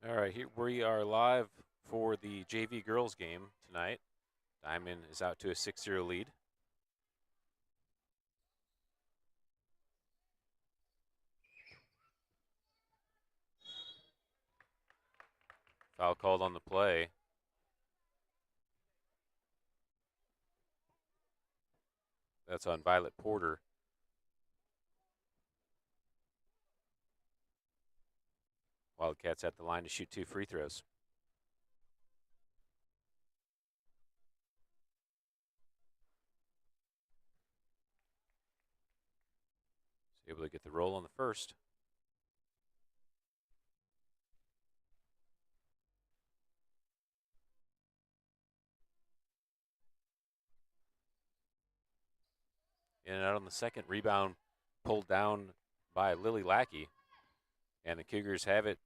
All right, here we are live for the JV girls game tonight. Diamond is out to a 6-0 lead. Foul called on the play. That's on Violet Porter. Wildcats at the line to shoot 2 free throws. So able to get the roll on the first. In and out on the second. Rebound pulled down by Lily Lackey. And the Cougars have it.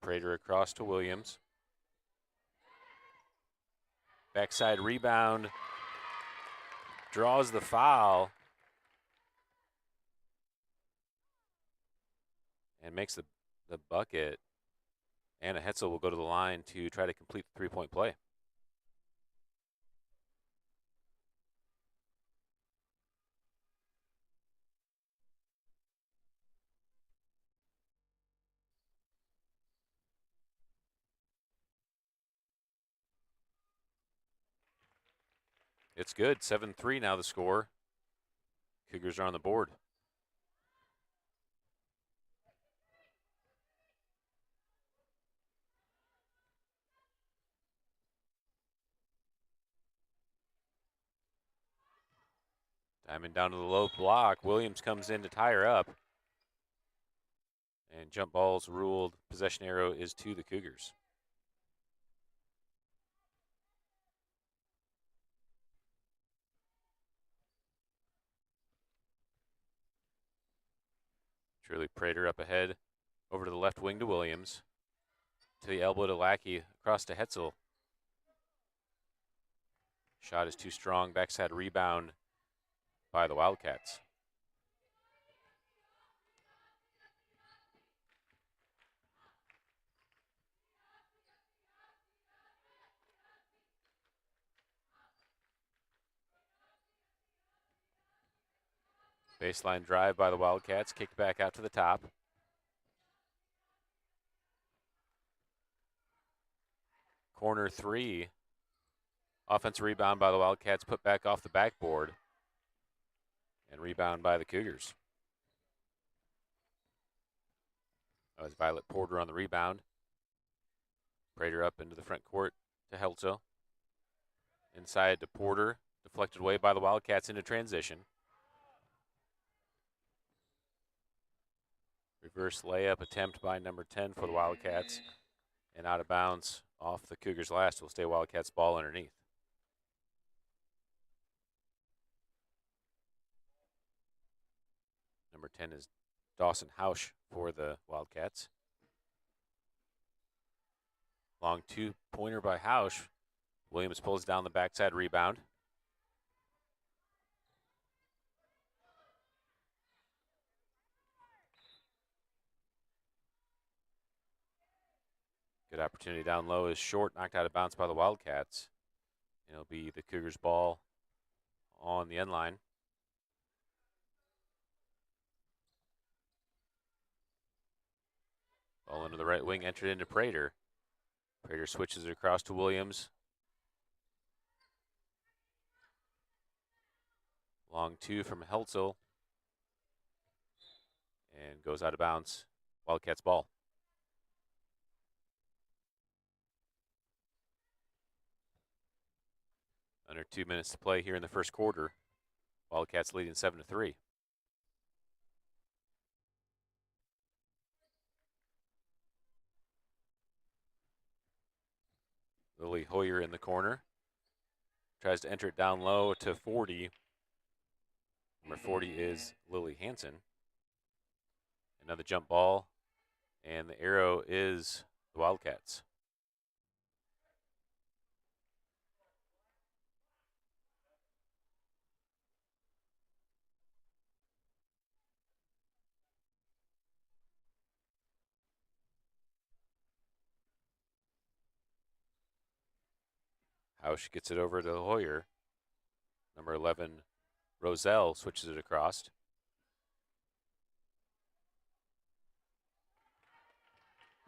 Prater across to Williams. Backside rebound. Draws the foul. And makes the bucket. Anna Hetzel will go to the line to try to complete the three-point play. It's good. 7-3 now the score. Cougars are on the board. Diamond down to the low block. Williams comes in to tie her up. And jump balls ruled. Possession arrow is to the Cougars. Shirley Prater up ahead. Over to the left wing to Williams. To the elbow to Lackey. Across to Hetzel. Shot is too strong. Backside rebound by the Wildcats. Baseline drive by the Wildcats. Kicked back out to the top. Corner three. Offensive rebound by the Wildcats. Put back off the backboard. And rebound by the Cougars. That was Violet Porter on the rebound. Prater up into the front court to Helto. Inside to Porter. Deflected away by the Wildcats into transition. Reverse layup attempt by number 10 for the Wildcats. And out of bounds off the Cougars' last. Will stay Wildcats ball underneath. Number 10 is Dawson Hausch for the Wildcats. Long two-pointer by Hausch. Williams pulls down the backside rebound. Good opportunity down low is short, knocked out of bounds by the Wildcats. And it'll be the Cougars' ball on the end line. Ball into the right wing, entered into Prater. Prater switches it across to Williams. Long two from Heltzel. And goes out of bounds. Wildcats ball. Under 2 minutes to play here in the first quarter. Wildcats leading 7-3. Lily Hoyer in the corner. Tries to enter it down low to 40. Number 40 is Lily Hansen. Another jump ball. And the arrow is the Wildcats. Hausch gets it over to Hoyer. Number 11, Roselle, switches it across.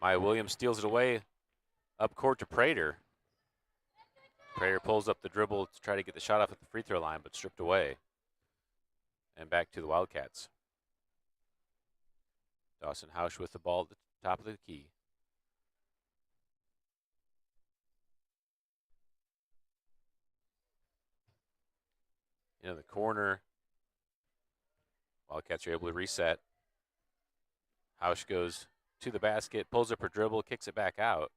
Maya Williams steals it away up court to Prater. Prater pulls up the dribble to try to get the shot off at the free throw line, but stripped away. And back to the Wildcats. Dawson Hausch with the ball at the top of the key. Into the corner. Wildcats are able to reset. Hausch goes to the basket, pulls up her dribble, kicks it back out.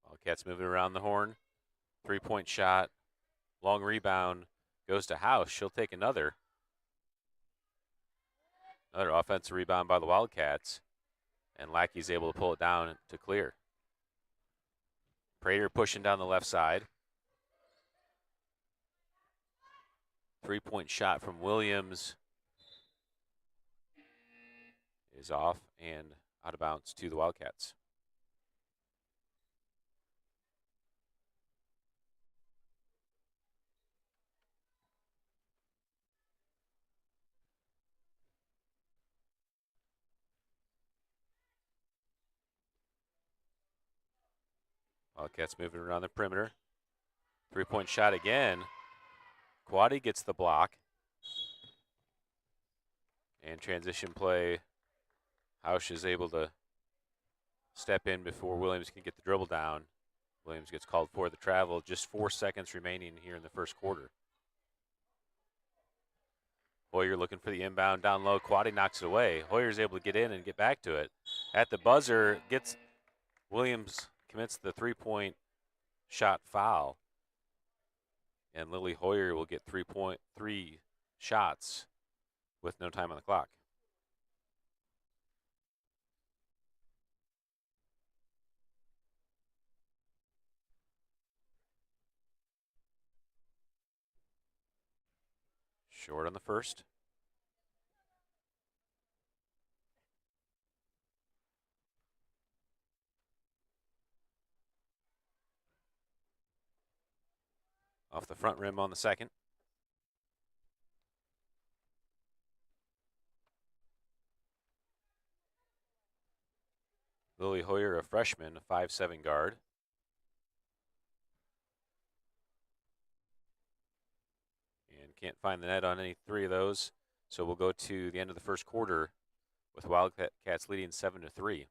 Wildcats moving around the horn. 3-point shot. Long rebound goes to Hausch. She'll take another. Another offensive rebound by the Wildcats. And Lackey's able to pull it down to clear. Prater pushing down the left side. 3-point shot from Williams is off and out of bounds to the Wildcats. Wildcats moving around the perimeter. 3-point shot again. Quaddy gets the block. And transition play. Hausch is able to step in before Williams can get the dribble down. Williams gets called for the travel. Just 4 seconds remaining here in the first quarter. Hoyer looking for the inbound down low. Quaddy knocks it away. Hoyer's able to get in and get back to it. At the buzzer, Williams commits the 3-point shot foul. And Lily Hoyer will get 3 shots with no time on the clock. Short on the first. Off the front rim on the second. Lily Hoyer, a freshman, a 5'7" guard. And can't find the net on any 3 of those. So we'll go to the end of the first quarter with Wildcats leading 7-3.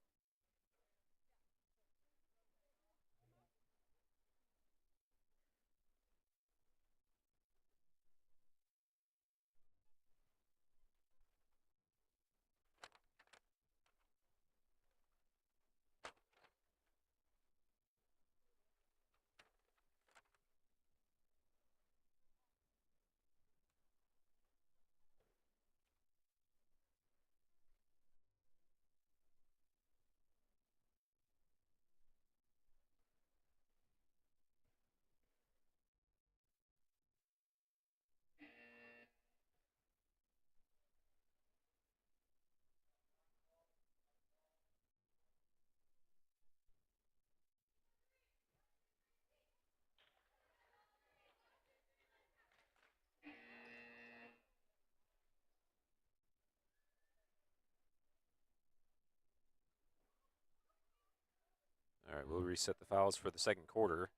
All right, we'll reset the fouls for the second quarter.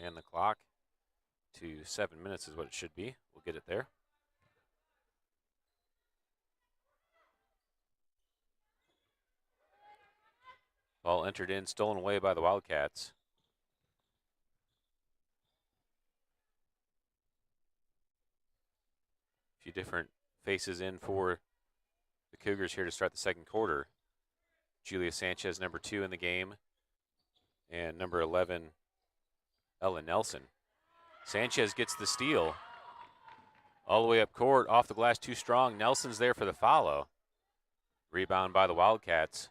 And the clock to 7 minutes is what it should be. We'll get it there. Ball entered in, stolen away by the Wildcats. A few different faces in for the Cougars here to start the second quarter. Julia Sanchez, number 2 in the game, and number 11, Ella Nelson. Sanchez gets the steal. All the way up court, off the glass, too strong. Nelson's there for the follow. Rebound by the Wildcats.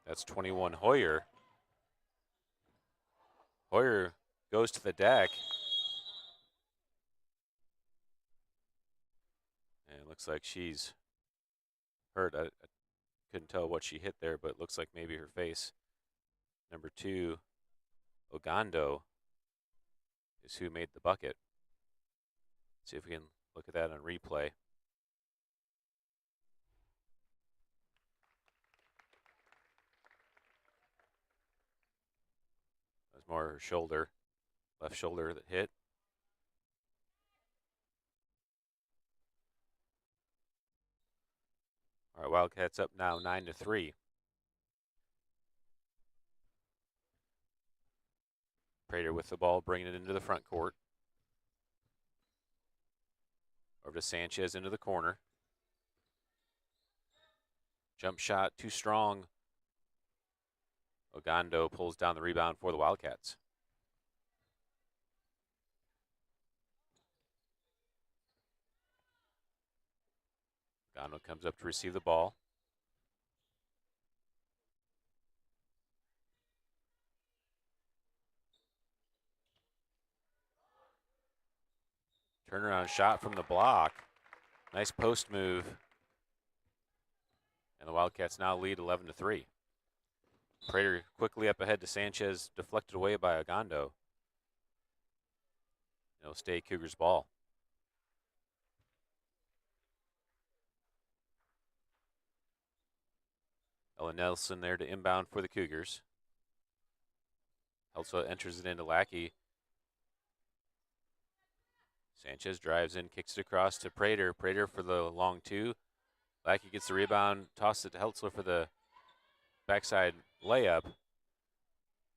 That's 21 Hoyer. Hoyer goes to the deck. And it looks like she's hurt. I couldn't tell what she hit there, but it looks like maybe her face. Number 2, Ogando, is who made the bucket. See if we can look at that on replay. That was more her shoulder, left shoulder that hit. All right, Wildcats up now 9-3. Prater with the ball, bringing it into the front court. Over to Sanchez into the corner. Jump shot too strong. Ogando pulls down the rebound for the Wildcats. Ogando comes up to receive the ball. Turnaround shot from the block. Nice post move. And the Wildcats now lead 11-3. Prater quickly up ahead to Sanchez, deflected away by Ogando. It'll stay Cougars ball. Ella Nelson there to inbound for the Cougars. Also enters it into Lackey. Sanchez drives in, kicks it across to Prater. Prater for the long 2. Lackey gets the rebound, tosses it to Heltzler for the backside layup.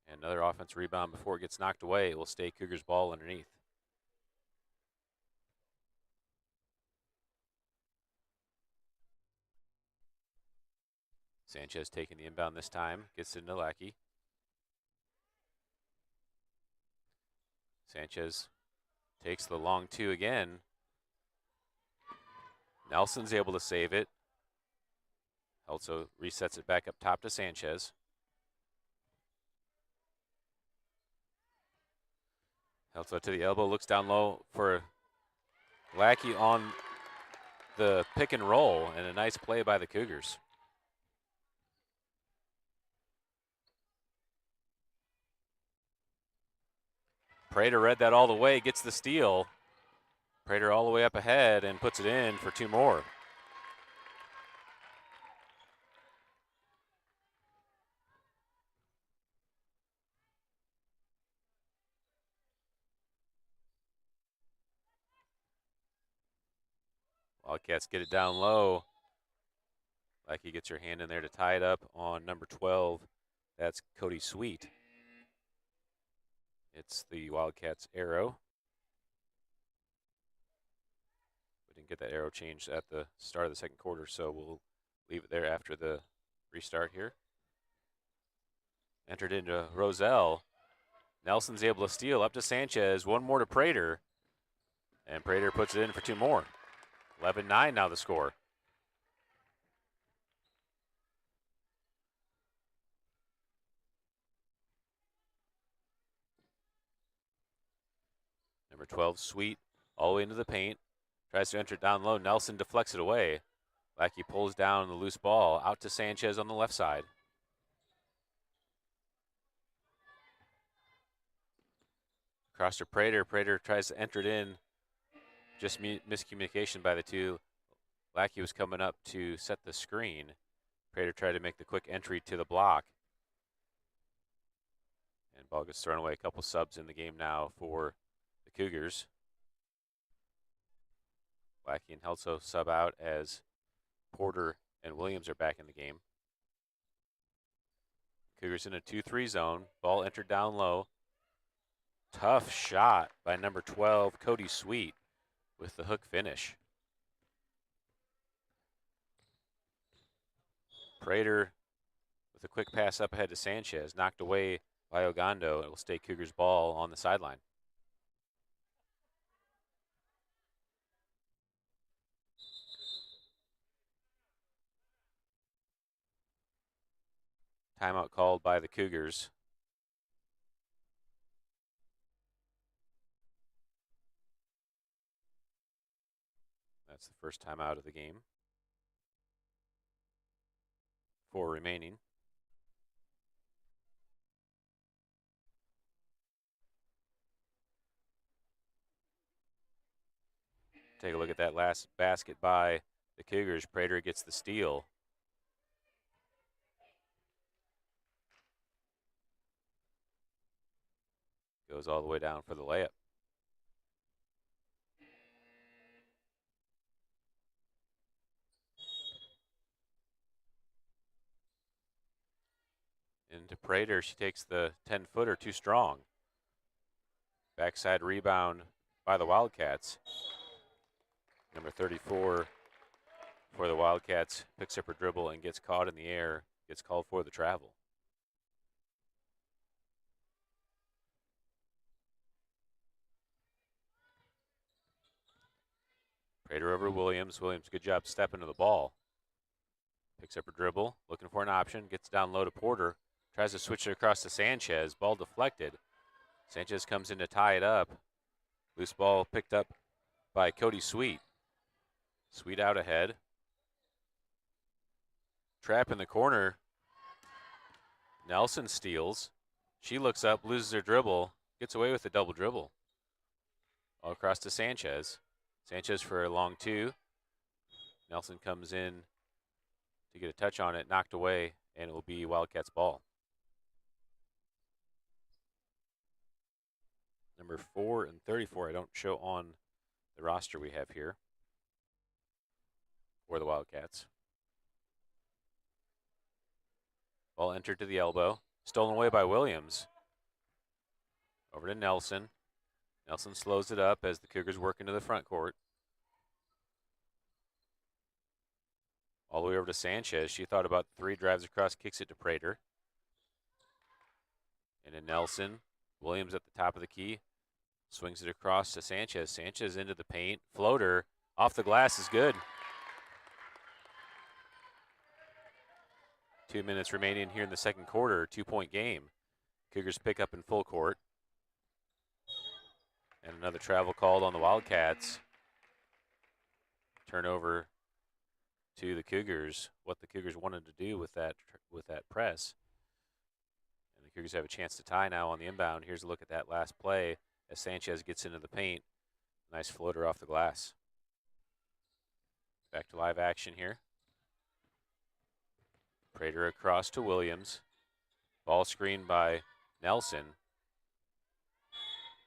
And another offensive rebound before it gets knocked away. It will stay Cougars ball underneath. Sanchez taking the inbound this time, gets it into Lackey. Sanchez takes the long 2 again. Nelson's able to save it. Also resets it back up top to Sanchez. Heltzler to the elbow, looks down low for Lackey on the pick and roll, and a nice play by the Cougars. Prater read that all the way, gets the steal. Prater all the way up ahead and puts it in for 2 more. Wildcats get it down low. Lackey gets your hand in there to tie it up on number 12. That's Cody Sweet. It's the Wildcats arrow. We didn't get that arrow changed at the start of the second quarter, so we'll leave it there after the restart here. Entered into Roselle. Nelson's able to steal up to Sanchez. 1 more to Prater. And Prater puts it in for 2 more. 11-9 now the score. Number 12, Sweet, all the way into the paint. Tries to enter it down low. Nelson deflects it away. Lackey pulls down the loose ball out to Sanchez on the left side. Across to Prater. Prater tries to enter it in. Just miscommunication by the 2. Lackey was coming up to set the screen. Prater tried to make the quick entry to the block. And ball gets thrown away. A couple subs in the game now for the Cougars. Lackey and Helso sub out as Porter and Williams are back in the game. Cougars in a 2-3 zone. Ball entered down low. Tough shot by number 12, Cody Sweet, with the hook finish. Prater with a quick pass up ahead to Sanchez, knocked away by Ogando. It will stay Cougars ball on the sideline. Timeout called by the Cougars. That's the first timeout of the game. 4 remaining. Take a look at that last basket by the Cougars. Prater gets the steal. Goes all the way down for the layup. Into Prater, she takes the 10-footer too strong. Backside rebound by the Wildcats. Number 34 for the Wildcats picks up her dribble and gets caught in the air, gets called for the travel. Prater over Williams. Williams, good job stepping to the ball. Picks up her dribble, looking for an option, gets down low to Porter, tries to switch it across to Sanchez. Ball deflected. Sanchez comes in to tie it up. Loose ball picked up by Cody Sweet. Sweet out ahead. Trap in the corner. Nelson steals. She looks up, loses her dribble, gets away with a double dribble. All across to Sanchez. Sanchez for a long 2. Nelson comes in to get a touch on it, knocked away, and it will be Wildcats ball. Number 4 and 34, I don't show on the roster we have here for the Wildcats. Ball entered to the elbow. Stolen away by Williams. Over to Nelson. Nelson slows it up as the Cougars work into the front court. All the way over to Sanchez. She thought about 3, drives across, kicks it to Prater. And then Nelson. Williams at the top of the key. Swings it across to Sanchez. Sanchez into the paint. Floater off the glass is good. 2 minutes remaining here in the second quarter. 2-point game. Cougars pick up in full court. And another travel called on the Wildcats. Turnover to the Cougars. What the Cougars wanted to do with that press. And the Cougars have a chance to tie now on the inbound. Here's a look at that last play as Sanchez gets into the paint. Nice floater off the glass. Back to live action here. Prater across to Williams. Ball screened by Nelson.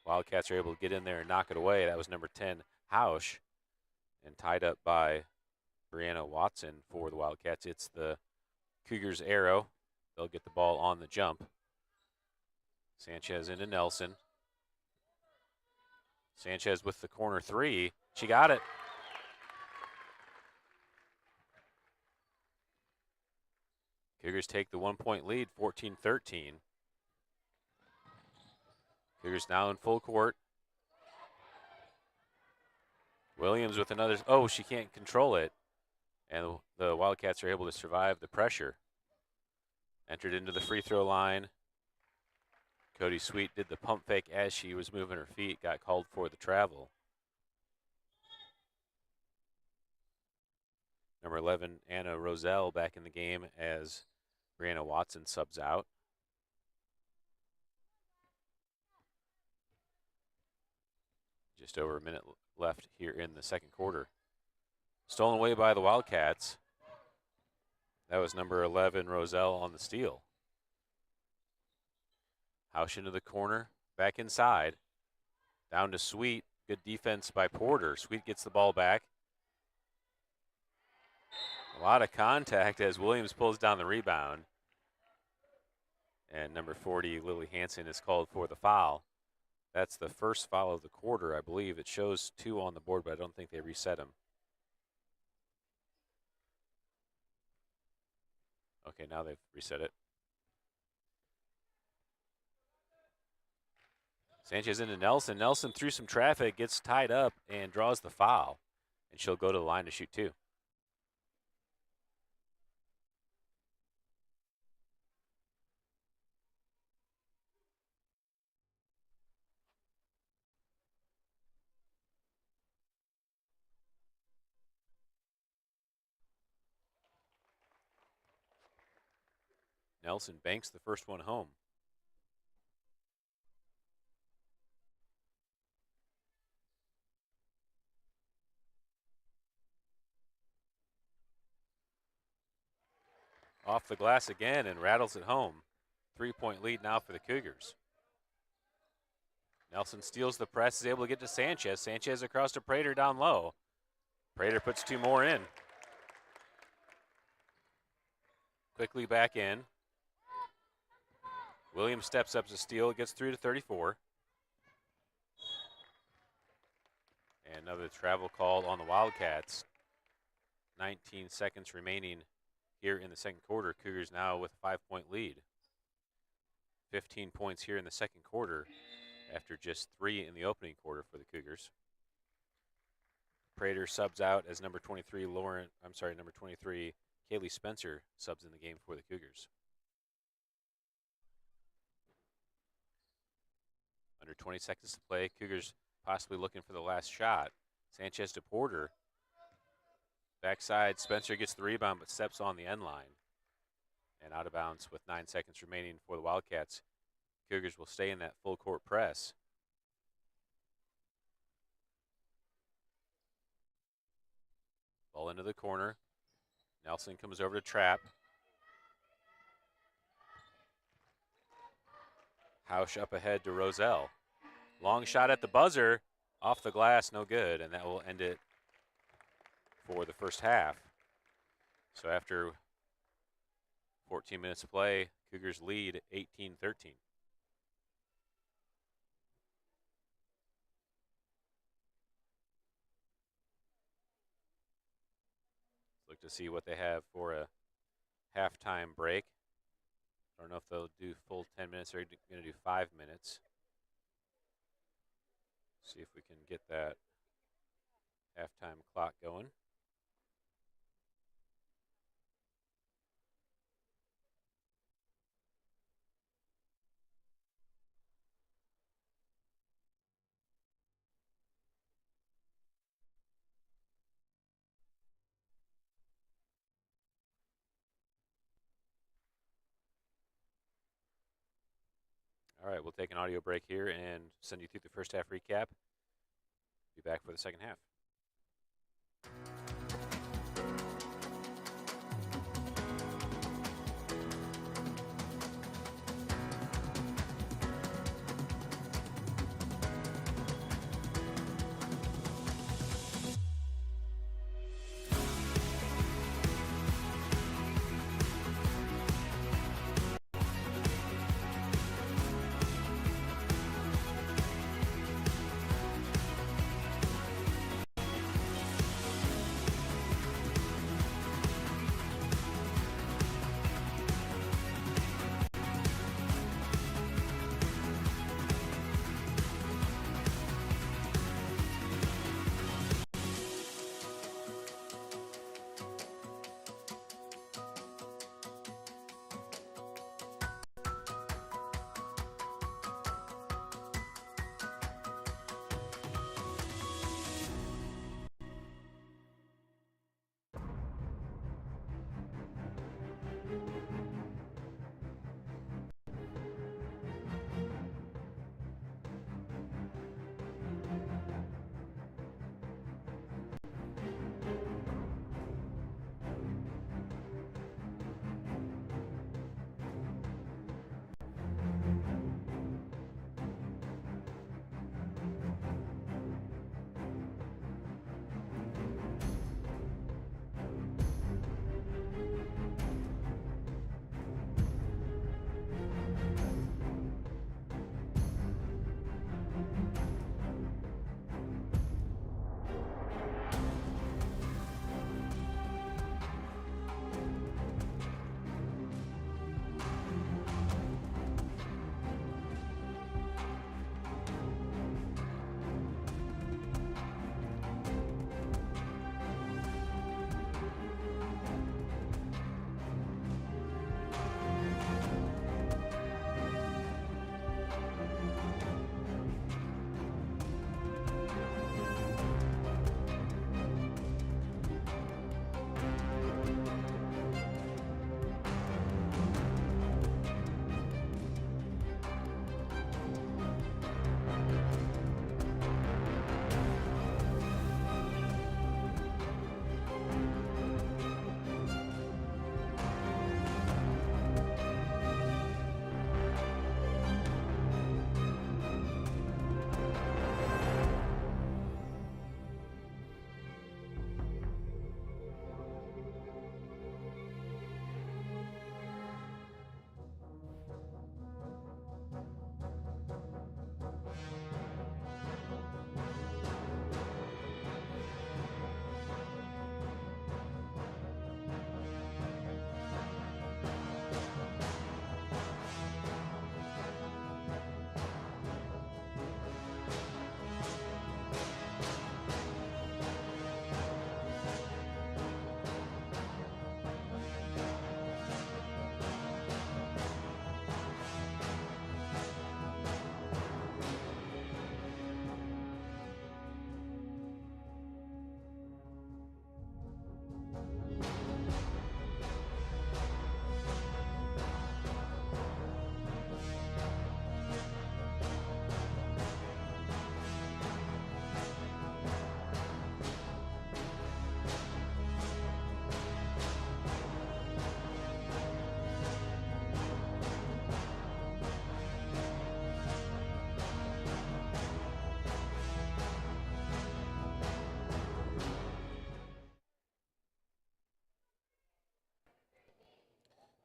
Wildcats are able to get in there and knock it away. That was number 10, Hausch. And tied up by Brianna Watson for the Wildcats. It's the Cougars' arrow. They'll get the ball on the jump. Sanchez into Nelson. Sanchez with the corner 3. She got it. Cougars take the 1-point lead, 14-13. Cougars now in full court. Williams with another, she can't control it. And the Wildcats are able to survive the pressure. Entered into the free throw line. Cody Sweet did the pump fake as she was moving her feet, got called for the travel. Number 11, Anna Roselle back in the game as Brianna Watson subs out. Just over a minute left here in the second quarter. Stolen away by the Wildcats. That was number 11, Roselle, on the steal. Hausch into the corner, back inside. Down to Sweet. Good defense by Porter. Sweet gets the ball back. A lot of contact as Williams pulls down the rebound. And number 40, Lily Hansen, is called for the foul. That's the first foul of the quarter, I believe. It shows 2 on the board, but I don't think they reset them. Okay, now they've reset it. Sanchez into Nelson. Nelson through some traffic, gets tied up, and draws the foul. And she'll go to the line to shoot 2. Nelson banks the first one home. Off the glass again and rattles it home. 3-point lead now for the Cougars. Nelson steals the press, is able to get to Sanchez. Sanchez across to Prater down low. Prater puts two more in. Quickly back in. Williams steps up to steal, gets through to 34. And another travel call on the Wildcats. 19 seconds remaining here in the second quarter. Cougars now with a 5-point lead. 15 points here in the second quarter after just 3 in the opening quarter for the Cougars. Prater subs out as number 23 Kaylee Spencer subs in the game for the Cougars. Under 20 seconds to play. Cougars possibly looking for the last shot. Sanchez to Porter. Backside, Spencer gets the rebound but steps on the end line. And out of bounds with 9 seconds remaining for the Wildcats. Cougars will stay in that full court press. Ball into the corner. Nelson comes over to trap. Hausch up ahead to Roselle. Long shot at the buzzer. Off the glass, no good, and that will end it for the first half. So after 14 minutes of play, Cougars lead 18-13. Look to see what they have for a halftime break. I don't know if they'll do full 10 minutes or going to do 5 minutes. See if we can get that halftime clock going. All right, we'll take an audio break here and send you through the first half recap. Be back for the second half.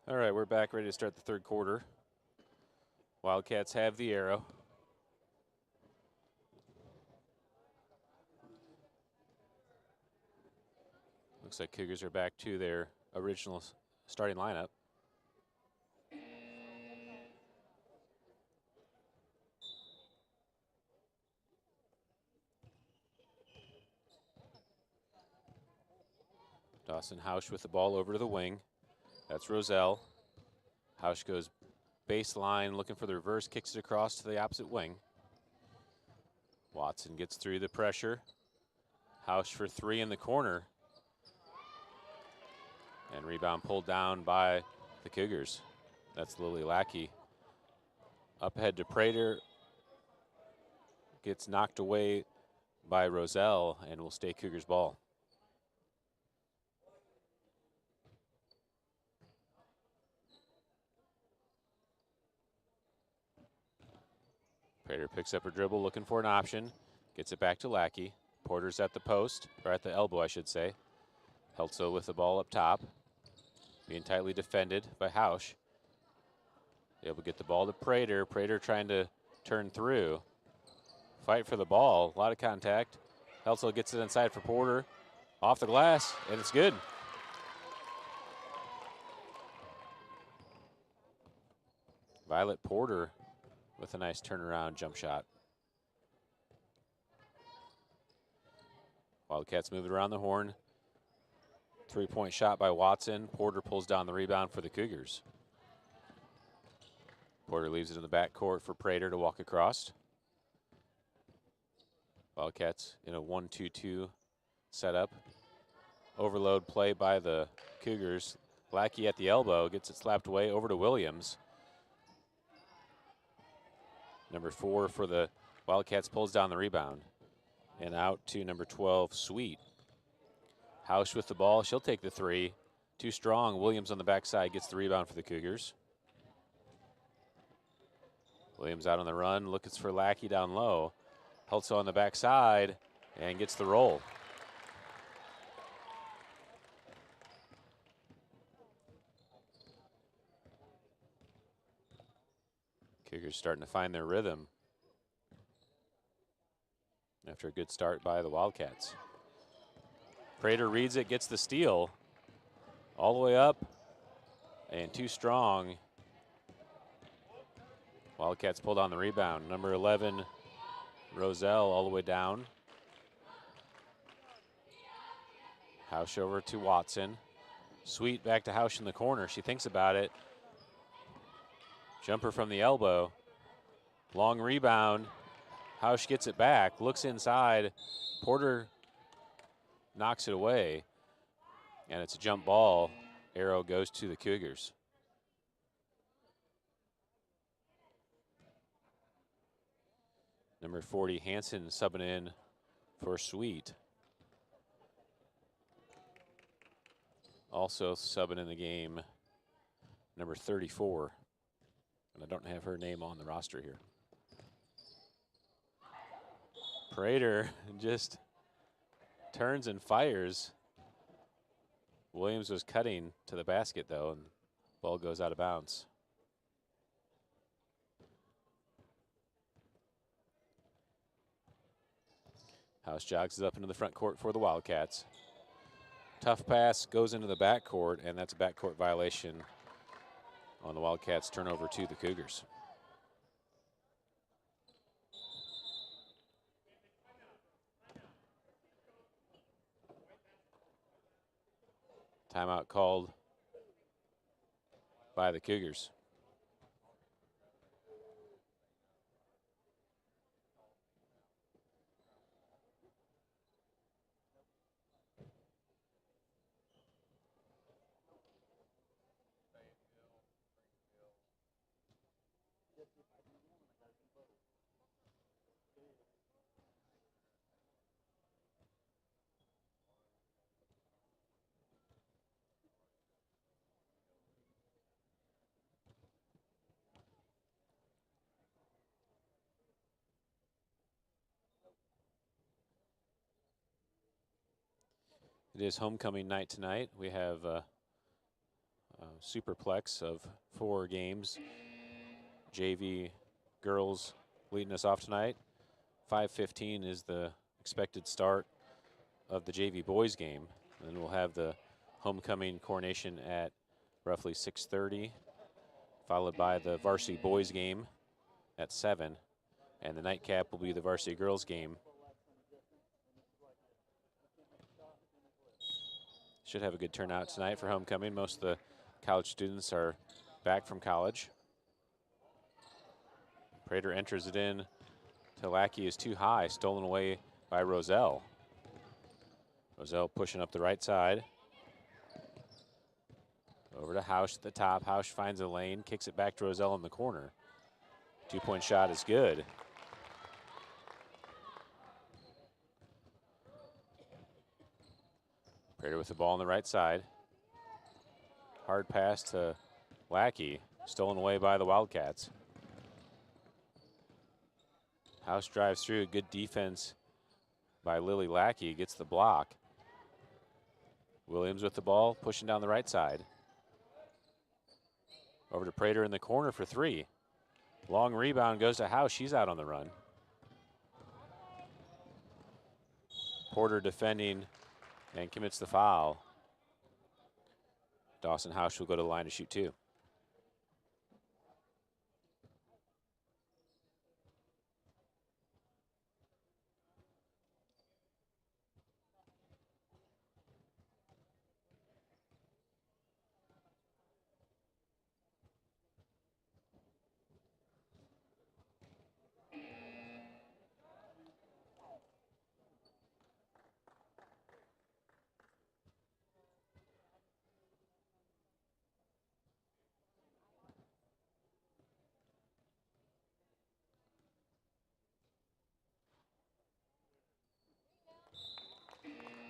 All right, we're back ready to start the third quarter. Wildcats have the arrow. Looks like Cougars are back to their original starting lineup. Dawson Hausch with the ball over to the wing. That's Roselle. Hausch goes baseline, looking for the reverse, kicks it across to the opposite wing. Watson gets through the pressure. Hausch for three in the corner. And rebound pulled down by the Cougars. That's Lily Lackey. Up ahead to Prater. Gets knocked away by Roselle and will stay Cougars ball. Prater picks up her dribble, looking for an option. Gets it back to Lackey. Porter's at the post, or at the elbow, I should say. Heltzo with the ball up top. Being tightly defended by Hausch. Able to get the ball to Prater. Prater trying to turn through. Fight for the ball. A lot of contact. Heltzo gets it inside for Porter. Off the glass, and it's good. Violet Porter with a nice turnaround jump shot. Wildcats move it around the horn. Three-point shot by Watson. Porter pulls down the rebound for the Cougars. Porter leaves it in the backcourt for Prater to walk across. Wildcats in a 1-2-2 setup. Overload play by the Cougars. Lackey at the elbow, gets it slapped away over to Williams. Number 4 for the Wildcats pulls down the rebound. And out to number 12, Sweet. Hausch with the ball, she'll take the three. Too strong, Williams on the backside gets the rebound for the Cougars. Williams out on the run, looks for Lackey down low. Heltzo on the backside and gets the roll. Cougars starting to find their rhythm after a good start by the Wildcats. Prater reads it, gets the steal. All the way up and too strong. Wildcats pulled on the rebound. Number 11, Roselle, all the way down. Hausch over to Watson. Sweet back to Hausch in the corner. She thinks about it. Jumper from the elbow. Long rebound. Hausch gets it back, looks inside. Porter knocks it away. And it's a jump ball. Arrow goes to the Cougars. Number 40, Hanson, subbing in for Sweet. Also subbing in the game, number 34. And I don't have her name on the roster here. Prater just turns and fires. Williams was cutting to the basket, though, and ball goes out of bounds. Hausch jogs it up into the front court for the Wildcats. Tough pass goes into the backcourt, and that's a backcourt violation on the Wildcats' turnover to the Cougars. Timeout called by the Cougars. It is homecoming night tonight. We have superplex of 4 games. JV girls leading us off tonight. 5:15 is the expected start of the JV boys game. And we'll have the homecoming coronation at roughly 6:30, followed by the varsity boys game at 7. And the nightcap will be the varsity girls game. Should have a good turnout tonight for homecoming. Most of the college students are back from college. Prater enters it in to Lackey, is too high, stolen away by Roselle. Roselle pushing up the right side. Over to Hausch at the top. Hausch finds a lane, kicks it back to Roselle in the corner. 2-point shot is good. Prater with the ball on the right side. Hard pass to Lackey, stolen away by the Wildcats. Hausch drives through, good defense by Lily Lackey, gets the block. Williams with the ball, pushing down the right side. Over to Prater in the corner for 3. Long rebound goes to Hausch, she's out on the run. Porter defending and commits the foul. Dawson Hausch will go to the line to shoot 2.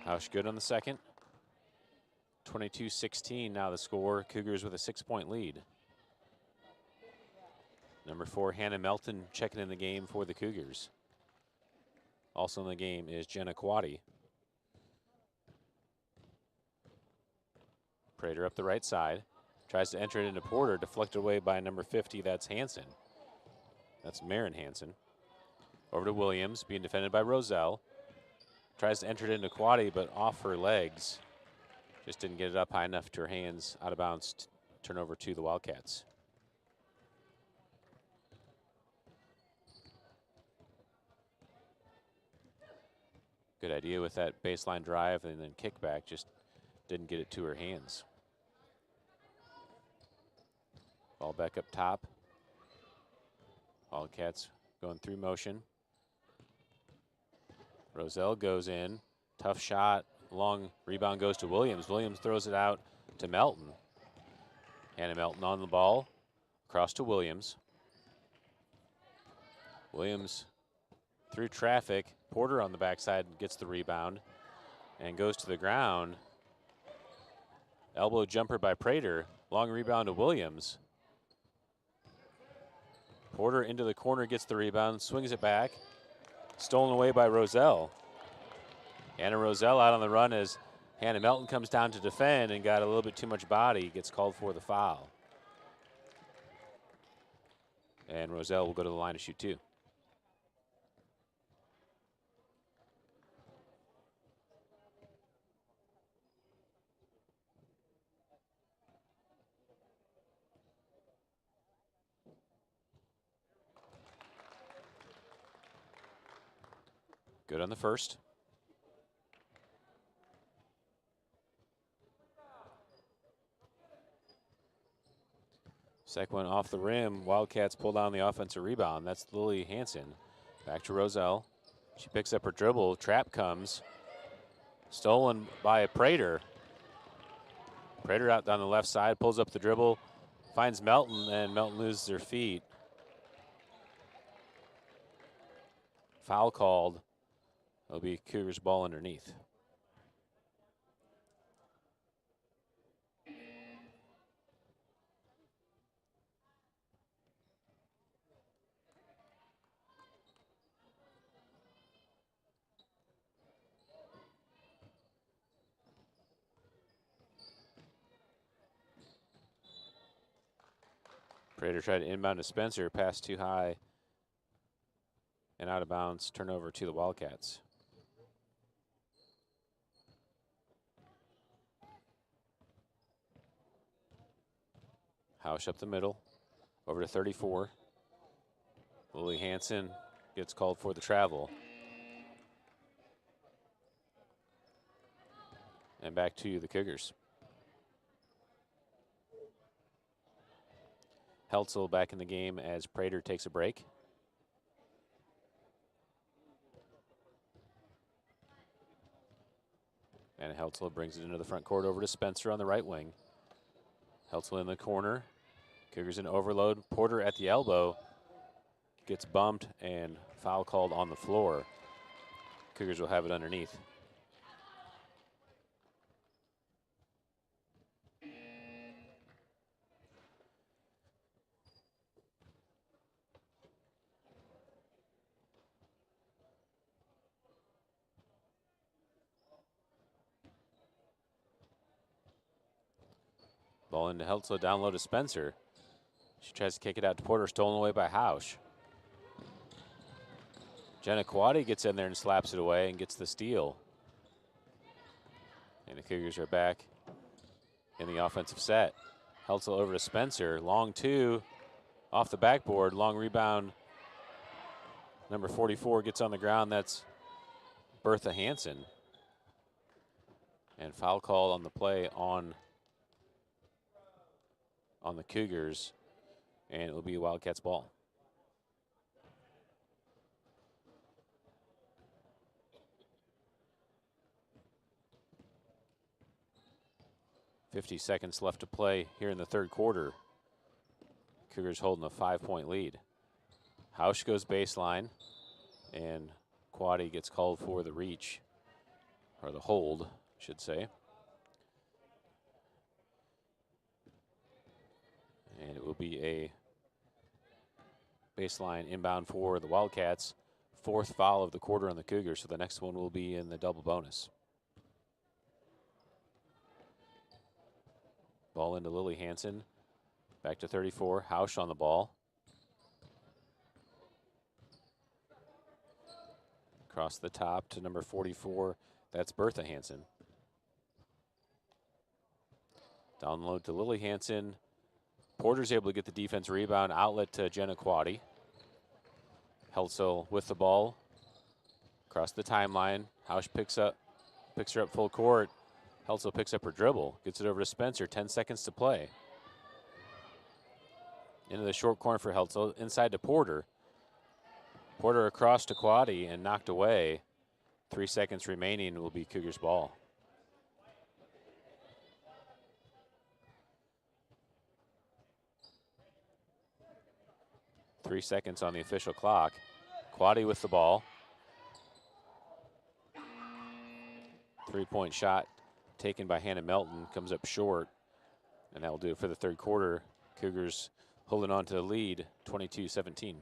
Hausch good on the second. 22-16 now the score. Cougars with a 6-point lead. Number 4, Hannah Melton checking in the game for the Cougars. Also in the game is Jenna Quaddy. Prater up the right side. Tries to enter it into Porter, deflected away by number 50, that's Hanson. That's Marin Hanson. Over to Williams, being defended by Roselle. Tries to enter it into Quaddy, but off her legs. Just didn't get it up high enough to her hands, out of bounds, turnover to the Wildcats. Good idea with that baseline drive and then kickback, just didn't get it to her hands. Ball back up top. Wildcats going through motion. Roselle goes in, tough shot, long rebound goes to Williams. Williams throws it out to Melton. Hannah Melton on the ball, across to Williams. Williams through traffic. Porter on the backside gets the rebound and goes to the ground. Elbow jumper by Prater. Long rebound to Williams. Porter into the corner, gets the rebound, swings it back. Stolen away by Roselle. Anna Roselle out on the run as Hannah Melton comes down to defend and got a little bit too much body, gets called for the foul. And Roselle will go to the line to shoot 2. Good on the first. Second one off the rim. Wildcats pull down the offensive rebound. That's Lily Hanson. Back to Roselle. She picks up her dribble. Trap comes. Stolen by Prater. Prater out down the left side, pulls up the dribble, finds Melton, and Melton loses her feet. Foul called. It'll be Cougars ball underneath. Prater tried to inbound to Spencer, pass too high and out of bounds, turnover to the Wildcats. Hausch up the middle, over to 34. Lily Hansen gets called for the travel. And back to the Cougars. Heltzel back in the game as Prater takes a break. And Heltzel brings it into the front court over to Spencer on the right wing. Heltzel in the corner. Cougars in overload. Porter at the elbow gets bumped and foul called on the floor. Cougars will have it underneath. Ball into Heltzel, down low to Spencer. She tries to kick it out to Porter, stolen away by Hausch. Jenna Kwadi gets in there and slaps it away and gets the steal. And the Cougars are back in the offensive set. Heltzel over to Spencer, long two, off the backboard, long rebound. Number 44 gets on the ground, that's Bertha Hansen. And foul call on the play on the Cougars, and it will be Wildcats ball. .50 seconds left to play here in the third quarter. Cougars holding a 5-point lead. Hausch goes baseline, and Quaddy gets called for the reach, or the hold, I should say. And it will be a baseline inbound for the Wildcats. Fourth foul of the quarter on the Cougars, so the next one will be in the double bonus. Ball into Lily Hansen. Back to 34. Hausch on the ball. Across the top to number 44. That's Bertha Hansen. Down low to Lily Hansen. Porter's able to get the defense rebound, outlet to Jenna Quaddy. Heltzel with the ball. Across the timeline. Hausch picks her up full court. Heltzel picks up her dribble, gets it over to Spencer, 10 seconds to play. Into the short corner for Heltzel, inside to Porter. Porter across to Quaddy and knocked away. 3 seconds remaining will be Cougars ball. Three seconds on the official clock. Quaddy with the ball. Three-point shot taken by Hannah Melton, comes up short, and that will do it for the third quarter. Cougars holding on to the lead, 22-17.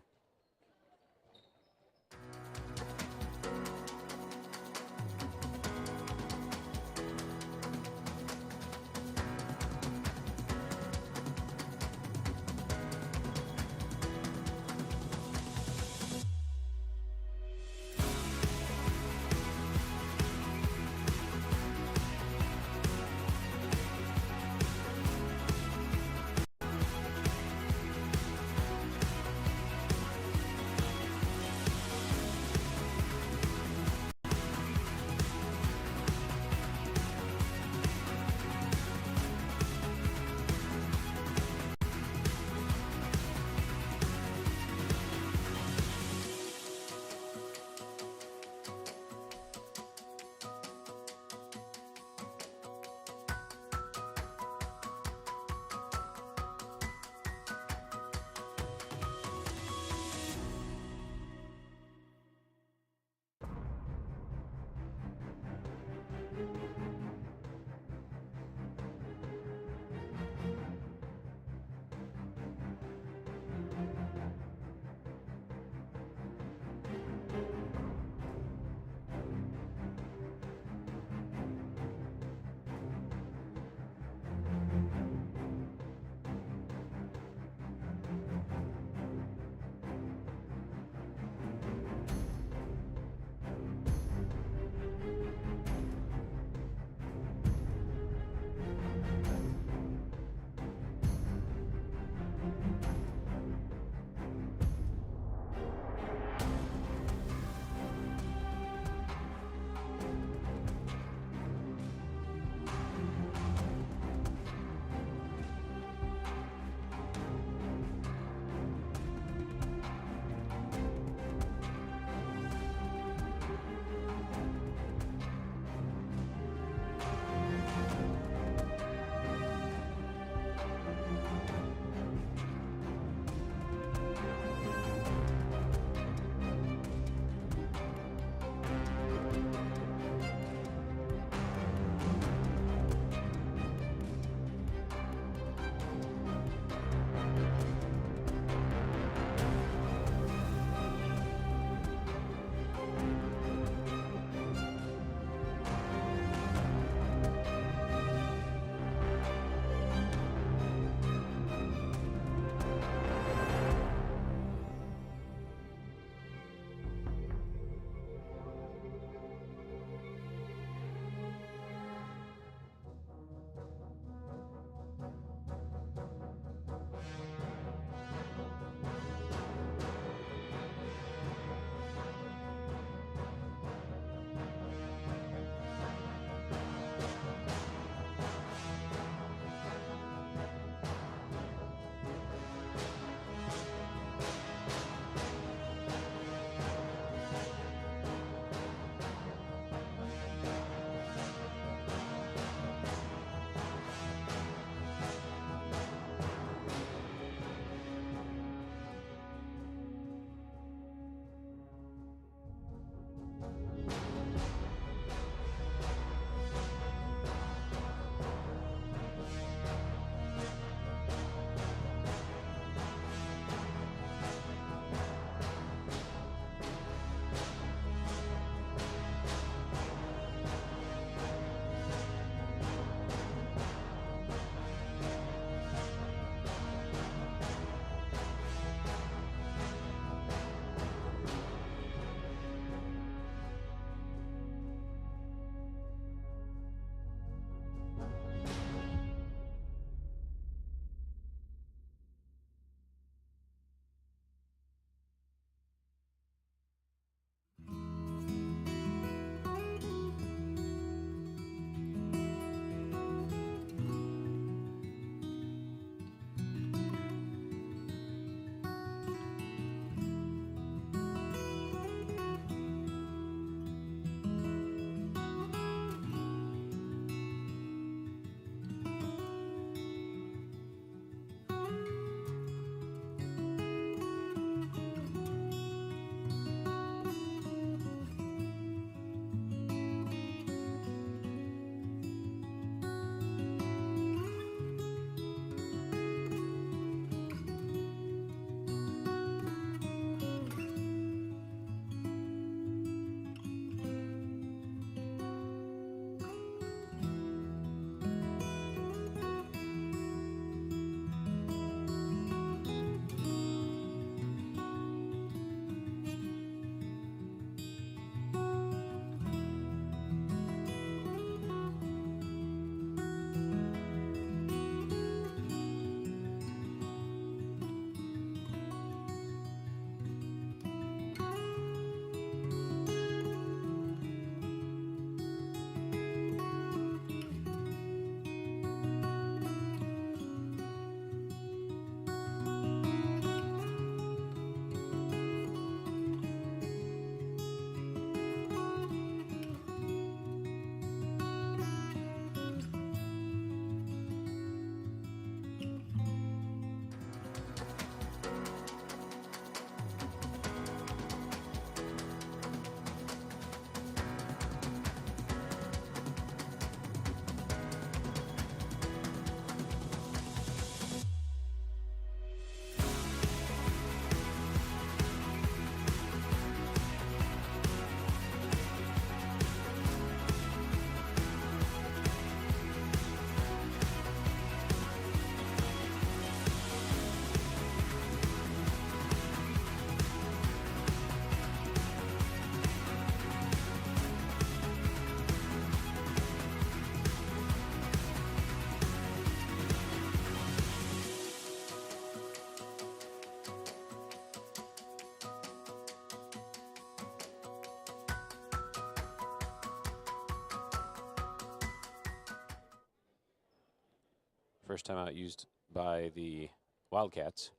First timeout used by the Wildcats.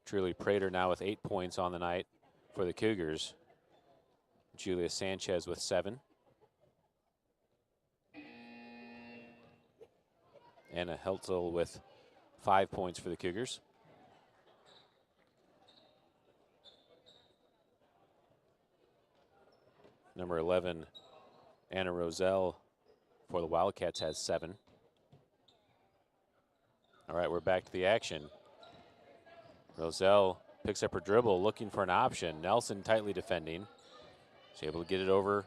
Truly Prater now with 8 points on the night for the Cougars. Julia Sanchez with 7. Anna Heltzel with 5 points for the Cougars. Number 11, Anna Roselle for the Wildcats has 7. All right, we're back to the action. Roselle picks up her dribble, looking for an option. Nelson tightly defending. She's able to get it over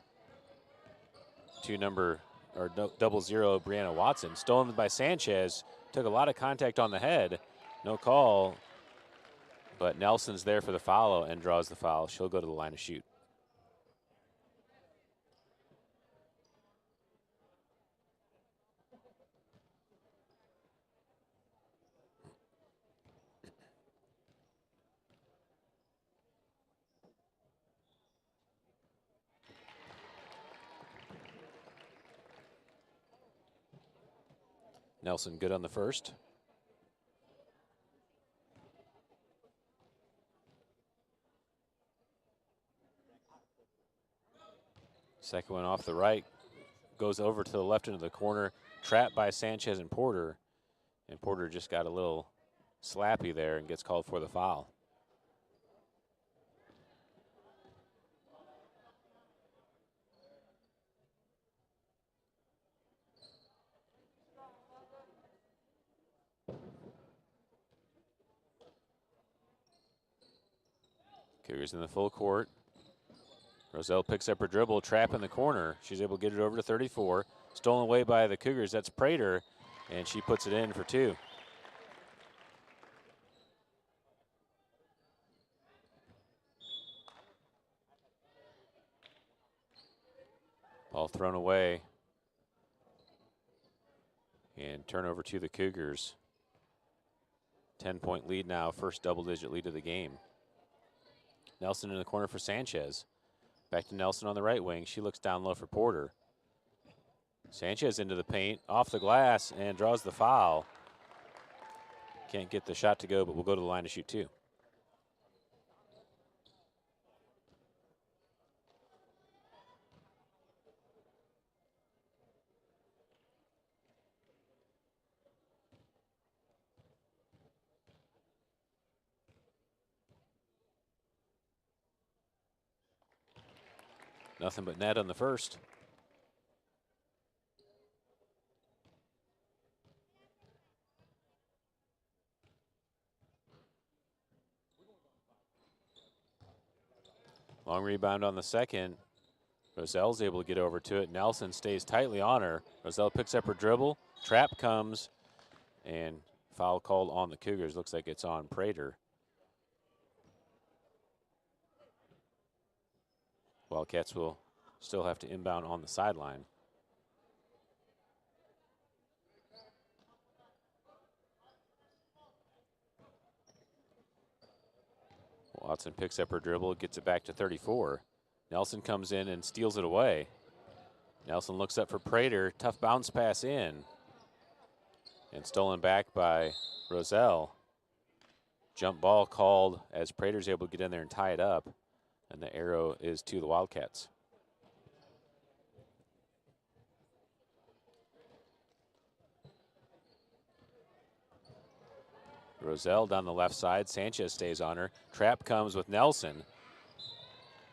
to number, or 00, Brianna Watson. Stolen by Sanchez. Took a lot of contact on the head. No call, but Nelson's there for the foul and draws the foul. She'll go to the line to shoot. Nelson good on the first. Second one off the right. Goes over to the left end of the corner. Trapped by Sanchez and Porter. And Porter just got a little slappy there and gets called for the foul. Cougars in the full court. Roselle picks up her dribble, trap in the corner. She's able to get it over to 34. Stolen away by the Cougars. That's Prater, and she puts it in for 2. Ball thrown away. And turnover to the Cougars. 10-point lead now, first double-digit lead of the game. Nelson in the corner for Sanchez. Back to Nelson on the right wing. She looks down low for Porter. Sanchez into the paint, off the glass, and draws the foul. Can't get the shot to go, but we'll go to the line to shoot 2. Nothing but net on the first. Long rebound on the second. Roselle's able to get over to it. Nelson stays tightly on her. Roselle picks up her dribble. Trap comes, and foul called on the Cougars. Looks like it's on Prater. Wildcats will still have to inbound on the sideline. Watson picks up her dribble, gets it back to 34. Nelson comes in and steals it away. Nelson looks up for Prater. Tough bounce pass in. And stolen back by Roselle. Jump ball called as Prater's able to get in there and tie it up. And the arrow is to the Wildcats. Roselle down the left side. Sanchez stays on her. Trap comes with Nelson.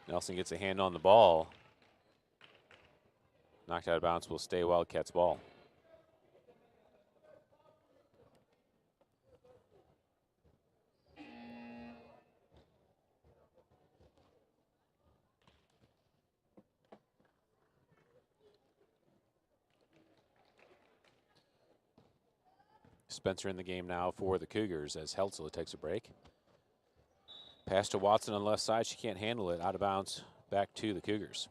Nelson gets a hand on the ball. Knocked out of bounds, will stay Wildcats ball. Spencer in the game now for the Cougars as Heltzel takes a break. Pass to Watson on the left side. She can't handle it. Out of bounds. Back to the Cougars.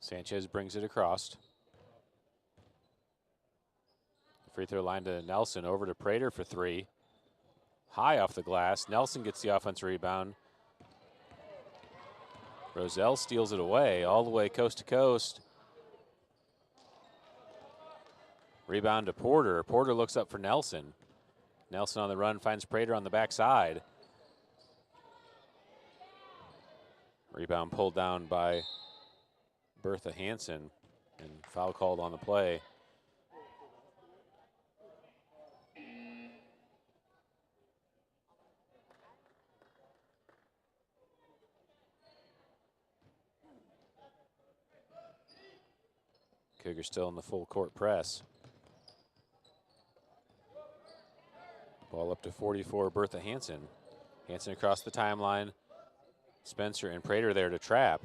Sanchez brings it across. Free throw line to Nelson. Over to Prater for three. High off the glass. Nelson gets the offensive rebound. Roselle steals it away all the way coast to coast. Rebound to Porter. Porter looks up for Nelson. Nelson on the run, finds Prater on the backside. Rebound pulled down by Bertha Hansen, and foul called on the play. Cougars still in the full court press. Ball up to 44, Bertha Hansen. Hansen across the timeline. Spencer and Prater there to trap.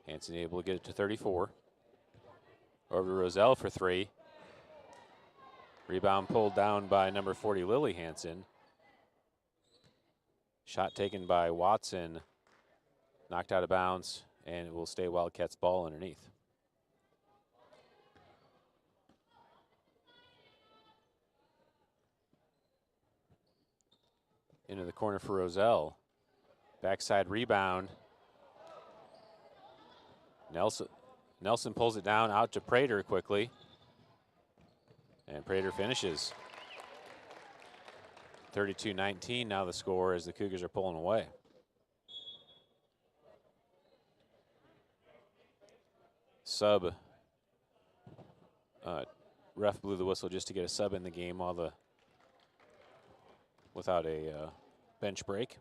Hansen able to get it to 34. Over to Roselle for three. Rebound pulled down by number 40, Lily Hansen. Shot taken by Watson. Knocked out of bounds, and it will stay Wildcats ball underneath. Into the corner for Roselle. Backside rebound. Nelson pulls it down out to Prater quickly. And Prater finishes. 32-19 now the score as the Cougars are pulling away. Sub. Ref blew the whistle just to get a sub in the game without a bench break.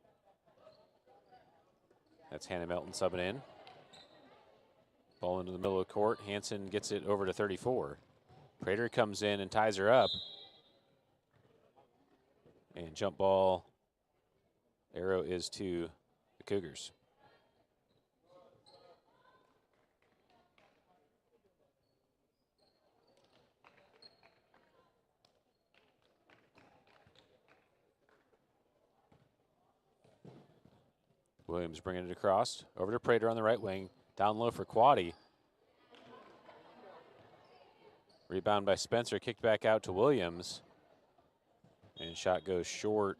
That's Hannah Melton subbing in. Ball into the middle of the court. Hansen gets it over to 34. Prater comes in and ties her up. And jump ball arrow is to the Cougars. Williams bringing it across. Over to Prater on the right wing. Down low for Quaddy. Rebound by Spencer. Kicked back out to Williams. And shot goes short.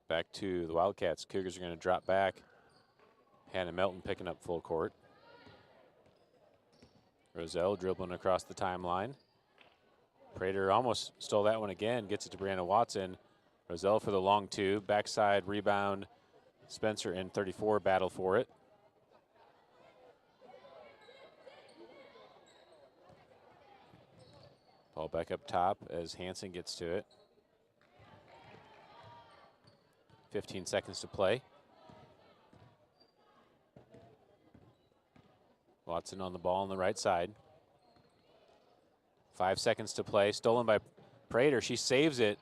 Back to the Wildcats. Cougars are going to drop back. Hannah Melton picking up full court. Roselle dribbling across the timeline. Prater almost stole that one again. Gets it to Brianna Watson. Roselle for the long two. Backside rebound. Spencer and 34 battle for it. Ball back up top as Hansen gets to it. 15 seconds to play. Watson on the ball on the right side. 5 seconds to play. Stolen by Prater. She saves it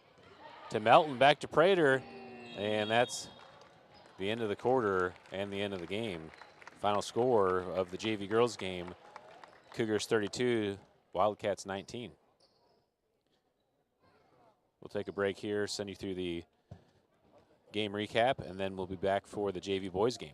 to Melton. Back to Prater. And that's the end of the quarter and the end of the game. Final score of the JV girls game. Cougars 32, Wildcats 19. We'll take a break here, send you through the game recap, and then we'll be back for the JV boys game.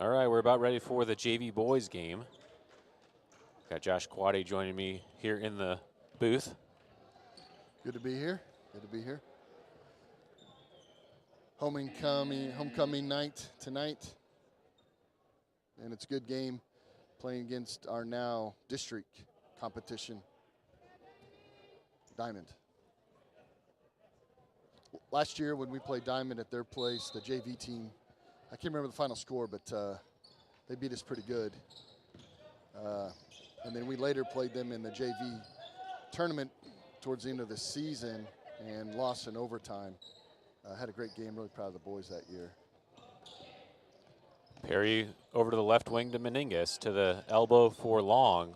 All right, we're about ready for the JV boys game. Got Josh Quade joining me here in the booth. Good to be here. Good to be here. Homecoming night tonight. And it's a good game playing against our now district competition, Diamond. Last year when we played Diamond at their place, the JV team, I can't remember the final score, but they beat us pretty good. And then we later played them in the JV tournament towards the end of the season and lost in overtime. Had a great game, really proud of the boys that year. Perry over to the left wing to Meningus, to the elbow for Long.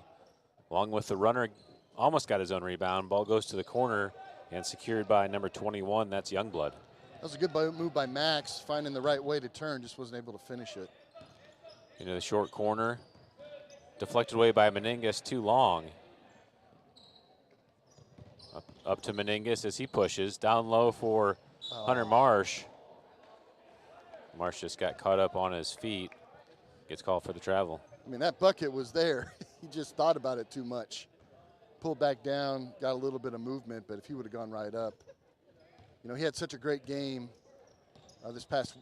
Long with the runner, almost got his own rebound. Ball goes to the corner and secured by number 21, that's Youngblood. That was a good move by Max, finding the right way to turn, just wasn't able to finish it. Into the short corner, deflected away by Meningus, too long. Up to Meningus as he pushes, down low for Hunter Marsh. Marsh just got caught up on his feet, gets called for the travel. I mean, that bucket was there. He just thought about it too much. Pulled back down, got a little bit of movement, but if he would have gone right up. You know, he had such a great game this past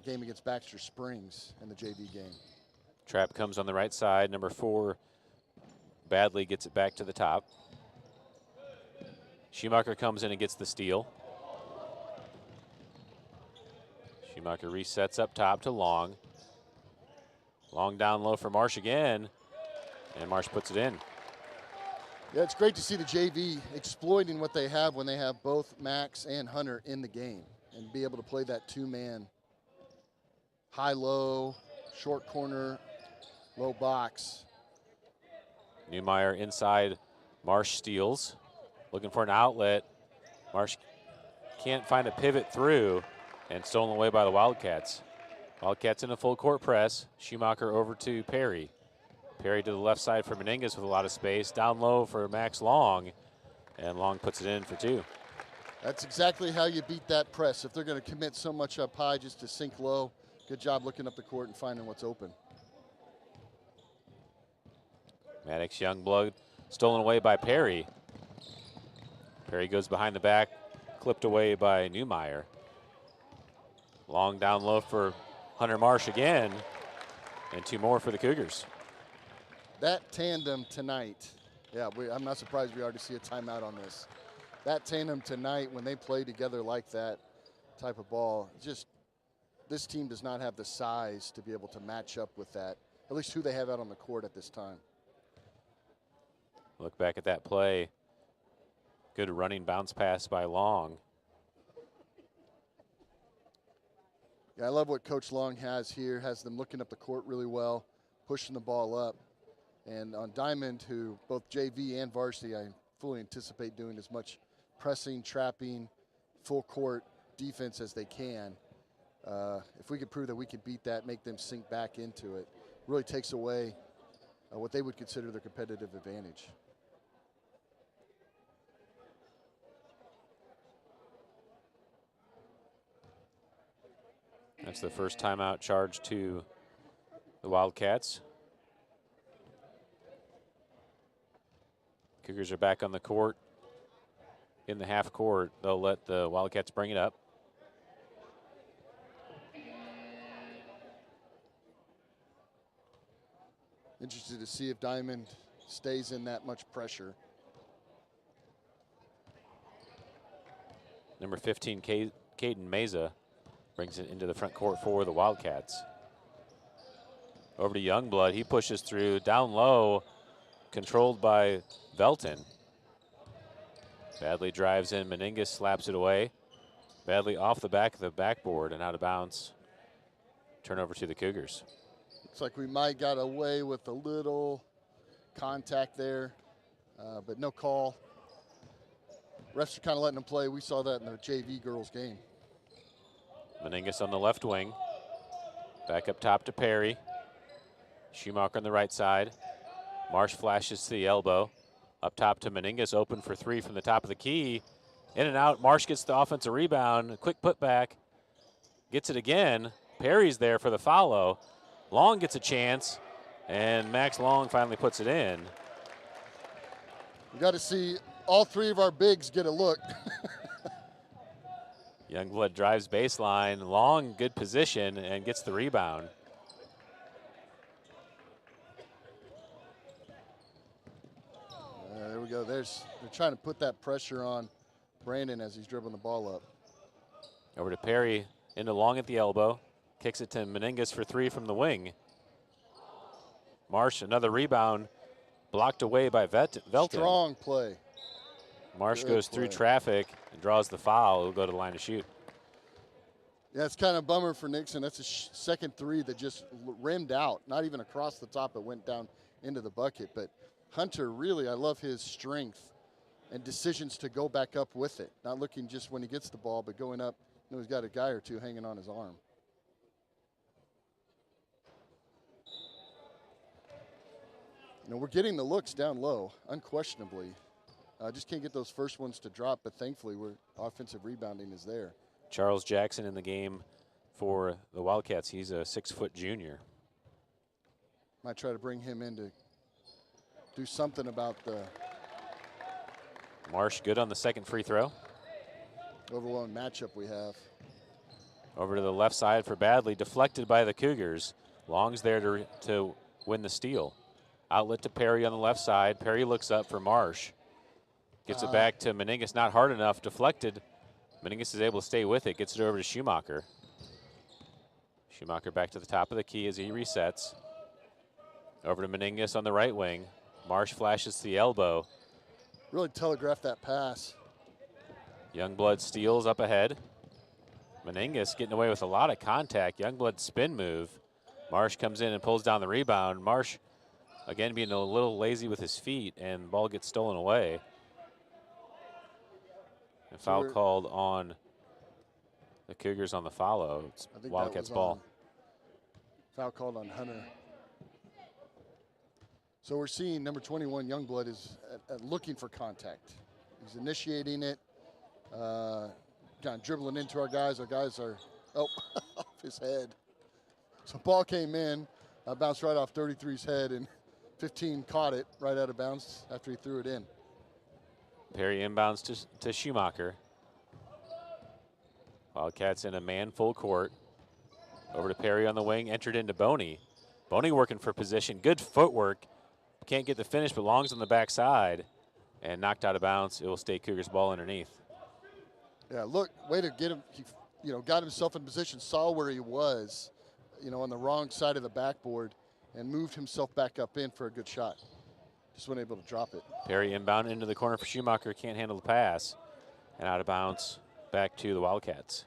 game against Baxter Springs in the JV game. Trap comes on the right side. Number 4, Badley gets it back to the top. Schumacher comes in and gets the steal. Schumacher resets up top to Long. Long down low for Marsh again, and Marsh puts it in. Yeah, it's great to see the JV exploiting what they have when they have both Max and Hunter in the game and be able to play that two-man high-low, short corner, low box. Newmeyer inside, Marsh steals, looking for an outlet. Marsh can't find a pivot through, and stolen away by the Wildcats. Wildcats in a full court press. Schumacher over to Perry. Perry to the left side for Meningus with a lot of space. Down low for Max Long, and Long puts it in for 2. That's exactly how you beat that press. If they're going to commit so much up high just to sink low, good job looking up the court and finding what's open. Maddox Youngblood stolen away by Perry. Perry goes behind the back, clipped away by Newmeyer. Long down low for Hunter Marsh again, and 2 more for the Cougars. That tandem tonight, yeah, I'm not surprised we already see a timeout on this. That tandem tonight, when they play together like that type of ball, just this team does not have the size to be able to match up with that, at least who they have out on the court at this time. Look back at that play. Good running bounce pass by Long. Yeah, I love what Coach Long has here, has them looking up the court really well, pushing the ball up. And on Diamond, who both JV and varsity, I fully anticipate doing as much pressing, trapping, full court defense as they can. If we could prove that we could beat that, make them sink back into it, really takes away what they would consider their competitive advantage. That's the first timeout charge to the Wildcats. Cougars are back on the court in the half court. They'll let the Wildcats bring it up. Interested to see if Diamond stays in that much pressure. Number 15, Caden Meza, brings it into the front court for the Wildcats. Over to Youngblood, he pushes through, down low, controlled by Velton. Badley drives in, Meningus slaps it away. Badley off the back of the backboard and out of bounds. Turnover to the Cougars. Looks like we might got away with a little contact there, but no call. Refs are kind of letting them play. We saw that in the JV girls game. Meningus on the left wing. Back up top to Perry. Schumacher on the right side. Marsh flashes to the elbow. Up top to Meningus, open for 3 from the top of the key. In and out, Marsh gets the offensive rebound. A quick putback. Gets it again. Perry's there for the follow. Long gets a chance, and Max Long finally puts it in. You got to see all three of our bigs get a look. Youngblood drives baseline. Long, good position, and gets the rebound. There we go. They're trying to put that pressure on Brandon as he's dribbling the ball up. Over to Perry, into Long at the elbow. Kicks it to Meningas for three from the wing. Marsh, another rebound, blocked away by Velton. Strong play. Marsh Good goes play. through traffic and draws the foul. He'll go to the line to shoot. Yeah, it's kind of a bummer for Nixon. That's a second three that just rimmed out, not even across the top. It went down into the bucket. But Hunter, really, I love his strength and decisions to go back up with it. Not looking just when he gets the ball, but going up. You know, he's got a guy or two hanging on his arm. You know, we're getting the looks down low, unquestionably. Just can't get those first ones to drop, but thankfully, offensive rebounding is there. Charles Jackson in the game for the Wildcats. He's a 6-foot junior. Might try to bring him in to do something about the Marsh good on the second free throw. overwhelming matchup we have. Over to the left side for Badley, deflected by the Cougars. Long's there to win the steal. Outlet to Perry on the left side. Perry looks up for Marsh. Gets it back to Meningas, not hard enough, deflected. Meningas is able to stay with it, gets it over to Schumacher. Schumacher back to the top of the key as he resets. Over to Meningas on the right wing. Marsh flashes to the elbow. Really telegraphed that pass. Youngblood steals up ahead. Meningas getting away with a lot of contact. Youngblood spin move. Marsh comes in and pulls down the rebound. Marsh, again, being a little lazy with his feet, and the ball gets stolen away. And foul called on the Cougars on the follow. It's Wildcats ball. Foul called on Hunter. So we're seeing number 21, Youngblood, is looking for contact. He's initiating it, kind of dribbling into our guys. Our guys are, off his head. So ball came in, bounced right off 33's head, and 15 caught it right out of bounds after he threw it in. Perry inbounds to Schumacher. Wildcats in a man full court. Over to Perry on the wing, entered into Boney. Boney working for position, good footwork. Can't get the finish, but Long's on the backside and knocked out of bounds. It will stay Cougars ball underneath. Yeah, look, way to get him. He, got himself in position, saw where he was, on the wrong side of the backboard, and moved himself back up in for a good shot. Just wasn't able to drop it. Perry inbound into the corner for Schumacher, can't handle the pass, and out of bounds back to the Wildcats.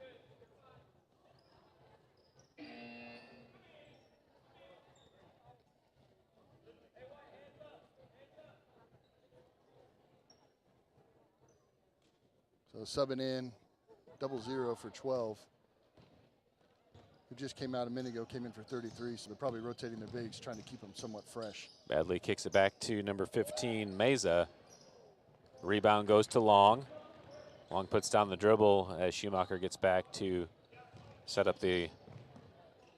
So subbing in, 0-0 for 12. Who just came out a minute ago, came in for 33, so they're probably rotating their bigs, trying to keep them somewhat fresh. Badley kicks it back to number 15, Meza. Rebound goes to Long. Long puts down the dribble as Schumacher gets back to set up the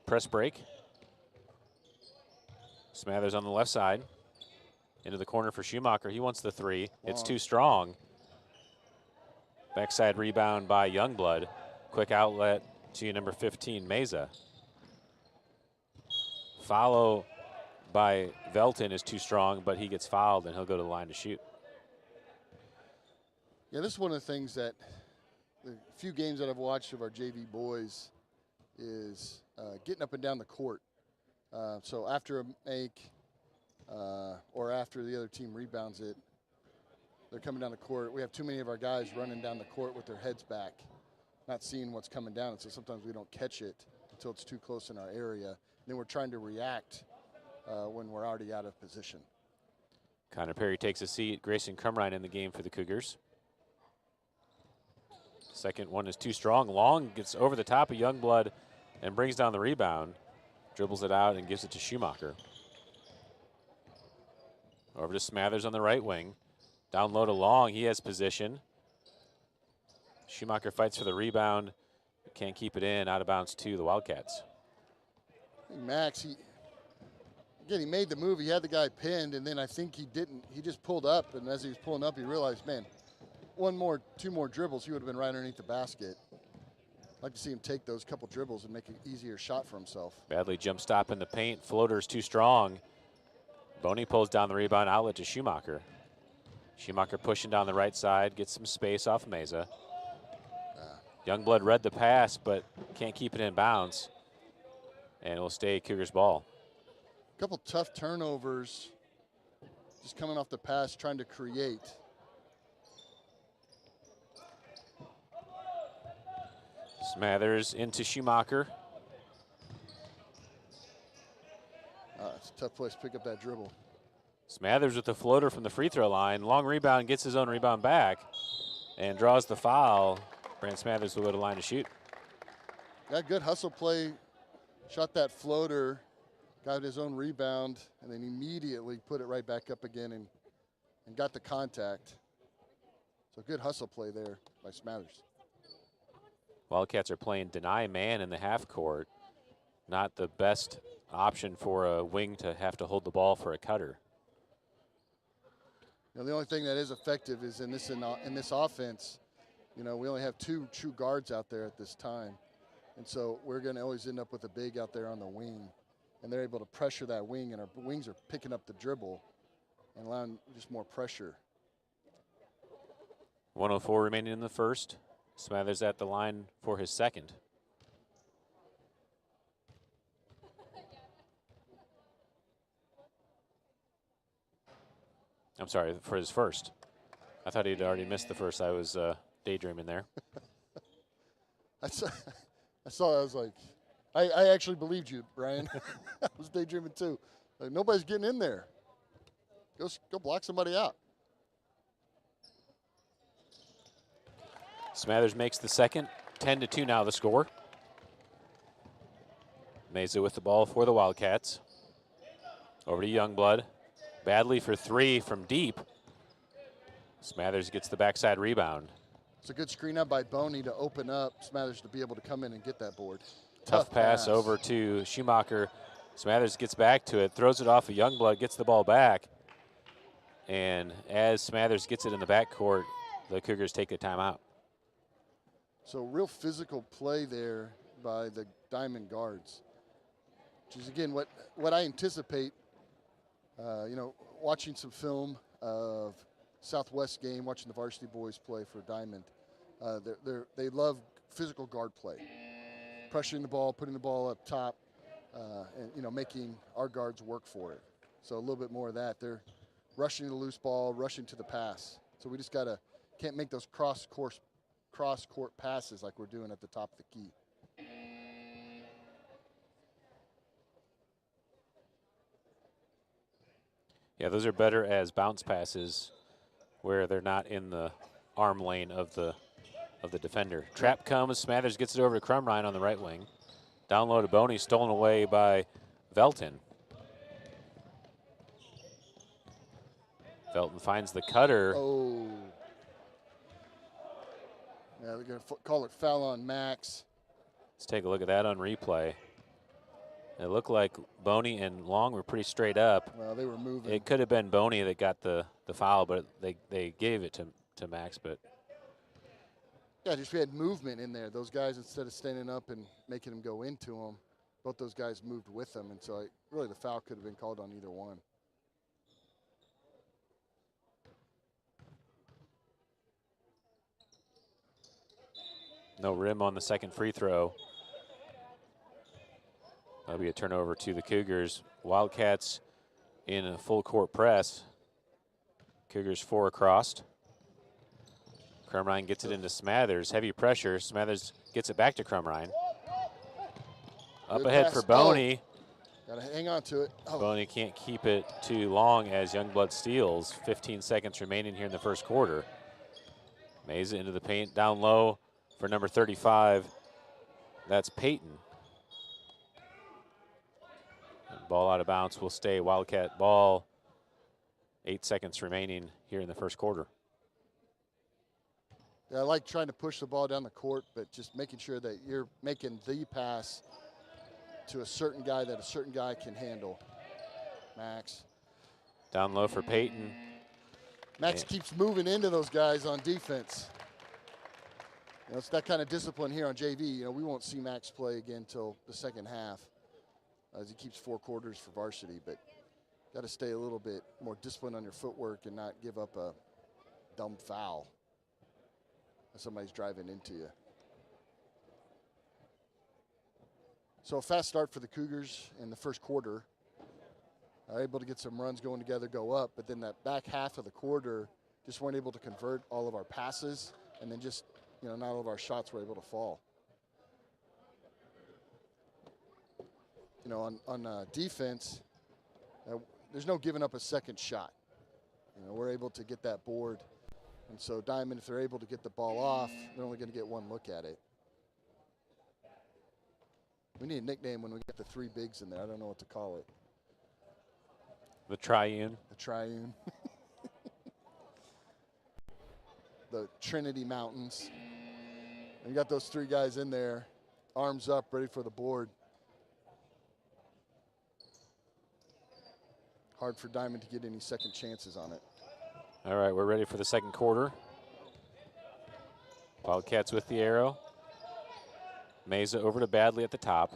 press break. Smathers on the left side. Into the corner for Schumacher. He wants the three. Long. It's too strong. Backside rebound by Youngblood. Quick outlet to number 15, Meza. Follow by Velton is too strong, but he gets fouled and he'll go to the line to shoot. Yeah, this is one of the things that the few games that I've watched of our JV boys is getting up and down the court. So after a make or after the other team rebounds it, they're coming down the court. We have too many of our guys running down the court with their heads back, not seeing what's coming down. And so sometimes we don't catch it until it's too close in our area. And then we're trying to react when we're already out of position. Connor Perry takes a seat. Grayson Crumrine in the game for the Cougars. Second one is too strong. Long gets over the top of Youngblood and brings down the rebound. Dribbles it out and gives it to Schumacher. Over to Smathers on the right wing. Down low to Long, he has position. Schumacher fights for the rebound. Can't keep it in, out of bounds to the Wildcats. I think Max, again, he made the move. He had the guy pinned, and then I think he didn't. He just pulled up, and as he was pulling up, he realized, man, two more dribbles, he would have been right underneath the basket. I'd like to see him take those couple dribbles and make an easier shot for himself. Badly jump stop in the paint. Floater's too strong. Boney pulls down the rebound, outlet to Schumacher. Schumacher pushing down the right side, gets some space off Meza. Youngblood read the pass, but can't keep it in bounds. And it will stay Cougars ball. A couple tough turnovers, just coming off the pass, trying to create. Smathers into Schumacher. It's a tough place to pick up that dribble. Smathers with the floater from the free throw line. Long rebound, gets his own rebound back, and draws the foul. Brand Smathers will go to line to shoot. Got good hustle play. Shot that floater, got his own rebound, and then immediately put it right back up again and got the contact. So good hustle play there by Smathers. Wildcats are playing deny man in the half court. Not the best option for a wing to have to hold the ball for a cutter. You know, the only thing that is effective is in this offense. You know, we only have two true guards out there at this time. And so we're going to always end up with a big out there on the wing. And they're able to pressure that wing, and our wings are picking up the dribble and allowing just more pressure. 1:04 remaining in the first. Smathers at the line for his second. I'm sorry, for his first. I thought he'd already missed the first. I was daydreaming there. I saw. I was like, I actually believed you, Brian. I was daydreaming too. Like, nobody's getting in there. Go block somebody out. Smathers makes the second. 10-2 now the score. Meza with the ball for the Wildcats. Over to Youngblood. Badly for three from deep. Smathers gets the backside rebound. It's a good screen up by Boney to open up Smathers to be able to come in and get that board. Tough pass over to Schumacher. Smathers gets back to it, throws it off of Youngblood, gets the ball back. And as Smathers gets it in the backcourt, the Cougars take a timeout. So real physical play there by the Diamond guards, which is, again, what I anticipate, you know, watching some film of Southwest game, watching the varsity boys play for Diamond. They love physical guard play, pressuring the ball, putting the ball up top, and, you know, making our guards work for it. So a little bit more of that. They're rushing the loose ball, rushing to the pass. So we just can't make those cross-court passes like we're doing at the top of the key. Yeah, those are better as bounce passes where they're not in the arm lane of the defender. Trap comes, Smathers gets it over to Crumrine on the right wing. Down low to Boney, stolen away by Velton. Velton finds the cutter. Oh. Yeah, they're going to call it foul on Max. Let's take a look at that on replay. It looked like Boney and Long were pretty straight up. Well, they were moving. It could have been Boney that got the foul, but they gave it to Max. But yeah, just we had movement in there. Those guys, instead of standing up and making them go into them, both those guys moved with them. And so really the foul could have been called on either one. No rim on the second free throw. That'll be a turnover to the Cougars. Wildcats in a full court press. Cougars 4 across. Crumrine gets it into Smathers. Heavy pressure. Smathers gets it back to Crumrine. Up Good ahead pass. for Boney. Got to hang on to it. Oh. Boney can't keep it too long as Youngblood steals. 15 seconds remaining here in the first quarter. Meza into the paint, down low for number 35. That's Peyton. And ball out of bounds will stay Wildcat ball. 8 seconds remaining here in the first quarter. Yeah, I like trying to push the ball down the court, but just making sure that you're making the pass to a certain guy that a certain guy can handle. Max. Down low for Peyton. Max keeps moving into those guys on defense. It's that kind of discipline here on JV. We won't see Max play again until the second half as he keeps 4 quarters for varsity, but got to stay a little bit more disciplined on your footwork and not give up a dumb foul as somebody's driving into you. So a fast start for the Cougars in the first quarter. Are able to get some runs going together, go up, but then that back half of the quarter just weren't able to convert all of our passes, and then just, not all of our shots were able to fall. On defense, there's no giving up a second shot. We're able to get that board, and so Diamond, if they're able to get the ball off, they're only going to get one look at it. We need a nickname when we get the 3 bigs in there. I don't know what to call it. The triune. The triune. The Trinity Mountains. And you got those 3 guys in there, arms up, ready for the board. Hard for Diamond to get any second chances on it. All right, we're ready for the second quarter. Wildcats with the arrow. Meza over to Badley at the top.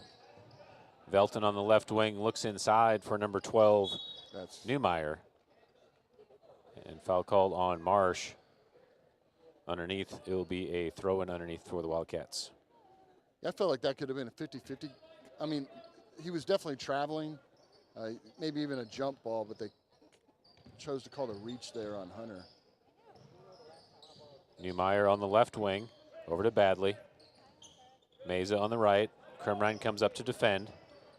Velton on the left wing looks inside for number 12, that's Newmeyer. And foul called on Marsh. Underneath, it will be a throw-in underneath for the Wildcats. Yeah, I felt like that could have been a 50-50. I mean, he was definitely traveling, maybe even a jump ball, but they chose to call the reach there on Hunter. Newmeyer on the left wing, over to Badley. Meza on the right. Krumrine comes up to defend.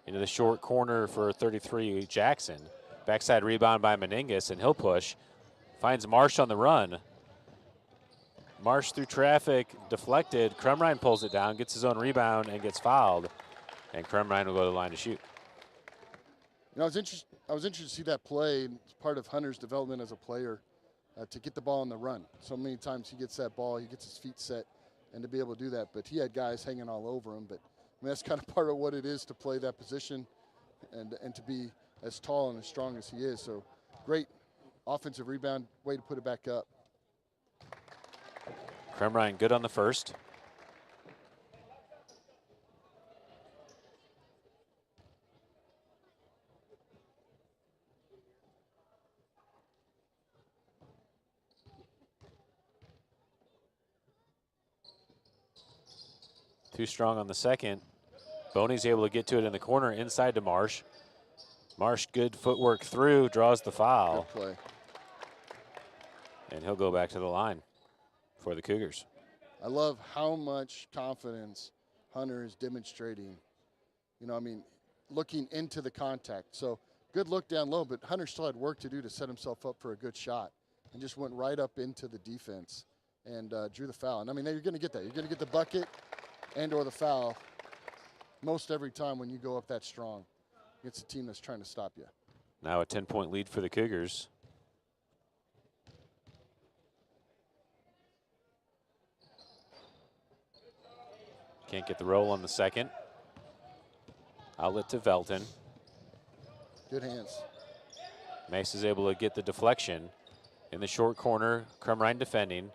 Into the short corner for 33, Jackson. Backside rebound by Meningus, and he'll push. Finds Marsh on the run. Marsh through traffic, deflected. Krumrine pulls it down, gets his own rebound, and gets fouled. And Krumrine will go to the line to shoot. I was interested to see that play. It's part of Hunter's development as a player to get the ball on the run. So many times he gets that ball, he gets his feet set, and to be able to do that. But he had guys hanging all over him. But that's kind of part of what it is to play that position and to be as tall and as strong as he is. So great offensive rebound, way to put it back up. Krumrine good on the first. Too strong on the second. Boney's able to get to it in the corner inside to Marsh. Marsh, good footwork through, draws the foul. Good play. And he'll go back to the line for the Cougars. I love how much confidence Hunter is demonstrating. Looking into the contact. So good look down low, but Hunter still had work to do to set himself up for a good shot and just went right up into the defense and drew the foul. And you're going to get that. You're going to get the bucket and or the foul most every time when you go up that strong against a team that's trying to stop you. Now a 10-point lead for the Cougars. Can't get the roll on the second. Outlet to Velton. Good hands. Mace is able to get the deflection in the short corner. Krumrine defending.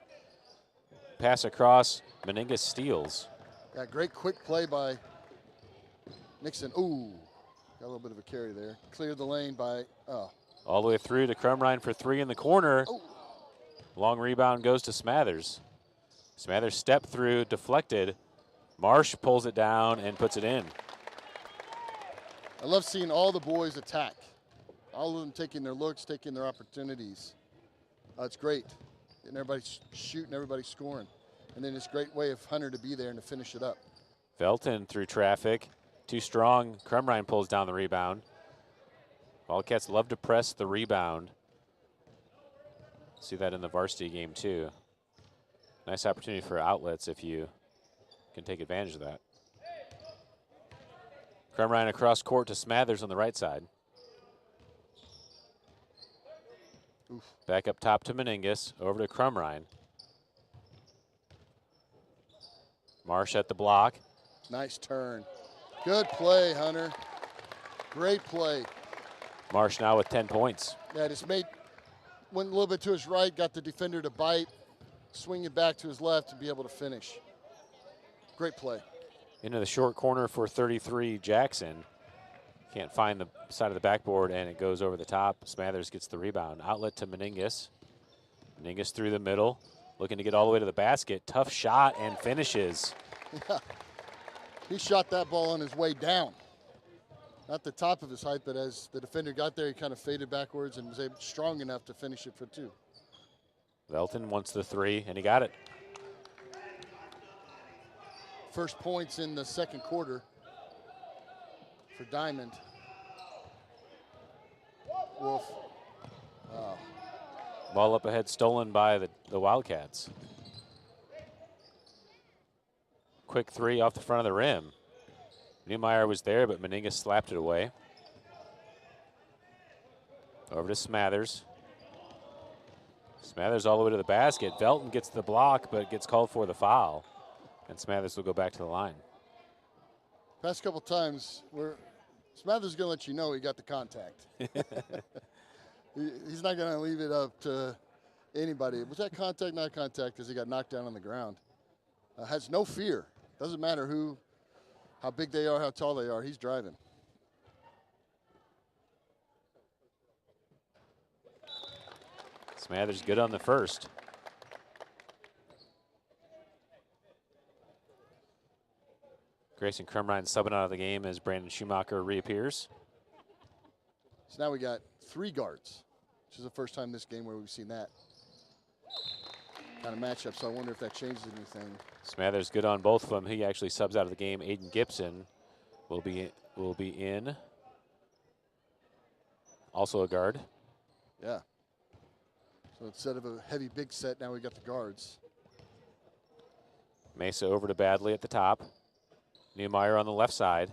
Pass across. Meningus steals. Yeah, great quick play by Nixon. Ooh, got a little bit of a carry there. Cleared the lane by, All the way through to Krumrine for 3 in the corner. Oh. Long rebound goes to Smathers. Smathers step through, deflected. Marsh pulls it down and puts it in. I love seeing all the boys attack. All of them taking their looks, taking their opportunities. It's great. And everybody's shooting, everybody's scoring. And then it's a great way of Hunter to be there and to finish it up. Velton through traffic. Too strong. Krumrine pulls down the rebound. Wildcats love to press the rebound. See that in the varsity game too. Nice opportunity for outlets if you can take advantage of that. Krumrine across court to Smathers on the right side. Oof. Back up top to Meningus, over to Krumrine. Marsh at the block. Nice turn. Good play, Hunter. Great play. Marsh now with 10 points. Yeah, just went a little bit to his right, got the defender to bite, swing it back to his left and be able to finish. Great play. Into the short corner for 33, Jackson. Can't find the side of the backboard, and it goes over the top. Smathers gets the rebound. Outlet to Meningus. Meningus through the middle, looking to get all the way to the basket. Tough shot and finishes. Yeah. He shot that ball on his way down. Not the top of his height, but as the defender got there, he kind of faded backwards and was strong enough to finish it for 2. Velton wants the 3, and he got it. First points in the second quarter for Diamond. Wolf. Oh. Ball up ahead, stolen by the Wildcats. Quick 3 off the front of the rim. Newmeyer was there, but Meningus slapped it away. Over to Smathers. Smathers all the way to the basket. Velton gets the block, but gets called for the foul. And Smathers will go back to the line. Past couple times, Smathers is going to let you know he got the contact. He's not going to leave it up to anybody. Was that contact, not contact, because he got knocked down on the ground. Has no fear. Doesn't matter how big they are, how tall they are. He's driving. Smathers good on the first. Grayson Crumrine subbing out of the game as Brandon Schumacher reappears. So now we got 3 guards, which is the first time this game where we've seen that kind of matchup, so I wonder if that changes anything. Smathers good on both of them. He actually subs out of the game. Aiden Gibson will be in. Also a guard. Yeah. So instead of a heavy big set, now we got the guards. Mesa over to Badley at the top. Newmeyer on the left side.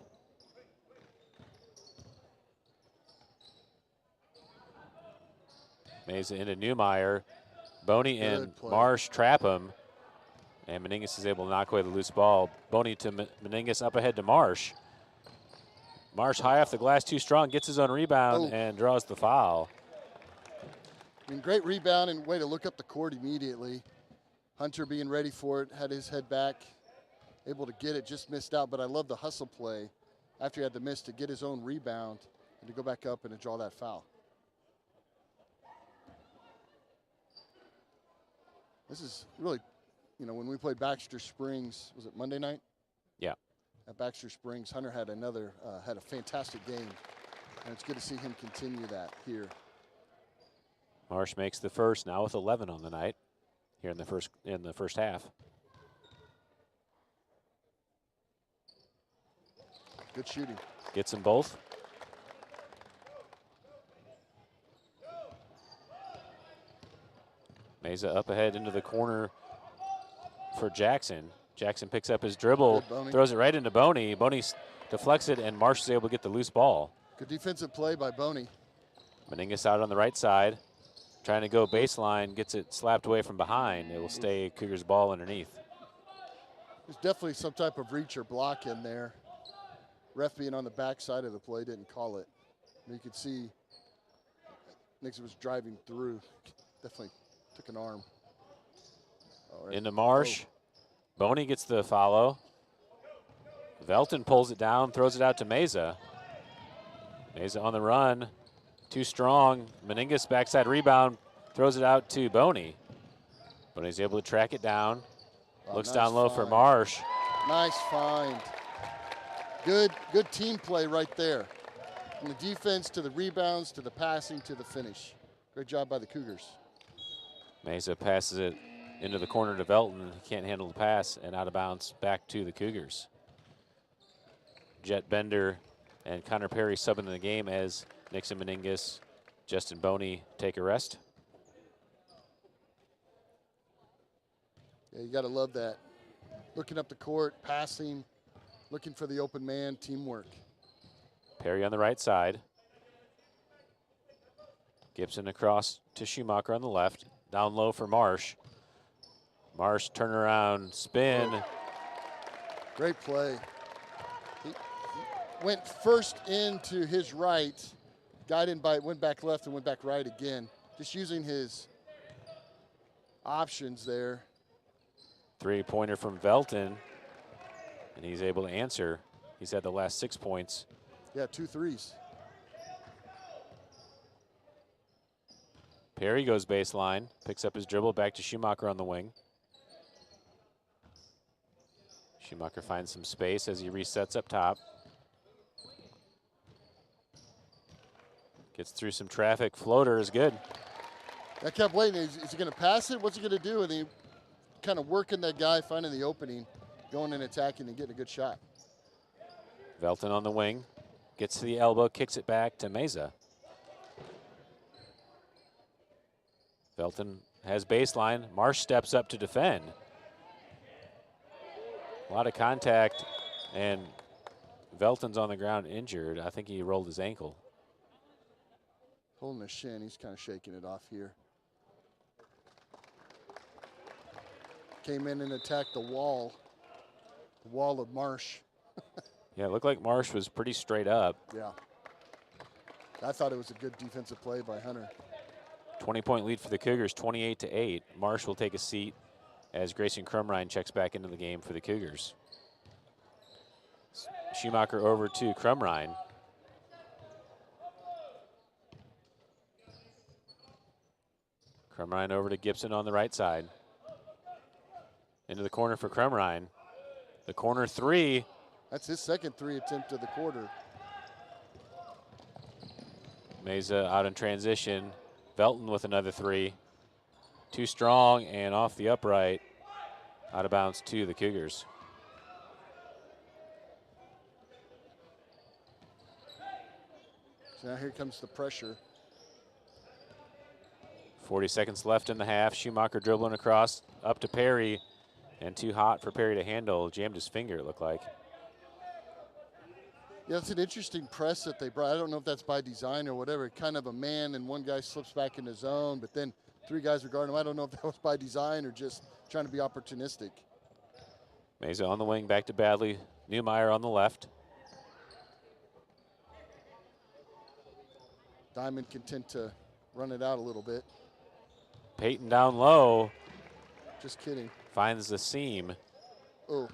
Mesa into Newmeyer. Boney and Marsh trap him. And Meningus is able to knock away the loose ball. Boney to Meningus, up ahead to Marsh. Marsh high off the glass, too strong, gets his own rebound and draws the foul. I mean, great rebound and way to look up the court immediately. Hunter being ready for it, had his head back, able to get it, just missed out. But I love the hustle play after he had the miss to get his own rebound and to go back up and to draw that foul. This is really, when we played Baxter Springs, was it Monday night? Yeah. At Baxter Springs, Hunter had had a fantastic game, and it's good to see him continue that here. Marsh makes the first, now with 11 on the night here in the first half. Good shooting. Gets them both. Mesa up ahead into the corner for Jackson. Jackson picks up his dribble, throws it right into Boney. Boney deflects it, and Marsh is able to get the loose ball. Good defensive play by Boney. Meningus out on the right side, trying to go baseline, gets it slapped away from behind. It will stay Cougars ball underneath. There's definitely some type of reach or block in there. Ref being on the back side of the play didn't call it. You could see Nixon was driving through. Definitely took an arm. Right. Into Marsh. Boney gets the follow. Velton pulls it down, throws it out to Mesa. Mesa on the run. Too strong. Meningus backside rebound, throws it out to Boney. Boney's able to track it down. Looks nice down low find. for Marsh. Nice find. Good team play right there. From the defense to the rebounds to the passing to the finish. Great job by the Cougars. Mesa passes it into the corner to Velton. He can't handle the pass, and out of bounds back to the Cougars. Jet Bender and Connor Perry subbing in the game as Nixon Meningus, Justin Boney take a rest. Yeah, you got to love that. Looking up the court, passing, looking for the open man, teamwork. Perry on the right side. Gibson across to Schumacher on the left. Down low for Marsh. Marsh turnaround, spin. Great play. He went first into his right, Guy didn't bite, went back left and went back right again. Just using his options there. Three-pointer from Velton, and he's able to answer. He's had the last 6 points. Yeah, 2 threes. Perry goes baseline, picks up his dribble, back to Schumacher on the wing. Schumacher finds some space as he resets up top. Gets through some traffic. Floater is good. I kept waiting. Is he going to pass it? What's he going to do? And he kind of working that guy, finding the opening, going and attacking and getting a good shot. Velton on the wing. Gets to the elbow, kicks it back to Meza. Velton has baseline. Marsh steps up to defend. A lot of contact, and Velton's on the ground injured. I think he rolled his ankle. Holding his shin, he's kind of shaking it off here. Came in and attacked the wall of Marsh. Yeah, it looked like Marsh was pretty straight up. Yeah. I thought it was a good defensive play by Hunter. 20-point lead for the Cougars, 28-8. Marsh will take a seat as Grayson Crumrine checks back into the game for the Cougars. Schumacher over to Crumrine. Crumrine over to Gibson on the right side. Into the corner for Crumrine. The corner three. That's his second 3 attempt of the quarter. Meza out in transition. Velton with another 3. Too strong and off the upright. Out of bounds to the Cougars. So now here comes the pressure. 40 seconds left in the half. Schumacher dribbling across up to Perry. And too hot for Perry to handle. Jammed his finger, it looked like. Yeah, it's an interesting press that they brought. I don't know if that's by design or whatever. Kind of a man and one guy slips back in his zone, but then 3 guys are guarding him. I don't know if that was by design or just trying to be opportunistic. Meza on the wing, back to Badley. Newmeyer on the left. Diamond content to run it out a little bit. Peyton down low. Just kidding. Finds the seam. Oh.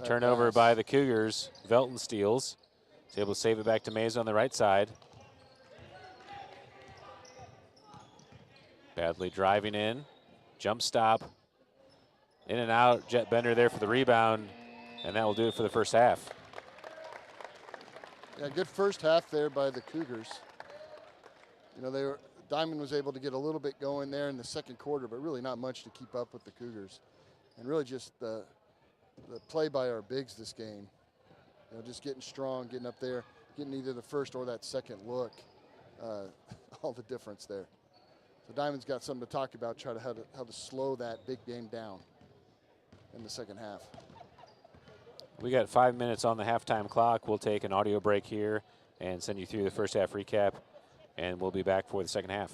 Turnover by the Cougars. Velton steals. He's able to save it back to Meza on the right side. Badley driving in. Jump stop. In and out. Jet Bender there for the rebound. And that will do it for the first half. Yeah, good first half there by the Cougars. You know, Diamond was able to get a little bit going there in the second quarter, but really not much to keep up with the Cougars. And really just the play by our bigs this game. You know, just getting strong, getting up there, getting either the first or that second look. All the difference there. So Diamond's got something to talk about, how to slow that big game down in the second half. We got 5 minutes on the halftime clock. We'll take an audio break here and send you through the first half recap, and we'll be back for the second half.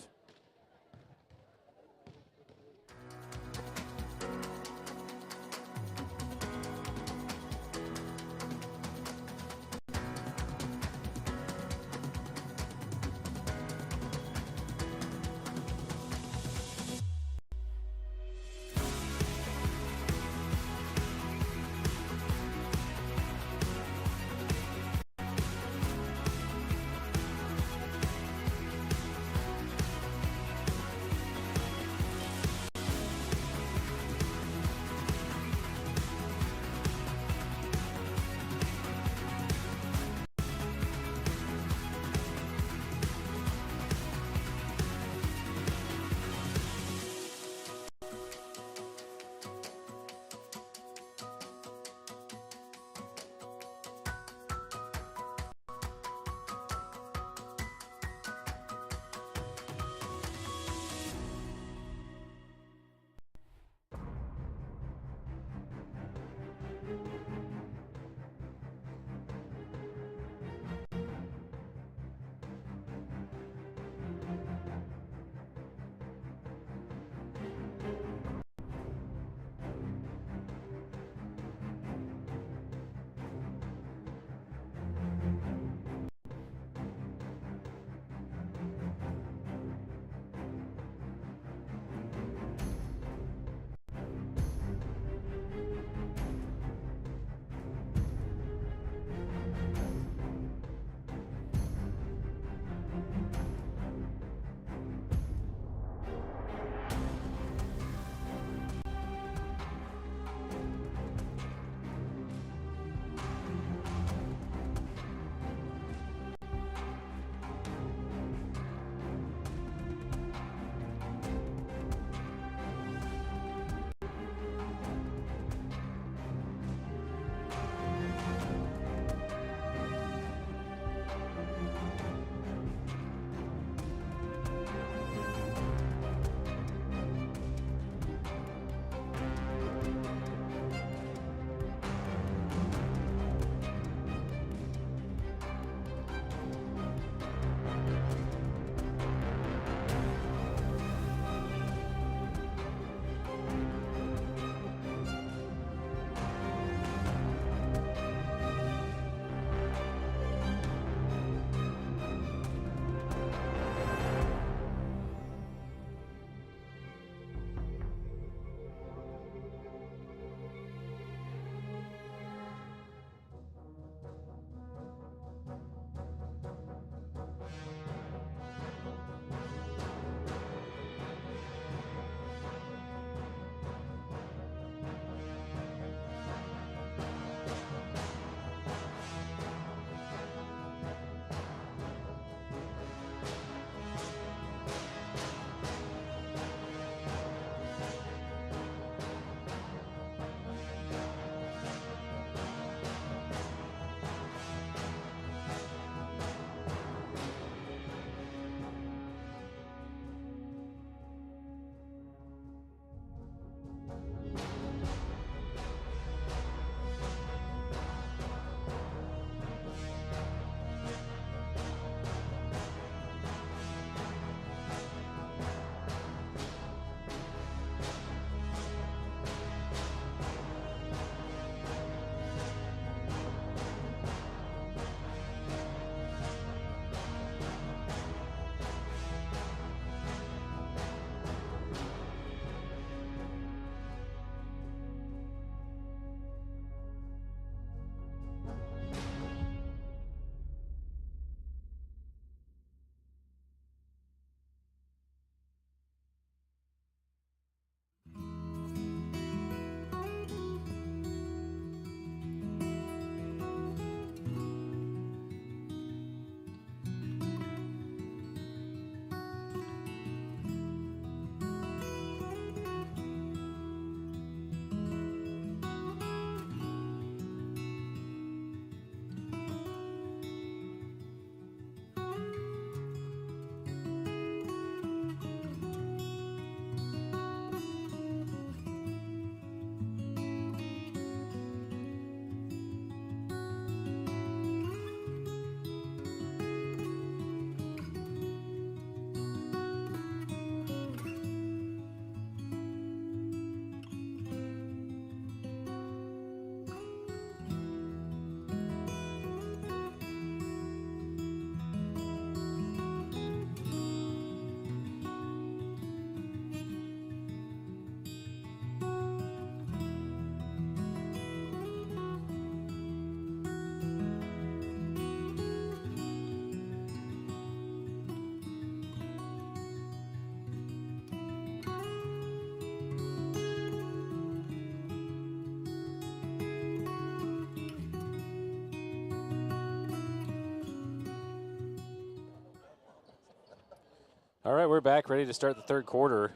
All right, we're back, ready to start the third quarter.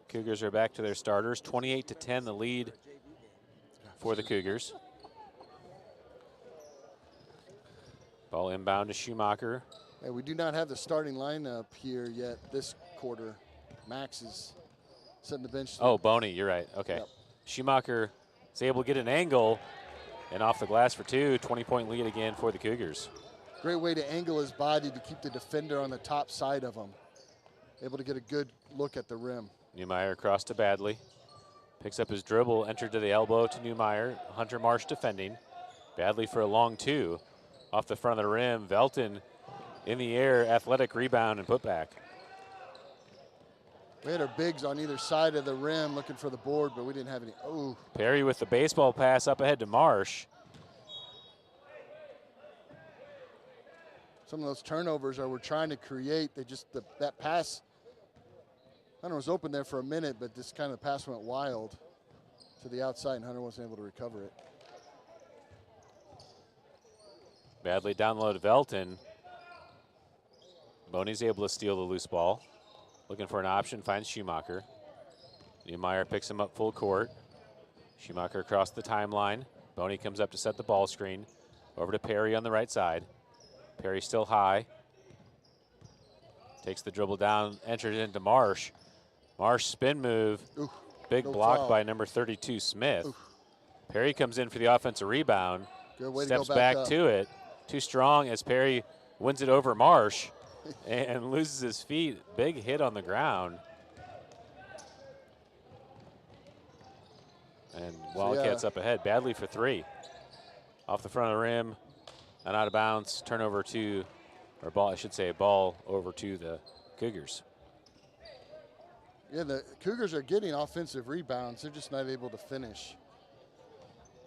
Cougars are back to their starters. 28-10, the lead for the Cougars. Ball inbound to Schumacher. Hey, we do not have the starting lineup here yet this quarter. Max is setting the bench. Oh, Boney, you're right. Okay. Yep. Schumacher is able to get an angle and off the glass for two. 20-point lead again for the Cougars. Great way to angle his body to keep the defender on the top side of him. Able to get a good look at the rim. Newmeyer across to Badley. Picks up his dribble, entered to the elbow to Newmeyer. Hunter Marsh defending. Badley for a long two. Off the front of the rim, Velton in the air, athletic rebound and putback. We had our bigs on either side of the rim looking for the board, but we didn't have any. Oh. Perry with the baseball pass up ahead to Marsh. Some of those turnovers are we're trying to create. They just, that pass, Hunter was open there for a minute, but this kind of pass went wild to the outside, and Hunter wasn't able to recover it. Badly down low to Velton. Boney's able to steal the loose ball. Looking for an option, finds Schumacher. Newmeyer picks him up full court. Schumacher across the timeline. Boney comes up to set the ball screen. Over to Perry on the right side. Perry still high. Takes the dribble down, enters into Marsh. Marsh spin move. Ooh, Big no block foul. by number 32, Smith. Ooh. Perry comes in for the offensive rebound. Good way Steps to go back up. to it. Too strong as Perry wins it over Marsh and loses his feet. Big hit on the ground. And Wildcats up ahead. Badly for three. Off the front of the rim and out of bounds. Turnover to, or ball, I should say, ball over to the Cougars. Yeah, the Cougars are getting offensive rebounds. They're just not able to finish.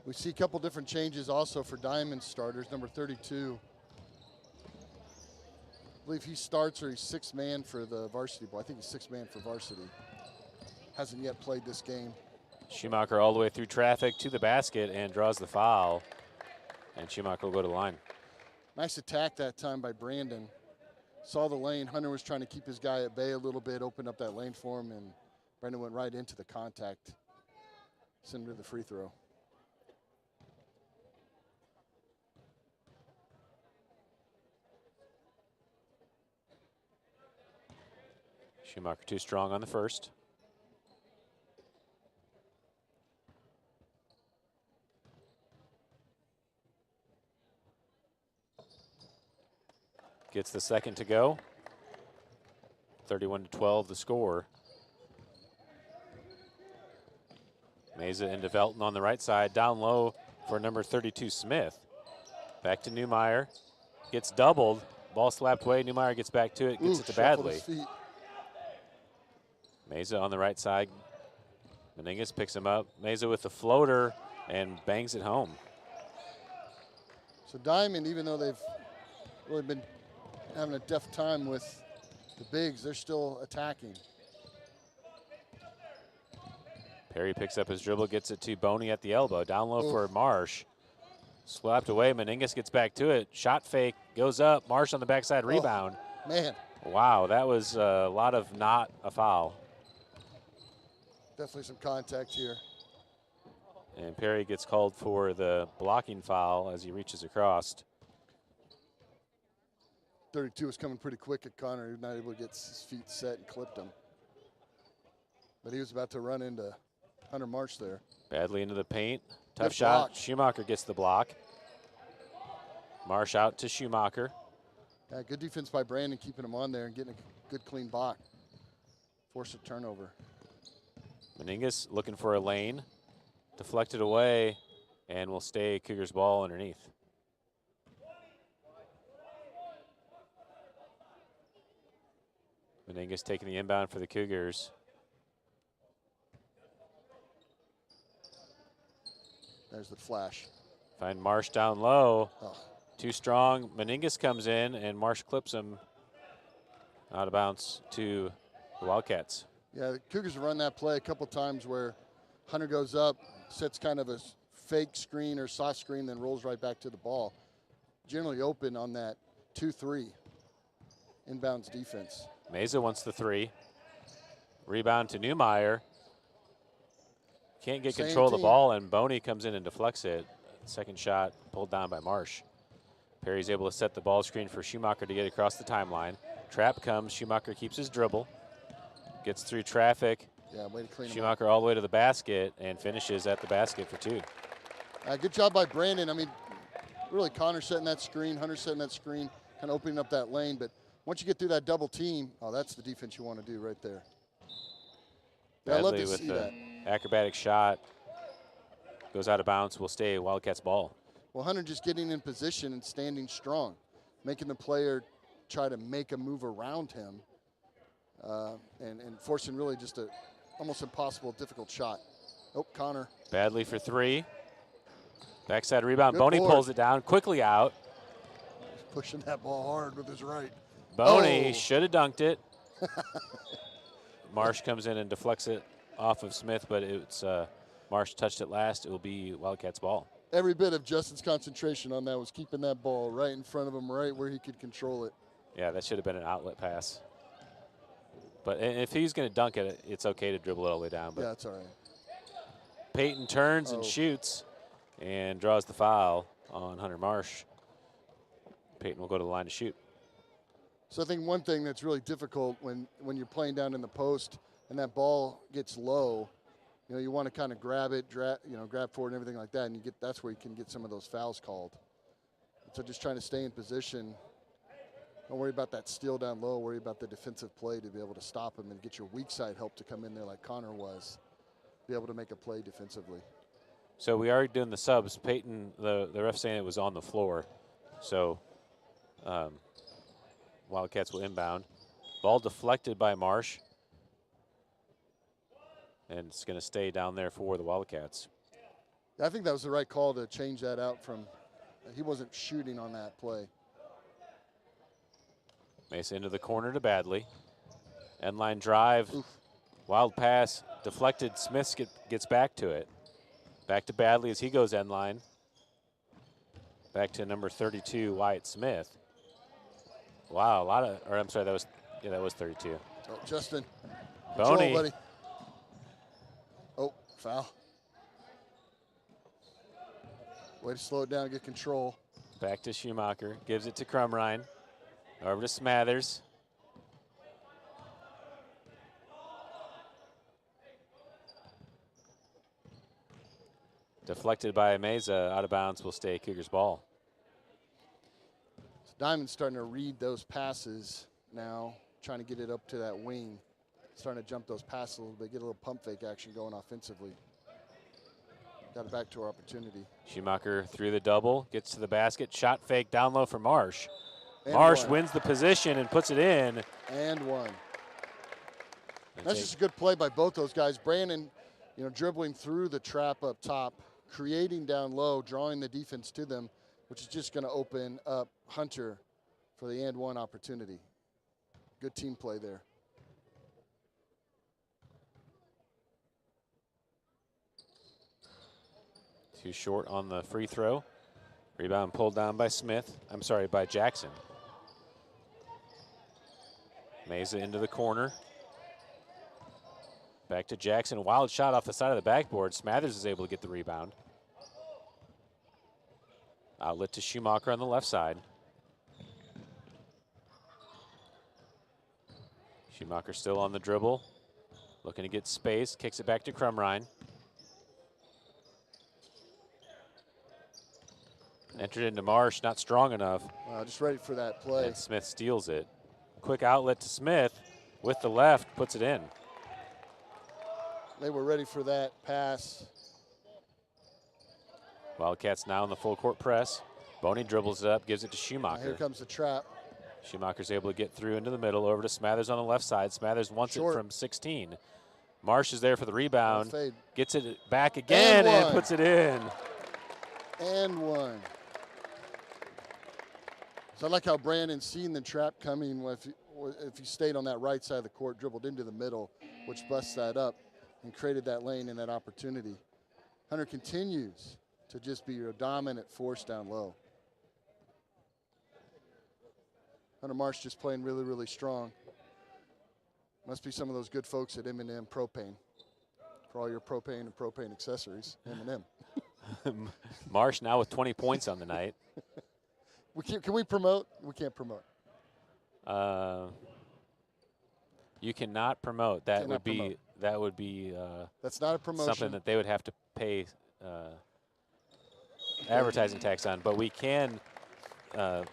We see a couple different changes also for Diamond starters. Number 32, I believe he starts or he's sixth man for the varsity ball. I think he's sixth man for varsity. Hasn't yet played this game. Schumacher all the way through traffic to the basket and draws the foul. And Schumacher will go to the line. Nice attack that time by Brandon. Saw the lane. Hunter was trying to keep his guy at bay a little bit, opened up that lane for him, and Brandon went right into the contact. Sent him to the free throw. Schumacher too strong on the first. Gets the second to go. 31-12 the score. Meza into Velton on the right side. Down low for number 32, Smith. Back to Newmeyer. Gets doubled. Ball slapped away. Newmeyer gets back to it. Gets it to Badley. Meza on the right side. Meningas picks him up. Meza with the floater and bangs it home. So Diamond, even though they've really been having a tough time with the bigs, they're still attacking. Perry picks up his dribble, gets it to Boney at the elbow. Down low for Marsh. Slapped away. Meningas gets back to it. Shot fake, goes up. Marsh on the backside rebound. Man. Wow, that was a lot of not a foul. Definitely some contact here. And Perry gets called for the blocking foul as he reaches across. 32 was coming pretty quick at Connor. He was not able to get his feet set and clipped him. But he was about to run into Hunter Marsh there. Badly into the paint. Tough Good shot. block. Schumacher gets the block. Marsh out to Schumacher. Yeah, good defense by Brandon, keeping him on there and getting a good clean block. Force a turnover. Meningas looking for a lane. Deflected away and will stay Cougars ball underneath. Meningas taking the inbound for the Cougars. There's the flash. Find Marsh down low. Oh. Too strong. Meningas comes in and Marsh clips him out of bounds to the Wildcats. Yeah, the Cougars have run that play a couple times where Hunter goes up, sets kind of a fake screen or soft screen, then rolls right back to the ball. Generally open on that 2-3. inbounds defense. Meza wants the three. Rebound to Newmeyer. Can't get Same control of the team. ball, and Boney comes in and deflects it. Second shot pulled down by Marsh. Perry's able to set the ball screen for Schumacher to get across the timeline. Trap comes. Schumacher keeps his dribble. Gets through traffic. Yeah, way to clean him up. Schumacher all the way to the basket and finishes at the basket for two. Good job by Brandon. I mean, really Connor setting that screen, Hunter setting that screen, kind of opening up that lane. But once you get through that double team, oh, that's the defense you want to do right there. Yeah, I love Badly to with see the that. acrobatic shot. Goes out of bounds. Will stay Wildcats ball. Well, Hunter just getting in position and standing strong, making the player try to make a move around him, and forcing really just a almost impossible, difficult shot. Oh, Connor. Badly for three. Backside rebound. Good Boney board. pulls it down quickly out. He's pushing that ball hard with his right. Boney Oh. should have dunked it. Marsh comes in and deflects it off of Smith, but it's Marsh touched it last. It will be Wildcats ball. Every bit of Justin's concentration on that was keeping that ball right in front of him, right where he could control it. Yeah, that should have been an outlet pass. But if he's going to dunk it, it's okay to dribble it all the way down. But Yeah, it's all right. Peyton turns and shoots and draws the foul on Hunter Marsh. Peyton will go to the line to shoot. So I think one thing that's really difficult when you're playing down in the post and that ball gets low, you want to kind of grab it, grab forward and everything like that, and that's where you can get some of those fouls called. So just trying to stay in position. Don't worry about that steal down low. Worry about the defensive play to be able to stop him and get your weak side help to come in there like Connor was, be able to make a play defensively. So we are doing the subs. Peyton, the ref saying it was on the floor. So Wildcats will inbound. Ball deflected by Marsh. And it's going to stay down there for the Wildcats. I think that was the right call to change that out from, he wasn't shooting on that play. Mesa into the corner to Badley. End line drive. Oof. Wild pass. Deflected. Smith gets back to it. Back to Badley as he goes end line. Back to number 32, Wyatt Smith. Wow, that was 32. Oh, Justin. Boney. Control, buddy. Oh, foul. Way to slow it down and get control. Back to Schumacher. Gives it to Crumrine. Over to Smathers. Deflected by Meza. Out of bounds will stay Cougars ball. So Diamond's starting to read those passes now, trying to get it up to that wing. Starting to jump those passes a little bit, get a little pump fake action going offensively. Got it back to our opportunity. Schumacher through the double, gets to the basket. Shot fake down low for Marsh. And Marsh one. wins the position and puts it in. And one. That's just a good play by both those guys. Brandon, dribbling through the trap up top, creating down low, drawing the defense to them, which is just going to open up Hunter for the and one opportunity. Good team play there. Too short on the free throw. Rebound pulled down by by Jackson. Meza into the corner. Back to Jackson. Wild shot off the side of the backboard. Smathers is able to get the rebound. Outlet to Schumacher on the left side. Schumacher still on the dribble. Looking to get space. Kicks it back to Crumrine. Entered into Marsh, not strong enough. Just ready for that play. And Smith steals it. Quick outlet to Smith with the left, puts it in. They were ready for that pass. Wildcats now in the full court press. Boney dribbles it up, gives it to Here Schumacher. comes the trap. Schumacher's able to get through into the middle, over to Smathers on the left side. Smathers wants Short. it from 16. Marsh is there for the rebound. Fade. Gets it back again and one. puts it in. And one. So I like how Brandon seen the trap coming. If he stayed on that right side of the court, dribbled into the middle, which busts that up and created that lane and that opportunity. Hunter continues to just be your dominant force down low. Hunter Marsh just playing really, really strong. Must be some of those good folks at M&M Propane. For all your propane and propane accessories, M&M. Marsh now with 20 points on the night. Can we promote? We can't promote. You cannot promote. That Cannot promote. would be That's not a promotion. something that they would have to pay advertising tax on. But we can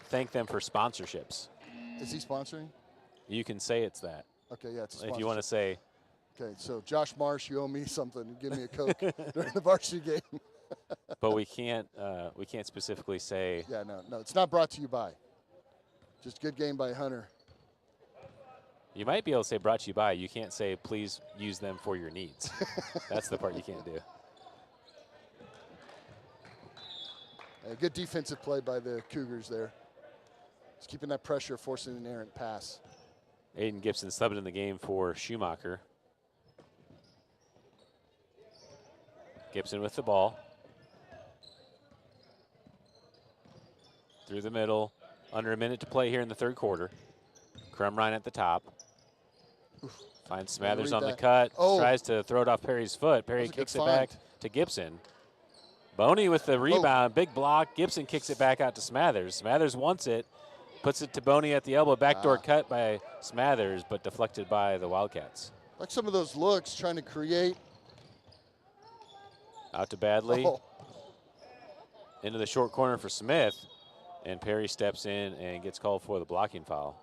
thank them for sponsorships. Is he sponsoring? You can say it's that. Okay, yeah, it's a If sponsorship. you want to say. Okay, so Josh Marsh, you owe me something. Give me a Coke during the varsity game. But we can't specifically say. Yeah, no, it's not brought to you by. Just good game by Hunter. You might be able to say brought to you by. You can't say please use them for your needs. That's the part you can't do. A good defensive play by the Cougars there. Just keeping that pressure, forcing an errant pass. Aiden Gibson subbed in the game for Schumacher. Gibson with the ball. Through the middle. Under a minute to play here in the third quarter. Crumrine at the top. Oof. Finds Smathers on the cut. Oh. Tries to throw it off Perry's foot. Perry kicks it back to Gibson. Boney with the rebound. Oh. Big block. Gibson kicks it back out to Smathers. Smathers wants it. Puts it to Boney at the elbow. Backdoor cut by Smathers, but deflected by the Wildcats. Like some of those looks, trying to create. Out to Badley. Oh. Into the short corner for Smith. And Perry steps in and gets called for the blocking foul.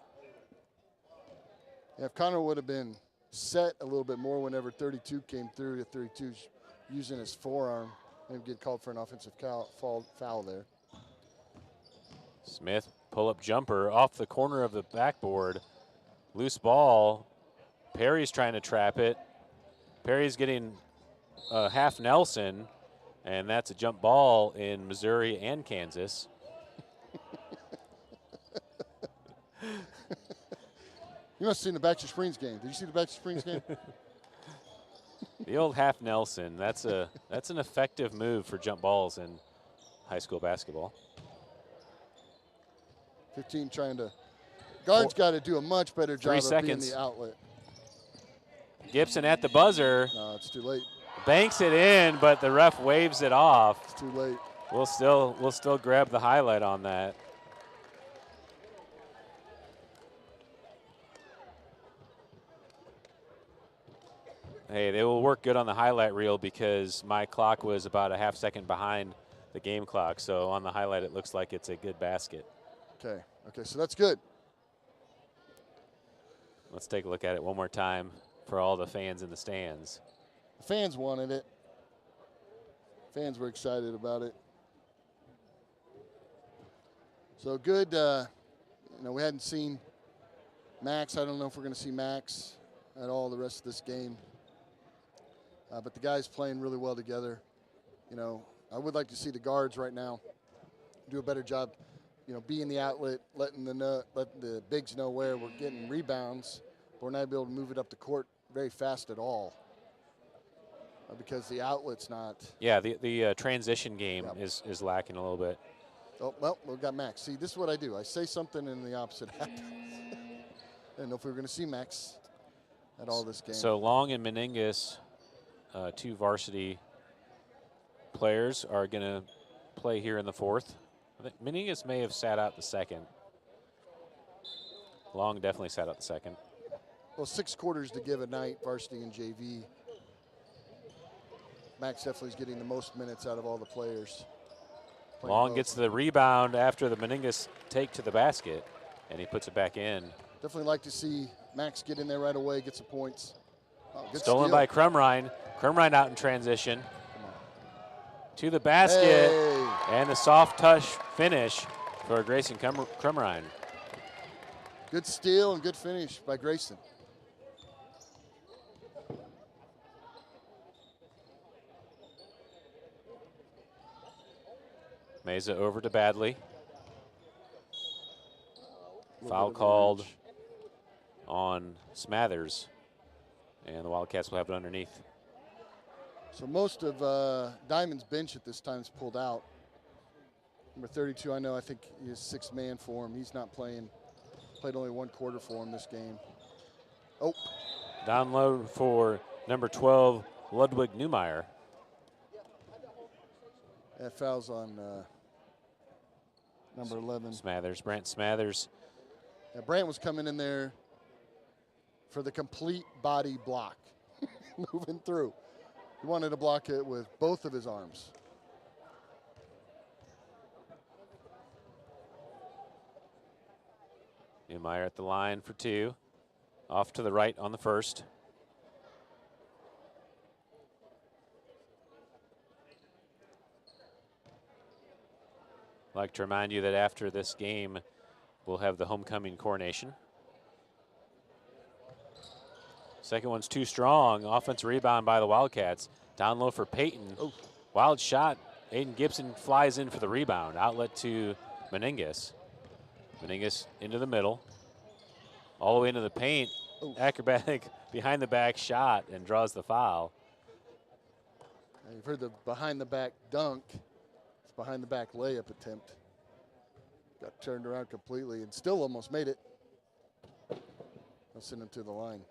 Yeah, if Connor would have been set a little bit more whenever 32 came through, 32's using his forearm, maybe get called for an offensive foul there. Smith, pull-up jumper off the corner of the backboard. Loose ball. Perry's trying to trap it. Perry's getting half Nelson, and that's a jump ball in Missouri and Kansas. You must have seen the Baxter Springs game. Did you see the Baxter Springs game? The old half Nelson. That's an effective move for jump balls in high school basketball. 15 trying to. Guard's got to do a much better job of being the outlet. Gibson at the buzzer. No, it's too late. Banks it in, but the ref waves it off. It's too late. We'll still grab the highlight on that. Hey, they will work good on the highlight reel because my clock was about a half second behind the game clock. So on the highlight, it looks like it's a good basket. Okay, so that's good. Let's take a look at it one more time for all the fans in the stands. The fans wanted it. Fans were excited about it. So good, we hadn't seen Max. I don't know if we're going to see Max at all the rest of this game. But the guys playing really well together. I would like to see the guards right now do a better job, being the outlet, letting the bigs know where we're getting rebounds, but we're not able to move it up the court very fast at all because the outlet's not. Yeah, the transition game is lacking a little bit. Oh, well, we've got Max. See, this is what I do. I say something and the opposite happens. I didn't know if we were going to see Max at all this game. So Long and Meningus, two varsity players, are going to play here in the fourth. I think Meningus may have sat out the second. Long definitely sat out the second. Well, 6 quarters to give a night, varsity and JV. Max definitely is getting the most minutes out of all the players. Long gets the rebound after the Meningus take to the basket, and he puts it back in. Definitely like to see Max get in there right away, get some points. Oh, Stolen steal by Crumrine. Crumrine out in transition. To the basket, and a soft touch finish for Grayson Crumrine. Good steal and good finish by Grayson. Meza over to Badley. Foul called on Smathers, and the Wildcats will have it underneath. So most of Diamond's bench at this time is pulled out. Number 32, I think he is 6th man for him. He's not playing Played only one quarter for him this game. Oh. Down low for number 12, Ludwig Neumeyer. That foul's on number 11. Smathers, Brant Smathers. Yeah, Brant was coming in there for the complete body block, moving through. He wanted to block it with both of his arms. Neumeyer at the line for 2. Off to the right on the first. I'd like to remind you that after this game, we'll have the homecoming coronation. Second one's too strong. Offensive rebound by the Wildcats. Down low for Peyton. Oh. Wild shot. Aiden Gibson flies in for the rebound. Outlet to Meningus. Meningus into the middle. All the way into the paint. Oh. Acrobatic behind the back shot and draws the foul. Now you've heard the behind the back dunk. It's behind the back layup attempt. Got turned around completely and still almost made it. I'll send him to the line.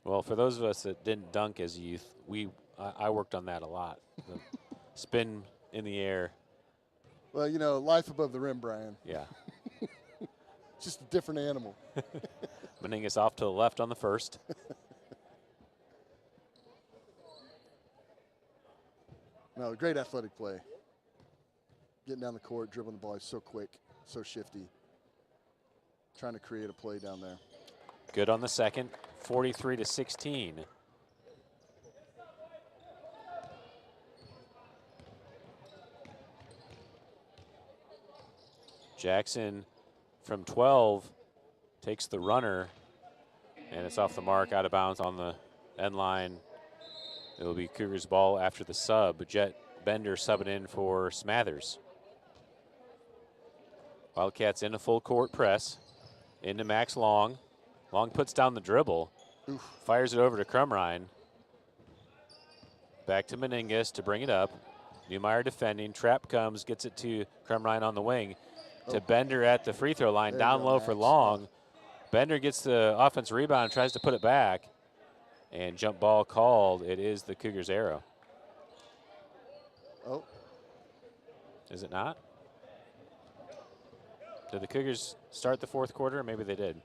Well, for those of us that didn't dunk as youth, I worked on that a lot. The spin in the air. Well, you know, life above the rim, Brian. Yeah. Just a different animal. Meningus off to the left on the first. No, great athletic play. Getting down the court, dribbling the ball. He's so quick, so shifty. Trying to create a play down there. Good on the second, 43-16. Jackson from 12 takes the runner, and it's off the mark, out of bounds on the end line. It'll be Cougars ball after the sub. Jet Bender subbing in for Smathers. Wildcats in a full court press. Into Max Long. Long puts down the dribble. Oof. Fires it over to Crumrine. Back to Meningus to bring it up. Neumeyer defending. Trap comes, gets it to Crumrine on the wing. To Bender at the free throw line. Down low for Long. Bender gets the offensive rebound, tries to put it back. And jump ball called. It is the Cougars' arrow. Oh. Is it not? Did the Cougars start the fourth quarter? Maybe they did.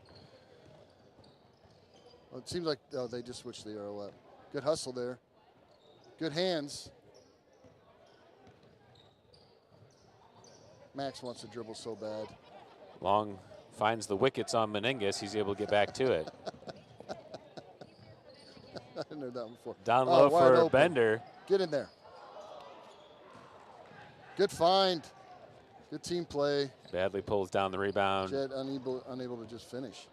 Well, it seems like they just switched the arrow up. Good hustle there. Good hands. Max wants to dribble so bad. Long finds the wickets on Meningus. He's able to get back to it. I didn't know that before. Down low for open. Bender. Get in there. Good find. Good team play. Badly pulls down the rebound. Jet unable to just finish.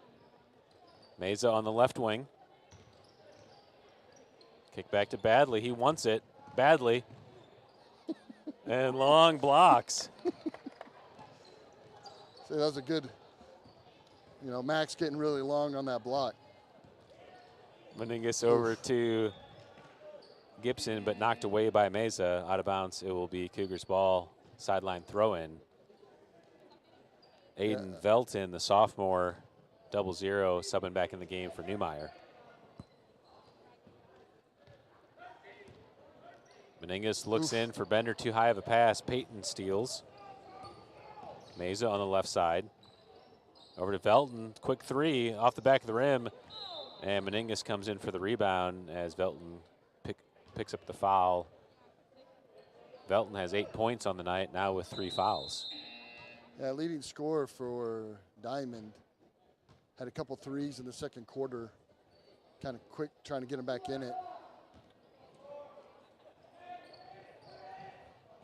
Meza on the left wing. Kick back to Badley. He wants it badly. And Long blocks. So that was a good, Max getting really long on that block. Meningus over to Gibson, but knocked away by Meza. Out of bounds, it will be Cougars ball. Sideline throw-in. Aiden Velton, the sophomore, 0-0, subbing back in the game for Neumeyer. Meningus looks in for Bender, too high of a pass. Peyton steals. Meza on the left side. Over to Velton, quick three off the back of the rim. And Meningus comes in for the rebound as Velton picks up the foul. Velton has 8 points on the night, now with 3 fouls. Yeah, leading scorer for Diamond. Had a couple threes in the second quarter. Kind of quick, trying to get him back in it.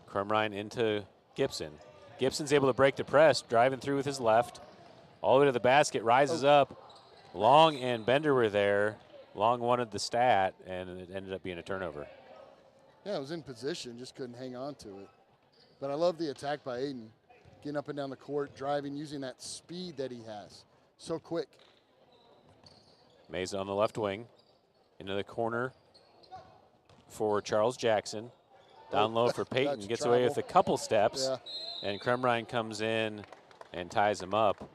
Crumrine into Gibson. Gibson's able to break the press, driving through with his left. All the way to the basket, rises up. Long and Bender were there. Long wanted the stat, and it ended up being a turnover. Yeah, it was in position, just couldn't hang on to it. But I love the attack by Aiden. Getting up and down the court, driving, using that speed that he has. So quick. Meza on the left wing. Into the corner for Charles Jackson. Down low for Peyton. Gets away with a couple steps. Yeah. And Crumrine comes in and ties him up.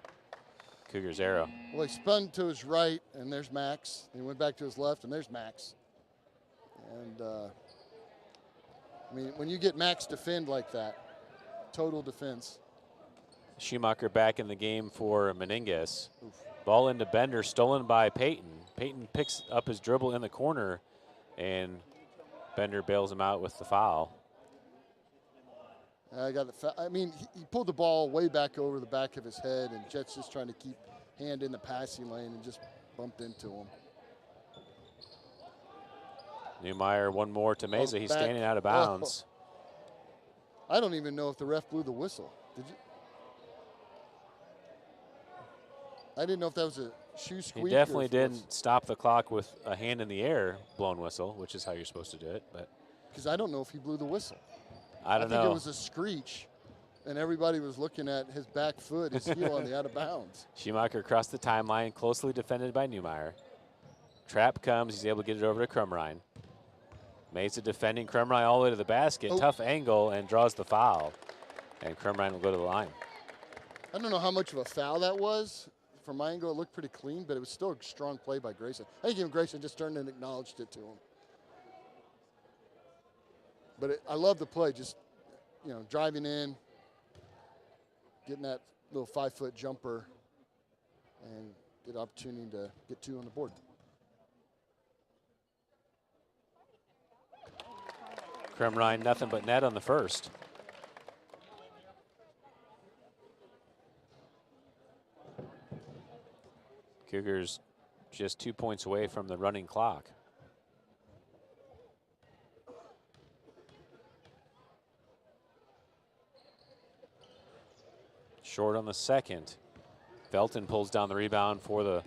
Cougars arrow. Well, he spun to his right, and there's Max. He went back to his left, and there's Max. And, I mean, when you get Max defend like that, total defense. Schumacher back in the game for Meningas. Ball into Bender, stolen by Peyton. Peyton picks up his dribble in the corner, and Bender bails him out with the foul. I mean, he pulled the ball way back over the back of his head, and Jet's just trying to keep hand in the passing lane and just bumped into him. Neumeier, one more to Meza. He's standing out of bounds. I don't even know if the ref blew the whistle. Did you? I didn't know if that was a shoe squeak. He definitely didn't stop the clock with a hand in the air blown whistle, which is how you're supposed to do it. But because I don't know if he blew the whistle. I don't know. I think it was a screech, and everybody was looking at his back foot, his heel on the out of bounds. Schumacher across the timeline, closely defended by Neumeier. Trap comes, he's able to get it over to Krumrein. Meza defending Krumrein all the way to the basket. Oh. Tough angle and draws the foul. And Krumrein will go to the line. I don't know how much of a foul that was. From my angle, it looked pretty clean, but it was still a strong play by Grayson. I think even Grayson just turned and acknowledged it to him. But I love the play, just, you know, driving in, getting that little 5-foot jumper, and get an opportunity to get 2 on the board. Krumrein, nothing but net on the first. Cougars just 2 points away from the running clock. Short on the second. Felton pulls down the rebound for the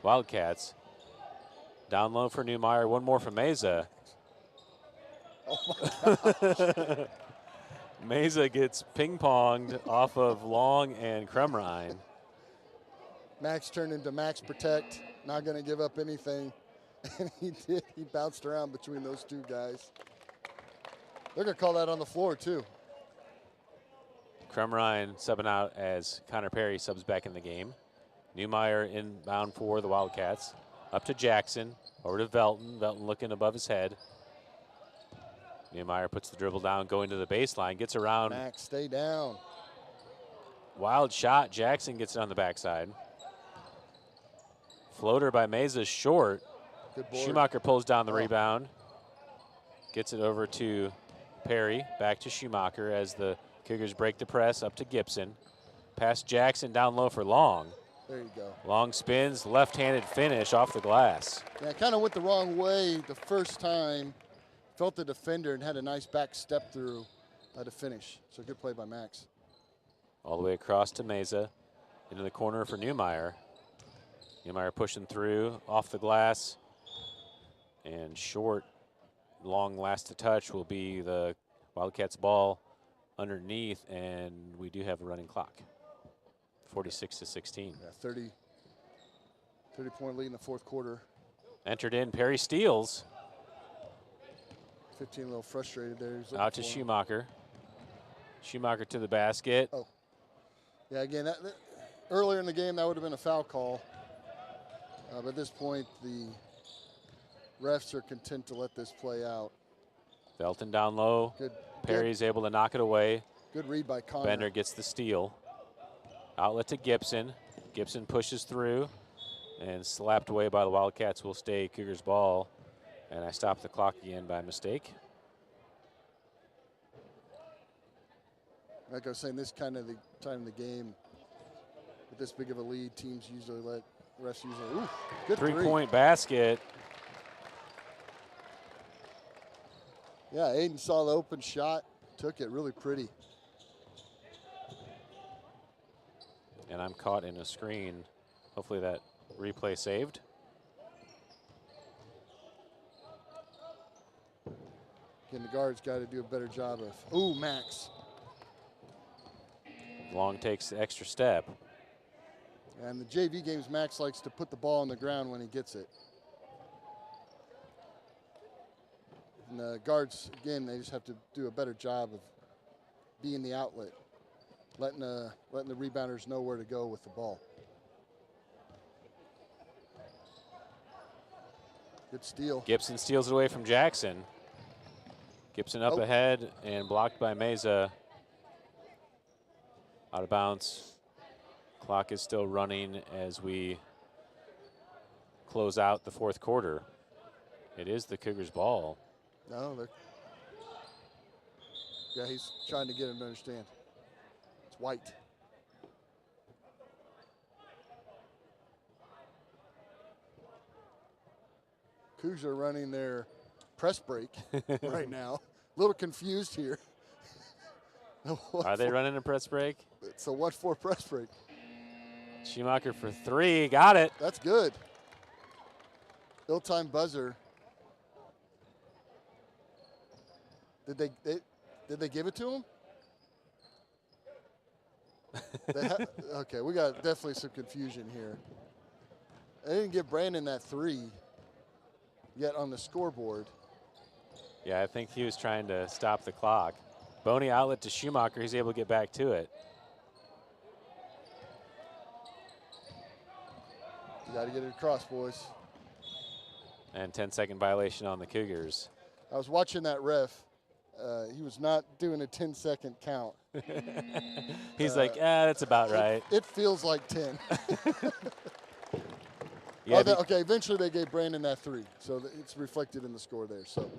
Wildcats. Down low for Neumeier, one more for Meza. Oh my gosh. Meza gets ping-ponged off of Long and Krumrein. Max turned into Max Protect, not going to give up anything. And he did. He bounced around between those two guys. They're going to call that on the floor, too. Krumrein subbing out as Connor Perry subs back in the game. Neumeier inbound for the Wildcats. Up to Jackson, over to Velton. Velton looking above his head. Neumeier puts the dribble down, going to the baseline, gets around. Max, stay down. Wild shot. Jackson gets it on the backside. Floater by Meza short. Good board. Schumacher pulls down the rebound. Gets it over to Perry. Back to Schumacher as the Cougars break the press up to Gibson. Past Jackson down low for Long. There you go. Long spins, left-handed finish off the glass. Yeah, kind of went the wrong way the first time. Felt the defender and had a nice back step through to finish. So good play by Max. All the way across to Meza. Into the corner for Neumeier. Neumeier pushing through, off the glass. And short, Long last to touch will be the Wildcats ball underneath, and we do have a running clock. 46-16. Yeah, 30-point lead in the fourth quarter. Entered in, Perry steals. 15 a little frustrated there. Out to Schumacher. Schumacher to the basket. Oh. Yeah, again, earlier in the game, that would have been a foul call. But at this point, the refs are content to let this play out. Felton down low. Good. Perry's able to knock it away. Good read by Connor. Bender gets the steal. Outlet to Gibson. Gibson pushes through and slapped away by the Wildcats. Will stay Cougars ball. And I stopped the clock again by mistake. Like I was saying, this kind of the time of the game, with this big of a lead, teams usually let refs usually. Ooh, good Three-point basket. Yeah, Aiden saw the open shot, took it really pretty. And I'm caught in a screen. Hopefully that replay saved. Again, the guard's got to do a better job of. Ooh, Max. Long takes the extra step. And the JV games, Max likes to put the ball on the ground when he gets it. And the guards, again, they just have to do a better job of being the outlet, letting the rebounders know where to go with the ball. Good steal. Gibson steals it away from Jackson. Gibson up ahead and blocked by Meza. Out of bounds. Clock is still running as we close out the fourth quarter. It is the Cougars' ball. No, yeah, he's trying to get him to understand. It's white. Cougars are running their press break right now. A little confused here. Are they running a press break? It's a 1-4 press break. Schumacher for 3, got it. That's good. Ill-timed buzzer. Did they give it to him? Okay, we got definitely some confusion here. They didn't give Brandon that 3 yet on the scoreboard. Yeah, I think he was trying to stop the clock. Boney outlet to Schumacher. He's able to get back to it. You got to get it across, boys. And 10-second violation on the Cougars. I was watching that ref. He was not doing a 10-second count. He's like, that's about right. It feels like 10. Yeah, okay, eventually they gave Brandon that 3, so it's reflected in the score there. So.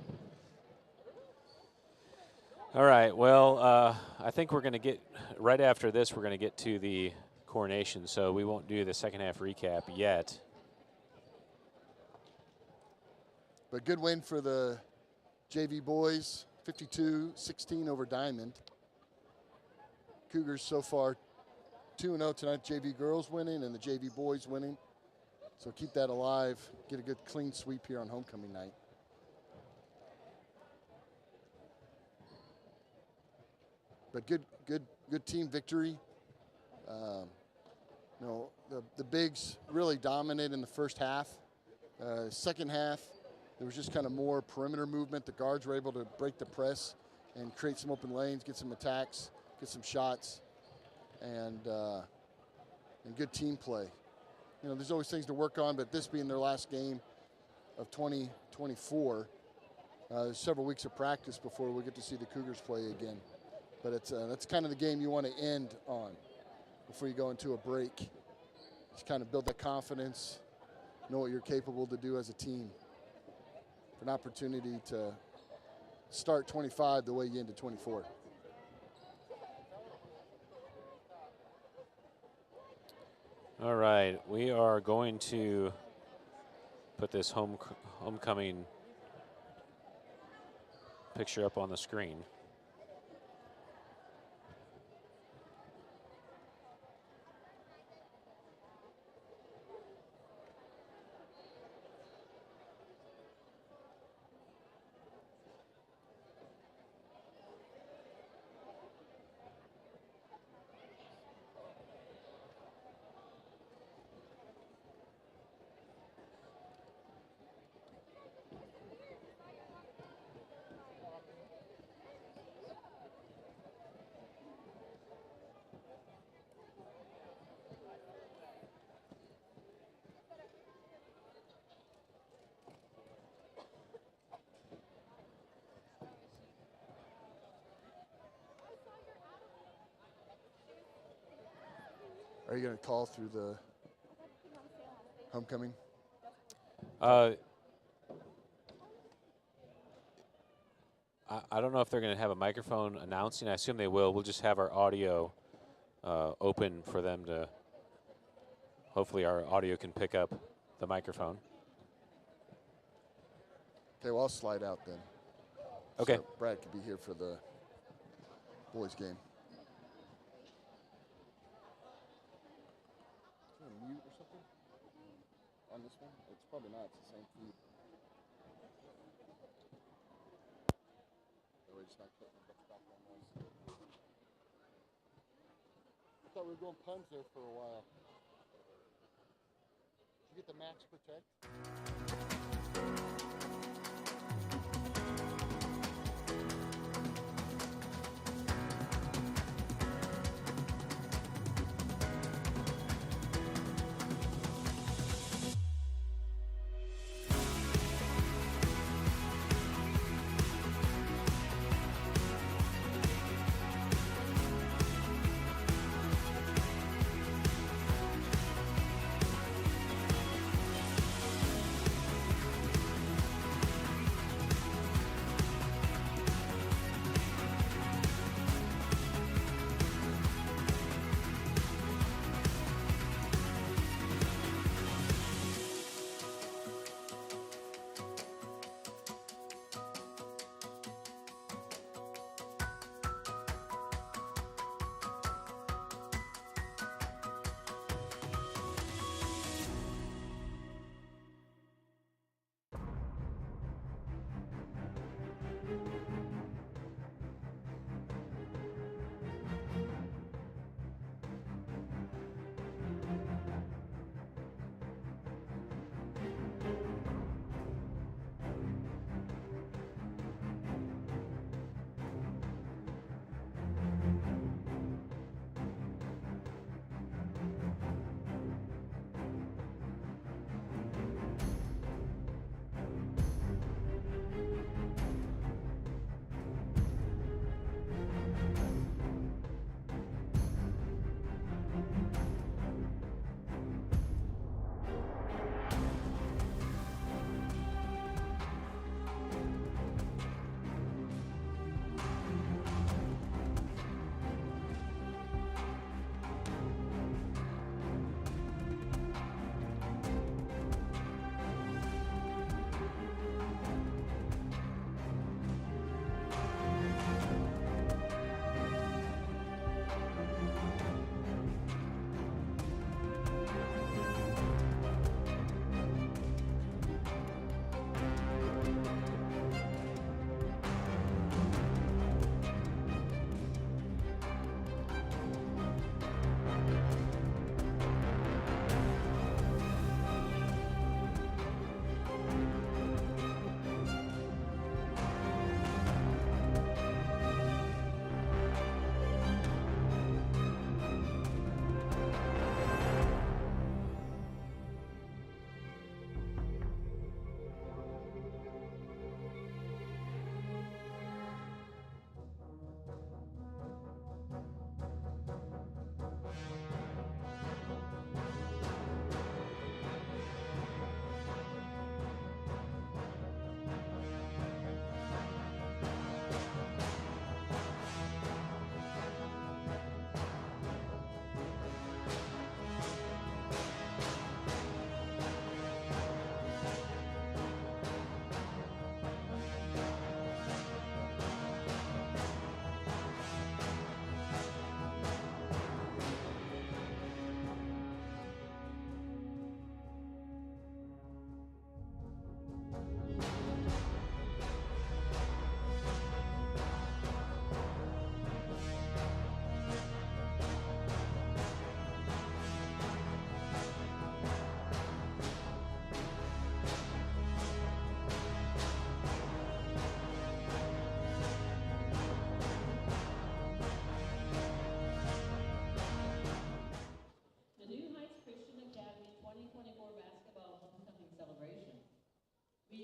All right, well, I think we're going to get, right after this, we're going to get to the coronation, so we won't do the second half recap yet. But good win for the JV boys, 52-16 over Diamond. Cougars so far 2-0 tonight, JV girls winning and the JV boys winning. So keep that alive, get a good clean sweep here on homecoming night. But good team victory. The bigs really dominated in the first half. Second half, there was just kind of more perimeter movement. The guards were able to break the press and create some open lanes, get some attacks, get some shots, and good team play. You know, there's always things to work on, but this being their last game of 2024, there's several weeks of practice before we get to see the Cougars play again. But that's kind of the game you want to end on before you go into a break. Just kind of build that confidence, know what you're capable to do as a team. For an opportunity to start 25 the way you ended 24. All right, we are going to put this homecoming picture up on the screen. Are you going to call through the homecoming? I don't know if they're going to have a microphone announcing. I assume they will. We'll just have our audio open for them to, hopefully our audio can pick up the microphone. Okay, well, I'll slide out then. Okay. So Brad could be here for the boys game. Is there a mute or something on this one? It's probably not. It's the same feed. We're just not putting the background noise. I thought we were going puns there for a while. Did you get the Max Protect?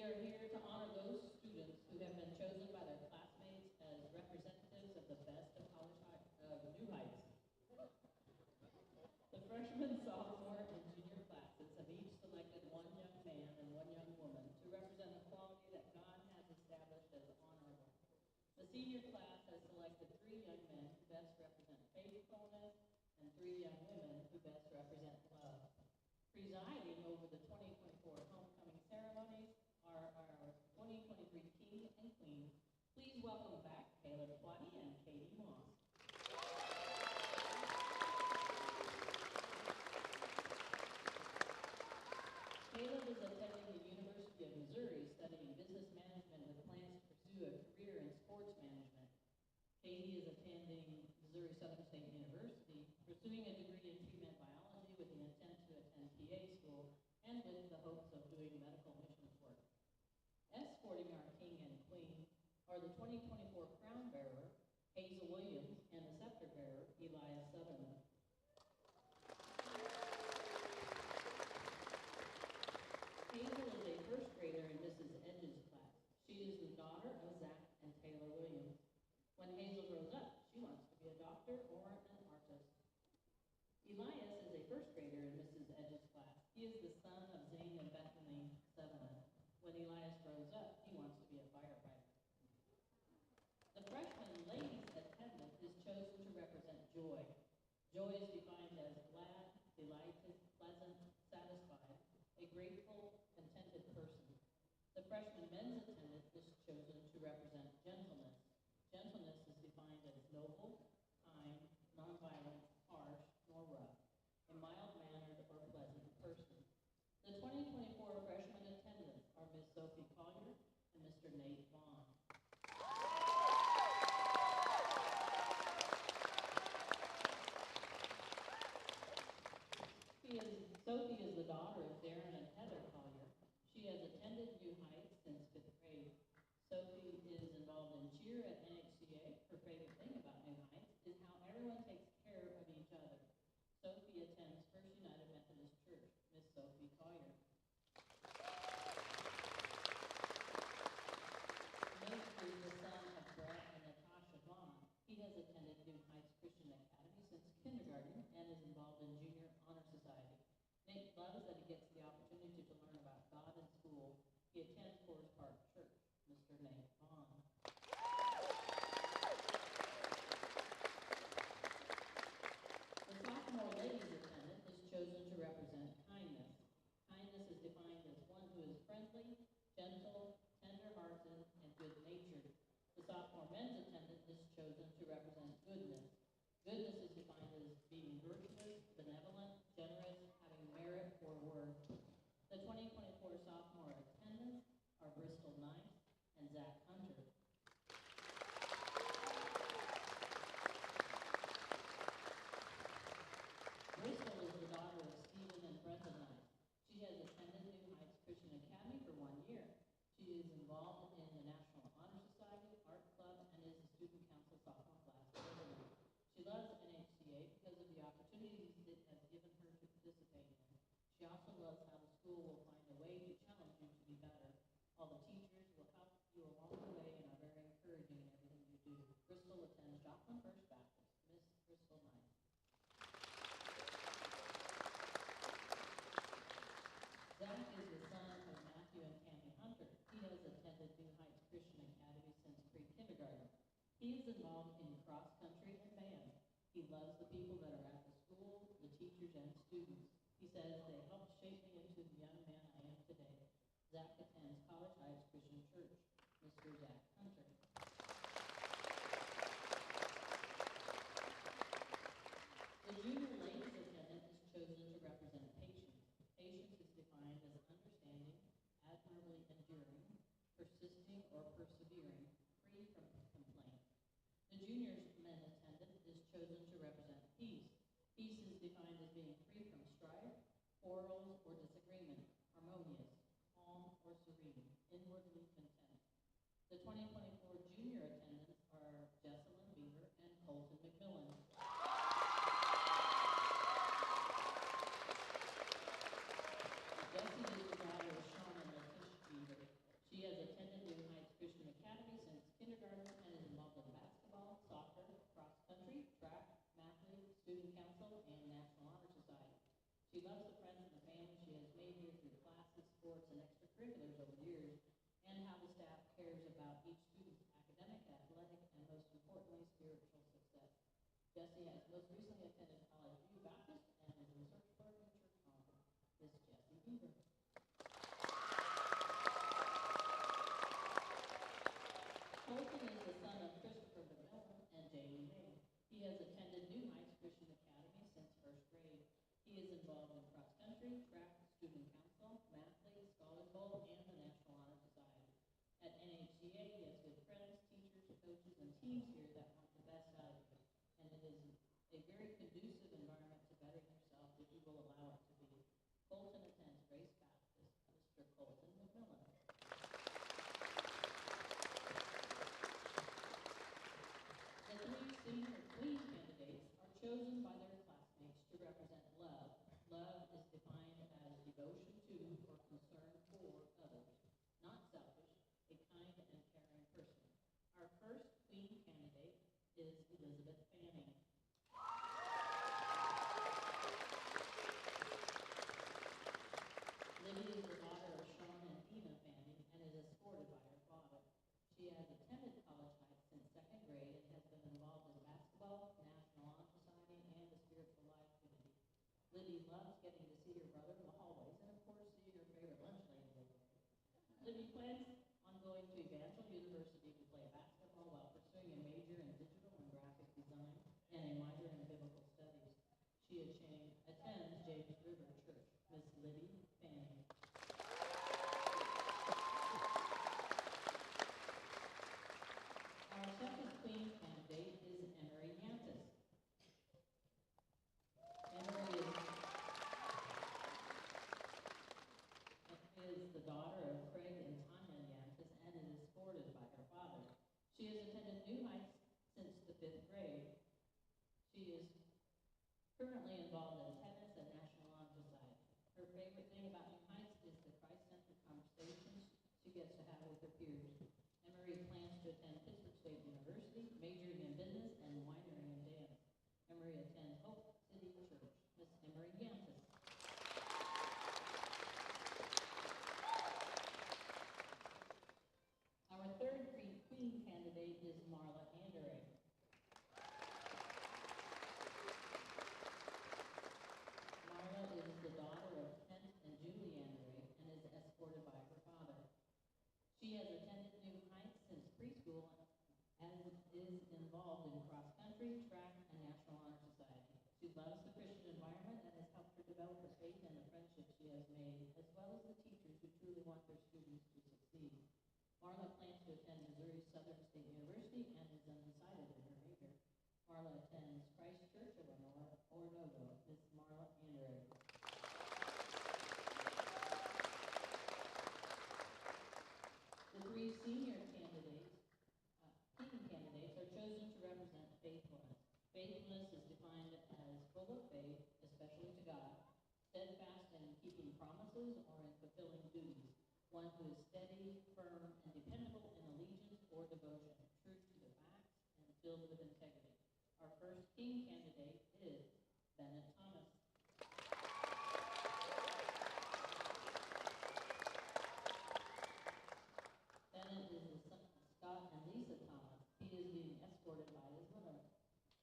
We are here to honor those students who have been chosen by their classmates as representatives of the best of New Heights. The freshman, sophomore, and junior classes have each selected one young man and one young woman to represent the quality that God has established as honorable. The senior class has selected 3 young men who best represent faithfulness and 3 young women who best represent love. Presiding over the 2024 homecoming ceremonies are our 2023 King and Queen. Please welcome back Caleb Plotty and Katie Moss. Caleb is attending the University of Missouri studying business management with plans to pursue a career in sports management. Katie is attending Missouri Southern State University, pursuing a degree in treatment biology with the intent to attend PA school and with the hopes of doing medical missions work. Escorting our King and Queen are the 2024 crown bearer, Hazel Williams, and the scepter bearer, Elias Sutherland. Hazel is a first grader in Mrs. Edge's class. She is the daughter of Zach and Taylor Williams. When Hazel grows up, she wants to be a doctor or an artist. Elias is a first grader in Mrs. Edge's class. He is the son of Zane and Bethany Sutherland. When Elias grows up, he wants to be a firefighter. The freshman ladies attendant is chosen to represent joy. Joy is defined as glad, delighted, pleasant, satisfied, a grateful, contented person. The freshman men's attendant is chosen to represent gentleness. Gentleness is defined as noble, kind, nonviolent, harsh, nor rough, a mild-mannered or pleasant person. The 2024 freshman attendants are Miss Sophie Collier and Mr. Nate Vaughn. Sophie is the daughter of Darren and Heather Collier. She has attended New Heights since 5th grade. Sophie is involved in cheer at NHCA. Her favorite thing about New Heights is how everyone takes care of each other. Sophie attends First United Methodist Church. Miss Sophie Collier. Nate is the son of Brett and Natasha Vaughn. He has attended New Heights Christian Academy since kindergarten and is involved in Junior Honor Society. Nate loves that he gets the opportunity to learn about God in school. He attends Forest Park Church. Mr. Nate Vaughn. The sophomore ladies attendant is chosen to represent kindness. Kindness is defined as one who is friendly, gentle, tender-hearted, and good-natured. The sophomore men's attendant is chosen to represent goodness. Goodness is defined as being virtuous, benevolent, generous, having merit or worth. The 2024 sophomore attendants are Bristol Knight and Zach Hunter. Bristol is the daughter of Stephen and Brenda Knight. She has attended New Heights Christian Academy for 1 year. She is involved in the National Honor Society, Art Club, and is the student council sophomore class president. She loves NHCA because of the opportunities it has given her to participate in. She also loves how the school will find a way to challenge you to be better. All the teachers will help you along the way and are very encouraging in everything you do. Bristol attends Joplin First Baptist. Miss Bristol Knight. Zach is the son of Matthew and Tammy Hunter. He has attended New Heights Christian Academy since pre-kindergarten. He is involved in cross country and band. He loves the people that are at the school, the teachers, and students. He says they helped shape me into the young man I am today. Zach attends College Heights Christian Church. Mr. Zach Hunter. The junior ladies attendant is chosen to represent patience. Patience is defined as understanding, admirably enduring, persisting or persevering, free from complaint. The juniors men attendant is chosen to represent peace. Peace is defined as being free from strife, quarrels, or disagreement, harmonious, calm, or serene, inwardly content. The 2024 junior attendants are Jesselyn Beaver and Colton McMillan. Jessie is the daughter of Sean and Letitia Beaver. She loves the friends and the family she has made here through classes, sports, and extracurriculars over the years, and how the staff cares about each student's academic, athletic, and most importantly, spiritual success. Jessie has most recently attended College View Baptist and is a research program church home. Miss Jessie Beaver. Colton is the son of Christopher McMillan and Jamie May. He has attended New Heights Christian Academy since first grade. He is involved in cross country, track, student council, math league, Scholars Bowl, and the National Honor Society. At NHCA, he has good friends, teachers, coaches, and teams here that want the best out of you. And it is a very conducive environment to better yourself if you will allow it to be. Colton attends Grace Baptist. Mr. Colton McMillan. The three senior Queen candidates are chosen by their classmates to represent love. Love is defined as devotion to or concern for others, not selfish, a kind and caring person. Our first Queen candidate is Elizabeth Fanning. Libby is the daughter of Sean and Tina Fanning and is escorted by her father. She has attended College Heights since second grade and has been involved in basketball, National Honor Society, and the Spiritual Life Committee. Libby loves getting to see her brother in the hallways and, of course, seeing her favorite lunch lady over there. Libby plans on going to Evangel University to play basketball while pursuing a major in digital and graphic design and a minor in biblical studies. She attends James River Church. Miss Libby Fanning. Our second Queen candidate is Emery Yantis. Emery is the daughter of Craig and Tanya Yantis and is escorted by her father. She has attended New Heights since the 5th grade. She is currently involved in tennis and National Honor Society. Her favorite thing about New Heights is the Christ-centered conversations she gets to have with her peers. Emery plans to attend Pittsburgh State University, majoring in business and minoring in dance. Emery attends Hope City Church. Miss Emery Yantis. Our third Queen candidate is Marla Andere. Marla is the daughter of Kent and Julie Andere and is escorted by her father. She has attended New Heights since preschool and is involved in cross country, track, and National Honor Society. She loves the Christian environment and has helped her develop her faith and the friendships she has made, as well as the teachers who truly want their students to succeed. Marla plans to attend Missouri Southern State University and is undecided in her major. Marla attends Christ Church of Oronogo. Miss Marla Andere. The three senior candidates, King candidates, are chosen to represent faithfulness. Faithfulness is defined as full of faith, especially to God, steadfast in keeping promises or in fulfilling duties, one who is steady, firm, and dependable in allegiance or devotion, true to the facts, and filled with integrity. Our first King candidate is Bennett Thomas. Bennett is the son of Scott and Lisa Thomas. He is being escorted by his mother.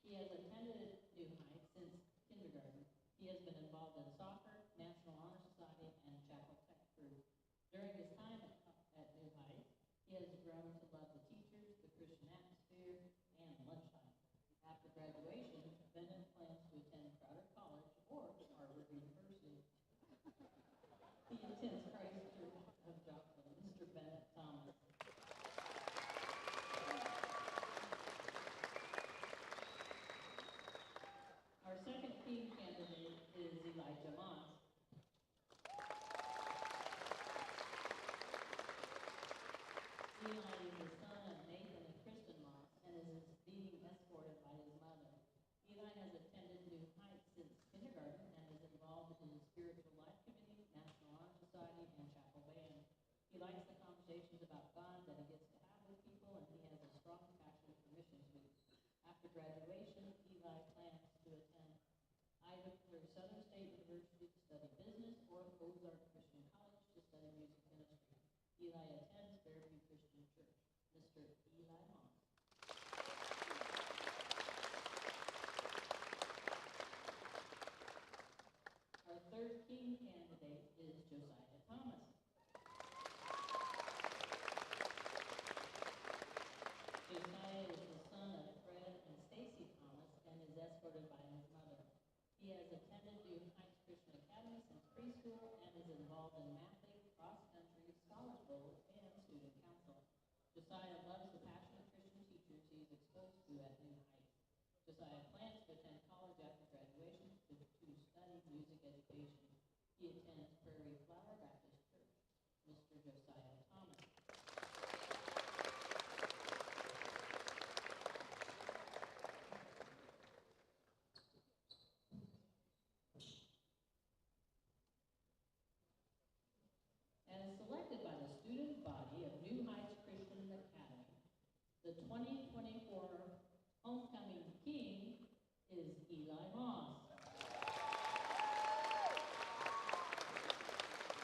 He has attended New Heights since kindergarten. He has been involved in soccer, National Honor Society, and Chapel Tech Crew. During his time at New Heights, he has grown to love the teachers, the Christian atmosphere, and lunchtime. After graduation, Bennett plans to attend Crowder College or Harvard University. He attends Christ Church of Joplin. Mr. Bennett Thomas. Our second King candidate is Elijah Moss. Eli is the son of Nathan and Kristen Moss and is being escorted by his mother. Eli has attended New Heights since kindergarten and is involved in the Spiritual Life Committee, National Honor Society, and Chapel Band. He likes the conversations about God that he gets to have with people, and he has a strong passion for missions week. After graduation, Eli plans to attend Southern State University to Eli attends Fairview Christian Church. Mr. Eli Moss. Our third king candidate is Josiah Thomas. Josiah is the son of Fred and Stacy Thomas and is escorted by his mother. He has attended New Heights Christian Academy since preschool and is involved in mathing, cross-country, scholars bowl, and student council. Josiah loves the passionate Christian teachers he is exposed to at New Heights. Josiah plans to attend college after graduation to study music education. He attends Prairie Flower Baptist Church. Mr. Josiah Thomas. As selected by the student body of New Heights Christian Academy, the 2024 homecoming king is Eli Moss.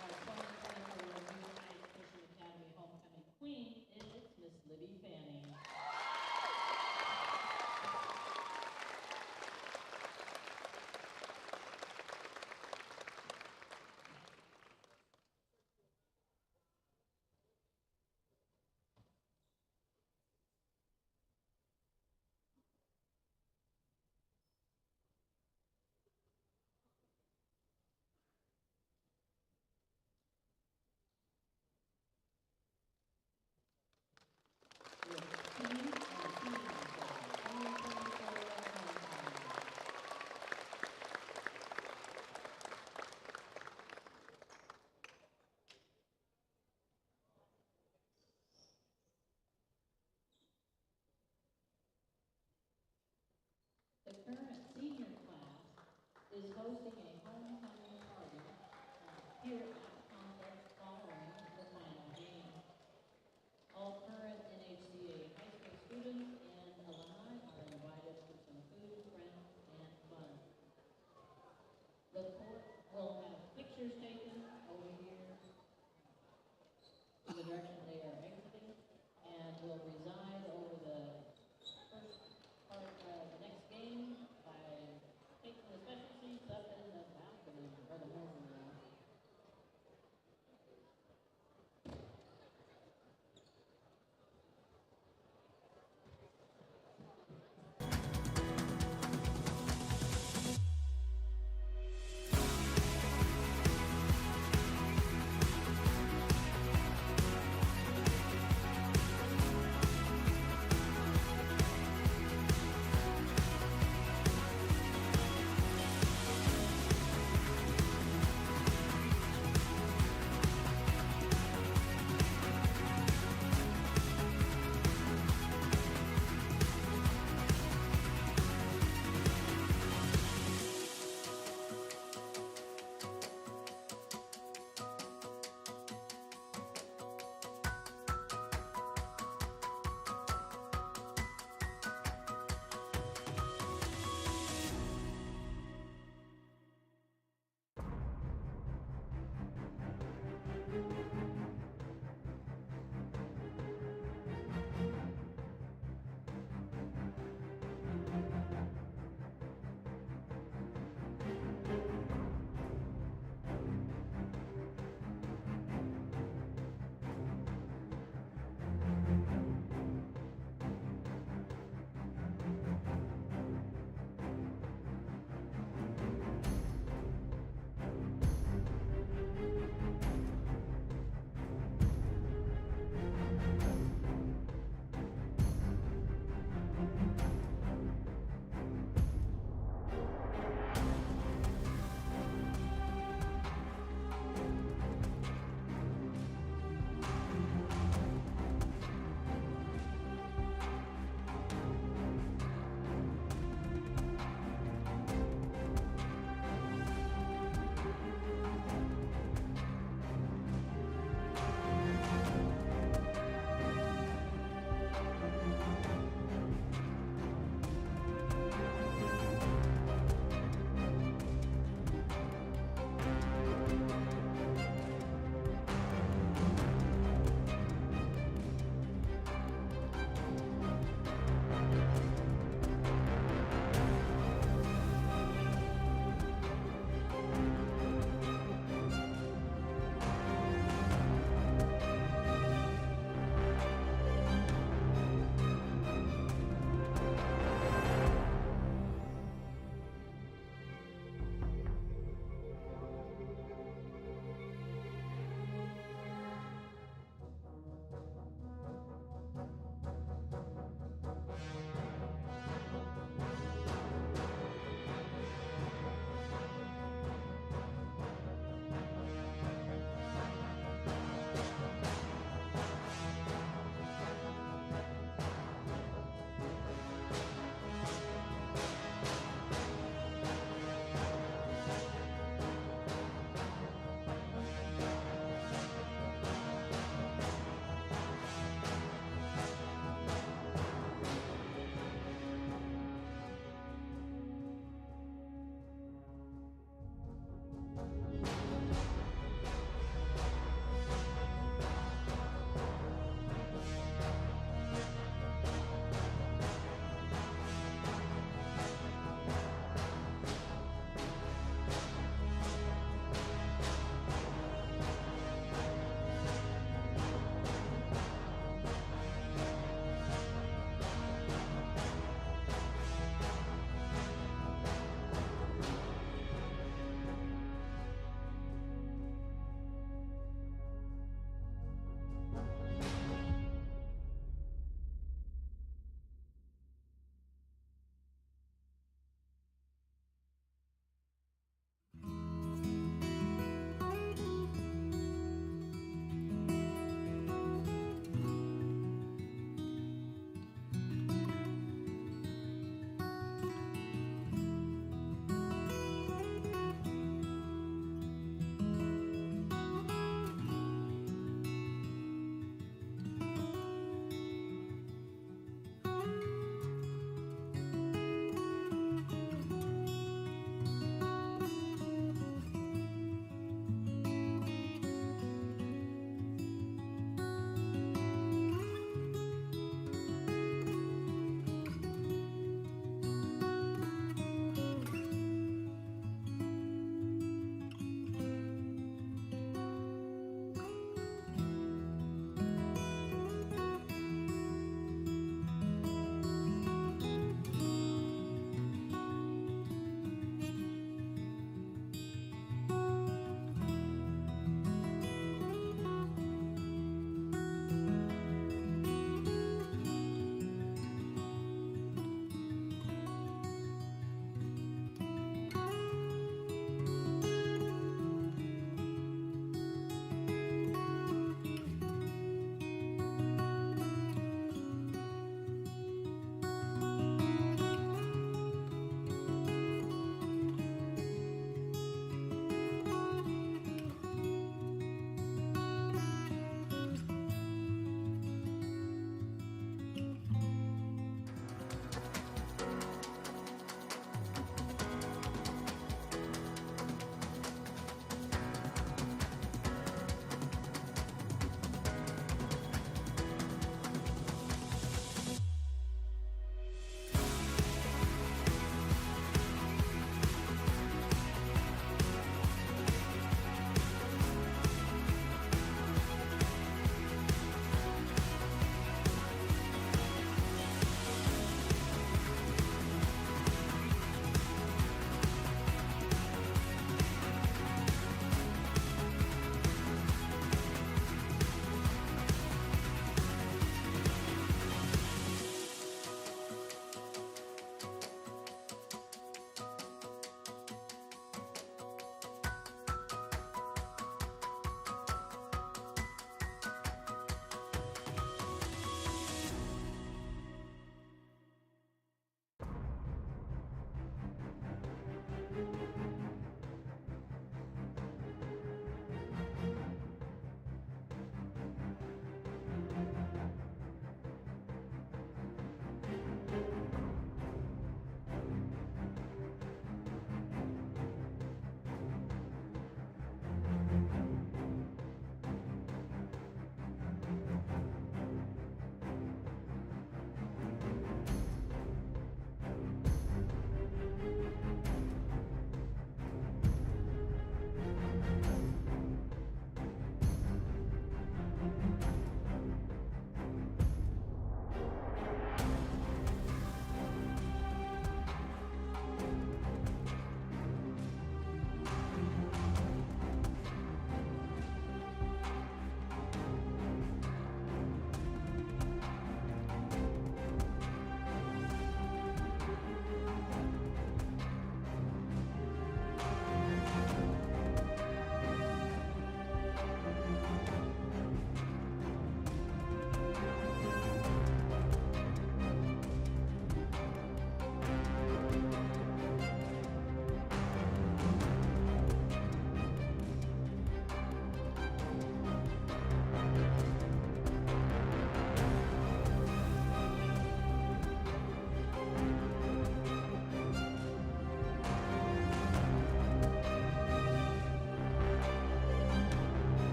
Our 2024 New Heights Christian Academy homecoming queen is Miss Libby Fanning. The current senior class is hosting a homecoming party here at the complex following the final game. All current NHCA high school students and alumni are invited for some food, friends, and fun. The court will have pictures taken over here in the direction they are exiting and will reside over the first part of the next game by taking the special seats up in the balcony or the movie room.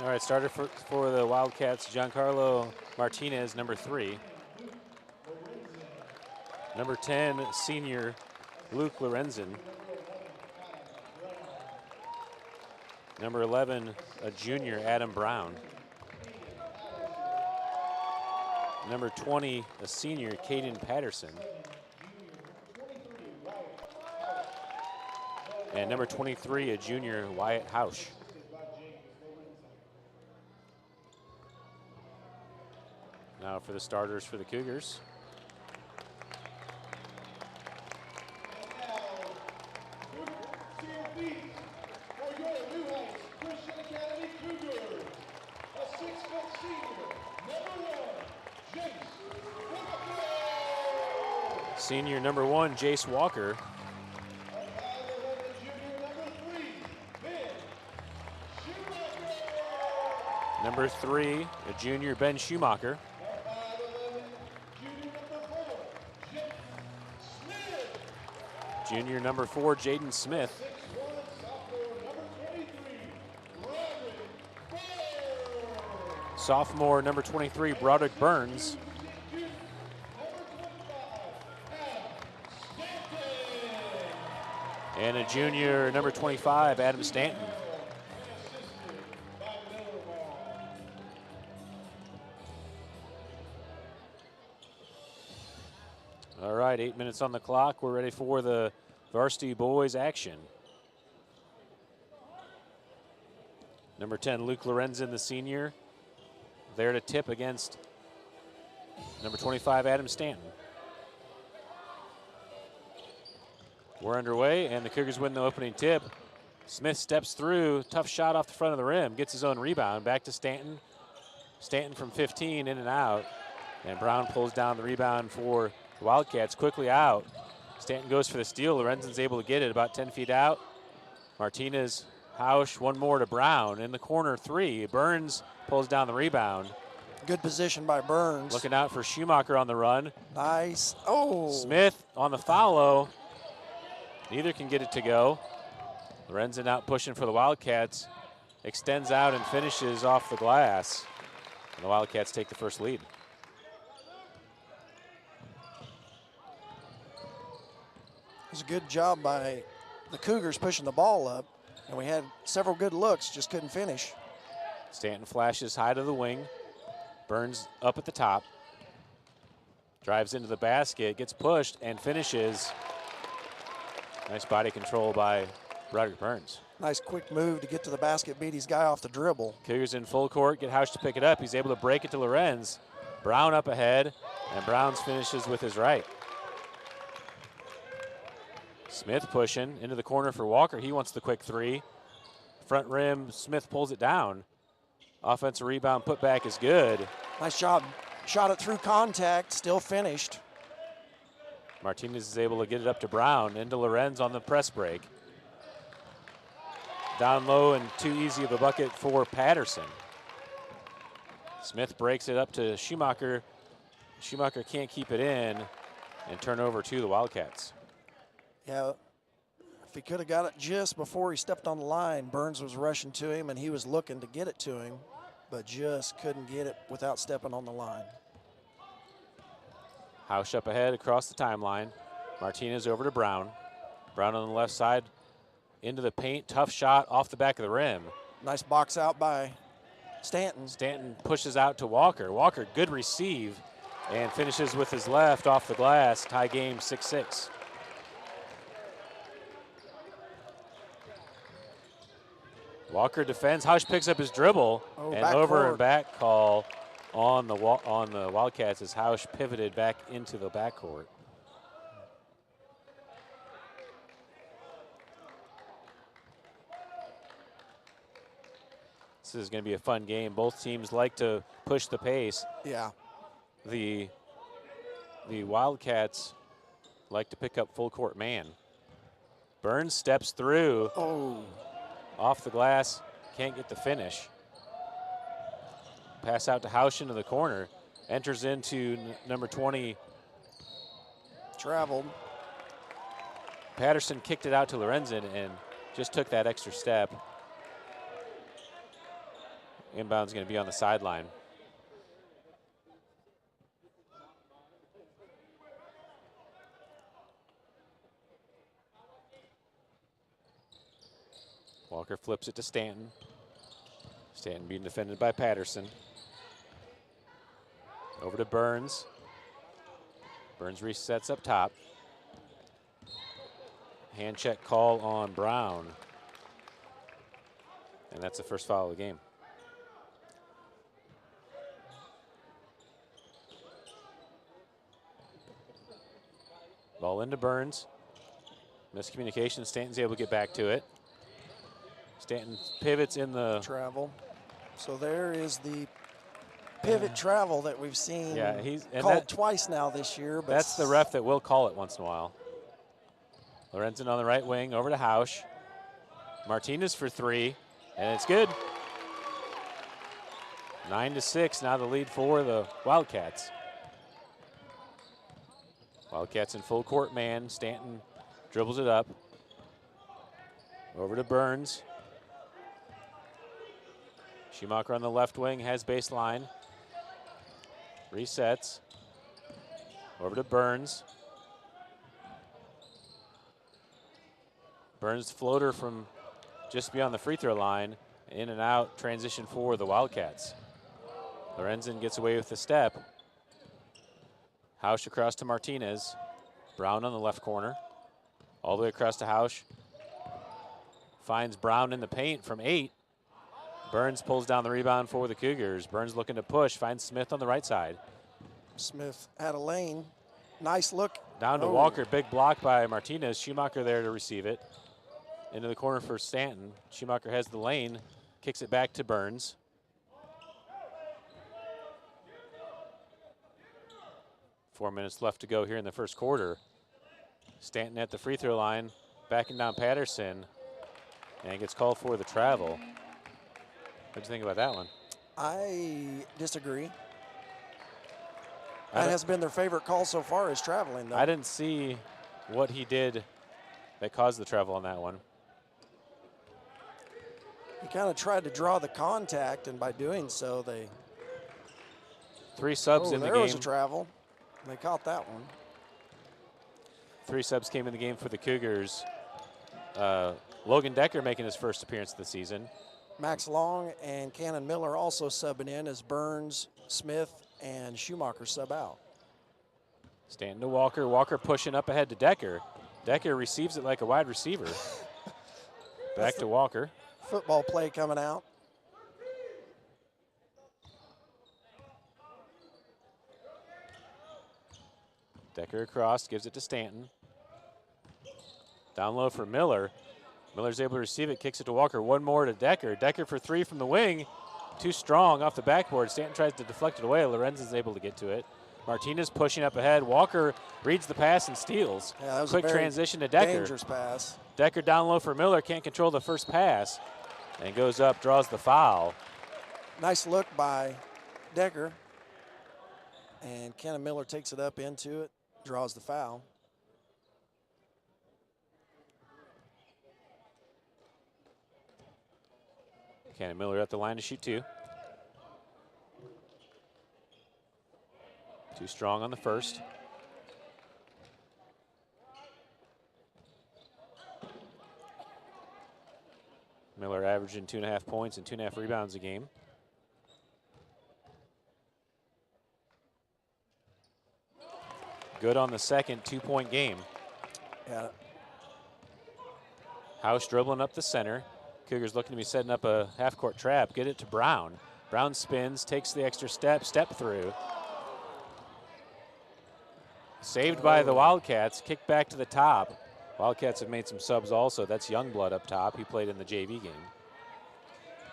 All right, starter for the Wildcats, Giancarlo Martinez, number 3. Number 10, senior Luke Lorenzen. Number 11, a junior, Adam Brown. Number 20, a senior, Caden Patterson. And number 23, a junior, Wyatt Hausch. Now for the starters for the Cougars. Senior number 1, Jace Walker. Number 3, a junior, Ben Schumacher. Junior number 4, Jaden Smith. Sophomore number 23, Broderick Burns. And a junior number 25, Adam Stanton. All right, 8 minutes on the clock. We're ready for the varsity boys action. Number 10, Luke Lorenzen, the senior, there to tip against number 25, Adam Stanton. We're underway, and the Cougars win the opening tip. Smith steps through, tough shot off the front of the rim, gets his own rebound, back to Stanton. Stanton from 15, in and out. And Brown pulls down the rebound for the Wildcats, quickly out. Stanton goes for the steal. Lorenzen's able to get it about 10 feet out. Martinez, Hausch, one more to Brown. In the corner, 3. Burns pulls down the rebound. Good position by Burns. Looking out for Schumacher on the run. Nice. Oh. Smith on the follow. Neither can get it to go. Lorenzen out pushing for the Wildcats. Extends out and finishes off the glass. And the Wildcats take the first lead. It was a good job by the Cougars pushing the ball up. And we had several good looks, just couldn't finish. Stanton flashes high to the wing. Burns up at the top. Drives into the basket, gets pushed, and finishes. Nice body control by Broderick Burns. Nice quick move to get to the basket, beat his guy off the dribble. Cougars in full court, get Hausch to pick it up. He's able to break it to Lorenz. Brown up ahead, and Brown's finishes with his right. Smith pushing into the corner for Walker. He wants the quick 3. Front rim, Smith pulls it down. Offensive rebound, put back is good. Nice job. Shot it through contact, still finished. Martinez is able to get it up to Brown, into Lorenz on the press break. Down low and too easy of a bucket for Patterson. Smith breaks it up to Schumacher. Schumacher can't keep it in, and turnover to the Wildcats. Yeah, if he could have got it just before he stepped on the line, Burns was rushing to him and he was looking to get it to him, but just couldn't get it without stepping on the line. Hausch up ahead across the timeline. Martinez over to Brown. Brown on the left side into the paint. Tough shot off the back of the rim. Nice box out by Stanton. Stanton pushes out to Walker. Walker, good receive, and finishes with his left off the glass. Tie game 6-6. Walker defends. Hausch picks up his dribble, and over and back call on the Wildcats as Hausch pivoted back into the backcourt. This is going to be a fun game. Both teams like to push the pace. Yeah. The Wildcats like to pick up full court man. Burns steps through. Oh. Off the glass, can't get the finish. Pass out to Hausch into the corner. Enters into number 20. Traveled. Patterson kicked it out to Lorenzen and just took that extra step. Inbound's going to be on the sideline. Walker flips it to Stanton. Stanton being defended by Patterson. Over to Burns. Burns resets up top. Hand check call on Brown. And that's the first foul of the game. Ball into Burns. Miscommunication. Stanton's able to get back to it. Stanton pivots in the travel. So there is the pivot travel that we've seen called twice now this year. But that's the ref that will call it once in a while. Lorenzen on the right wing, over to Hausch. Martinez for three, and it's good. 9-6, now the lead for the Wildcats. Wildcats in full court man. Stanton dribbles it up. Over to Burns. Schumacher on the left wing has baseline. Resets. Over to Burns. Burns floater from just beyond the free throw line. In and out transition for the Wildcats. Lorenzen gets away with the step. Hausch across to Martinez. Brown on the left corner. All the way across to Hausch. Finds Brown in the paint from 8. Burns pulls down the rebound for the Cougars. Burns looking to push, finds Smith on the right side. Smith had a lane. Nice look. Down to Walker, big block by Martinez. Schumacher there to receive it. Into the corner for Stanton. Schumacher has the lane, kicks it back to Burns. Four minutes left to go here in the first quarter. Stanton at the free throw line, backing down Patterson, and gets called for the travel. What do you think about that one? I disagree. That has been their favorite call so far, is traveling, though. I didn't see what he did that caused the travel on that one. He kind of tried to draw the contact, and by doing so, they... 3 subs in the game. There was a travel. They caught that one. 3 subs came in the game for the Cougars. Logan Decker making his first appearance of the season. Max Long and Cannon Miller also subbing in as Burns, Smith, and Schumacher sub out. Stanton to Walker. Walker pushing up ahead to Decker. Decker receives it like a wide receiver. Back to Walker. Football play coming out. Decker across, gives it to Stanton. Down low for Miller. Miller's able to receive it, kicks it to Walker. One more to Decker. Decker for 3 from the wing. Too strong off the backboard. Stanton tries to deflect it away. Lorenzen's able to get to it. Martinez pushing up ahead. Walker reads the pass and steals. Yeah, that was quick a very transition to Decker. Dangerous pass. Decker down low for Miller. Can't control the first pass. And goes up, draws the foul. Nice look by Decker. And Cannon Miller takes it up into it, draws the foul. Cannon Miller at the line to shoot 2. Too strong on the first. Miller averaging 2.5 points and 2.5 rebounds a game. Good on the second 2-point game. Yeah. Hausch dribbling up the center. Cougars looking to be setting up a half-court trap. Get it to Brown. Brown spins, takes the extra step through. Saved by the Wildcats, kicked back to the top. Wildcats have made some subs also. That's Youngblood up top. He played in the JV game.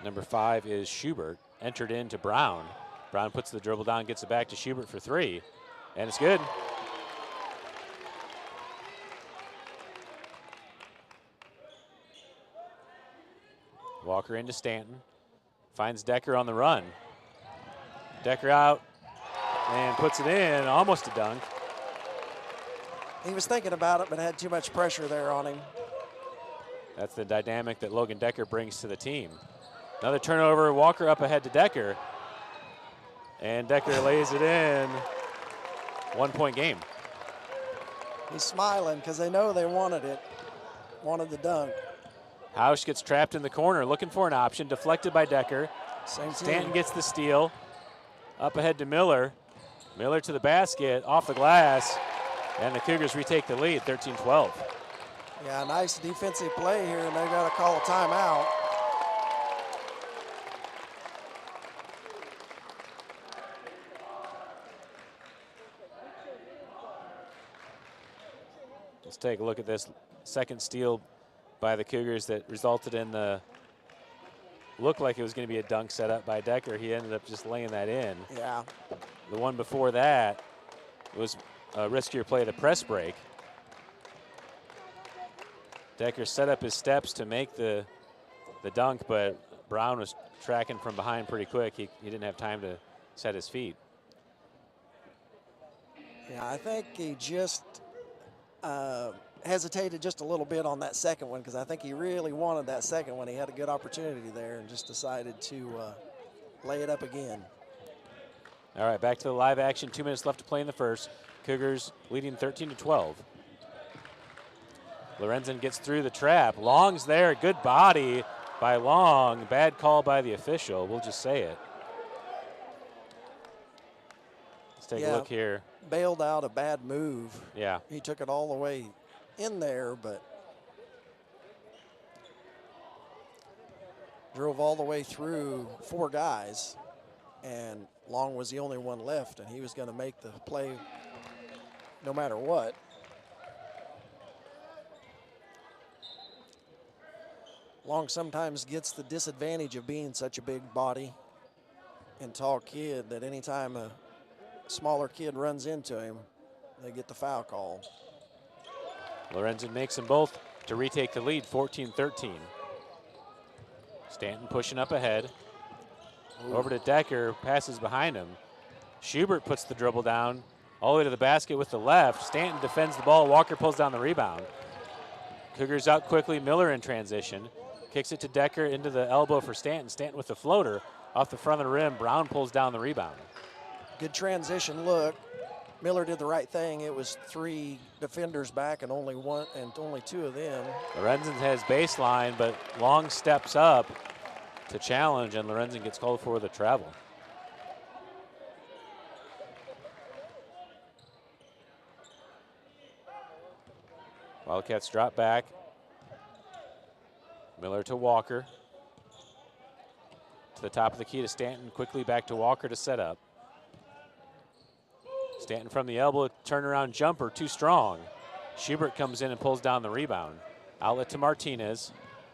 Number 5 is Schubert, entered into Brown. Brown puts the dribble down, gets it back to Schubert for 3, and it's good. Walker into Stanton. Finds Decker on the run. Decker out and puts it in, almost a dunk. He was thinking about it, but had too much pressure there on him. That's the dynamic that Logan Decker brings to the team. Another turnover. Walker up ahead to Decker. And Decker lays it in. 1 point game. He's smiling because they know they wanted it, wanted the dunk. Hausch gets trapped in the corner, looking for an option, deflected by Decker. Same Stanton team. gets the steal. Up ahead to Miller. Miller to the basket, off the glass, and the Cougars retake the lead, 13-12. Yeah, nice defensive play here, and they got to call a timeout. Let's take a look at this second steal by the Cougars that resulted in the, looked like it was going to be a dunk set up by Decker. He ended up just laying that in. Yeah. The one before that was a riskier play, the press break. Decker set up his steps to make the dunk, but Brown was tracking from behind pretty quick. He didn't have time to set his feet. Yeah, I think he just hesitated just a little bit on that second one because I think he really wanted that second one. He had a good opportunity there and just decided to lay it up again. All right, back to the live action. 2 minutes left to play in the first. Cougars leading 13-12. Lorenzen gets through the trap. Long's there. Good body by Long. Bad call by the official. We'll just say it. Let's take a look here. Bailed out a bad move. Yeah. He took it all the way in there, but drove all the way through 4 guys, and Long was the only one left, and he was going to make the play no matter what. Long sometimes gets the disadvantage of being such a big body and tall kid that anytime a smaller kid runs into him, they get the foul call. Lorenzen makes them both to retake the lead, 14-13. Stanton pushing up ahead. Over to Decker, passes behind him. Schubert puts the dribble down all the way to the basket with the left. Stanton defends the ball. Walker pulls down the rebound. Cougars out quickly. Miller in transition. Kicks it to Decker into the elbow for Stanton. Stanton with the floater off the front of the rim. Brown pulls down the rebound. Good transition look. Miller did the right thing. It was 3 defenders back and only 2 of them. Lorenzen has baseline, but Long steps up to challenge, and Lorenzen gets called for the travel. Wildcats drop back. Miller to Walker. To the top of the key to Stanton, quickly back to Walker to set up. Stanton from the elbow, turnaround jumper, too strong. Schubert comes in and pulls down the rebound. Outlet to Martinez.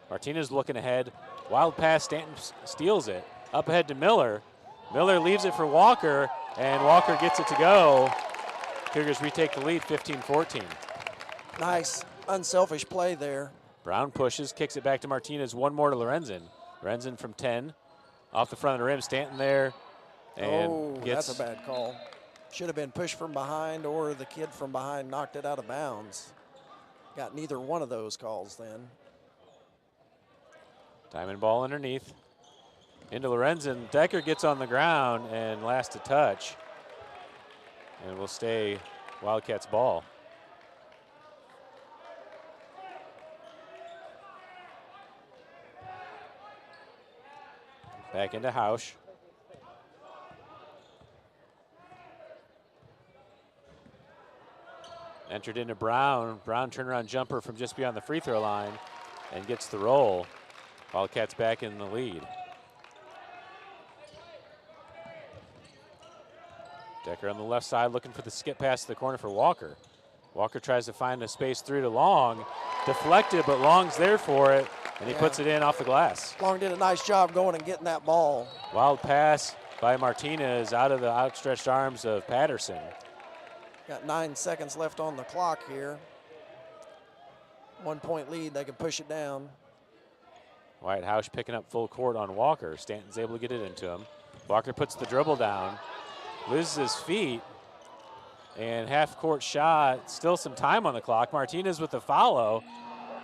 Martinez looking ahead. Wild pass, Stanton steals it. Up ahead to Miller. Miller leaves it for Walker, and Walker gets it to go. Cougars retake the lead, 15-14. Nice, unselfish play there. Brown pushes, kicks it back to Martinez. One more to Lorenzen. Lorenzen from 10. Off the front of the rim, Stanton there. And that's a bad call. Should have been pushed from behind, or the kid from behind knocked it out of bounds. Got neither one of those calls then. Diamond ball underneath. Into Lorenzen. Decker gets on the ground and last to touch. And will stay Wildcats ball. Back into Hausch. Entered into Brown. Brown turnaround jumper from just beyond the free throw line and gets the roll. Wildcats back in the lead. Decker on the left side looking for the skip pass to the corner for Walker. Walker tries to find a space through to Long. Deflected, but Long's there for it, and he puts it in off the glass. Long did a nice job going and getting that ball. Wild pass by Martinez out of the outstretched arms of Patterson. Got 9 seconds left on the clock here. 1 point lead, they can push it down. Wyatt Hausch picking up full court on Walker. Stanton's able to get it into him. Walker puts the dribble down, loses his feet, and half court shot. Still some time on the clock. Martinez with the follow.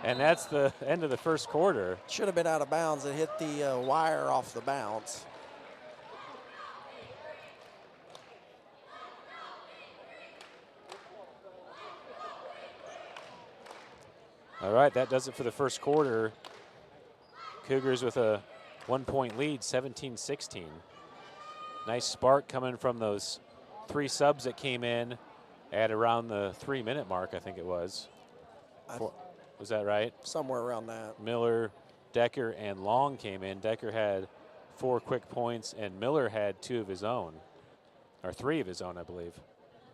And that's the end of the first quarter. Should have been out of bounds. It hit the wire off the bounce. All right, that does it for the first quarter. Cougars with a 1-point lead, 17-16. Nice spark coming from those 3 subs that came in at around the 3-minute mark, I think it was. Was that right? Somewhere around that. Miller, Decker, and Long came in. Decker had 4 quick points, and Miller had 2 of his own, or 3 of his own, I believe.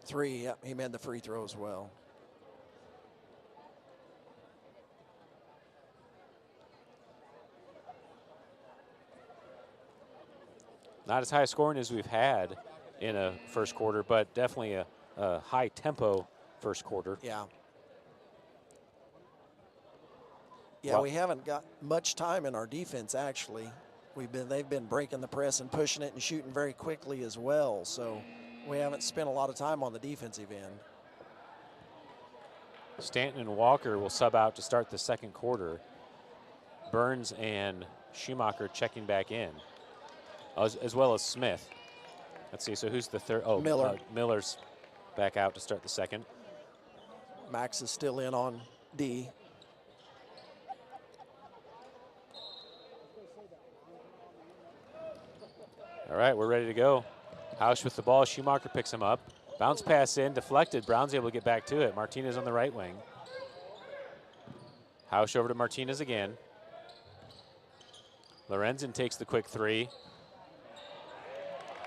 3, yep, he made the free throw as well. Not as high scoring as we've had in a first quarter, but definitely a high tempo first quarter. Yeah. Yeah, we haven't got much time in our defense, actually. They've been breaking the press and pushing it and shooting very quickly as well. So we haven't spent a lot of time on the defensive end. Stanton and Walker will sub out to start the second quarter. Burns and Schumacher checking back in, as well as Smith. Let's see, so who's the third? Oh, Miller. Miller's back out to start the second. Max is still in on D. All right, we're ready to go. Hausch with the ball. Schumacher picks him up. Bounce pass in, deflected. Brown's able to get back to it. Martinez on the right wing. Hausch over to Martinez again. Lorenzen takes the quick 3.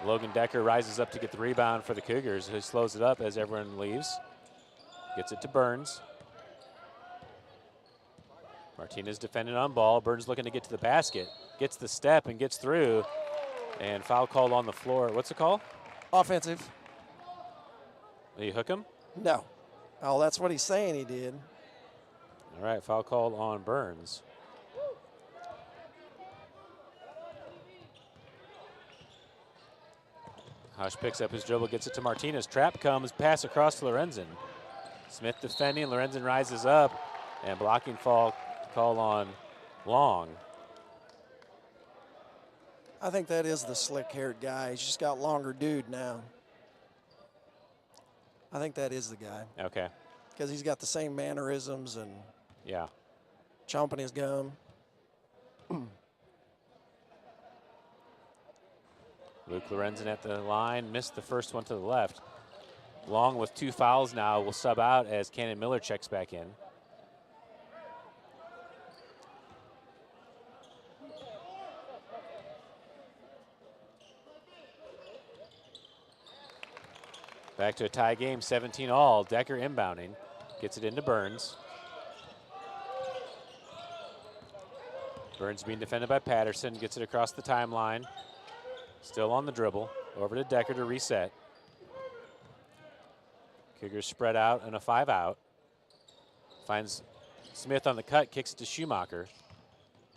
Logan Decker rises up to get the rebound for the Cougars. He slows it up as everyone leaves. Gets it to Burns. Martinez defending on ball. Burns looking to get to the basket. Gets the step and gets through. And foul called on the floor. What's the call? Offensive. Did he hook him? No. Oh, that's what he's saying he did. All right, foul called on Burns. Hausch picks up his dribble, gets it to Martinez. Trap comes, pass across to Lorenzen. Smith defending, Lorenzen rises up, and blocking foul call on Long. I think that is the slick-haired guy. He's just got longer dude now. I think that is the guy. Okay. Because he's got the same mannerisms and Yeah. chomping his gum. Luke Lorenzen at the line, missed the first one to the left. Long with 2 fouls now will sub out as Cannon Miller checks back in. Back to a tie game, 17 all. Decker inbounding, gets it into Burns. Burns being defended by Patterson, gets it across the timeline. Still on the dribble, over to Decker to reset. Cougars spread out and a 5-out. Finds Smith on the cut, kicks it to Schumacher.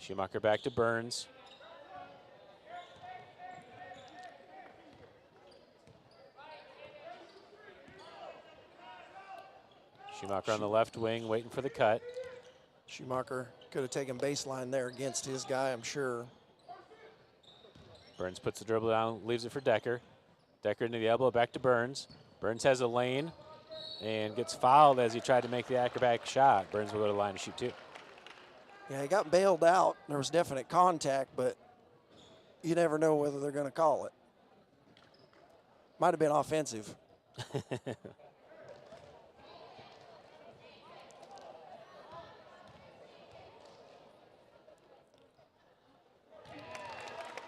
Schumacher back to Burns. Schumacher on the left wing, waiting for the cut. Schumacher could have taken baseline there against his guy, I'm sure. Burns puts the dribble down, leaves it for Decker. Decker into the elbow, back to Burns. Burns has a lane and gets fouled as he tried to make the acrobatic shot. Burns will go to the line to shoot 2. Yeah, he got bailed out. There was definite contact, but you never know whether they're going to call it. Might have been offensive.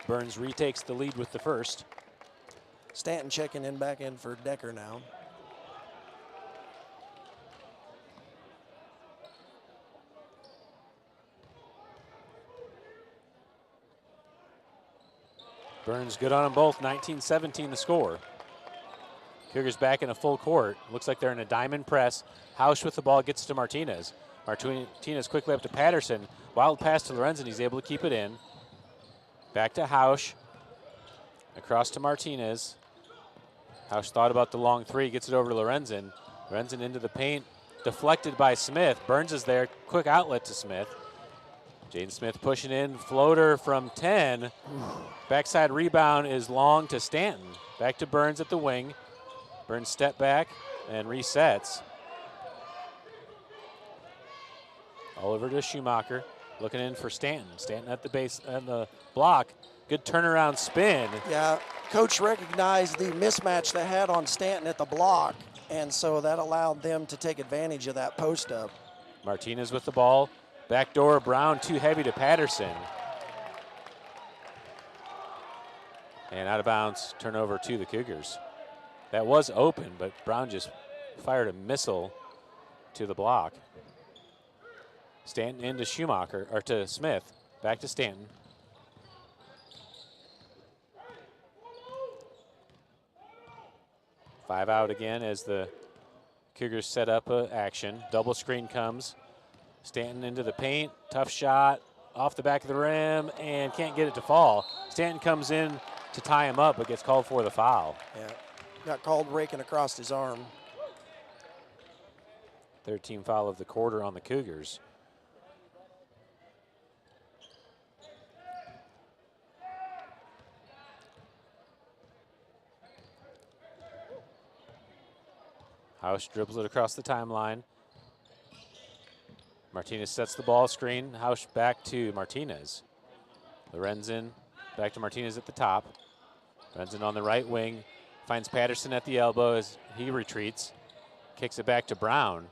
Burns retakes the lead with the first. Stanton checking in back in for Decker now. Burns good on them both, 19-17 the score. Cougars back in a full court. Looks like they're in a diamond press. Hausch with the ball gets to Martinez. Martinez quickly up to Patterson. Wild pass to Lorenzen, he's able to keep it in. Back to Hausch. Across to Martinez. Hausch thought about the long 3, gets it over to Lorenzen. Lorenzen into the paint. deflected by Smith. Burns is there, quick outlet to Smith. Jaden Smith pushing in, floater from 10. Backside rebound is long to Stanton. Back to Burns at the wing. Burns step back and resets. All over to Schumacher, looking in for Stanton. Stanton at the base, and the block. Good turnaround spin. Yeah, coach recognized the mismatch they had on Stanton at the block, and so that allowed them to take advantage of that post up. Martinez with the ball. Backdoor, Brown too heavy to Patterson. And out of bounds, turnover to the Cougars. That was open, but Brown just fired a missile to the block. Stanton into Schumacher, or to Smith. Back to Stanton. Five out again as the Cougars set up action. Double screen comes. Stanton into the paint. Tough shot off the back of the rim and can't get it to fall. Stanton comes in to tie him up but gets called for the foul. Yeah, got called raking across his arm. Third team foul of the quarter on the Cougars. Hausch dribbles it across the timeline. Martinez sets the ball screen. Hausch back to Martinez. Lorenzen back to Martinez at the top. Lorenzen on the right wing. Finds Patterson at the elbow as he retreats. Kicks it back to Brown.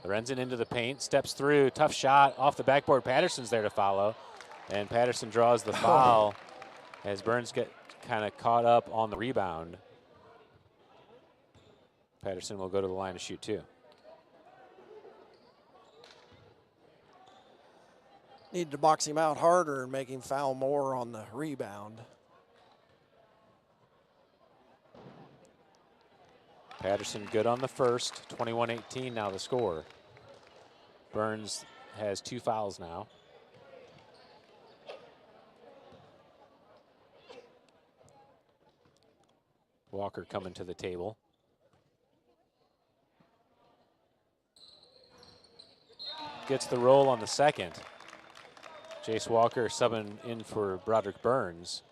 Lorenzen into the paint. Steps through. Tough shot off the backboard. Patterson's there to follow. And Patterson draws the foul as Burns get kind of caught up on the rebound. Patterson will go to the line to shoot two. Need to box him out harder and make him foul more on the rebound. Patterson good on the first, 21-18 now the score. Burns has 2 fouls now. Walker coming to the table. Gets the roll on the second. Jace Walker subbing in for Broderick Burns.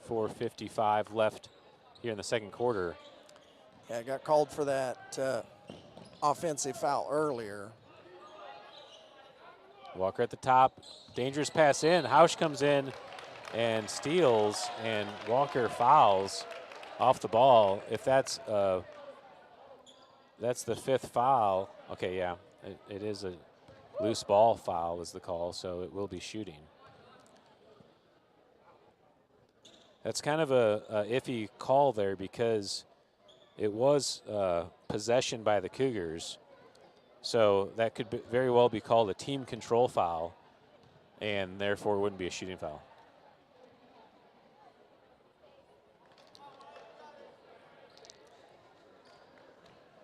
4:55 left here in the second quarter. Yeah, got called for that offensive foul earlier. Walker at the top, dangerous pass in. Hausch comes in and steals, and Walker fouls off the ball. If that's the 5th foul. Okay, yeah, it is a loose ball foul is the call, so it will be shooting. That's kind of a iffy call there because it was possession by the Cougars. So that could very well be called a team control foul and therefore wouldn't be a shooting foul.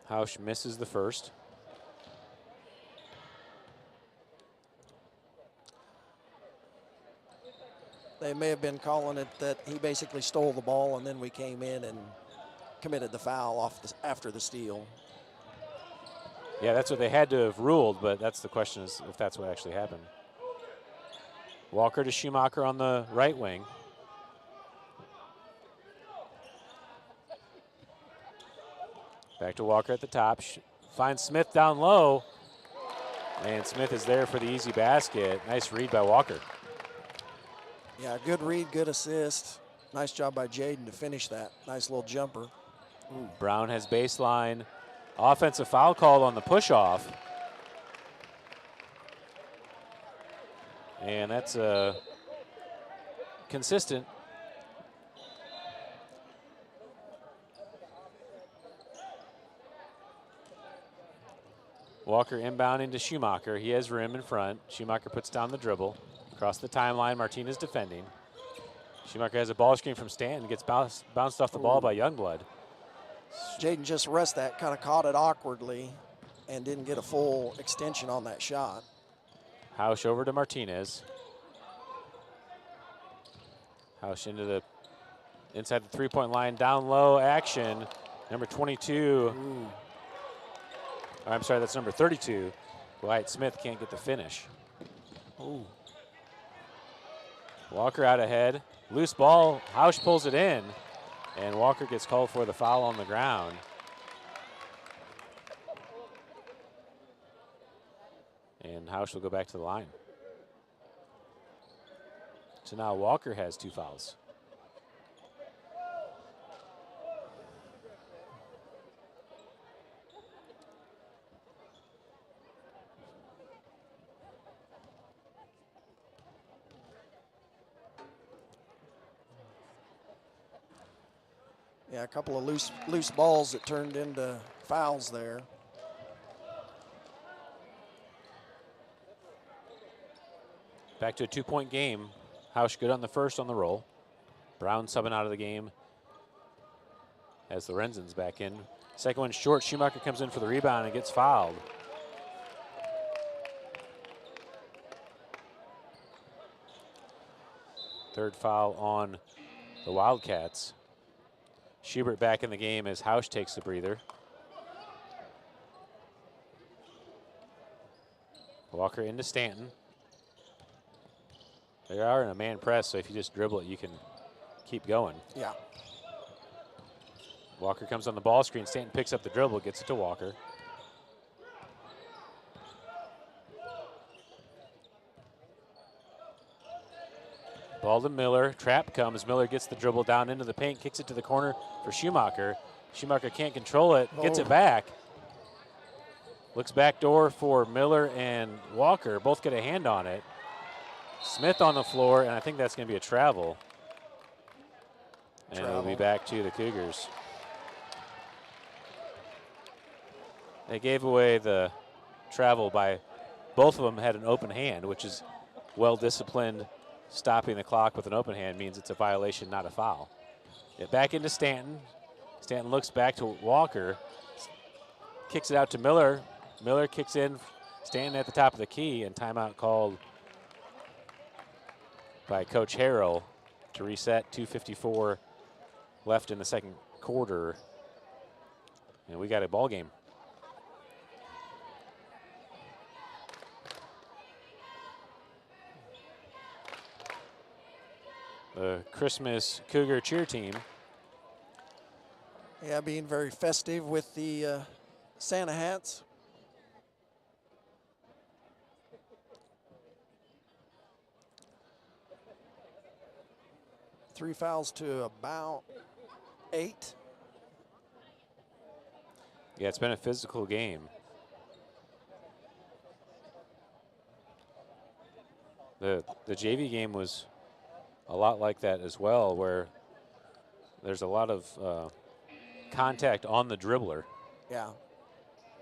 Hausch misses the first. They may have been calling it that he basically stole the ball and then we came in and committed the foul after the steal. Yeah, that's what they had to have ruled, but that's the question is if that's what actually happened. Walker to Schumacher on the right wing. Back to Walker at the top. Finds Smith down low. And Smith is there for the easy basket. Nice read by Walker. Yeah, good read, good assist. Nice job by Jaden to finish that. Nice little jumper. Ooh. Brown has baseline. Offensive foul call on the push-off. And that's consistent. Walker inbound into Schumacher. He has rim in front. Schumacher puts down the dribble. Across the timeline, Martinez defending. Schumacher has a ball screen from Stanton. Gets bounced off the ball by Youngblood. Jaden just rushed that, kind of caught it awkwardly and didn't get a full extension on that shot. Hausch over to Martinez. Hausch into the inside the three-point line, down low action. Number 22. Ooh. I'm sorry, that's number 32. Wyatt Smith can't get the finish. Ooh. Walker out ahead. Loose ball. Hausch pulls it in, and Walker gets called for the foul on the ground. And Hausch will go back to the line. So now Walker has 2 fouls. Yeah, a couple of loose balls that turned into fouls there. Back to a 2-point game. Hausch good on the first on the roll. Brown subbing out of the game as Lorenzen's back in. Second one short. Schumacher comes in for the rebound and gets fouled. Third foul on the Wildcats. Schubert back in the game as Hausch takes the breather. Walker into Stanton. They are in a man press, so if you just dribble it, you can keep going. Yeah. Walker comes on the ball screen. Stanton picks up the dribble, gets it to Walker. Ball to Miller. Trap comes. Miller gets the dribble down into the paint, kicks it to the corner for Schumacher. Schumacher can't control it, gets it back. Looks back door for Miller and Walker. Both get a hand on it. Smith on the floor, and I think that's going to be a travel. And it'll be back to the Cougars. They gave away the travel by both of them had an open hand, which is well-disciplined. Stopping the clock with an open hand means it's a violation, not a foul. Back into Stanton. Stanton looks back to Walker. Kicks it out to Miller. Miller kicks in. Stanton at the top of the key, and timeout called by Coach Harrell to reset. 2:54 left in the second quarter. And we got a ball game. The Christmas Cougar cheer team. Yeah, being very festive with the Santa hats. Three fouls to about 8. Yeah, it's been a physical game. The JV game was a lot like that as well, where there's a lot of contact on the dribbler. Yeah.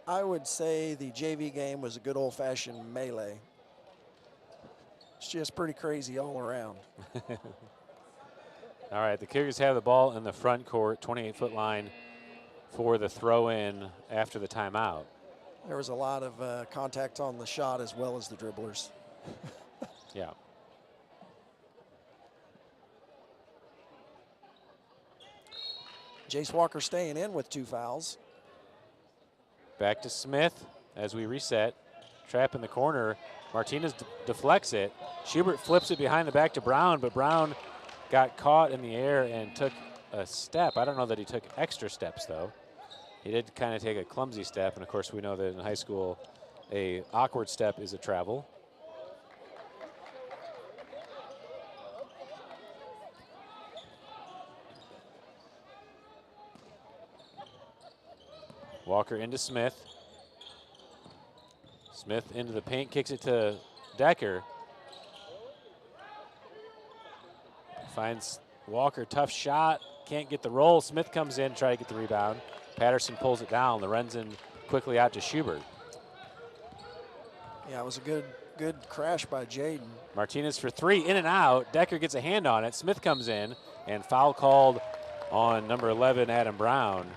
I would say the JV game was a good old-fashioned melee. It's just pretty crazy all around. All right, the Cougars have the ball in the front court, 28-foot line for the throw-in after the timeout. There was a lot of contact on the shot as well as the dribblers. Yeah. Jace Walker staying in with 2 fouls. Back to Smith as we reset. Trap in the corner. Martinez deflects it. Schubert flips it behind the back to Brown, but Brown got caught in the air and took a step. I don't know that he took extra steps, though. He did kind of take a clumsy step, and of course we know that in high school a awkward step is a travel. Walker into Smith. Smith into the paint, kicks it to Decker. Finds Walker, tough shot, can't get the roll. Smith comes in, try to get the rebound. Patterson pulls it down. Lorenzen quickly out to Schubert. Yeah, it was a good crash by Jaden. Martinez for 3, in and out. Decker gets a hand on it. Smith comes in, and foul called on number 11, Adam Brown.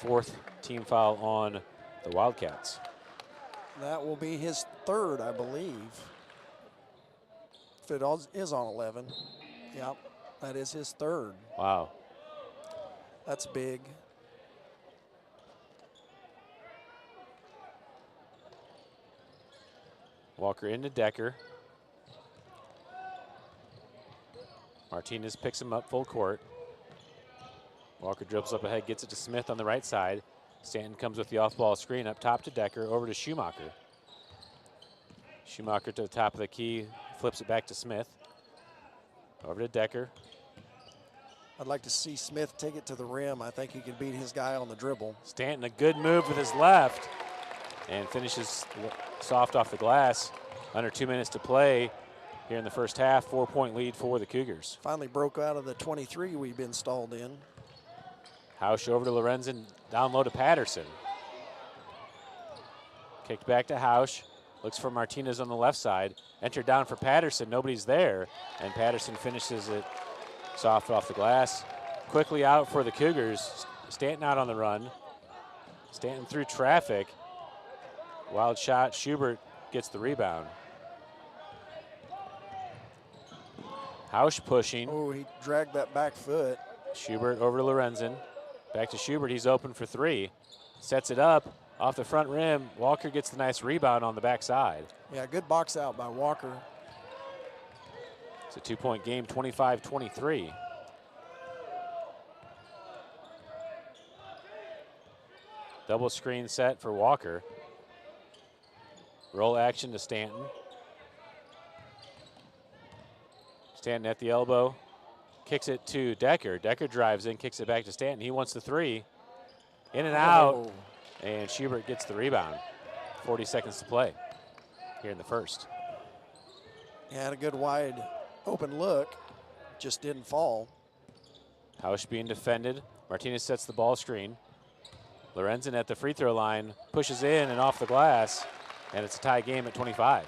4th team foul on the Wildcats. That will be his 3rd, I believe. If it is on 11. Yep, that is his 3rd. Wow. That's big. Walker into Decker. Martinez picks him up full court. Walker dribbles up ahead, gets it to Smith on the right side. Stanton comes with the off-ball screen up top to Decker, over to Schumacher. Schumacher to the top of the key, flips it back to Smith. Over to Decker. I'd like to see Smith take it to the rim. I think he could beat his guy on the dribble. Stanton, a good move with his left, and finishes soft off the glass. Under 2 minutes to play here in the first half. 4-point lead for the Cougars. Finally broke out of the 23 we've been stalled in. Hausch over to Lorenzen, down low to Patterson. Kicked back to Hausch. Looks for Martinez on the left side. Entered down for Patterson. Nobody's there. And Patterson finishes it soft off the glass. Quickly out for the Cougars. Stanton out on the run. Stanton through traffic. Wild shot. Schubert gets the rebound. Hausch pushing. Oh, he dragged that back foot. Schubert over to Lorenzen. Back to Schubert. He's open for three. Sets it up. Off the front rim, Walker gets the nice rebound on the backside. Yeah, good box out by Walker. It's a 2-point game, 25-23. Double screen set for Walker. Roll action to Stanton. Stanton at the elbow. Kicks it to Decker. Decker drives in, kicks it back to Stanton. He wants the three. In and out. Oh. And Schubert gets the rebound. 40 seconds to play here in the first. He had a good wide open look, just didn't fall. Hausch being defended. Martinez sets the ball screen. Lorenzen at the free throw line, pushes in and off the glass, and it's a tie game at 25.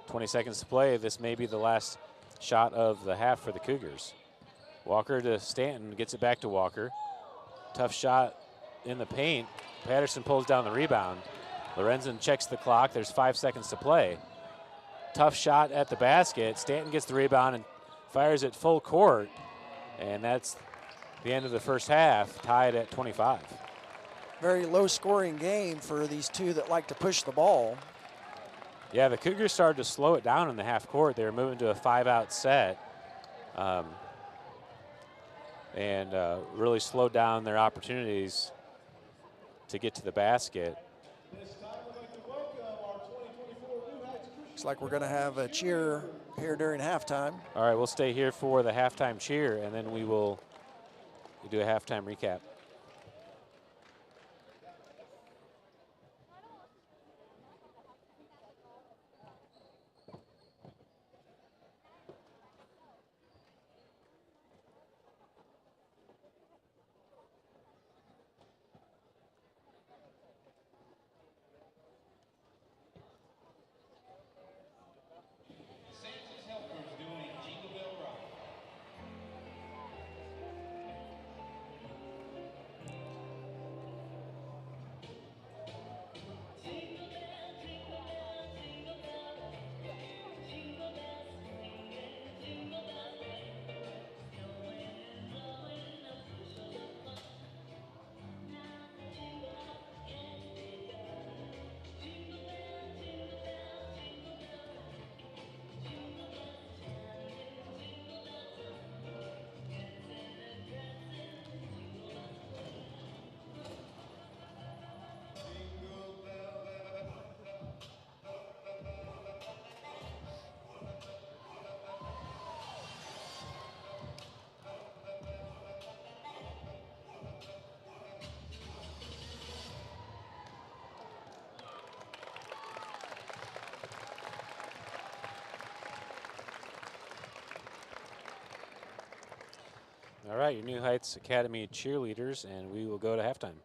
20 seconds to play. This may be the last shot of the half for the Cougars. Walker to Stanton, gets it back to Walker. Tough shot in the paint. Patterson pulls down the rebound. Lorenzen checks the clock. There's 5 seconds to play. Tough shot at the basket. Stanton gets the rebound and fires it full court. And that's the end of the first half, tied at 25. Very low scoring game for these two that like to push the ball. Yeah, the Cougars started to slow it down in the half court. They were moving to a 5-out set. And really slowed down their opportunities to get to the basket. Looks like we're going to have a cheer here during halftime. All right, we'll stay here for the halftime cheer, and then we will do a halftime recap. All right, your New Heights Academy cheerleaders, and we will go to halftime.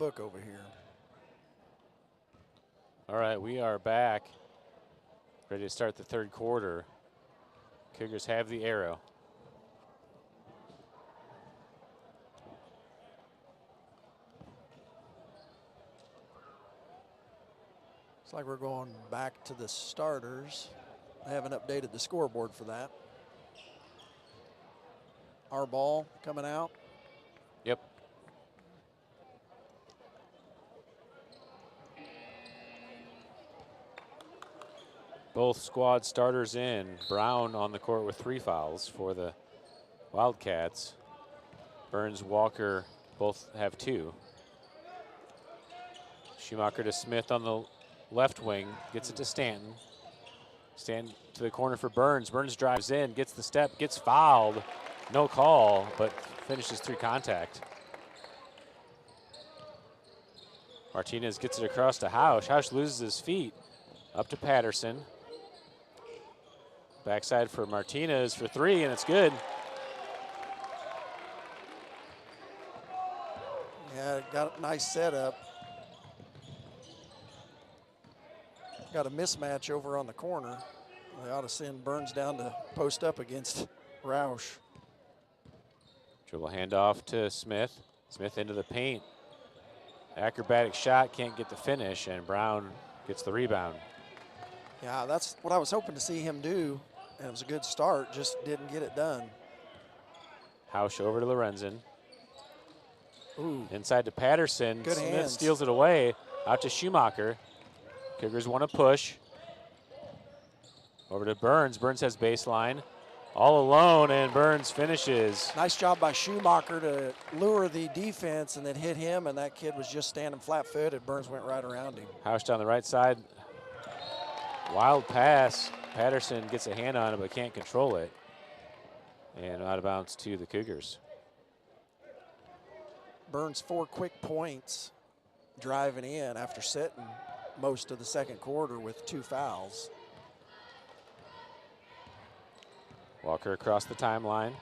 book over here. All right, we are back. Ready to start the third quarter. Cougars have the arrow. Looks like we're going back to the starters. I haven't updated the scoreboard for that. Our ball coming out. Yep. Both squad starters in. Brown on the court with 3 fouls for the Wildcats. Burns, Walker both have 2. Schumacher to Smith on the left wing, gets it to Stanton. Stanton to the corner for Burns. Burns drives in, gets the step, gets fouled. No call, but finishes through contact. Martinez gets it across to Hausch. Hausch loses his feet. Up to Patterson. Backside for Martinez for 3, and it's good. Yeah, got a nice setup. Got a mismatch over on the corner. They ought to send Burns down to post up against Roush. Dribble handoff to Smith. Smith into the paint. Acrobatic shot, can't get the finish, and Brown gets the rebound. Yeah, that's what I was hoping to see him do, and it was a good start, just didn't get it done. Hausch over to Lorenzen. Ooh, Inside to Patterson. Good Smith hands. steals it away. Out to Schumacher. Cougars want to push. Over to Burns. Burns has baseline. All alone, and Burns finishes. nice job by Schumacher to lure the defense and then hit him, and that kid was just standing flat-footed. Burns went right around him. Hausch down the right side. Wild pass. Patterson gets a hand on it but can't control it. And out of bounds to the Cougars. Burns 4 quick points driving in after sitting most of the second quarter with 2 fouls. Walker across the timeline.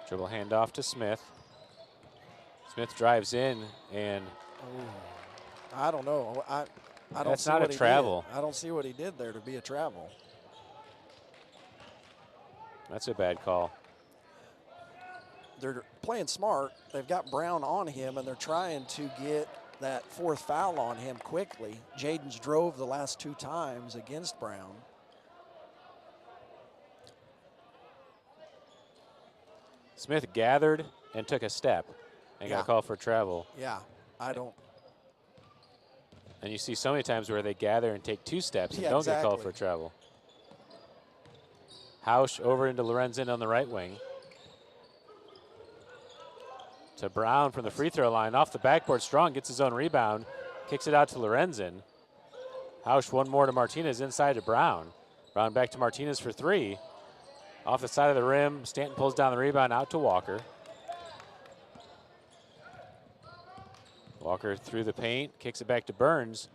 Dribble handoff to Smith. Smith drives in, and I don't know. I don't That's see not what a he travel. did. I don't see what he did there to be a travel. that's a bad call. They're playing smart. They've got Brown on him, and they're trying to get that 4th foul on him quickly. Jaden's drove the last 2 times against Brown. Smith gathered and took a step and Yeah. got called for travel. Yeah, I don't. And you see so many times where they gather and take 2 steps and Yeah, don't get called exactly. for travel. Hausch over into Lorenzen on the right wing. To Brown from the free throw line. Off the backboard, Strong gets his own rebound. Kicks it out to Lorenzen. Hausch one more to Martinez inside to Brown. Brown back to Martinez for 3. Off the side of the rim, Stanton pulls down the rebound out to Walker. Walker through the paint, kicks it back to Burns.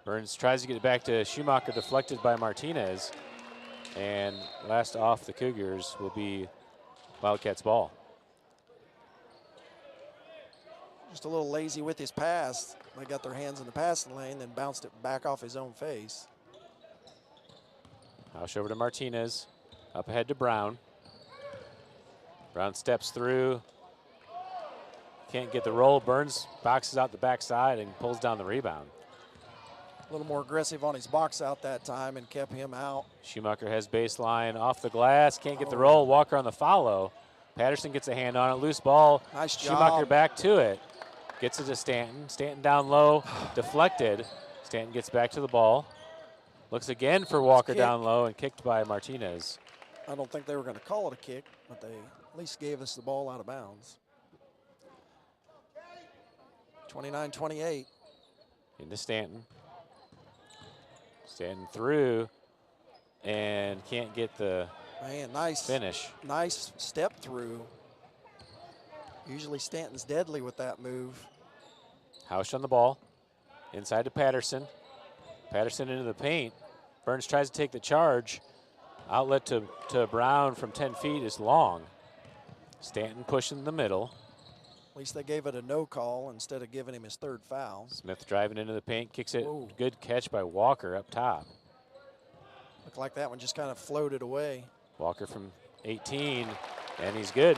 Burns tries to get it back to Schumacher, deflected by Martinez. And last off the Cougars will be Wildcats ball. Just a little lazy with his pass. They got their hands in the passing lane, then bounced it back off his own face. Hausch over to Martinez. Up ahead to Brown. Brown steps through. Can't get the roll. Burns boxes out the backside and pulls down the rebound. A little more aggressive on his box out that time and kept him out. Schumacher has baseline off the glass. Can't get the roll. Walker on the follow. Patterson gets a hand on it. Loose ball. Nice Schumacher job. back to it. Gets it to Stanton. Stanton down low. Deflected. Stanton gets back to the ball. Looks again for Walker kick. down low and kicked by Martinez. I don't think they were going to call it a kick, but they at least gave us the ball out of bounds. 29-28. Into Stanton. Stanton through and can't get the Man, nice finish. Nice step through. Usually Stanton's deadly with that move. Hausch on the ball. Inside to Patterson. Patterson into the paint. Burns tries to take the charge. Outlet to Brown from 10 feet is long. Stanton pushing the middle. least they gave it a no call instead of giving him his third foul. Smith driving into the paint, kicks it. Whoa. Good catch by Walker up top. Looked like that one just kind of floated away. Walker from 18, and he's good.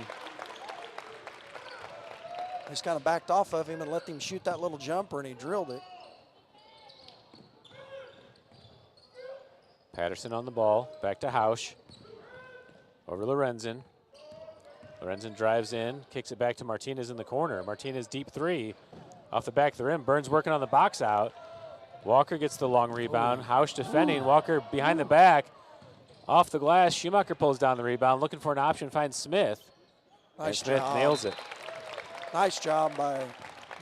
He's kind of backed off of him and let him shoot that little jumper, and he drilled it. Patterson on the ball, back to Hausch. Over Lorenzen. Lorenzen drives in, kicks it back to Martinez in the corner. Martinez deep three, off the back of the rim. Burns working on the box out. Walker gets the long rebound. Hausch defending. Walker behind the back, off the glass. Schumacher pulls down the rebound, looking for an option, finds Smith. Nice Smith job. nails it. Nice job by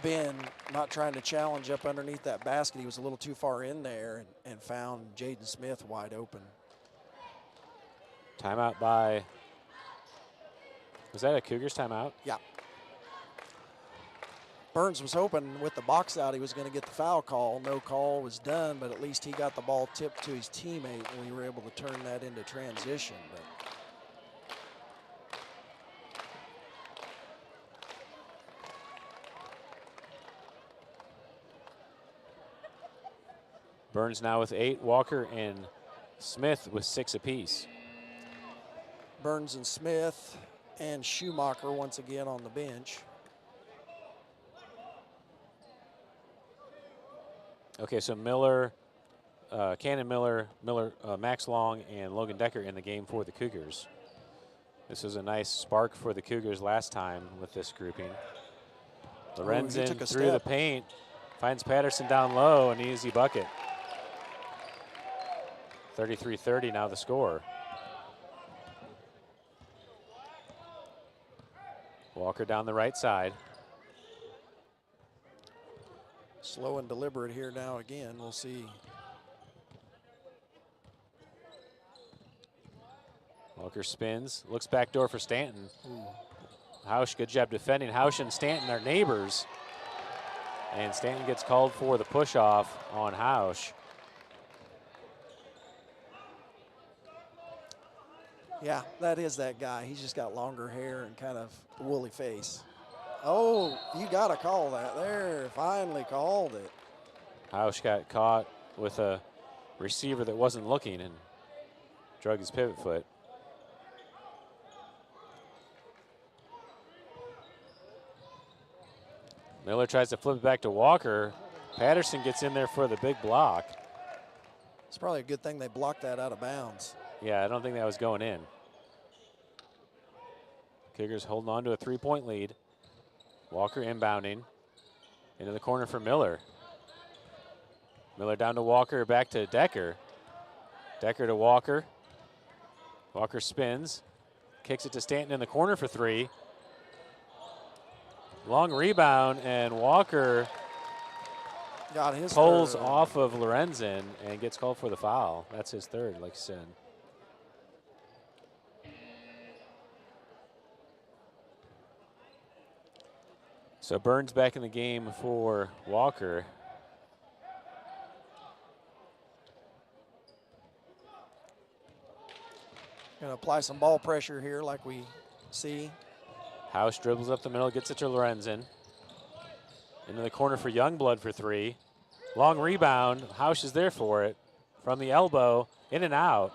Ben, not trying to challenge up underneath that basket. He was a little too far in there and found Jaden Smith wide open. Timeout by, was that a Cougars timeout? Yeah. Burns was hoping with the box out he was going to get the foul call. No call was done, but at least he got the ball tipped to his teammate, and we were able to turn that into transition. But Burns now with 8, Walker and Smith with 6 apiece. Burns and Smith and Schumacher once again on the bench. Okay, so Miller, Cannon Miller, Max Long, and Logan Decker in the game for the Cougars. This was a nice spark for the Cougars last time with this grouping. Lorenzen through the paint, finds Patterson down low, an easy bucket. 33-30 now the score. Walker down the right side. Slow and deliberate here now again. We'll see. Walker spins, looks back door for Stanton. Hausch, good job defending. Hausch and Stanton are neighbors. And Stanton gets called for the push-off on Hausch. Yeah, that is that guy. He's just got longer hair and kind of a woolly face. Oh, you got to call that there. Finally called it. Hausch got caught with a receiver that wasn't looking and drug his pivot foot. Miller tries to flip it back to Walker. Patterson gets in there for the big block. It's probably a good thing they blocked that out of bounds. Yeah, I don't think that was going in. Cougars holding on to a 3-point lead. Walker inbounding into the corner for Miller. Miller down to Walker, back to Decker. Decker to Walker. Walker spins, kicks it to Stanton in the corner for 3. Long rebound, and Walker got his pulls third. off of Lorenzen and gets called for the foul. That's his third, like you said. So Burns back in the game for Walker. Going to apply some ball pressure here like we see. Hausch dribbles up the middle, gets it to Lorenzen. Into the corner for Youngblood for 3. Long rebound, Hausch is there for it. From the elbow, in and out.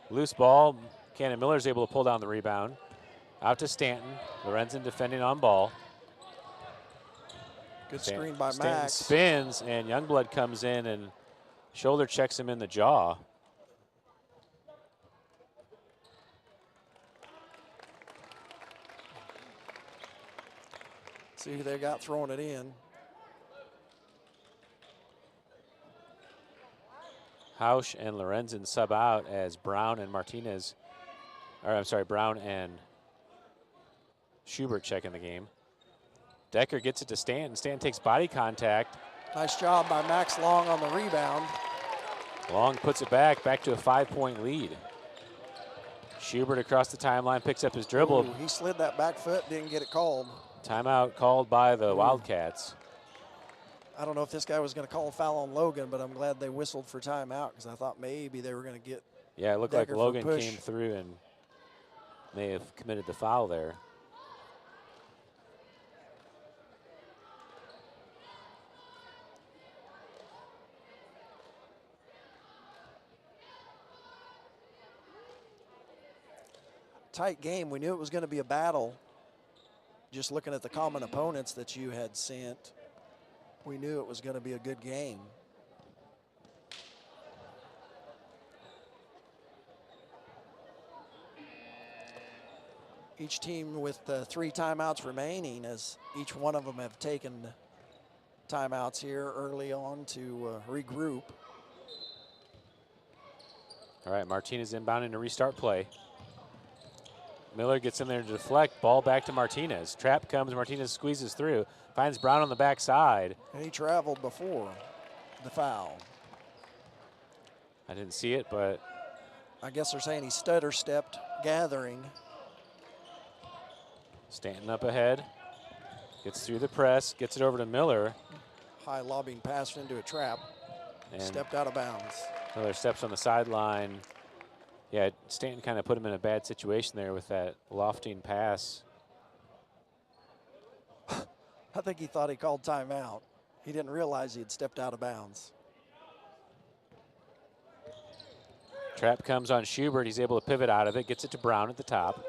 Loose ball, Cannon Miller's able to pull down the rebound. Out to Stanton, Lorenzen defending on ball. Good screen by Stanton Max. spins, and Youngblood comes in and shoulder checks him in the jaw. See who they got throwing it in. Hausch and Lorenzen sub out as Brown and Martinez, or I'm sorry, Brown and Schubert check in the game. Decker gets it to Stanton. Stanton takes body contact. Nice job by Max Long on the rebound. Long puts it back to a 5-point lead. Schubert across the timeline picks up his dribble. Ooh, he slid that back foot, didn't get it called. Timeout called by the Wildcats. I don't know if this guy was going to call a foul on Logan, but I'm glad they whistled for timeout because I thought maybe they were going to get. Yeah, it looked Decker like for Logan push. came through and may have committed the foul there. tight game. We knew it was going to be a battle. Just looking at the common opponents that you had sent, we knew it was going to be a good game. Each team with 3 timeouts remaining, as each one of them have taken timeouts here early on to regroup. All right, Martinez inbounding to restart play. Miller gets in there to deflect, ball back to Martinez. Trap comes, Martinez squeezes through, finds Brown on the backside. And he traveled before the foul. I didn't see it, but I guess they're saying he stutter stepped gathering. Stanton up ahead, gets through the press, gets it over to Miller. High lobbing pass into a trap, And stepped out of bounds. Miller steps on the sideline. Yeah, Stanton kind of put him in a bad situation there with that lofting pass. I think he thought he called timeout. He didn't realize he had stepped out of bounds. Trap comes on Schubert. He's able to pivot out of it, gets it to Brown at the top.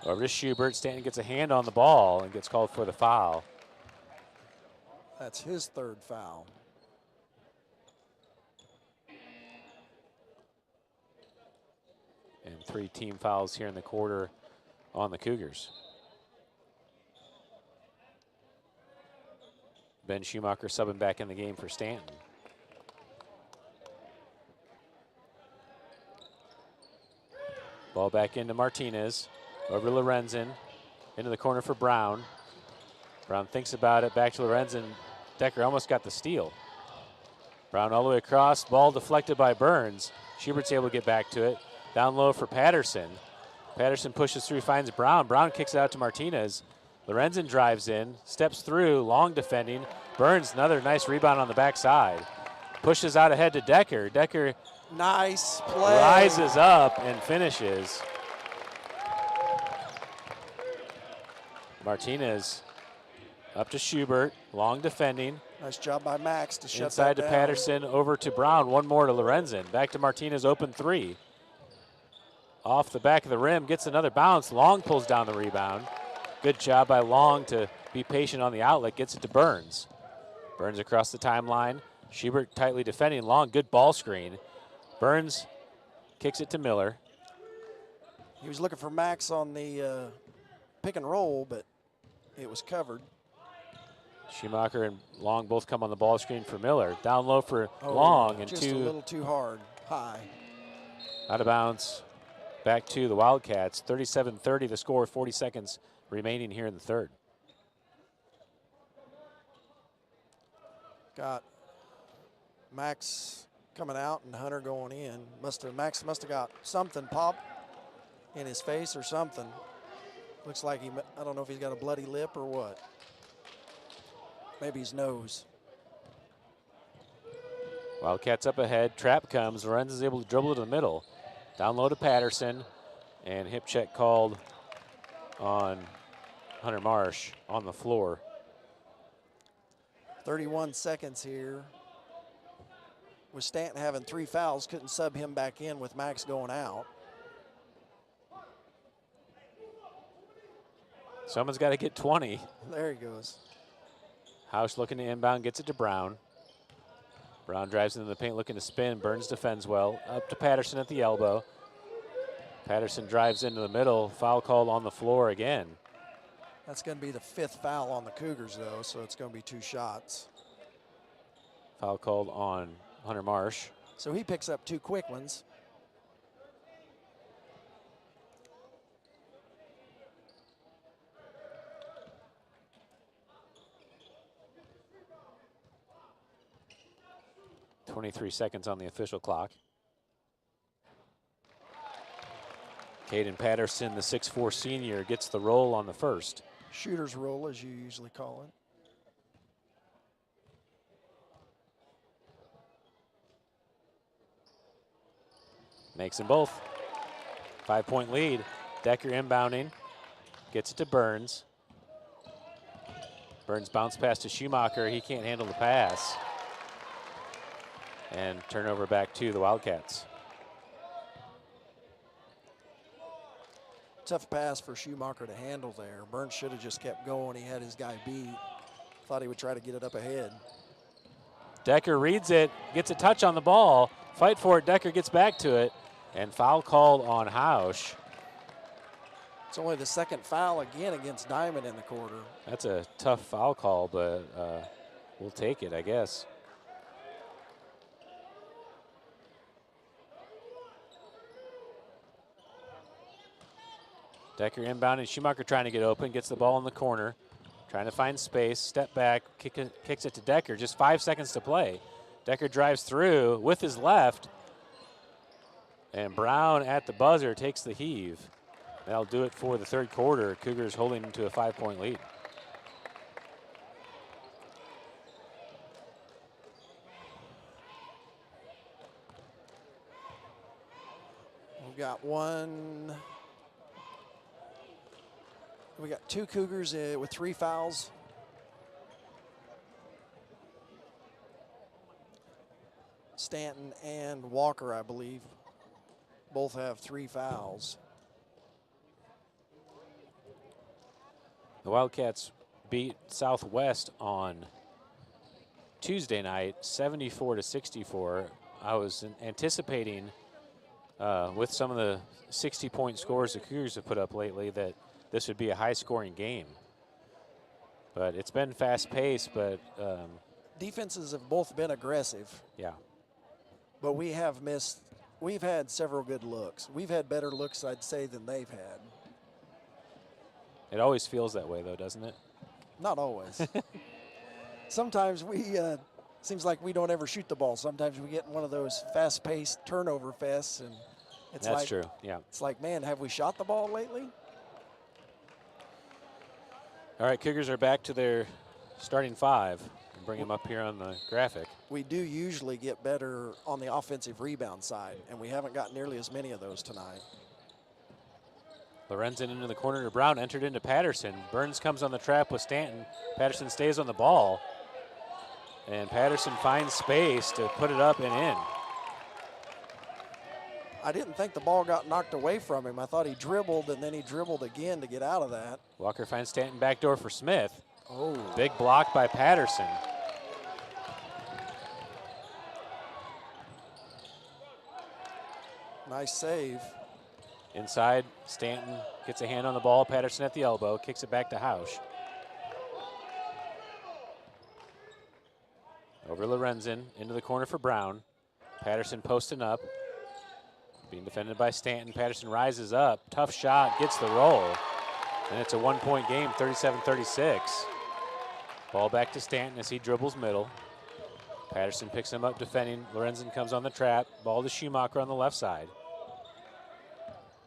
Over to Schubert. Stanton gets a hand on the ball and gets called for the foul. That's his 3rd foul. And 3 team fouls here in the quarter on the Cougars. Ben Schumacher subbing back in the game for Stanton. Ball back into Martinez. Over to Lorenzen. Into the corner for Brown. Brown thinks about it. Back to Lorenzen. Decker almost got the steal. Brown all the way across. Ball deflected by Burns. Schubert's able to get back to it. Down low for Patterson. Patterson pushes through, finds Brown. Brown kicks it out to Martinez. Lorenzen drives in, steps through, long defending. Burns, another nice rebound on the backside. Pushes out ahead to Decker. Decker Nice play. rises up and finishes. Martinez up to Schubert, long defending. Nice job by Max to shut Inside that to down. Patterson, over to Brown, one more to Lorenzen. Back to Martinez, open 3. Off the back of the rim, gets another bounce. Long pulls down the rebound. Good job by Long to be patient on the outlet, gets it to Burns. Burns across the timeline. Schubert tightly defending. Long, good ball screen. Burns kicks it to Miller. He was looking for Max on the pick and roll, but it was covered. Schumacher and Long both come on the ball screen for Miller. Down low for Long, and just a little too hard, high. Out of bounds. Back to the Wildcats. 37-30 the score, 40 seconds remaining here in the 3rd. Got Max coming out and Hunter going in. Max must have got something pop in his face or something. Looks like I don't know if he's got a bloody lip or what. Maybe his nose. Wildcats up ahead. Trap comes. Lorenz is able to dribble to the middle. Down low to Patterson. And hip check called on Hunter Marsh on the floor. 31 seconds here. With Stanton having 3 fouls, couldn't sub him back in with Max going out. Someone's got to get 20. There he goes. House looking to inbound, gets it to Brown. Brown drives into the paint looking to spin. Burns defends well. Up to Patterson at the elbow. Patterson drives into the middle. Foul called on the floor again. That's going to be the 5th foul on the Cougars, though, so it's going to be 2 shots. Foul called on Hunter Marsh. So he picks up 2 quick ones. .23 seconds on the official clock. Caden Patterson, the 6'4" senior, gets the roll on the first. Shooter's roll, as you usually call it. Makes them both. 5-point lead. Decker inbounding. Gets it to Burns. Burns bounce pass to Schumacher. He can't handle the pass. And turnover back to the Wildcats. Tough pass for Schumacher to handle there. Burns should have just kept going. He had his guy beat. Thought he would try to get it up ahead. Decker reads it, gets a touch on the ball. Fight for it. Decker gets back to it. And foul called on Hausch. It's only the second foul again against Diamond in the quarter. That's a tough foul call, but we'll take it, I guess. Decker inbounding. Schumacher trying to get open. Gets the ball in the corner. Trying to find space. Step back. Kicks it to Decker. Just 5 seconds to play. Decker drives through with his left. And Brown at the buzzer takes the heave. That'll do it for the third quarter. Cougars holding to a 5-point lead. We've got we got 2 Cougars with 3 fouls. Stanton and Walker, I believe, both have 3 fouls. The Wildcats beat Southwest on Tuesday night, 74-64. I was anticipating with some of the 60-point scores the Cougars have put up lately that this would be a high-scoring game. But it's been fast-paced, but defenses have both been aggressive. Yeah. But we've had several good looks. We've had better looks, I'd say, than they've had. It always feels that way, though, doesn't it? Not always. Sometimes seems like we don't ever shoot the ball. Sometimes we get in one of those fast-paced turnover fests, and That's true, yeah. It's like, man, have we shot the ball lately? All right, Cougars are back to their starting 5. Bring them up here on the graphic. We do usually get better on the offensive rebound side, and we haven't got nearly as many of those tonight. Lorenzen into the corner to Brown, entered into Patterson. Burns comes on the trap with Stanton. Patterson stays on the ball. And Patterson finds space to put it up and in. I didn't think the ball got knocked away from him. I thought he dribbled, and then he dribbled again to get out of that. Walker finds Stanton backdoor for Smith. Oh. Big block by Patterson. Nice save. Inside, Stanton gets a hand on the ball. Patterson at the elbow, kicks it back to Hausch. Over Lorenzen, into the corner for Brown. Patterson posting up. Being defended by Stanton. Patterson rises up. Tough shot, gets the roll. And it's a 1-point game, 37-36. Ball back to Stanton as he dribbles middle. Patterson picks him up defending. Lorenzen comes on the trap. Ball to Schumacher on the left side.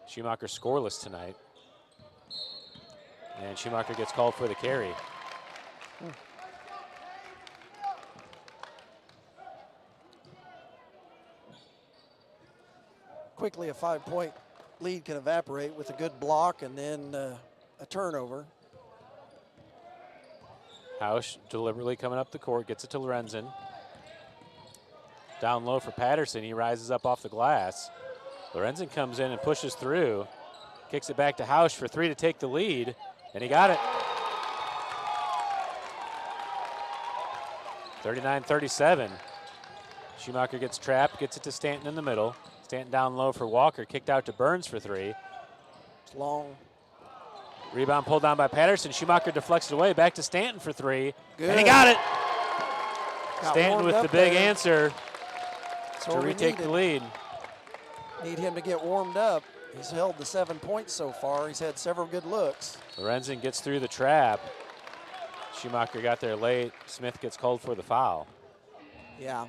Schumacher scoreless tonight. And Schumacher gets called for the carry. Quickly, a 5-point lead can evaporate with a good block and then a turnover. Hausch deliberately coming up the court, gets it to Lorenzen. Down low for Patterson, he rises up off the glass. Lorenzen comes in and pushes through, kicks it back to Hausch for 3 to take the lead, and he got it. 39-37. Schumacher gets trapped, gets it to Stanton in the middle. Stanton down low for Walker, kicked out to Burns for 3. It's long. Rebound pulled down by Patterson. Schumacher deflects it away, back to Stanton for 3. Good. And he got it. Got Stanton with the big answer That's to what we retake the needed. lead. Need him to get warmed up. He's held the 7 points so far. He's had several good looks. Lorenzen gets through the trap. Schumacher got there late. Smith gets called for the foul. Yeah.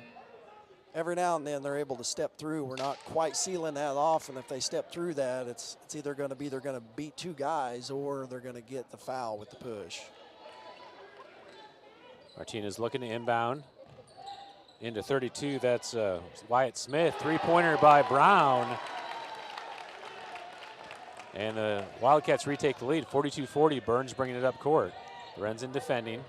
Every now and then they're able to step through. We're not quite sealing that off, and if they step through that, it's either going to be they're going to beat 2 guys or they're going to get the foul with the push. Martinez looking to inbound. Into 32, that's Wyatt Smith. 3-pointer by Brown. And the Wildcats retake the lead, 42-40. Burns bringing it up court. Lorenzen defending.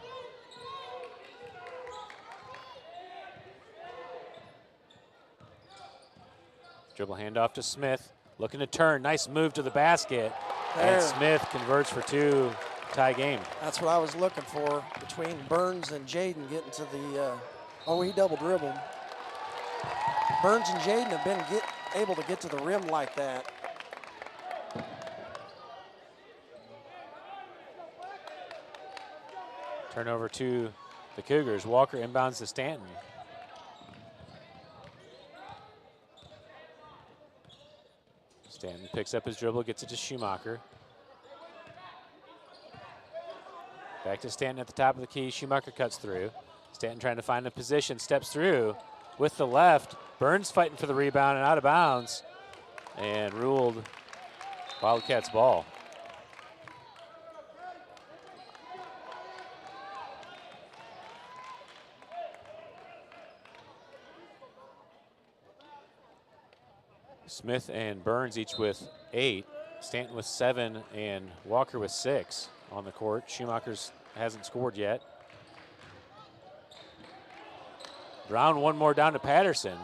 Dribble handoff to Smith. Looking to turn. Nice move to the basket. And Smith converts for two, tie game. That's what I was looking for between Burns and Jaden getting to the, oh, he double dribbled. Burns and Jaden have been able to get to the rim like that. Turnover to the Cougars. Walker inbounds to Stanton. Stanton picks up his dribble, gets it to Schumacher. Back to Stanton at the top of the key. Schumacher cuts through. Stanton trying to find a position, steps through with the left. Burns fighting for the rebound and out of bounds. And ruled Wildcats ball. Smith and Burns each with 8. Stanton with 7 and Walker with 6 on the court. Schumacher's hasn't scored yet. Brown one more down to Patterson.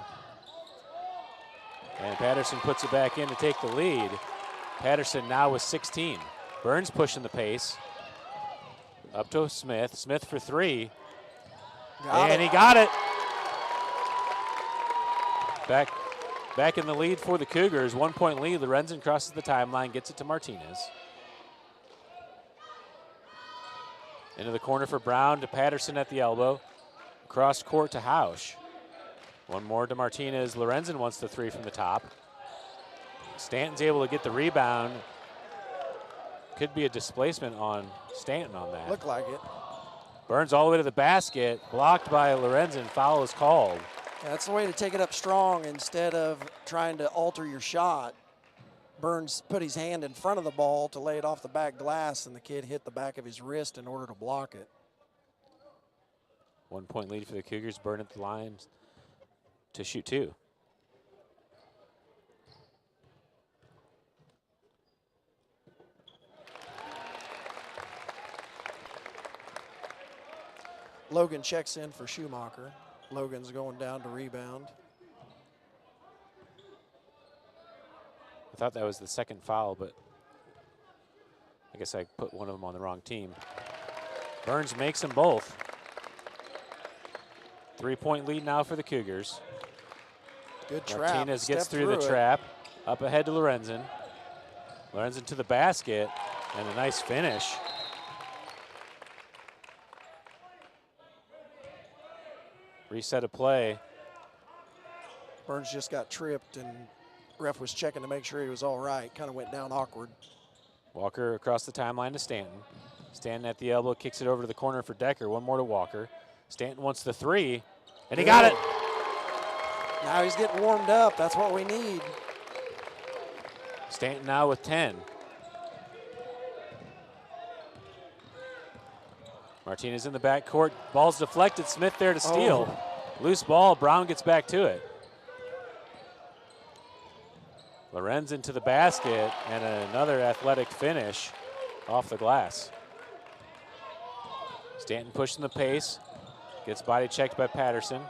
And Patterson puts it back in to take the lead. Patterson now with 16. Burns pushing the pace. Up to Smith. Smith for 3. He got it. Back in the lead for the Cougars. 1 point lead. Lorenzen crosses the timeline, gets it to Martinez. Into the corner for Brown to Patterson at the elbow. Cross court to Hausch. One more to Martinez. Lorenzen wants the 3 from the top. Stanton's able to get the rebound. Could be a displacement on Stanton on that. Looked like it. Burns all the way to the basket. Blocked by Lorenzen. Foul is called. That's the way to take it up strong instead of trying to alter your shot. Burns put his hand in front of the ball to lay it off the back glass, and the kid hit the back of his wrist in order to block it. 1 point lead for the Cougars. Burn at the line to shoot 2. Logan checks in for Schumacher. Logan's going down to rebound. I thought that was the second foul, but I guess I put one of them on the wrong team. Burns makes them both. 3 point lead now for the Cougars. Good trap. Martinez gets through the trap. Up ahead to Lorenzen. Lorenzen to the basket, and a nice finish. Reset of play. Burns just got tripped, and ref was checking to make sure he was all right. Kind of went down awkward. Walker across the timeline to Stanton. Stanton at the elbow, kicks it over to the corner for Decker. One more to Walker. Stanton wants the 3, and he got it. Now he's getting warmed up. That's what we need. Stanton now with 10. Martinez in the backcourt. Ball's deflected. Smith there to steal. Oh. Loose ball. Brown gets back to it. Lorenzen to the basket, and another athletic finish off the glass. Stanton pushing the pace. Gets body checked by Patterson.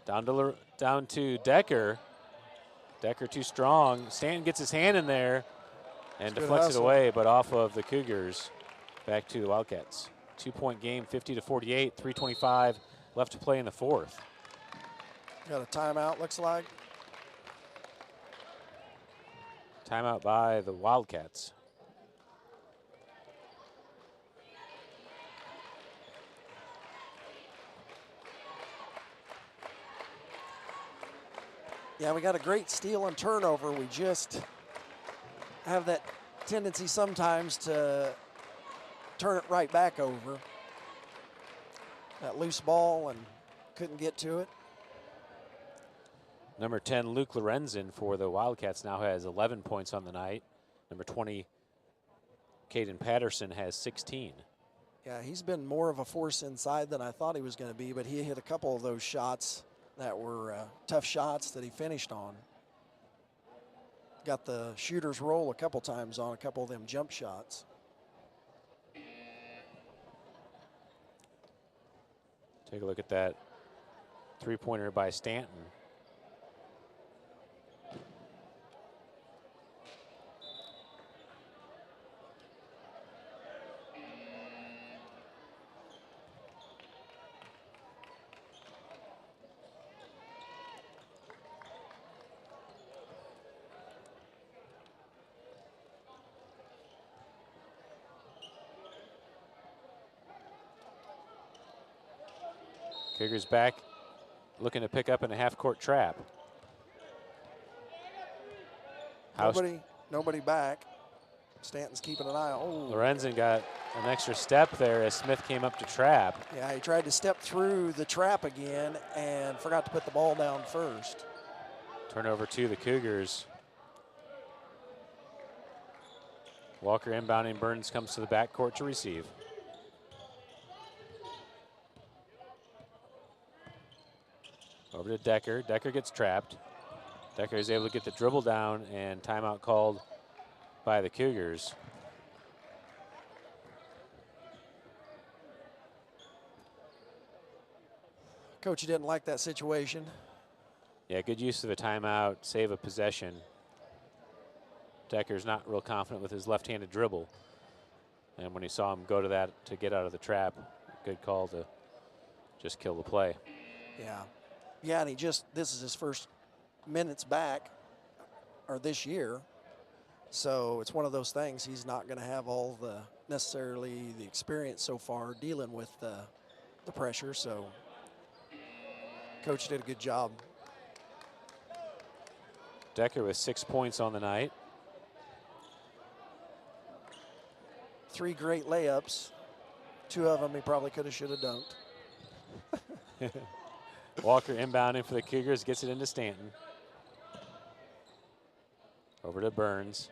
Down to Decker. Decker too strong. Stanton gets his hand in there and deflects it away, but off of the Cougars. Back to the Wildcats. 2 point game, 50-48, 3:25 left to play in the fourth. Got a timeout, looks like. Timeout by the Wildcats. Yeah, we got a great steal and turnover. We just have that tendency sometimes to turn it right back over. That loose ball and couldn't get to it. Number 10, Luke Lorenzen for the Wildcats now has 11 points on the night. Number 20, Caden Patterson has 16. Yeah, he's been more of a force inside than I thought he was going to be, but he hit a couple of those shots that were tough shots that he finished on. Got the shooter's roll a couple times on a couple of them jump shots. Take a look at that three-pointer by Stanton. Cougars back, looking to pick up in a half-court trap. Nobody back. Stanton's keeping an eye on. Oh. Lorenzen got an extra step there as Smith came up to trap. Yeah, he tried to step through the trap again and forgot to put the ball down first. Turnover to the Cougars. Walker inbounding. Burns comes to the backcourt to receive. Over to Decker. Decker gets trapped. Decker is able to get the dribble down, and timeout called by the Cougars. Coach didn't like that situation. Yeah, good use of a timeout, save a possession. Decker's not real confident with his left-handed dribble. And when he saw him go to that to get out of the trap, good call to just kill the play. Yeah. Yeah, and this is his first minutes back, or this year. So it's one of those things, he's not going to have all necessarily the experience so far dealing with the pressure. So Coach did a good job. Decker with 6 points on the night. 3 great layups. 2 of them he probably could have, should have dunked. Walker inbounding for the Cougars, gets it into Stanton. Over to Burns.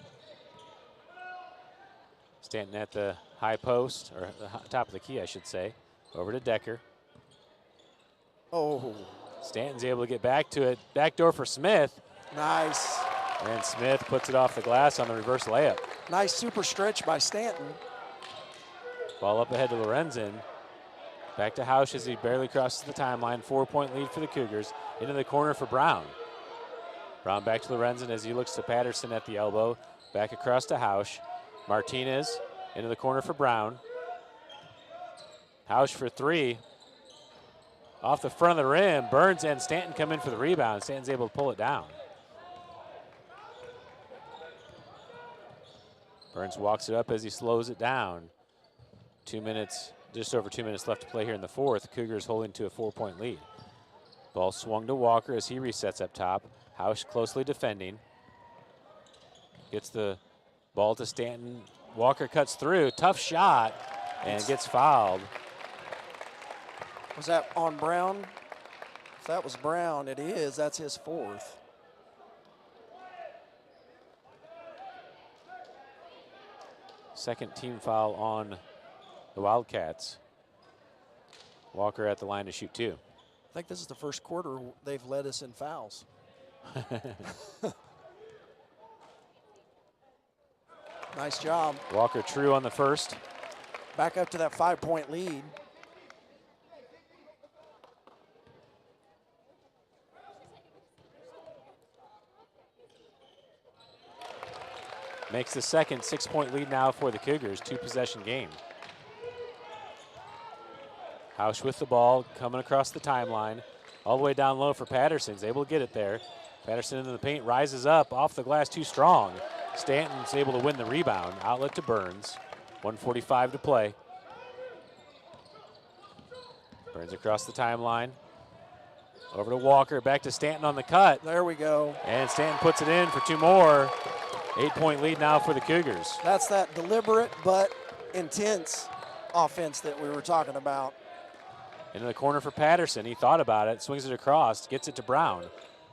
Stanton at the high post, or the top of the key, I should say. Over to Decker. Oh. Stanton's able to get back to it. Backdoor for Smith. Nice. And Smith puts it off the glass on the reverse layup. Nice super stretch by Stanton. Ball up ahead to Lorenzen. Back to Hausch as he barely crosses the timeline. 4-point lead for the Cougars. Into the corner for Brown. Brown back to Lorenzen as he looks to Patterson at the elbow. Back across to Hausch. Martinez into the corner for Brown. Hausch for 3. Off the front of the rim. Burns and Stanton come in for the rebound. Stanton's able to pull it down. Burns walks it up as he slows it down. 2 minutes, just over 2 minutes left to play here in the fourth. Cougars holding to a 4-point lead. Ball swung to Walker as he resets up top. Hausch closely defending. Gets the ball to Stanton. Walker cuts through, tough shot, and gets fouled. Was that on Brown? If that was Brown, it is. That's his 4th. Second team foul on the Wildcats. Walker at the line to shoot 2. I think this is the first quarter they've led us in fouls. Nice job. Walker true on the first. Back up to that 5-point lead. Makes the second 6-point lead now for the Cougars. 2-possession game. Hausch with the ball, coming across the timeline. All the way down low for Patterson. He's able to get it there. Patterson into the paint, rises up, off the glass, too strong. Stanton's able to win the rebound. Outlet to Burns. 1:45 to play. Burns across the timeline. Over to Walker, back to Stanton on the cut. There we go. And Stanton puts it in for 2 more. 8-point lead now for the Cougars. That's that deliberate but intense offense that we were talking about. Into the corner for Patterson. He thought about it, swings it across, gets it to Brown.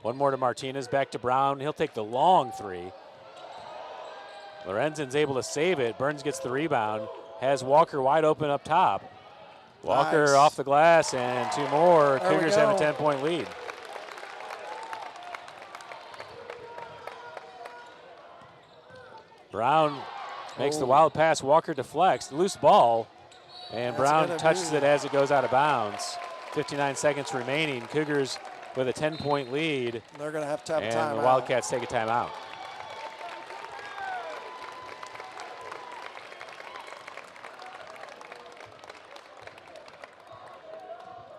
One more to Martinez, back to Brown. He'll take the long 3. Lorenzen's able to save it. Burns gets the rebound. Has Walker wide open up top. Walker Nice. off the glass and 2 more. There we Cougars have a go. 10-point lead. Brown makes the wild pass. Walker deflects. Loose ball. And That's Brown gonna touches be- it as it goes out of bounds. 59 seconds remaining. Cougars with a 10-point lead. They're going to have to have a And timeout. the Wildcats take a timeout.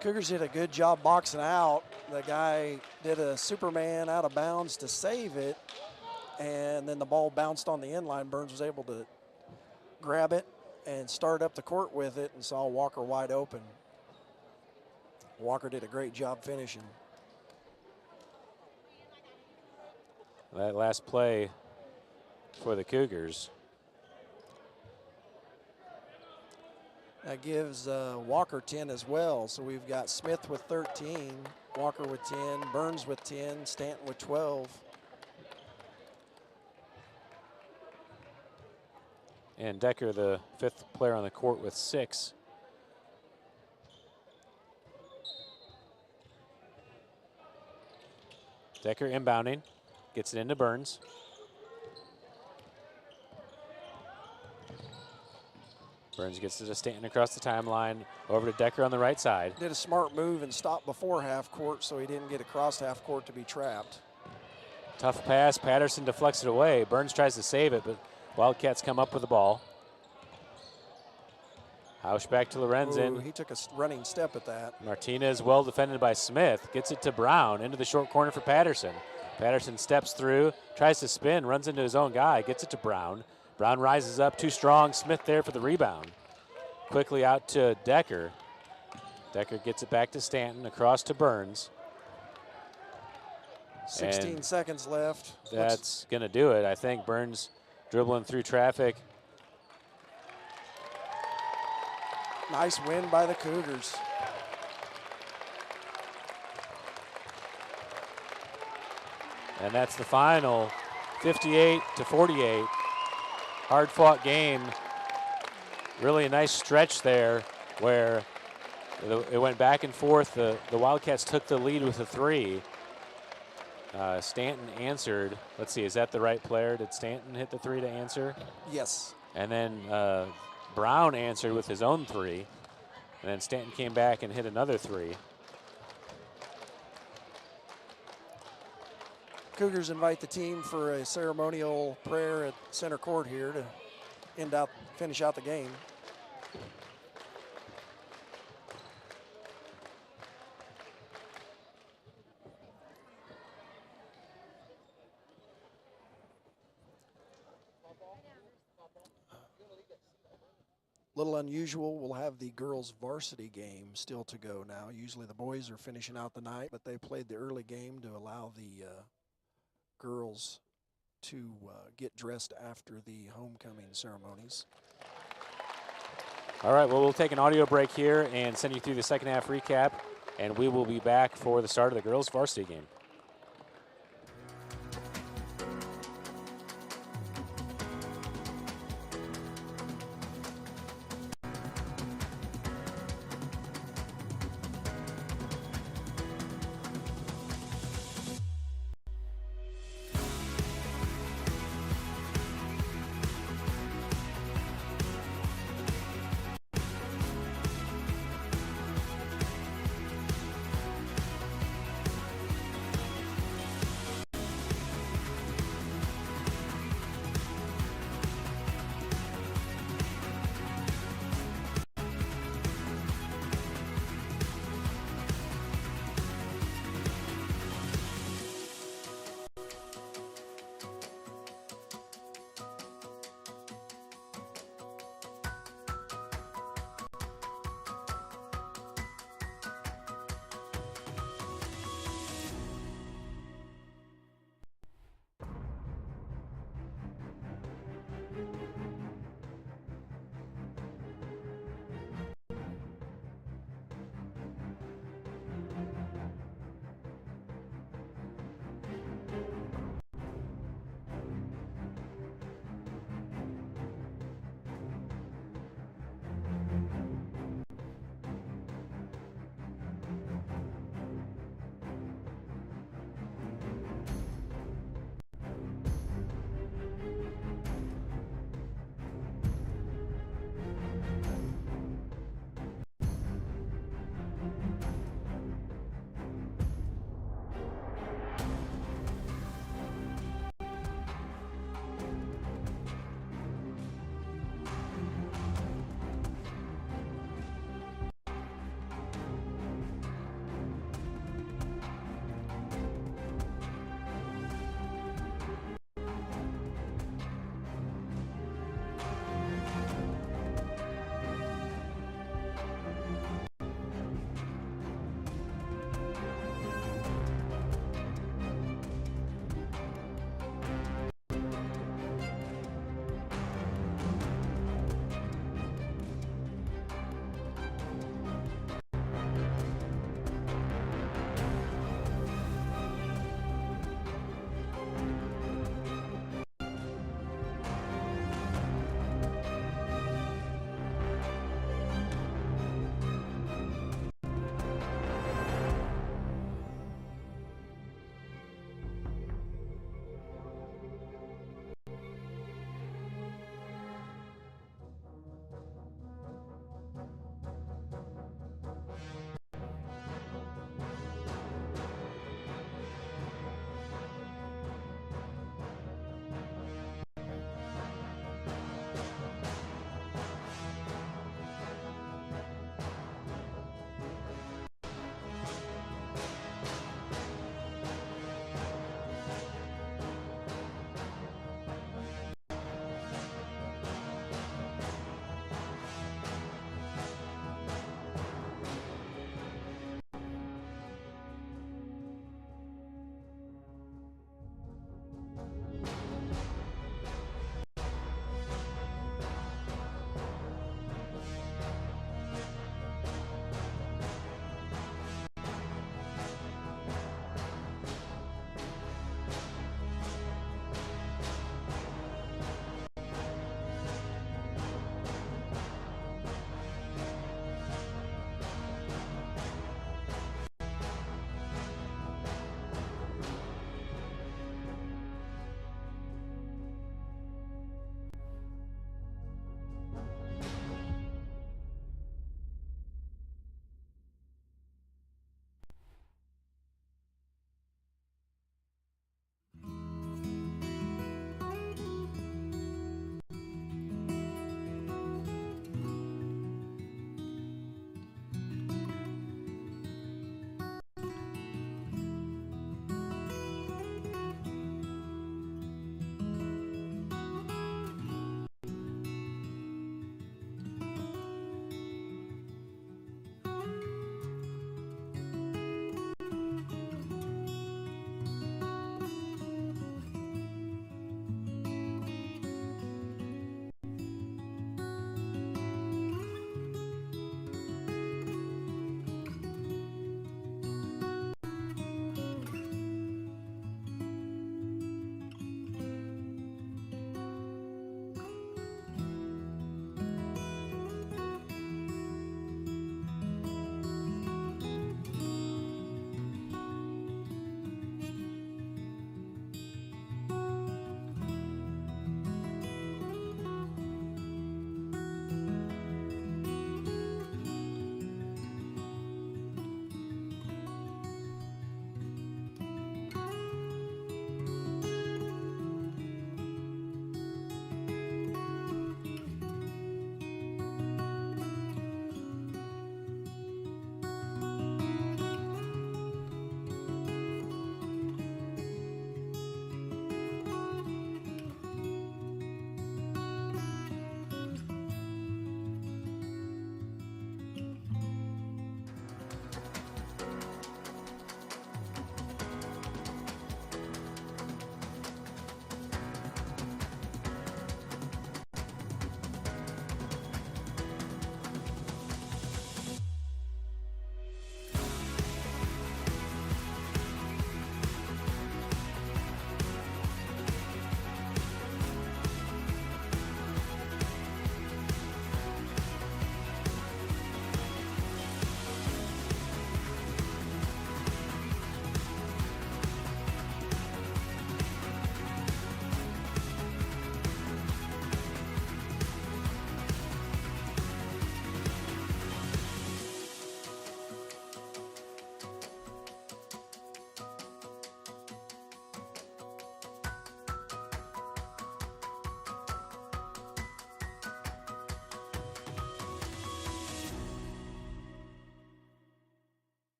Cougars did a good job boxing out. The guy did a Superman out of bounds to save it, and then the ball bounced on the inline. Burns was able to grab it and start up the court with it and saw Walker wide open. Walker did a great job finishing. That last play for the Cougars. That gives Walker 10 as well. So we've got Smith with 13, Walker with 10, Burns with 10, Stanton with 12. And Decker, the 5th player on the court, with 6. Decker inbounding, gets it into Burns. Burns gets it to Stanton across the timeline, over to Decker on the right side. Did a smart move and stopped before half court so he didn't get across half court to be trapped. Tough pass, Patterson deflects it away. Burns tries to save it, but Wildcats come up with the ball. Hausch back to Lorenzen. Ooh, he took a running step at that. Martinez well defended by Smith. Gets it to Brown into the short corner for Patterson. Patterson steps through, tries to spin, runs into his own guy, gets it to Brown. Brown rises up, too strong. Smith there for the rebound. Quickly out to Decker. Decker gets it back to Stanton, across to Burns. 16 seconds left. That's going to do it. I think Burns dribbling through traffic. Nice win by the Cougars. And that's the final, 58-48. Hard-fought game. Really a nice stretch there where it went back and forth. The Wildcats took the lead with a 3. Stanton answered. Let's see, is that the right player? Did Stanton hit the 3 to answer? Yes. And then Brown answered with his own 3. And then Stanton came back and hit another 3. Cougars invite the team for a ceremonial prayer at center court here to finish out the game. Little unusual, we'll have the girls varsity game still to go now. Usually the boys are finishing out the night, but they played the early game to allow the girls to get dressed after the homecoming ceremonies. All right, well, we'll take an audio break here and send you through the second half recap, and we will be back for the start of the girls varsity game.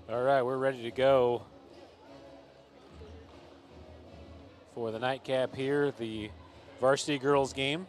All right, we're ready to go for the nightcap here, the varsity girls game.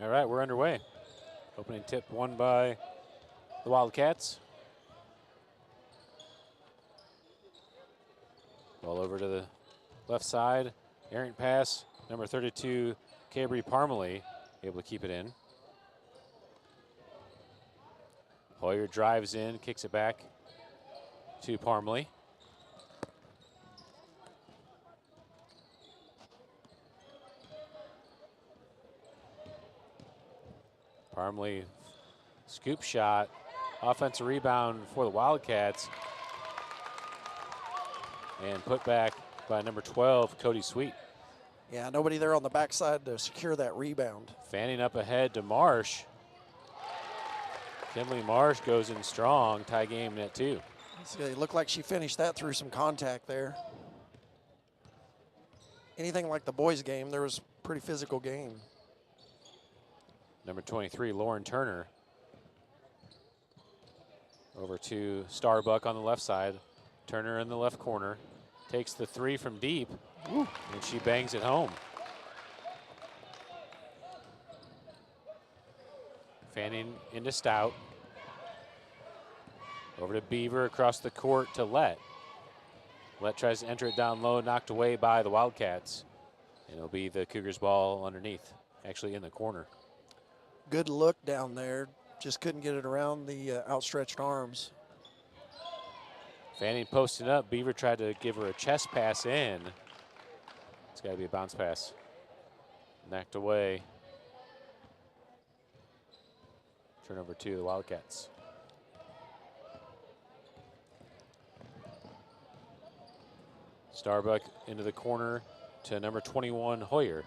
All right, we're underway. Opening tip won by the Wildcats. Ball over to the left side. Errant pass, number 32, Cabri Parmalee, able to keep it in. Hoyer drives in, kicks it back to Parmalee. Parmalee, scoop shot, offensive rebound for the Wildcats. And put back by number 12, Cody Sweet. Yeah, nobody there on the backside to secure that rebound. Fanning up ahead to Marsh. Kinley Marsh goes in strong, tie game at 2. It looked like she finished that through some contact there. Anything like the boys' game, there was a pretty physical game. Number 23, Lauren Turner. Over to Starbuck on the left side. Turner in the left corner. Takes the 3 from deep, and she bangs it home. Fanning into Stout. Over to Beaver, across the court to Lett. Lett tries to enter it down low, knocked away by the Wildcats. And it'll be the Cougars' ball underneath, actually in the corner. Good look down there, just couldn't get it around the outstretched arms. Fanning posted up. Beaver tried to give her a chest pass in. It's got to be a bounce pass. Knocked away. Turnover 2, the Wildcats. Starbuck into the corner to number 21, Hoyer.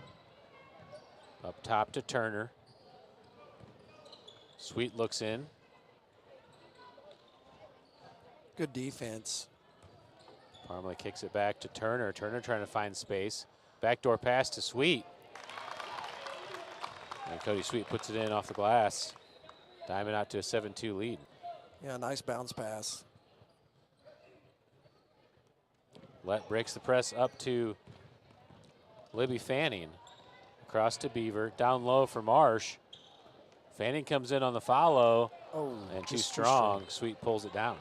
Up top to Turner. Sweet looks in. Good defense. Parmalee kicks it back to Turner. Turner trying to find space. Backdoor pass to Sweet. And Cody Sweet puts it in off the glass. Diamond out to a 7-2 lead. Yeah, nice bounce pass. Lett breaks the press up to Libby Fanning. Across to Beaver. Down low for Marsh. Fanning comes in on the follow. Oh, And too strong. Sweet pulls it down.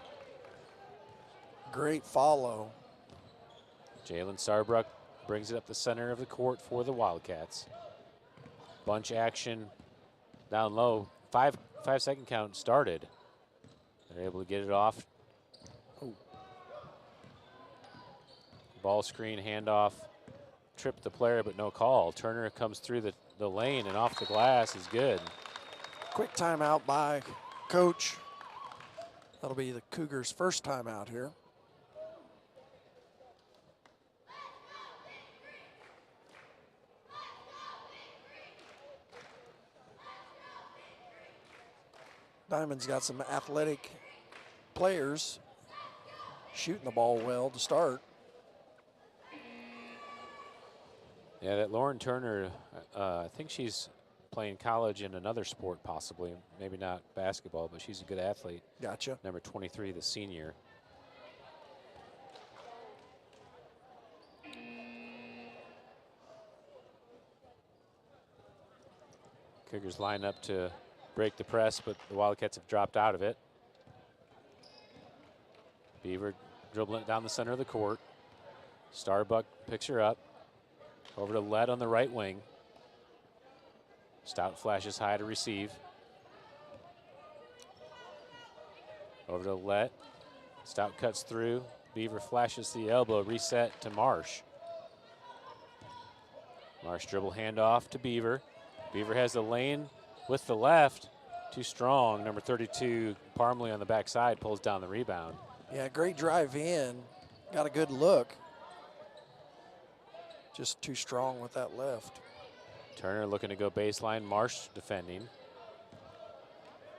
Great follow. Jalen Starbuck brings it up the center of the court for the Wildcats. Bunch action down low. 5-second count started. They're able to get it off. Oh. Ball screen, handoff. Tripped the player, but no call. Turner comes through the lane and off the glass is good. Quick timeout by coach. That'll be the Cougars' first timeout here. Diamond's got some athletic players shooting the ball well to start. Yeah, that Lauren Turner, I think she's playing college in another sport possibly. Maybe not basketball, but she's a good athlete. Gotcha. Number 23, the senior. Cougars line up to break the press, but the Wildcats have dropped out of it. Beaver dribbling it down the center of the court. Starbuck picks her up. Over to Lett on the right wing. Stout flashes high to receive. Over to Lett. Stout cuts through. Beaver flashes the elbow. Reset to Marsh. Marsh dribble handoff to Beaver. Beaver has the lane with the left. Too strong. Number 32, Parmley on the backside, pulls down the rebound. Yeah, great drive in. Got a good look. Just too strong with that left. Turner looking to go baseline. Marsh defending.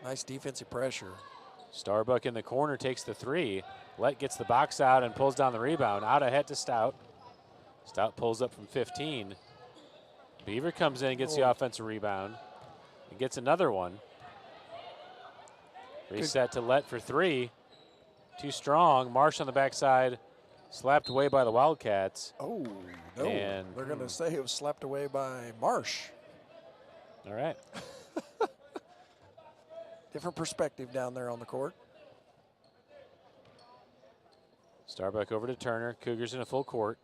Nice defensive pressure. Starbuck in the corner takes the three. Lett gets the box out and pulls down the rebound. Out ahead to Stout. Stout pulls up from 15. Beaver comes in and gets the offensive rebound. And gets another one. Reset to Lett for three. Too strong. Marsh on the backside. Slapped away by the Wildcats. Oh, no. And they're going to say it was slapped away by Marsh. All right. Different perspective down there on the court. Starbuck over to Turner. Cougars in a full court.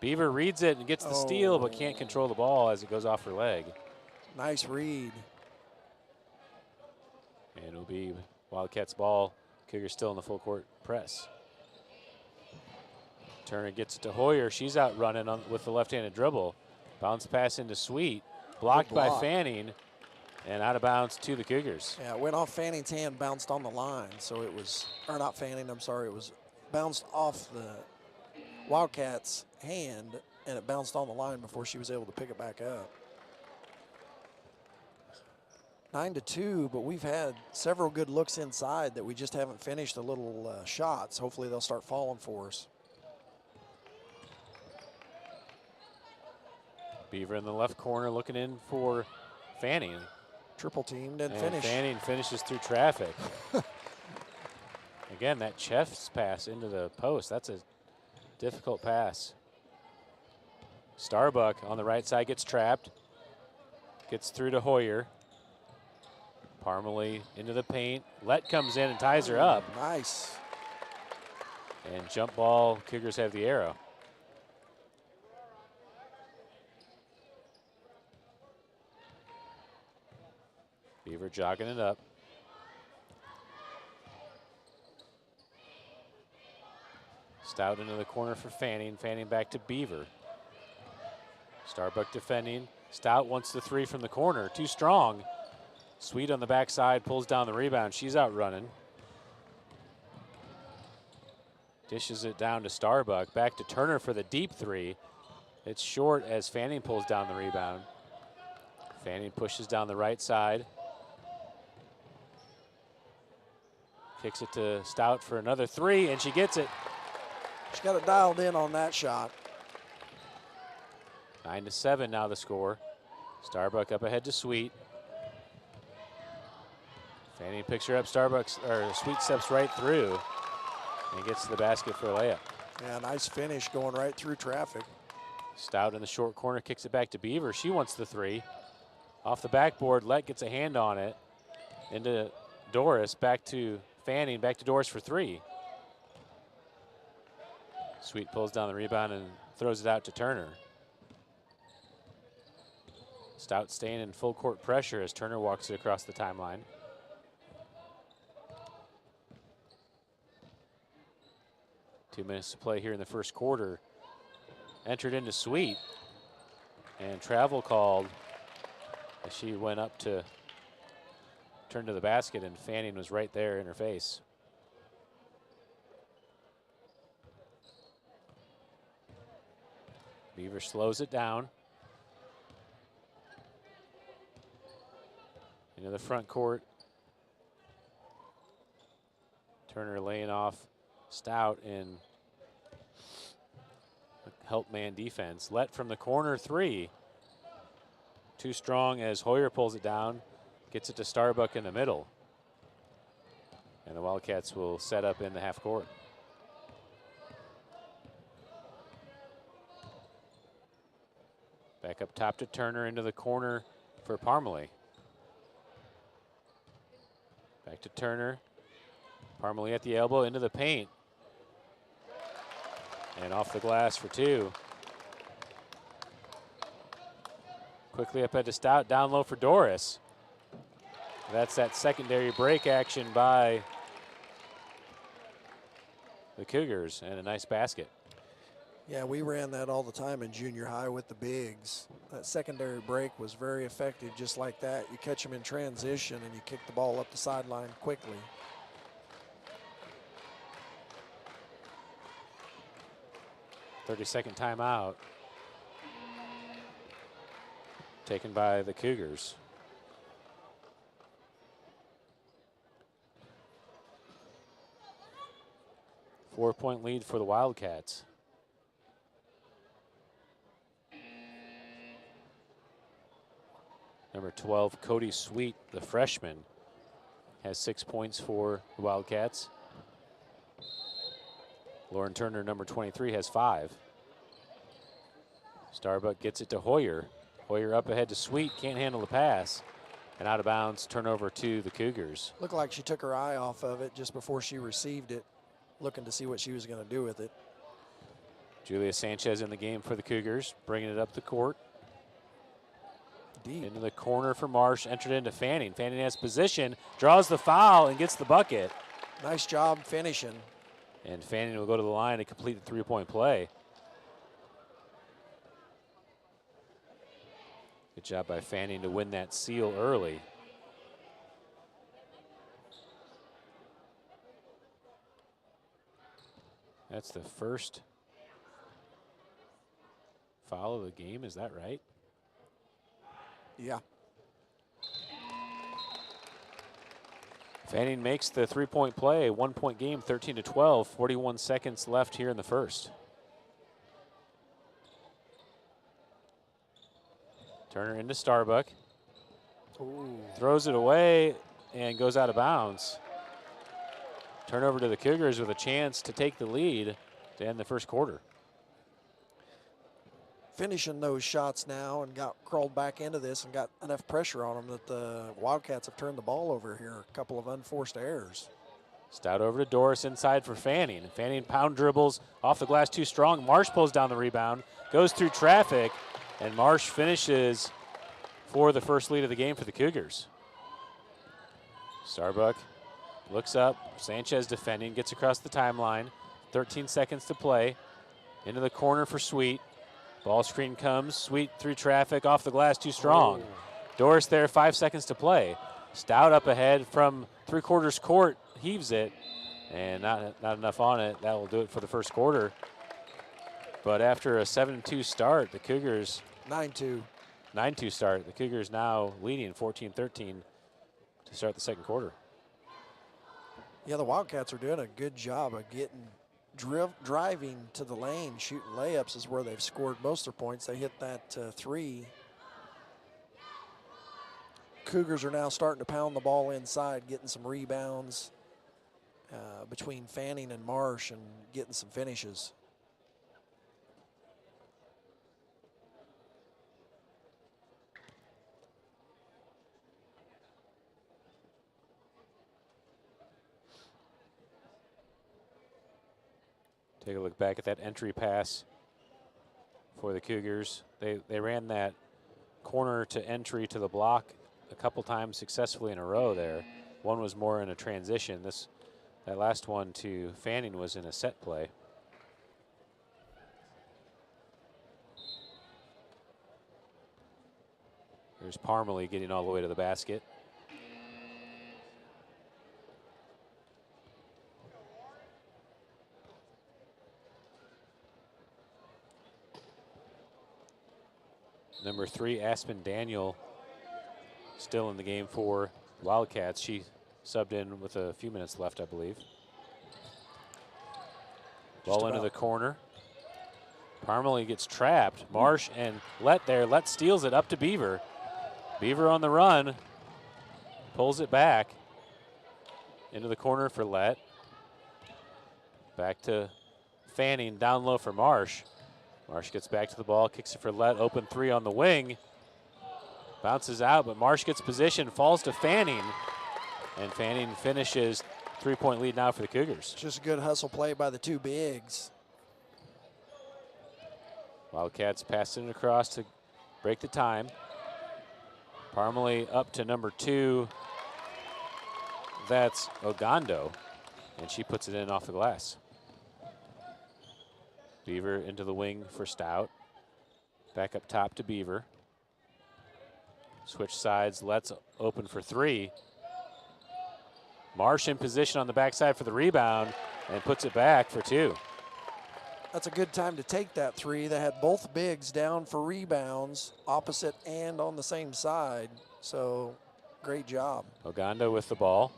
Beaver reads it and gets the steal, but can't control the ball as it goes off her leg. Nice read. And it'll be Wildcats ball. Cougars still in the full court press. Turner gets it to Hoyer. She's out running with the left-handed dribble. Bounce pass into Sweet. Blocked by Fanning. And out of bounds to the Cougars. Yeah, it went off Fanning's hand, bounced on the line. So it was, or not Fanning, I'm sorry. It was bounced off the Wildcats' hand, and it bounced on the line before she was able to pick it back up. 9-2, but we've had several good looks inside that we just haven't finished the little shots. Hopefully they'll start falling for us. Beaver in the left corner looking in for Fanning. Triple team, didn't And finish. Fanning finishes through traffic. Again, that chest pass into the post, that's a difficult pass. Starbuck on the right side gets trapped. Gets through to Hoyer. Parmalee into the paint. Lett comes in and ties her up. Nice. And jump ball, Cougars have the arrow. Beaver jogging it up. Stout into the corner for Fanning. Fanning back to Beaver. Starbuck defending. Stout wants the three from the corner. Too strong. Sweet on the backside pulls down the rebound. She's out running. Dishes it down to Starbuck. Back to Turner for the deep three. It's short as Fanning pulls down the rebound. Fanning pushes down the right side. Kicks it to Stout for another three, and she gets it. She got it dialed in on that shot. 9-7 now the score. Starbuck up ahead to Sweet. Fanning picks her up. Sweet steps right through and gets to the basket for a layup. Yeah, nice finish going right through traffic. Stout in the short corner kicks it back to Beaver. She wants the three. Off the backboard, Lett gets a hand on it. Into Doris, back to Fanning, back to Doris for three. Sweet pulls down the rebound and throws it out to Turner. Stout staying in full court pressure as Turner walks it across the timeline. Two minutes to play here in the first quarter. Entered into Sweet. And travel called as she went up to turn to the basket, and Fanning was right there in her face. Beaver slows it down. Into the front court. Turner laying off Stout in help man defense. Lett from the corner three. Too strong as Hoyer pulls it down. Gets it to Starbuck in the middle. And the Wildcats will set up in the half court. Back up top to Turner into the corner for Parmalee. Back to Turner. Parmalee at the elbow into the paint. And off the glass for two. Quickly up head to Stout, down low for Doris. That's that secondary break action by the Cougars, and a nice basket. Yeah, we ran that all the time in junior high with the bigs. That secondary break was very effective just like that. You catch them in transition and you kick the ball up the sideline quickly. .30-second timeout taken by the Cougars. Four-point lead for the Wildcats. Number 12, Cody Sweet, the freshman, has 6 points for the Wildcats. Lauren Turner, number 23, has 5. Starbuck gets it to Hoyer. Hoyer up ahead to Sweet, can't handle the pass. And out of bounds, turnover to the Cougars. Looked like she took her eye off of it just before she received it, looking to see what she was going to do with it. Julia Sanchez in the game for the Cougars, bringing it up the court. Deep. Into the corner for Marsh, entered into Fanning. Fanning has position, draws the foul, and gets the bucket. Nice job finishing. And Fanning will go to the line and complete the three-point play. Good job by Fanning to win that seal early. That's the first foul of the game, is that right? Yeah. Fanning makes the three-point play, 1 point game, 13-12, 41 seconds left here in the first. Turner into Starbuck. Ooh. Throws it away and goes out of bounds. Turnover to the Cougars with a chance to take the lead to end the first quarter. Finishing those shots now and got crawled back into this and got enough pressure on them that the Wildcats have turned the ball over here. A couple of unforced errors. Stout over to Doris inside for Fanning. Fanning pound dribbles off the glass too strong. Marsh pulls down the rebound, goes through traffic, and Marsh finishes for the first lead of the game for the Cougars. Starbuck looks up. Sanchez defending, gets across the timeline. 13 seconds to play. Into the corner for Sweet. Ball screen comes. Sweet through traffic, off the glass too strong. Doris there, 5 seconds to play. Stout up ahead from three-quarters court, heaves it, and not enough on it. That will do it for the first quarter. But after a 7-2 start, the Cougars... 9-2. 9-2 start. The Cougars now leading 14-13 to start the second quarter. Yeah, the Wildcats are doing a good job of getting driving to the lane, shooting layups is where they've scored most of their points. They hit that three. Cougars are now starting to pound the ball inside, getting some rebounds between Fanning and Marsh and getting some finishes. Take a look back at that entry pass for the Cougars. They ran that corner to entry to the block a couple times successfully in a row there. One was more in a transition. That last one to Fanning was in a set play. There's Parmalee getting all the way to the basket. Number 3, Aspen Daniel, still in the game for Wildcats. She subbed in with a few minutes left, I believe. Ball into the corner. Parmalee gets trapped. Marsh and Lett there. Lett steals it up to Beaver. Beaver on the run. Pulls it back. Into the corner for Lett. Back to Fanning, down low for Marsh. Marsh gets back to the ball, kicks it for Lett, open three on the wing. Bounces out, but Marsh gets position, falls to Fanning. And Fanning finishes, three-point lead now for the Cougars. Just a good hustle play by the two bigs. Wildcats passing it across to break the time. Parmalee up to number 2. That's Ogando, and she puts it in off the glass. Beaver into the wing for Stout. Back up top to Beaver. Switch sides, Let's open for three. Marsh in position on the backside for the rebound and puts it back for two. That's a good time to take that three. They had both bigs down for rebounds, opposite and on the same side. So great job. Ogando with the ball.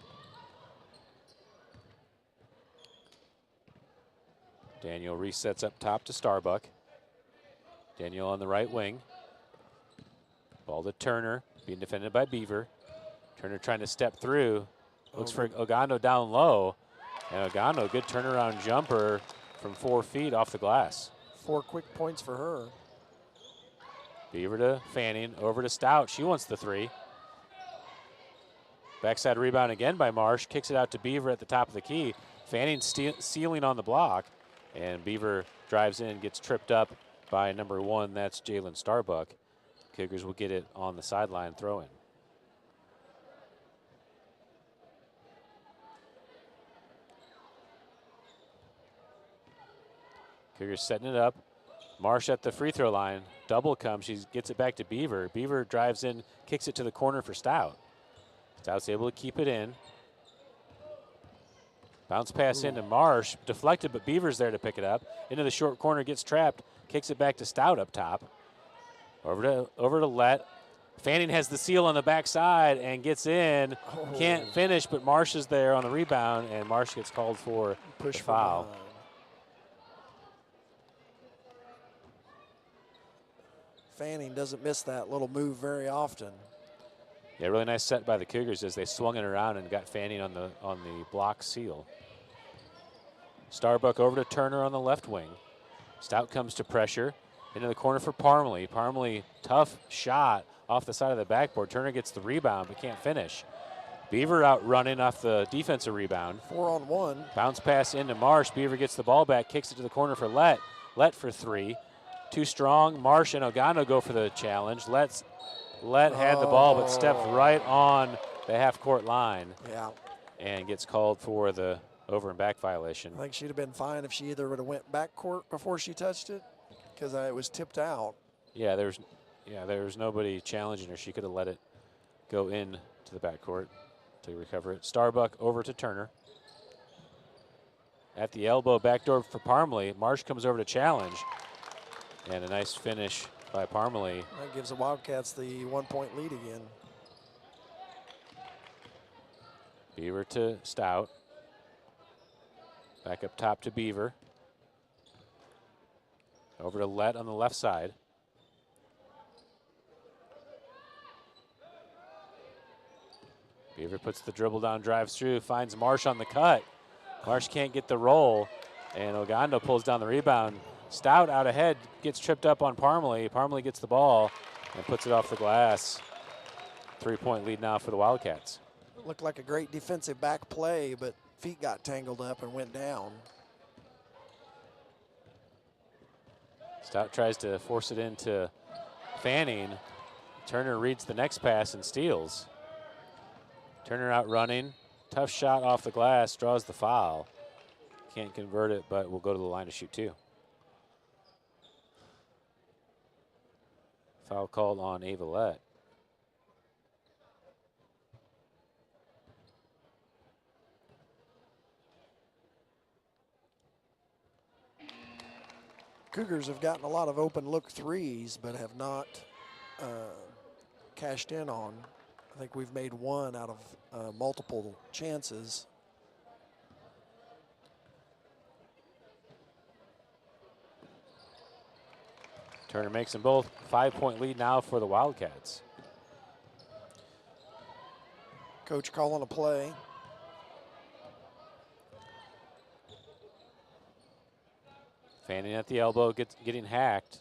Daniel resets up top to Starbuck. Daniel on the right wing. Ball to Turner, being defended by Beaver. Turner trying to step through. Looks for Ogando down low. And Ogando, good turnaround jumper from 4 feet off the glass. 4 quick points for her. Beaver to Fanning, over to Stout. She wants the three. Backside rebound again by Marsh. Kicks it out to Beaver at the top of the key. Fanning sealing on the block. And Beaver drives in, gets tripped up by number 1. That's Jalen Starbuck. Cougars will get it on the sideline throw-in. Cougars setting it up. Marsh at the free throw line. Double comes. She gets it back to Beaver. Beaver drives in, kicks it to the corner for Stout. Stout's able to keep it in. Bounce pass into Marsh. Deflected, but Beaver's there to pick it up. Into the short corner, gets trapped. Kicks it back to Stout up top. Over to Let. Fanning has the seal on the backside and gets in. Can't finish, but Marsh is there on the rebound, and Marsh gets called for the foul. Fanning doesn't miss that little move very often. Yeah, really nice set by the Cougars as they swung it around and got Fanning on the block seal. Starbuck over to Turner on the left wing. Stout comes to pressure. Into the corner for Parmalee. Parmalee, tough shot off the side of the backboard. Turner gets the rebound but can't finish. Beaver out running off the defensive rebound. 4-on-1. Bounce pass into Marsh. Beaver gets the ball back, kicks it to the corner for Let. Let for three. Too strong. Marsh and Ogando go for the challenge. Let had the ball but stepped right on the half-court line. Yeah. And gets called for the over and back violation. I think she'd have been fine if she either would have went back court before she touched it, because it was tipped out. Yeah, there was nobody challenging her. She could have let it go in to the backcourt to recover it. Starbuck over to Turner. At the elbow, backdoor for Parmalee. Marsh comes over to challenge. And a nice finish by Parmalee. That gives the Wildcats the 1-point lead again. Beaver to Stout. Back up top to Beaver. Over to Let on the left side. Beaver puts the dribble down, drives through, finds Marsh on the cut. Marsh can't get the roll, and Ogando pulls down the rebound. Stout out ahead, gets tripped up on Parmalee. Parmalee gets the ball and puts it off the glass. 3-point lead now for the Wildcats. Looked like a great defensive back play, but feet got tangled up and went down. Stout tries to force it into Fanning. Turner reads the next pass and steals. Turner out running. Tough shot off the glass, draws the foul. Can't convert it, but will go to the line to shoot two. Foul called on Ava Let. Cougars have gotten a lot of open look threes, but have not cashed in on. I think we've made one out of multiple chances. Turner makes them both. 5-point lead now for the Wildcats. Coach calling a play. Fanning at the elbow, getting hacked.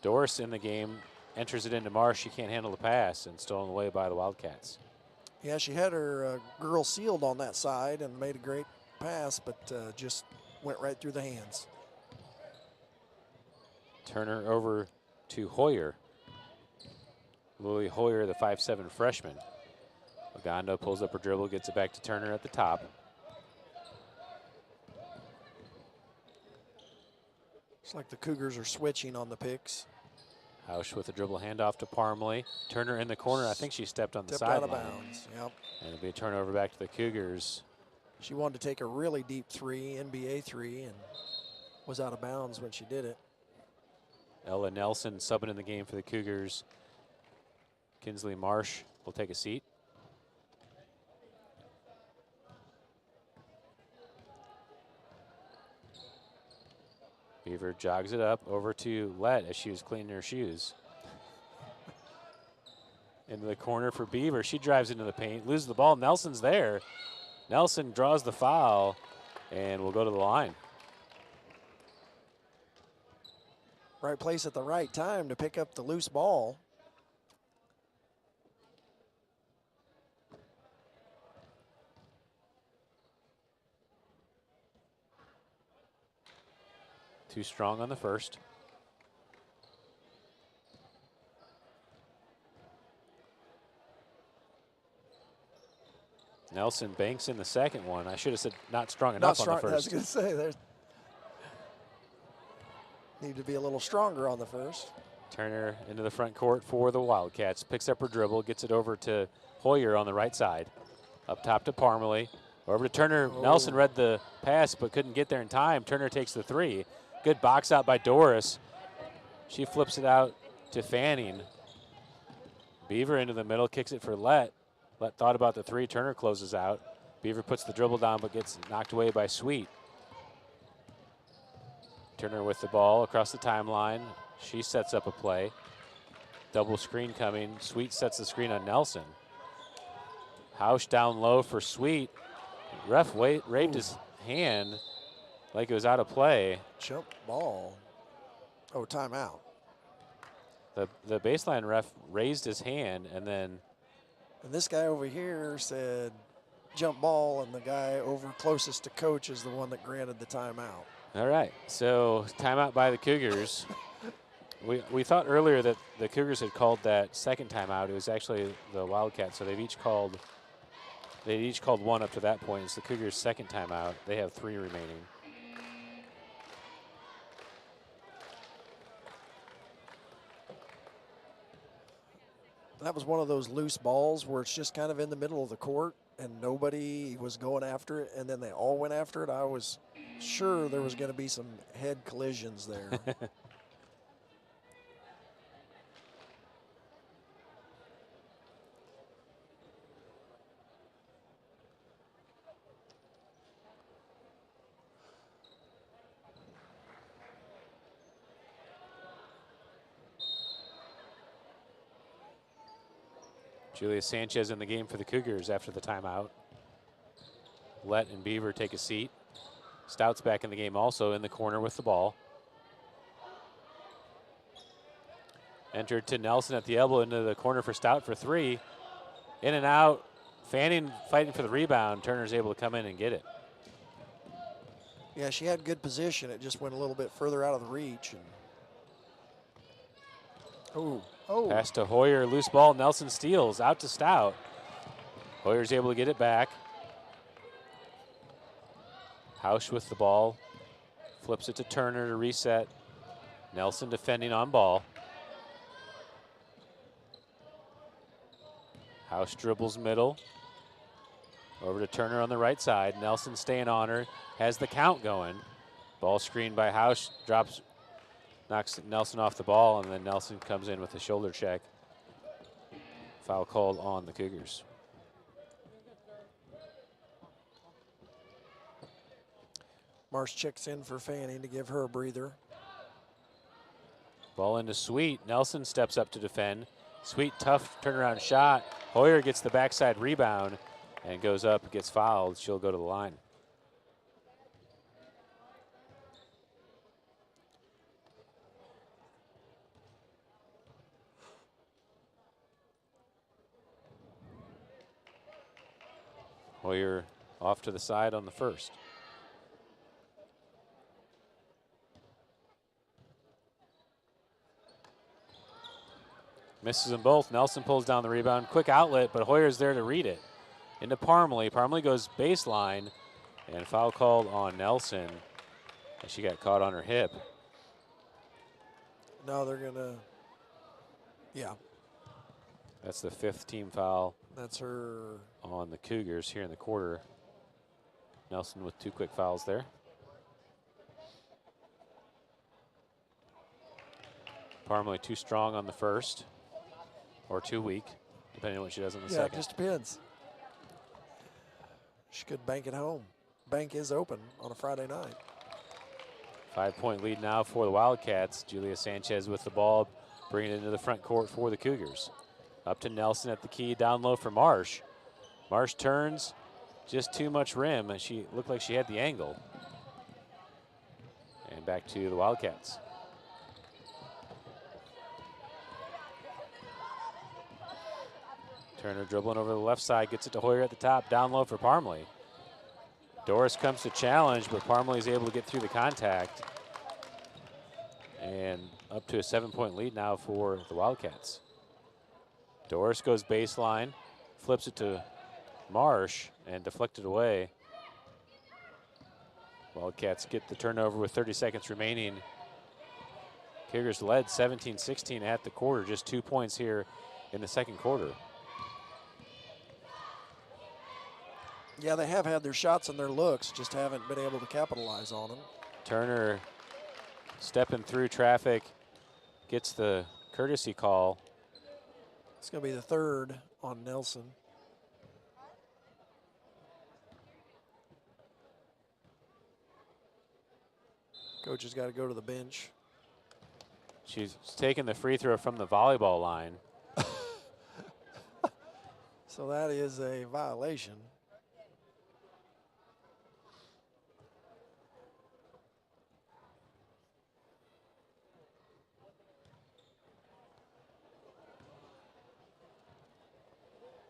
Doris in the game, enters it into Marsh. She can't handle the pass and stolen away by the Wildcats. Yeah, she had her girl sealed on that side and made a great pass, but just went right through the hands. Turner over to Hoyer. Lily Hoyer, the 5'7" freshman. Ogando pulls up her dribble, gets it back to Turner at the top. It's like the Cougars are switching on the picks. Hausch with a dribble handoff to Parmley. Turner in the corner. I think she stepped on the Stepped out of sideline. bounds. Yep. And it'll be a turnover back to the Cougars. She wanted to take a really deep three, NBA three, and was out of bounds when she did it. Ella Nelson subbing in the game for the Cougars. Kinsley Marsh will take a seat. Beaver jogs it up over to Lett as she was cleaning her shoes. Into the corner for Beaver. She drives into the paint, loses the ball. Nelson's there. Nelson draws the foul and will go to the line. Right place at the right time to pick up the loose ball. Too strong on the first. Nelson banks in the second one. I should have said not strong enough on the first. I was going to say, there's need to be a little stronger on the first. Turner into the front court for the Wildcats. Picks up her dribble, gets it over to Hoyer on the right side. Up top to Parmalee. Over to Turner. Oh. Nelson read the pass but couldn't get there in time. Turner takes the three. Good box out by Doris. She flips it out to Fanning. Beaver into the middle, kicks it for Lett. Lett thought about the three. Turner closes out. Beaver puts the dribble down but gets knocked away by Sweet. Turner with the ball across the timeline. She sets up a play. Double screen coming. Sweet sets the screen on Nelson. Hausch down low for Sweet. Ref raped his hand like it was out of play. Jump ball. Oh, timeout. The baseline ref raised his hand and then. And this guy over here said jump ball, and the guy over closest to coach is the one that granted the timeout. All right, so timeout by the Cougars. We thought earlier that the Cougars had called that second timeout. It was actually the Wildcats, so they'd each called one up to that point. It's the Cougars' second timeout. They have 3 remaining. That was one of those loose balls where it's just kind of in the middle of the court and nobody was going after it, and then they all went after it. I was sure there was going to be some head collisions there. Julia Sanchez in the game for the Cougars after the timeout. Lett and Beaver take a seat. Stout's back in the game also in the corner with the ball. Entered to Nelson at the elbow into the corner for Stout for 3. In and out. Fanning fighting for the rebound. Turner's able to come in and get it. Yeah, she had good position. It just went a little bit further out of the reach. And Pass to Hoyer, loose ball. Nelson steals out to Stout. Hoyer's able to get it back. Hausch with the ball. Flips it to Turner to reset. Nelson defending on ball. Hausch dribbles middle. Over to Turner on the right side. Nelson staying on her. Has the count going. Ball screened by Hausch. Knocks Nelson off the ball, and then Nelson comes in with a shoulder check. Foul called on the Cougars. Marsh checks in for Fanning to give her a breather. Ball into Sweet. Nelson steps up to defend. Sweet, tough turnaround shot. Hoyer gets the backside rebound and goes up, gets fouled. She'll go to the line. Hoyer off to the side on the first. Misses them both. Nelson pulls down the rebound. Quick outlet, but Hoyer's there to read it. Into Parmalee. Parmalee goes baseline, and foul called on Nelson. And she got caught on her hip. No, they're going to, yeah, That's the 5th team foul that's her. on the Cougars here in the quarter. Nelson with 2 quick fouls there. Parmalee too strong on the first, or too weak, depending on what she does on the Yeah, second. it just depends. She could bank it home. Bank is open on a Friday night. 5-point lead now for the Wildcats. Julia Sanchez with the ball, bringing it into the front court for the Cougars. Up to Nelson at the key, down low for Marsh. Marsh turns, just too much rim, and she looked like she had the angle. And back to the Wildcats. Turner dribbling over the left side, gets it to Hoyer at the top, down low for Parmalee. Doris comes to challenge, but Parmalee is able to get through the contact. And up to a 7-point lead now for the Wildcats. Doris goes baseline, flips it to Marsh, and deflected away. Wildcats get the turnover with 30 seconds remaining. Cougars led 17-16 at the quarter, just 2 points here in the second quarter. Yeah, they have had their shots and their looks, just haven't been able to capitalize on them. Turner stepping through traffic, gets the courtesy call. It's going to be the 3rd on Nelson. Coach has got to go to the bench. She's taking the free throw from the volleyball line. So that is a violation.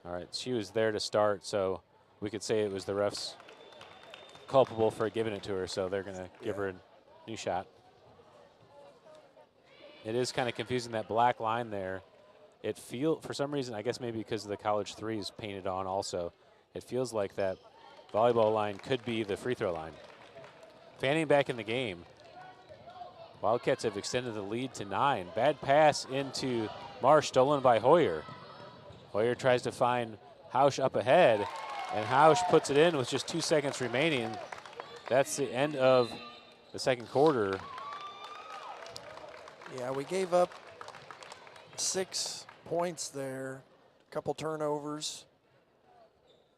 All right, she was there to start, so we could say it was the refs culpable for giving it to her, so they're going to give her a new shot. It is kind of confusing, that black line there. It for some reason, I guess maybe because of the college threes painted on also, it feels like that volleyball line could be the free throw line. Fanning back in the game. Wildcats have extended the lead to 9. Bad pass into Marsh, stolen by Hoyer. Hoyer tries to find Hausch up ahead, and Hausch puts it in with just 2 seconds remaining. That's the end of the second quarter. Yeah, we gave up 6 points there, a couple turnovers.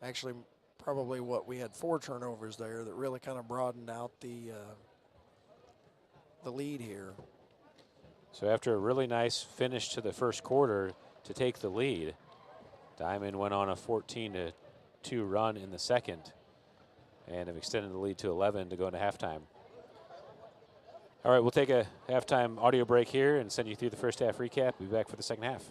Actually, probably we had 4 turnovers there that really kind of broadened out the lead here. So after a really nice finish to the first quarter to take the lead, Diamond went on a 14-2 run in the second and have extended the lead to 11 to go into halftime. All right, we'll take a halftime audio break here and send you through the first half recap. We'll be back for the second half.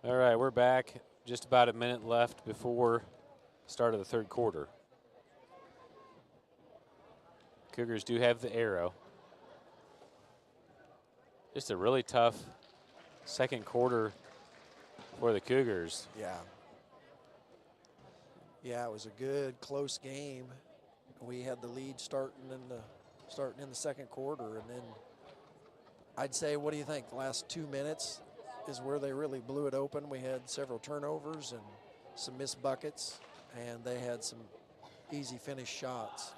All right, we're back. Just about a minute left before start of the third quarter. Cougars do have the arrow. Just a really tough second quarter for the Cougars. Yeah. Yeah, it was a good, close game. We had the lead starting in the second quarter, and then I'd say, what do you think? The last 2 minutes is where they really blew it open. We had several turnovers and some missed buckets, and they had some easy finish shots.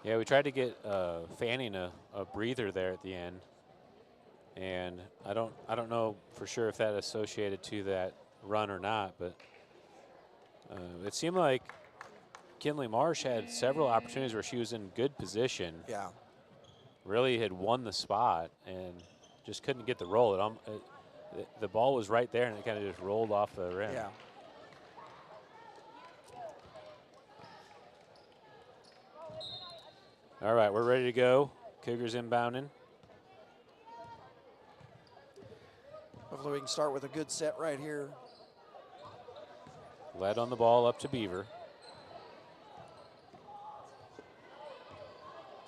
Yeah, we tried to get Fanning a breather there at the end, and I don't know for sure if that associated to that run or not, but it seemed like Kinley Marsh had several opportunities where she was in good position. Yeah. Really had won the spot and just couldn't get the roll. The ball was right there and it kind of just rolled off the rim. Yeah. All right, we're ready to go. Cougars inbounding. Hopefully we can start with a good set right here. Led on the ball up to Beaver.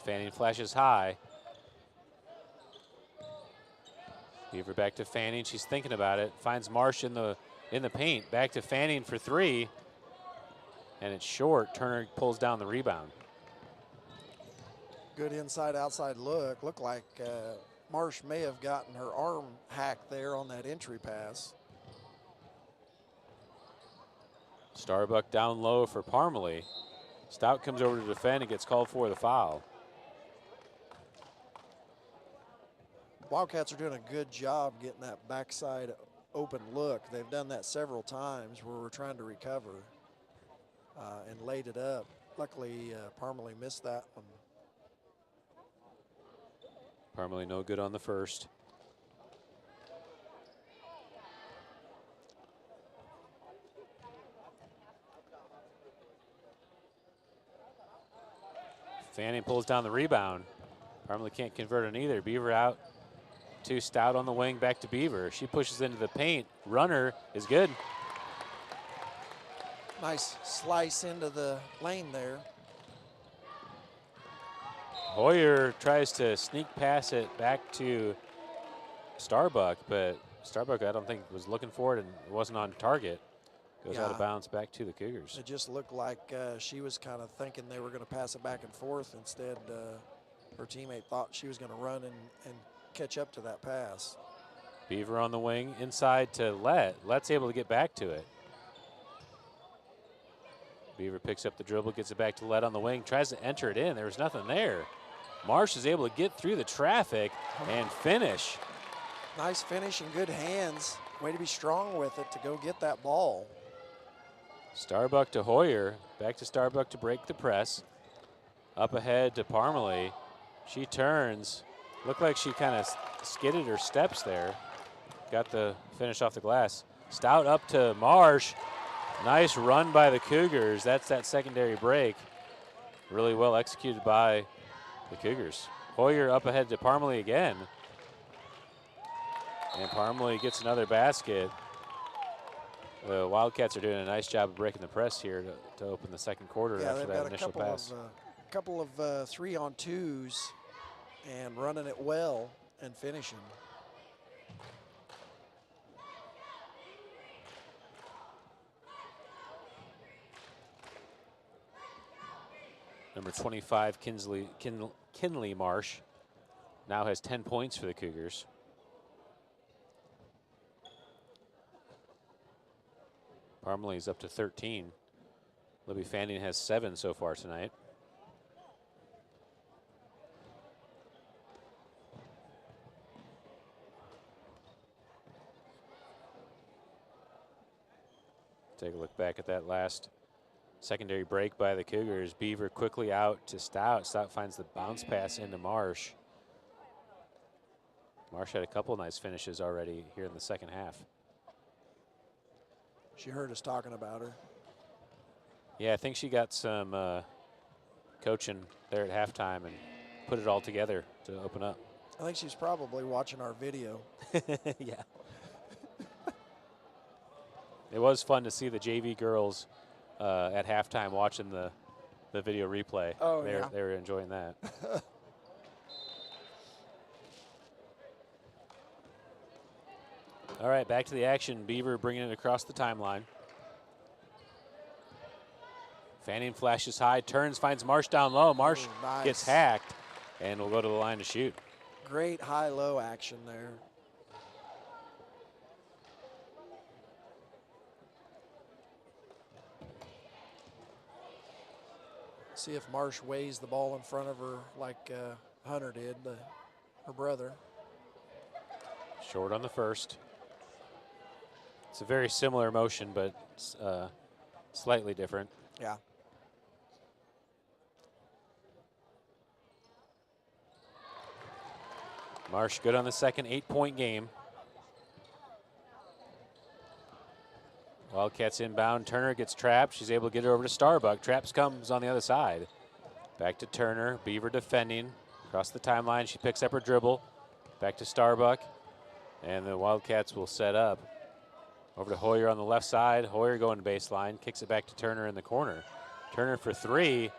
Fanning flashes high. Beaver back to Fanning. She's thinking about it. Finds Marsh in the paint. Back to Fanning for three. And it's short. Turner pulls down the rebound. Good inside-outside look. Looked like Marsh may have gotten her arm hacked there on that entry pass. Starbuck down low for Parmalee. Stout comes over to defend and gets called for the foul. Wildcats are doing a good job getting that backside open look. They've done that several times where we're trying to recover and laid it up. Luckily, Parmalee missed that one. Parmalee no good on the first. Fanning pulls down the rebound. Parmalee can't convert on either. Beaver out to Stout on the wing, back to Beaver. She pushes into the paint. Runner is good. Nice slice into the lane there. Hoyer tries to sneak pass it back to Starbuck, but Starbuck I don't think was looking for it and it wasn't on target. Goes out of bounds back to the Cougars. It just looked like she was kind of thinking they were going to pass it back and forth. Instead, her teammate thought she was going to run and catch up to that pass. Beaver on the wing, inside to Let. Let's able to get back to it. Beaver picks up the dribble, gets it back to Let on the wing, tries to enter it in. There was nothing there. Marsh is able to get through the traffic and finish. Nice finish and good hands. Way to be strong with it to go get that ball. Starbuck to Hoyer. Back to Starbuck to break the press. Up ahead to Parmalee. She turns. Looked like she kind of skidded her steps there. Got the finish off the glass. Stout up to Marsh. Nice run by the Cougars. That's that secondary break. Really well executed by the Cougars. Hoyer up ahead to Parmalee again. And Parmalee gets another basket. The Wildcats are doing a nice job of breaking the press here to open the second quarter after that initial pass. A couple of 3-on-2s and running it well and finishing. Number 25, Kinley Marsh, now has 10 points for the Cougars. Parmalee's up to 13. Libby Fanning has 7 so far tonight. Take a look back at that last secondary break by the Cougars. Beaver quickly out to Stout. Stout finds the bounce pass into Marsh. Marsh had a couple nice finishes already here in the second half. She heard us talking about her. Yeah, I think she got some coaching there at halftime and put it all together to open up. I think she's probably watching our video. Yeah. It was fun to see the JV girls at halftime watching the video replay. Oh, they yeah. They were enjoying that. All right, back to the action. Beaver bringing it across the timeline. Fanning flashes high, turns, finds Marsh down low. Marsh nice. gets hacked and will go to the line to shoot. Great high-low action there. See if Marsh weighs the ball in front of her like Hunter did, her brother. Short on the first. It's a very similar motion, but slightly different. Yeah. Marsh good on the second, 8-point game. Wildcats inbound. Turner gets trapped. She's able to get it over to Starbuck. Traps comes on the other side. Back to Turner. Beaver defending. Across the timeline. She picks up her dribble. Back to Starbuck. And the Wildcats will set up. Over to Hoyer on the left side. Hoyer going to baseline. Kicks it back to Turner in the corner. Turner for three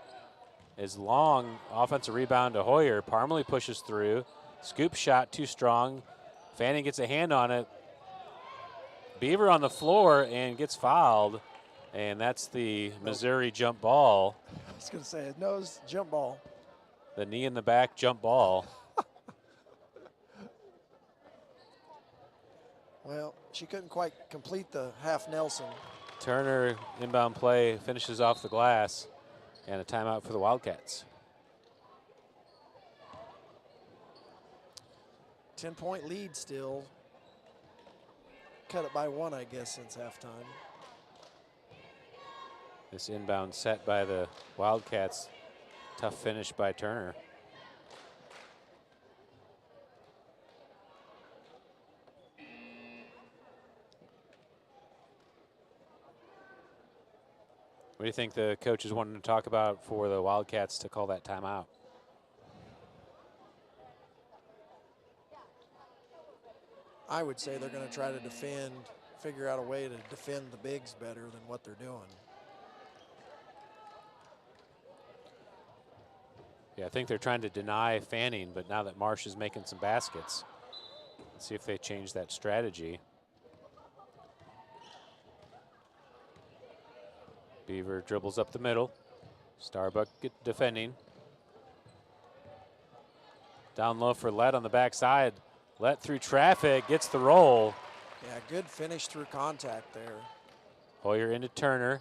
is long. Offensive rebound to Hoyer. Parmalee pushes through. Scoop shot too strong. Fanning gets a hand on it. Beaver on the floor and gets fouled. And that's the Missouri jump ball. I was going to say, it knows jump ball. The knee in the back jump ball. Well, she couldn't quite complete the half Nelson. Turner inbound play finishes off the glass. And a timeout for the Wildcats. 10-point lead still. Cut it by one, I guess, since halftime. This inbound set by the Wildcats. Tough finish by Turner. What do you think the coaches wanted to talk about for the Wildcats to call that timeout? I would say they're going to try to defend, figure out a way to defend the bigs better than what they're doing. Yeah, I think they're trying to deny Fanning, but now that Marsh is making some baskets, let's see if they change that strategy. Beaver dribbles up the middle. Starbuck defending. Down low for Lett on the backside. Lett through traffic, gets the roll. Yeah, good finish through contact there. Hoyer into Turner.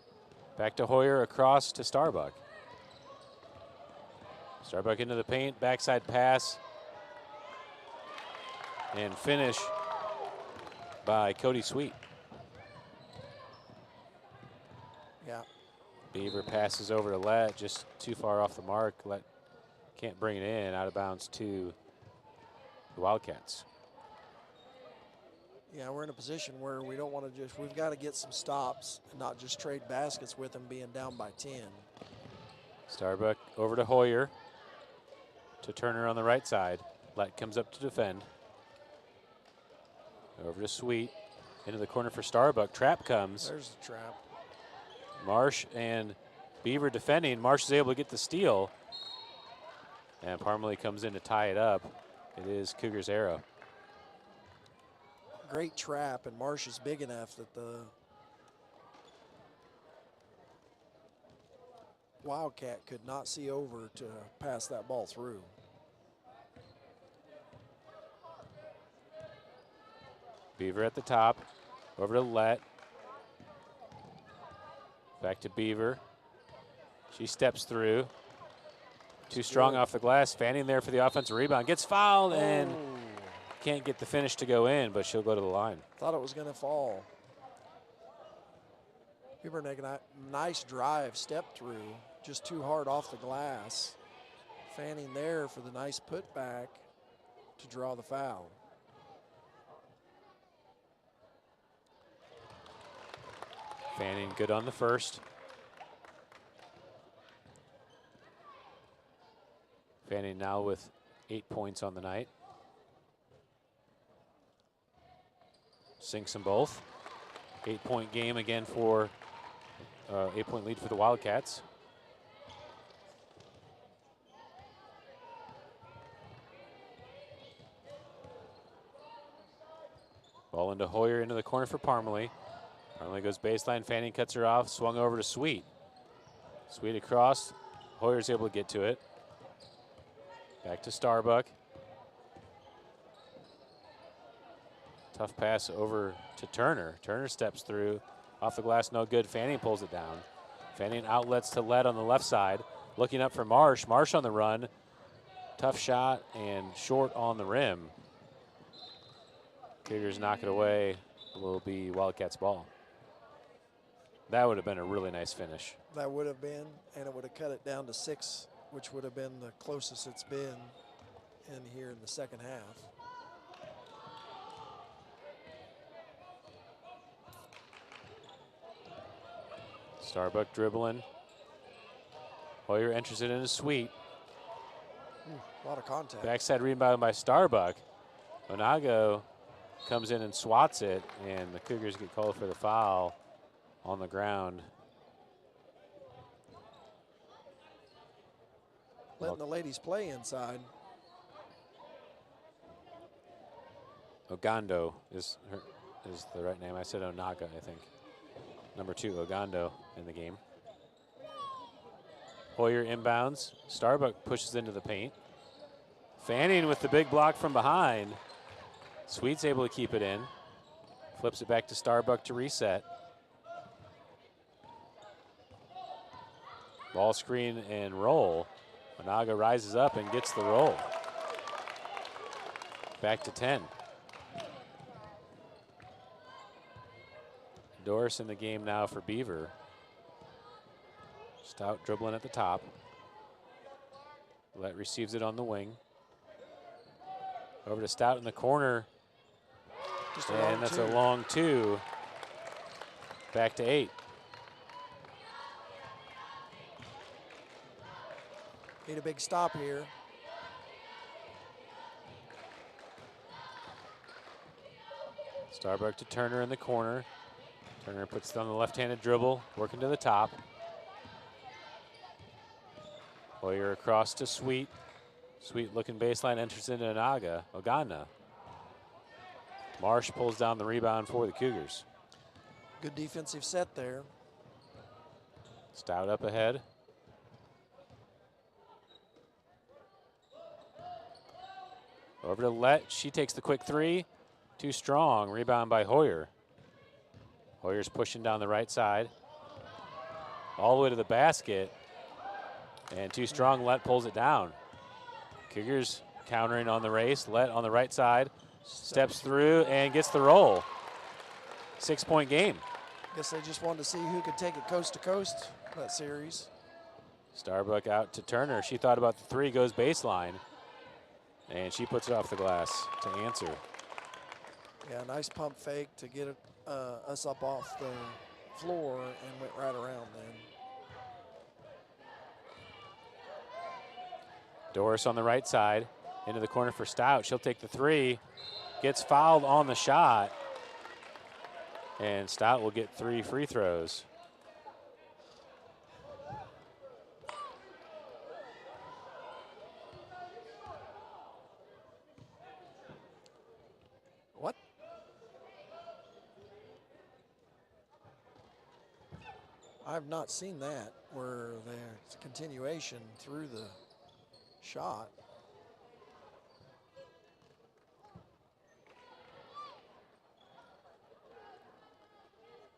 Back to Hoyer, across to Starbuck. Starbuck into the paint, backside pass. And finish by Cody Sweet. Yeah. Beaver passes over to Lett, just too far off the mark. Lett can't bring it in, out of bounds to the Wildcats. Yeah, we're in a position where we don't want to just, we've got to get some stops and not just trade baskets with them being down by 10. Starbuck over to Hoyer. To Turner on the right side. Lett comes up to defend. Over to Sweet. Into the corner for Starbuck. Trap comes. There's the trap. Marsh and Beaver defending. Marsh is able to get the steal. And Parmalee comes in to tie it up. It is Cougars' arrow. Great trap, and Marsh is big enough that the Wildcat could not see over to pass that ball through. Beaver at the top. Over to Lett. Back to Beaver. She steps through. Too strong off the glass. Fanning there for the offensive rebound. Gets fouled and can't get the finish to go in, but she'll go to the line. Thought it was going to fall. Beaver making a nice drive, step through, just too hard off the glass. Fanning there for the nice putback to draw the foul. Fanning good on the first. Fanning now with 8 points on the night. Sinks them both. 8-point game again for 8-point lead for the Wildcats. Ball into Hoyer into the corner for Parmalee. Parmalee goes baseline. Fanning cuts her off. Swung over to Sweet. Sweet across. Hoyer's able to get to it. Back to Starbuck. Tough pass over to Turner. Turner steps through. Off the glass, no good. Fanning pulls it down. Fanning outlets to Led on the left side. Looking up for Marsh. Marsh on the run. Tough shot and short on the rim. Cougars knock it away. Will be Wildcats ball. That would have been a really nice finish. That would have been, and it would have cut it down to 6, which would have been the closest it's been in here in the second half. Starbuck dribbling. Hoyer enters it in a Sweet. A lot of contact. Backside rebound by Starbuck. Onago comes in and swats it, and the Cougars get called for the foul on the ground. Letting the ladies play inside. Ogando is the right name. I said Onaga, I think. Number 2, Ogando in the game. Hoyer inbounds. Starbuck pushes into the paint. Fanning with the big block from behind. Sweet's able to keep it in. Flips it back to Starbuck to reset. Ball screen and roll. Onaga rises up and gets the roll. Back to 10. Doris in the game now for Beaver. Stout dribbling at the top. Let receives it on the wing. Over to Stout in the corner. And that's a long 2. Back to 8. Need a big stop here. Starbuck to Turner in the corner. Turner puts it on the left-handed dribble, working to the top. Hoyer across to Sweet. Sweet looking baseline, enters into Ogana. Marsh pulls down the rebound for the Cougars. Good defensive set there. Stout up ahead. Over to Let. She takes the quick 3. Too strong. Rebound by Hoyer. Hoyer's pushing down the right side. All the way to the basket. And too strong. Let pulls it down. Cougars countering on the race. Let on the right side. Steps through and gets the roll. 6-point game. Guess they just wanted to see who could take it coast to coast that series. Starbuck out to Turner. She thought about the 3, goes baseline. And she puts it off the glass to answer. Yeah, nice pump fake to get it, us up off the floor and went right around then. Doris on the right side, into the corner for Stout. She'll take the 3, gets fouled on the shot, and Stout will get 3 free throws. What? I've not seen that where there's a continuation through the shot.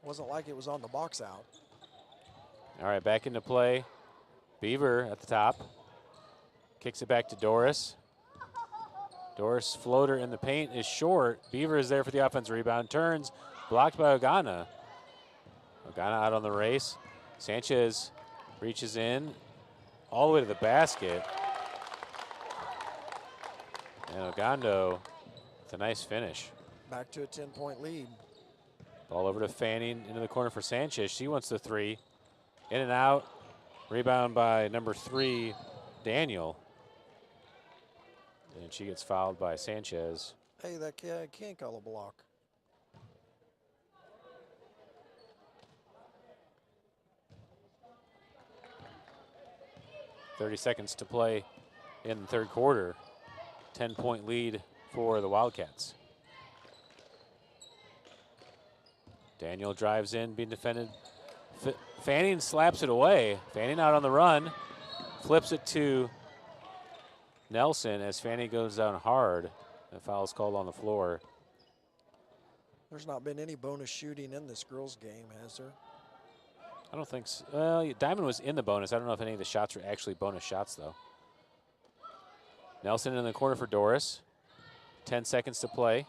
Wasn't like it was on the box out. All right, back into play. Beaver at the top. Kicks it back to Doris. Doris' floater in the paint is short. Beaver is there for the offensive rebound. Turns, blocked by Ogana. Ogana out on the race. Sanchez reaches in all the way to the basket. And Ogando with a nice finish. Back to a 10-point lead. Ball over to Fanning into the corner for Sanchez. She wants the 3. In and out. Rebound by number 3, Daniel. And she gets fouled by Sanchez. Hey, that kid can't call a block. 30 seconds to play in the third quarter. 10-point lead for the Wildcats. Daniel drives in, being defended. Fanning slaps it away. Fanning out on the run. Flips it to Nelson as Fanning goes down hard. The foul is called on the floor. There's not been any bonus shooting in this girls' game, has there? I don't think so. Well, Diamond was in the bonus. I don't know if any of the shots were actually bonus shots, though. Nelson in the corner for Doris. 10 seconds to play.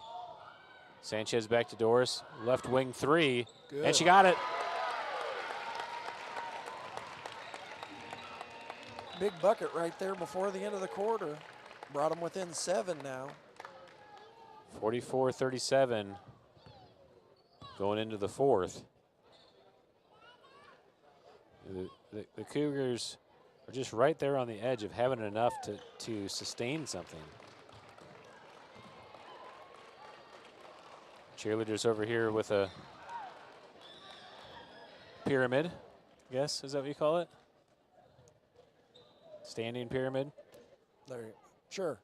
Sanchez back to Doris. Left wing three. Good. And she got it. Big bucket right there before the end of the quarter. Brought them within 7 now. 44-37 going into the fourth. The Cougars are just right there on the edge of having enough to sustain something. Cheerleaders over here with a pyramid, I guess, is that what you call it? Standing pyramid? There, sure.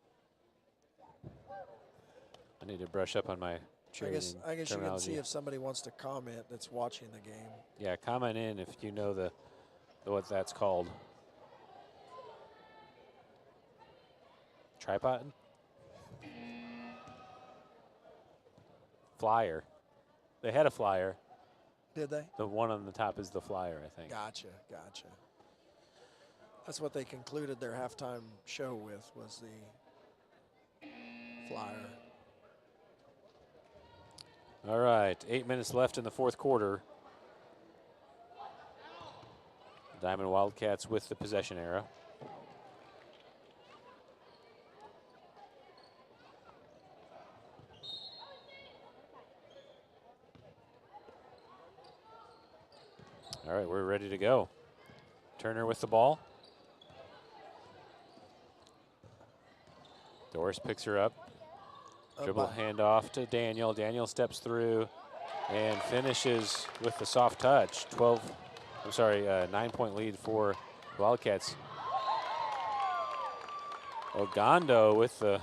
I need to brush up on my cheerleading I guess you can terminology. see if somebody wants to comment that's watching the game. Yeah, comment in if you know what that's called. Tripod? Flyer. They had a flyer. Did they? The one on the top is the flyer, I think. Gotcha. That's what they concluded their halftime show with, was the flyer. All right, 8 minutes left in the fourth quarter. Diamond Wildcats with the possession arrow. All right, we're ready to go. Turner with the ball. Doris picks her up. Dribble handoff to Daniel. Daniel steps through and finishes with the soft touch. 9-point lead for Wildcats. Ogando with the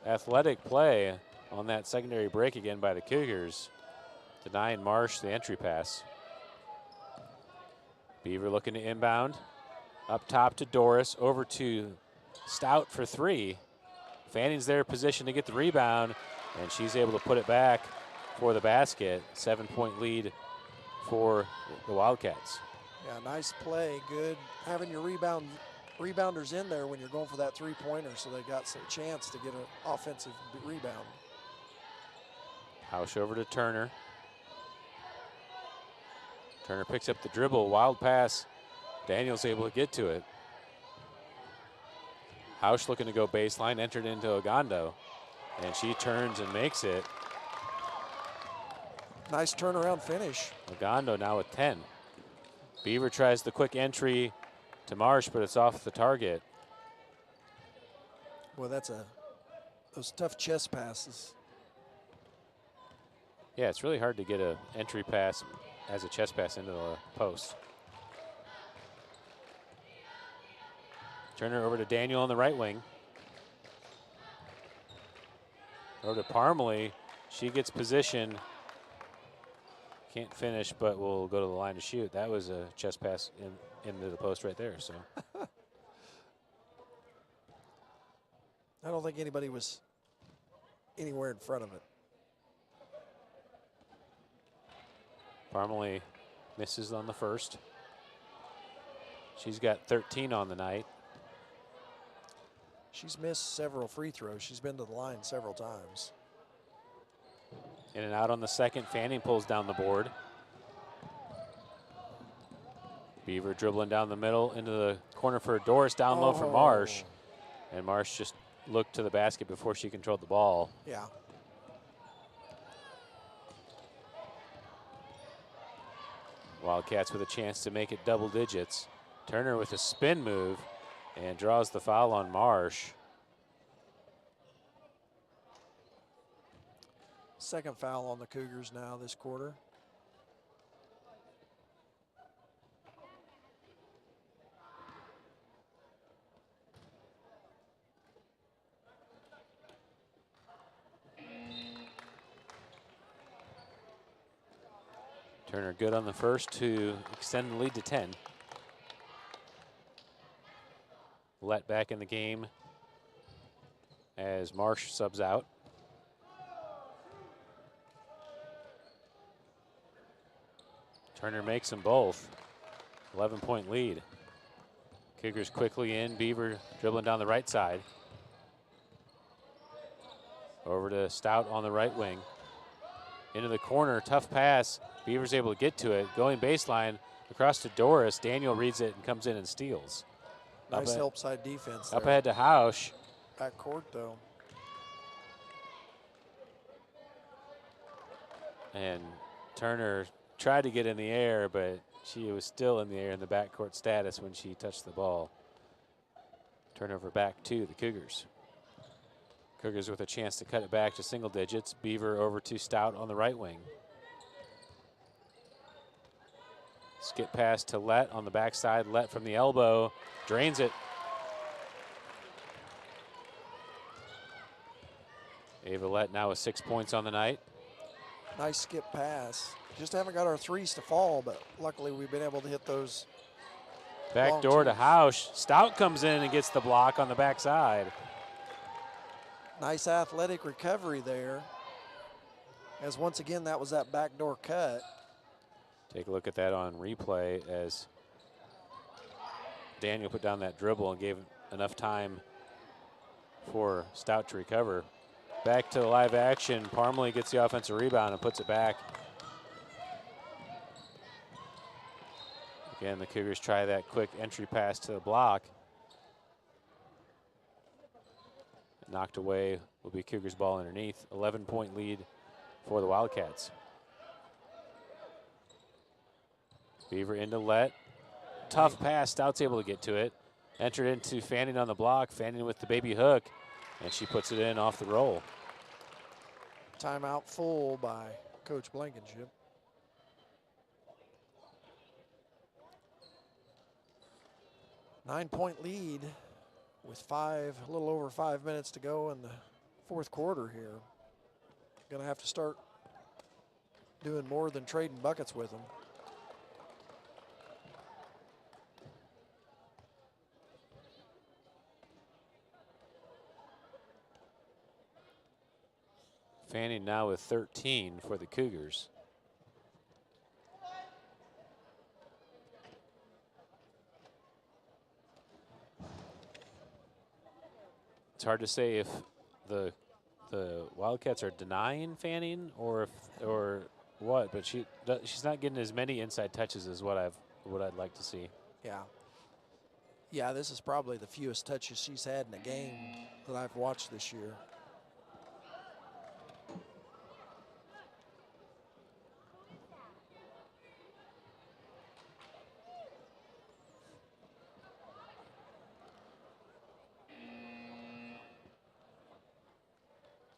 athletic play on that secondary break again by the Cougars, denying Marsh the entry pass. Beaver looking to inbound. Up top to Doris, over to Stout for three. Fanning's there, position to get the rebound, and she's able to put it back for the basket. 7-point lead for the Wildcats. Yeah, nice play, good. Having your rebounders in there when you're going for that three-pointer, so they got some chance to get an offensive rebound. Hausch over to Turner. Turner picks up the dribble, wild pass. Daniel's able to get to it. Hausch looking to go baseline, entered into Ogando, and she turns and makes it. Nice turnaround finish. Ogando now with 10. Beaver tries the quick entry to Marsh, but it's off the target. Well, those tough chest passes. Yeah, it's really hard to get an entry pass as a chest pass into the post. Turner over to Daniel on the right wing. Over to Parmalee. She gets position. Can't finish, but will go to the line to shoot. That was a chest pass into the post right there. So I don't think anybody was anywhere in front of it. Parmalee misses on the first. She's got 13 on the night. She's missed several free throws. She's been to the line several times. In and out on the second. Fanning pulls down the board. Beaver dribbling down the middle into the corner for Doris, down low for Marsh. And Marsh just looked to the basket before she controlled the ball. Yeah. Wildcats with a chance to make it double digits. Turner with a spin move and draws the foul on Marsh. Second foul on the Cougars now this quarter. Turner good on the first to extend the lead to 10. Let back in the game as Marsh subs out. Turner makes them both. 11-point lead. Cougars quickly in. Beaver dribbling down the right side. Over to Stout on the right wing. Into the corner, tough pass. Beaver's able to get to it. Going baseline across to Doris. Daniel reads it and comes in and steals. Nice help side defense there. Up ahead to Hausch. Back court though. And Turner tried to get in the air, but she was still in the air in the backcourt status when she touched the ball. Turnover back to the Cougars. Cougars with a chance to cut it back to single digits. Beaver over to Stout on the right wing. Skip pass to Lett on the backside. Lett from the elbow, drains it. Ava Lett now with 6 points on the night. Nice skip pass. Just haven't got our threes to fall, but luckily we've been able to hit those. Back door to Hausch. Stout comes in and gets the block on the backside. Nice athletic recovery there. As once again, that was that backdoor cut. Take a look at that on replay as Daniel put down that dribble and gave enough time for Stout to recover. Back to live action. Parmalee gets the offensive rebound and puts it back. Again, the Cougars try that quick entry pass to the block. Knocked away will be Cougars ball underneath. 11-point lead for the Wildcats. Beaver into Lett. Tough pass. Stout's able to get to it. Entered into Fanning on the block. Fanning with the baby hook. And she puts it in off the roll. Timeout full by Coach Blankenship. Nine-point lead with a little over 5 minutes to go in the fourth quarter here. Gonna have to start doing more than trading buckets with them. Fanning now with 13 for the Cougars. It's hard to say if the Wildcats are denying Fanning or what, but she's not getting as many inside touches as what I'd like to see. Yeah, this is probably the fewest touches she's had in a game that I've watched this year.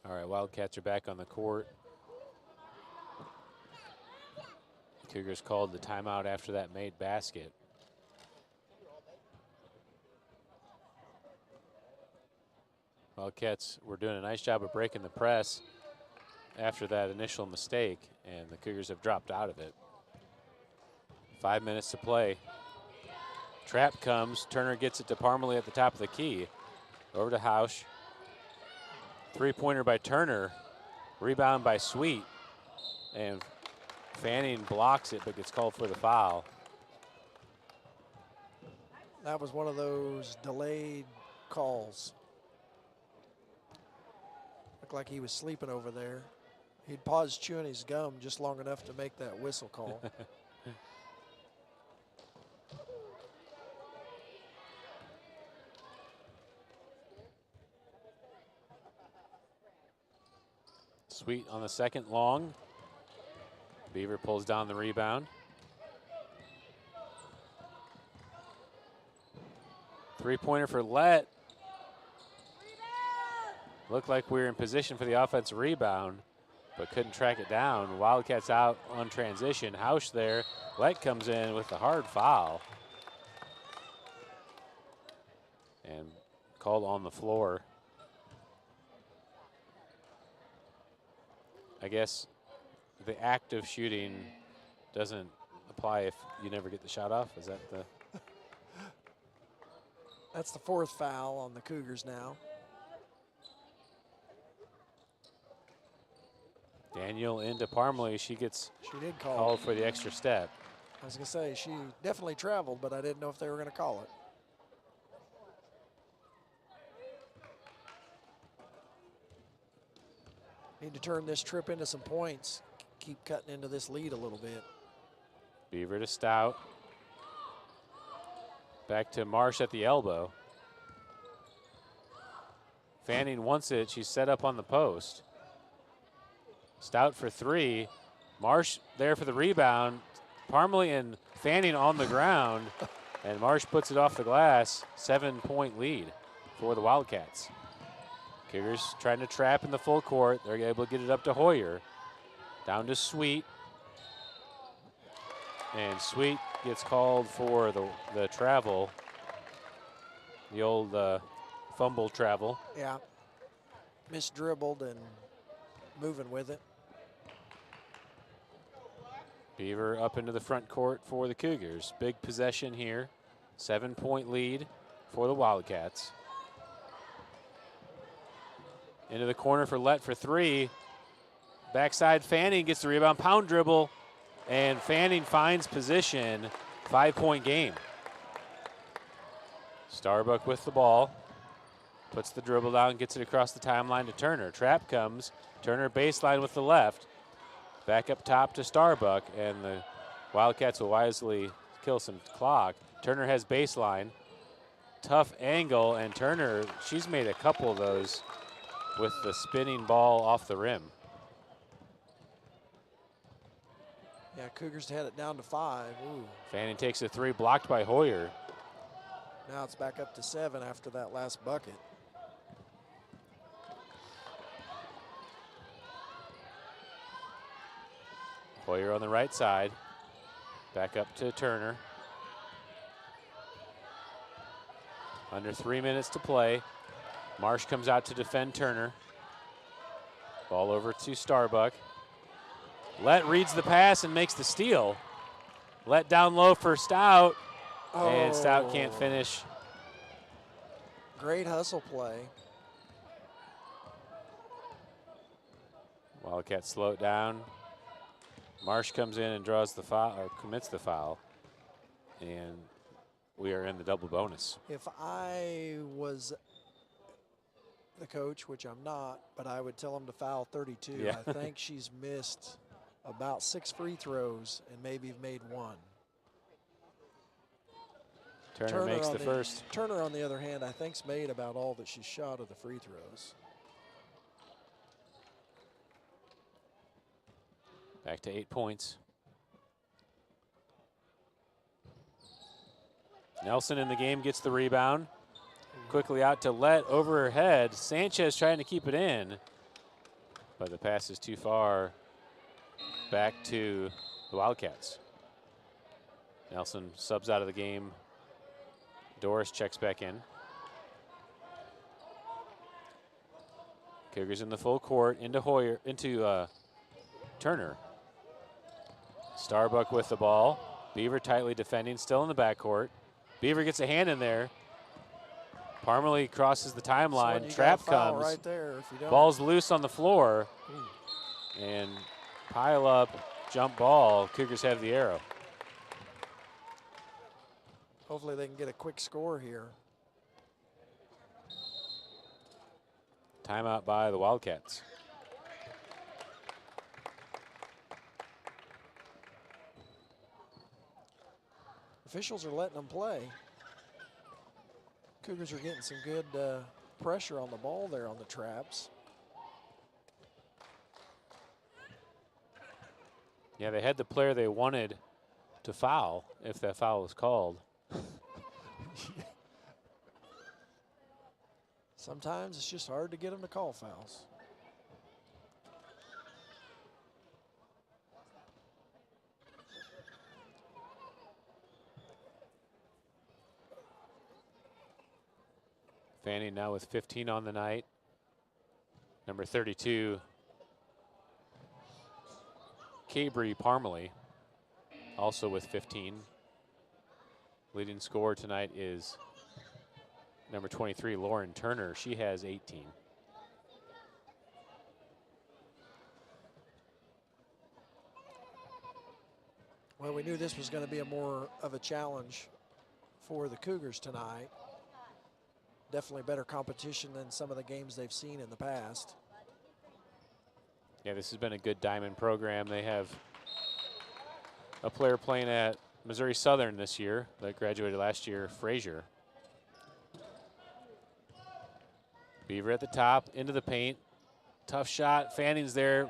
All right, Wildcats are back on the court. Cougars called the timeout after that made basket. Wildcats were doing a nice job of breaking the press after that initial mistake, and the Cougars have dropped out of it. 5 minutes to play. Trap comes. Turner gets it to Parmalee at the top of the key. Over to Hausch. Three-pointer by Turner. Rebound by Sweet. And Fanning blocks it but gets called for the foul. That was one of those delayed calls. Looked like he was sleeping over there. He'd paused chewing his gum just long enough to make that whistle call. Sweet on the second long. Beaver pulls down the rebound. Three-pointer for Lett. Looked like we were in position for the offensive rebound, but couldn't track it down. Wildcats out on transition. Hausch there. Lett comes in with the hard foul. And called on the floor. I guess the act of shooting doesn't apply if you never get the shot off. Is that the? That's the 4th foul on the Cougars now. Daniel into Parmalee. She gets She did call called it. for the extra step. I was going to say, she definitely traveled, but I didn't know if they were going to call it. Need to turn this trip into some points. Keep cutting into this lead a little bit. Beaver to Stout. Back to Marsh at the elbow. Fanning wants it. She's set up on the post. Stout for 3. Marsh there for the rebound. Parmalee and Fanning on the ground. And Marsh puts it off the glass. 7-point lead for the Wildcats. Cougars trying to trap in the full court. They're able to get it up to Hoyer. Down to Sweet. And Sweet gets called for the travel. The old fumble travel. Yeah. Misdribbled and moving with it. Beaver up into the front court for the Cougars. Big possession here. 7-point lead for the Wildcats. Into the corner for Lett for 3. Backside Fanning gets the rebound. Pound dribble. And Fanning finds position. 5-point game. Starbuck with the ball. Puts the dribble down, gets it across the timeline to Turner. Trap comes. Turner baseline with the left. Back up top to Starbuck, and the Wildcats will wisely kill some clock. Turner has baseline. Tough angle, and Turner, she's made a couple of those with the spinning ball off the rim. Yeah, Cougars had it down to 5. Ooh. Fanning takes a 3, blocked by Hoyer. Now it's back up to 7 after that last bucket. Hoyer on the right side. Back up to Turner. Under 3 minutes to play. Marsh comes out to defend Turner. Ball over to Starbuck. Lett reads the pass and makes the steal. Lett down low for Stout. And Stout can't finish. Great hustle play. Wildcats slow it down. Marsh comes in and draws the foul, or commits the foul. And we are in the double bonus. If I was the coach, which I'm not, but I would tell him to foul 32. Yeah. I think she's missed about 6 free throws and maybe made 1. Turner makes the first. Turner, on the other hand, I think's made about all that she shot of the free throws. Back to 8 points. Nelson in the game gets the rebound. Quickly out to Lett over her head. Sanchez trying to keep it in, but the pass is too far. Back to the Wildcats. Nelson subs out of the game. Doris checks back in. Cougars in the full court into Hoyer, into Turner. Starbuck with the ball. Beaver tightly defending, still in the backcourt. Beaver gets a hand in there. Parmalee crosses the timeline. Trap comes. Right there if you don't. Ball's loose on the floor. And pile up, jump ball. Cougars have the arrow. Hopefully they can get a quick score here. Timeout by the Wildcats. Officials are letting them play. Cougars are getting some good pressure on the ball there on the traps. Yeah, they had the player they wanted to foul if that foul was called. Sometimes it's just hard to get them to call fouls. Fanning now with 15 on the night. Number 32, Cabry Parmalee. also with 15. Leading scorer tonight is number 23, Lauren Turner. She has 18. Well, we knew this was going to be a more of a challenge for the Cougars tonight. Definitely better competition than some of the games they've seen in the past. Yeah, this has been a good Diamond program. They have a player playing at Missouri Southern this year that graduated last year, Frazier. Beaver at the top, into the paint. Tough shot, Fanning's there.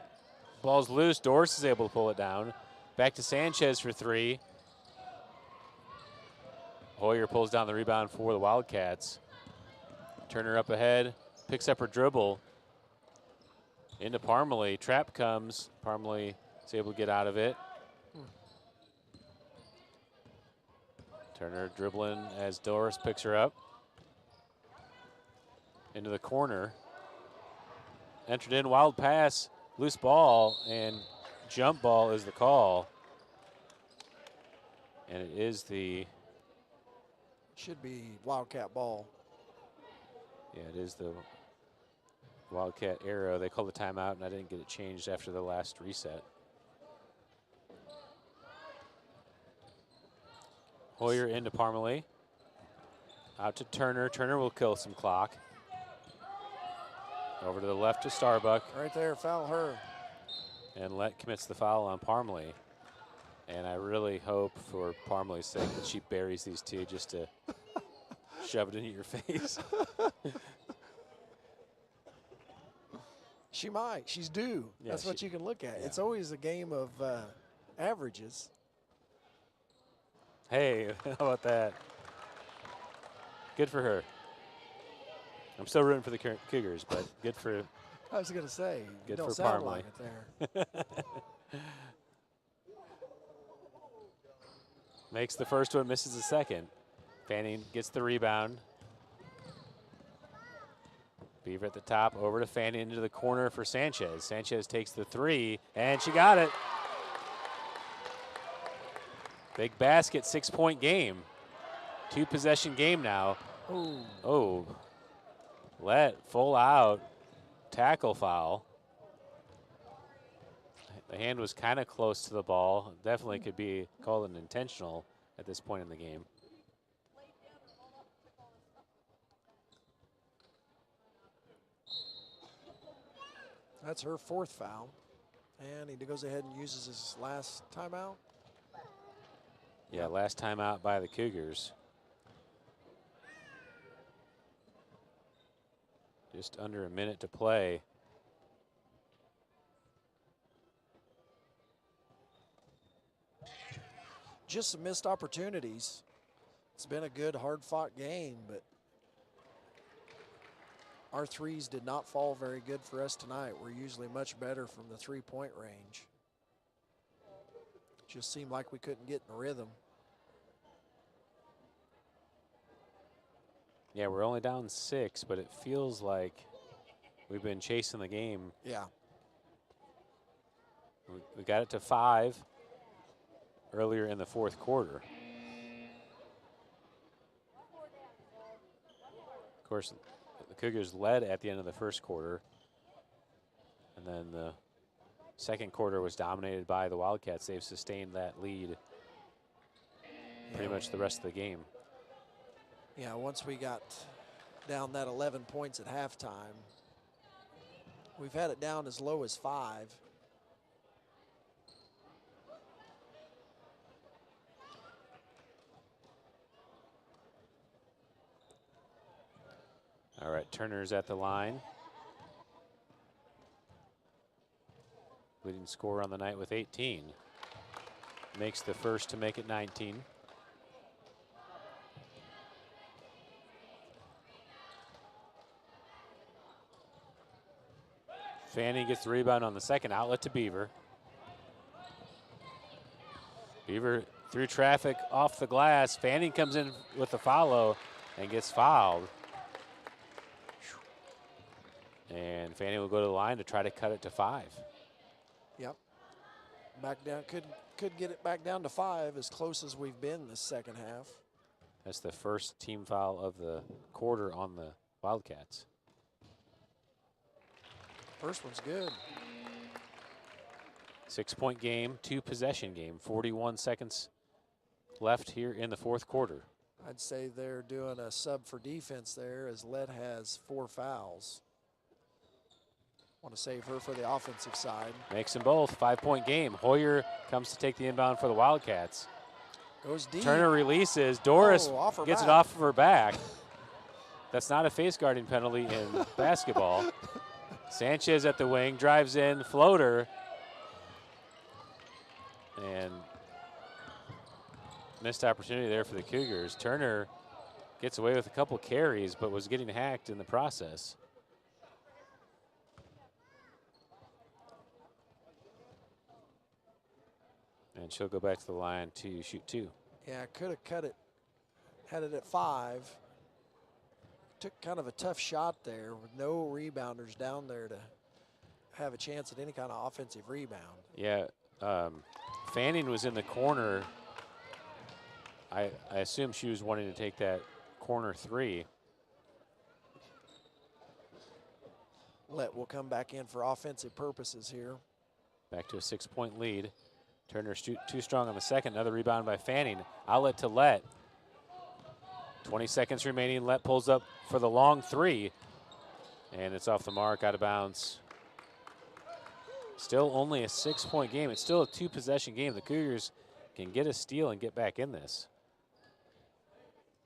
Ball's loose, Doris is able to pull it down. Back to Sanchez for three. Hoyer pulls down the rebound for the Wildcats. Turner up ahead, picks up her dribble. Into Parmalee, trap comes. Parmalee is able to get out of it. Turner dribbling as Doris picks her up. Into the corner. Entered in, wild pass, loose ball, and jump ball is the call. And it is Should be Wildcat ball. yeah, it is the Wildcat arrow. They called the timeout, and I didn't get it changed after the last reset. Hoyer into Parmalee. Out to Turner. Turner will kill some clock. Over to the left to Starbuck. Right there, foul her. And Lett commits the foul on Parmalee. And I really hope for Parmalee's sake that she buries these two just to shove it into your face. She might. She's due. Yeah, That's what you can look at. yeah. It's always a game of averages. Hey, how about that? Good for her. I'm still rooting for the Cougars, but good for I was going to say, you Good don't for sound Parmalee. like it there. Makes the first one, misses the second. Fanning gets the rebound. Beaver at the top, over to Fanning into the corner for Sanchez. Sanchez takes the three, and she got it. Big basket, 6-point game. 2-possession game now. Ooh. Oh, Lett full out, tackle foul. The hand was kind of close to the ball. Definitely could be called an intentional at this point in the game. That's her fourth foul. And he goes ahead and uses his last timeout. Yeah, last time out by the Cougars. Just under a minute to play. Just some missed opportunities. It's been a good, hard-fought game, but our threes did not fall very good for us tonight. We're usually much better from the three-point range. Just seemed like we couldn't get in the rhythm. Yeah, we're only down 6, but it feels like we've been chasing the game. Yeah. We got it to 5 earlier in the fourth quarter. Of course, the Cougars led at the end of the first quarter. And then the second quarter was dominated by the Wildcats. They've sustained that lead pretty much the rest of the game. Yeah, once we got down that 11 points at halftime, we've had it down as low as 5. All right, Turner's at the line. Leading scorer on the night with 18. Makes the first to make it 19. Fanning gets the rebound on the second, outlet to Beaver. Beaver through traffic off the glass. Fanning comes in with the follow and gets fouled. And Fanning will go to the line to try to cut it to 5. Yep. Back down, could get it back down to 5, as close as we've been this second half. That's the first team foul of the quarter on the Wildcats. First one's good. 6-point game, 2-possession game, 41 seconds left here in the fourth quarter. I'd say they're doing a sub for defense there, as Led has 4 fouls. Want to save her for the offensive side. Makes them both, 5-point game. Hoyer comes to take the inbound for the Wildcats. Goes deep. Turner releases. Doris gets it off of her back. That's not a face guarding penalty in basketball. Sanchez at the wing, drives in, floater. And missed opportunity there for the Cougars. Turner gets away with a couple carries, but was getting hacked in the process. And she'll go back to the line to shoot 2. Yeah, could have cut it, had it at 5. Took kind of a tough shot there with no rebounders down there to have a chance at any kind of offensive rebound. Yeah, Fanning was in the corner. I assume she was wanting to take that corner 3. Let will come back in for offensive purposes here. Back to a 6-point lead. Turner too strong on the second. Another rebound by Fanning. Outlet to Let. 20 seconds remaining. Let pulls up for the long 3. And it's off the mark, out of bounds. Still only a 6-point game. It's still a 2-possession game. The Cougars can get a steal and get back in this.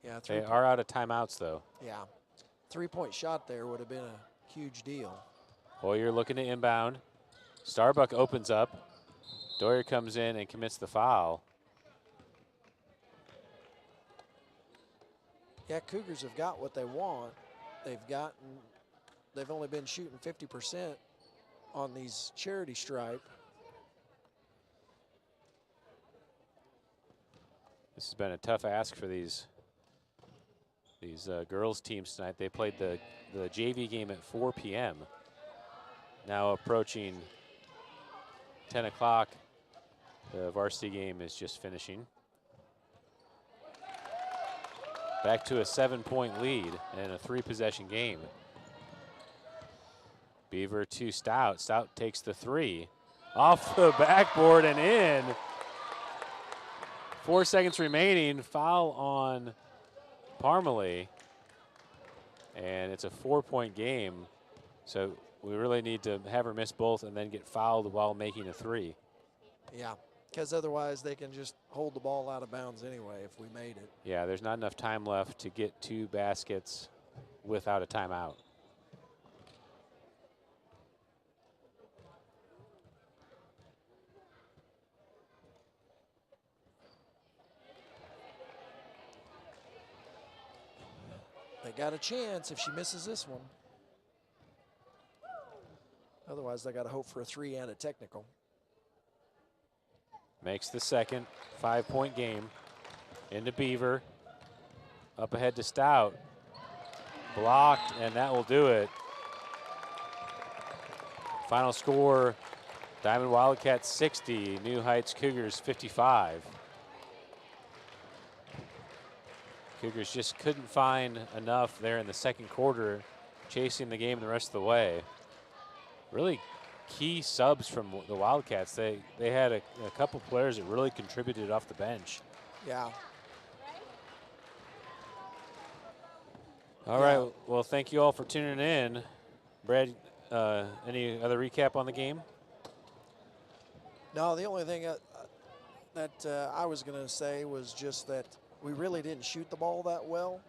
Yeah, they are out of timeouts, though. Yeah, 3-point shot there would have been a huge deal. Hoyer looking to inbound. Starbuck opens up. Doyer comes in and commits the foul. Yeah, Cougars have got what they want. They've only been shooting 50% on these charity stripe. This has been a tough ask for these girls teams tonight. They played the JV game at 4 p.m. Now approaching 10 o'clock. The varsity game is just finishing. Back to a 7-point lead and a 3-possession game. Beaver to Stout. Stout takes the 3. Off the backboard and in. 4 seconds remaining. Foul on Parmalee. And it's a 4-point game. So we really need to have her miss both and then get fouled while making a 3. Yeah, because otherwise they can just hold the ball out of bounds anyway if we made it. Yeah, there's not enough time left to get 2 baskets without a timeout. They got a chance if she misses this one. Otherwise, they got to hope for a 3 and a technical. Makes the second 5-point game. Into Beaver. Up ahead to Stout. Blocked, and that will do it. Final score, Diamond Wildcats 60, New Heights Cougars 55. Cougars just couldn't find enough there in the second quarter, chasing the game the rest of the way. Really key subs from the Wildcats. They had a couple players that really contributed off the bench. Yeah. All right, well, thank you all for tuning in. Brad, any other recap on the game? No, the only thing that I was going to say was just that we really didn't shoot the ball that well.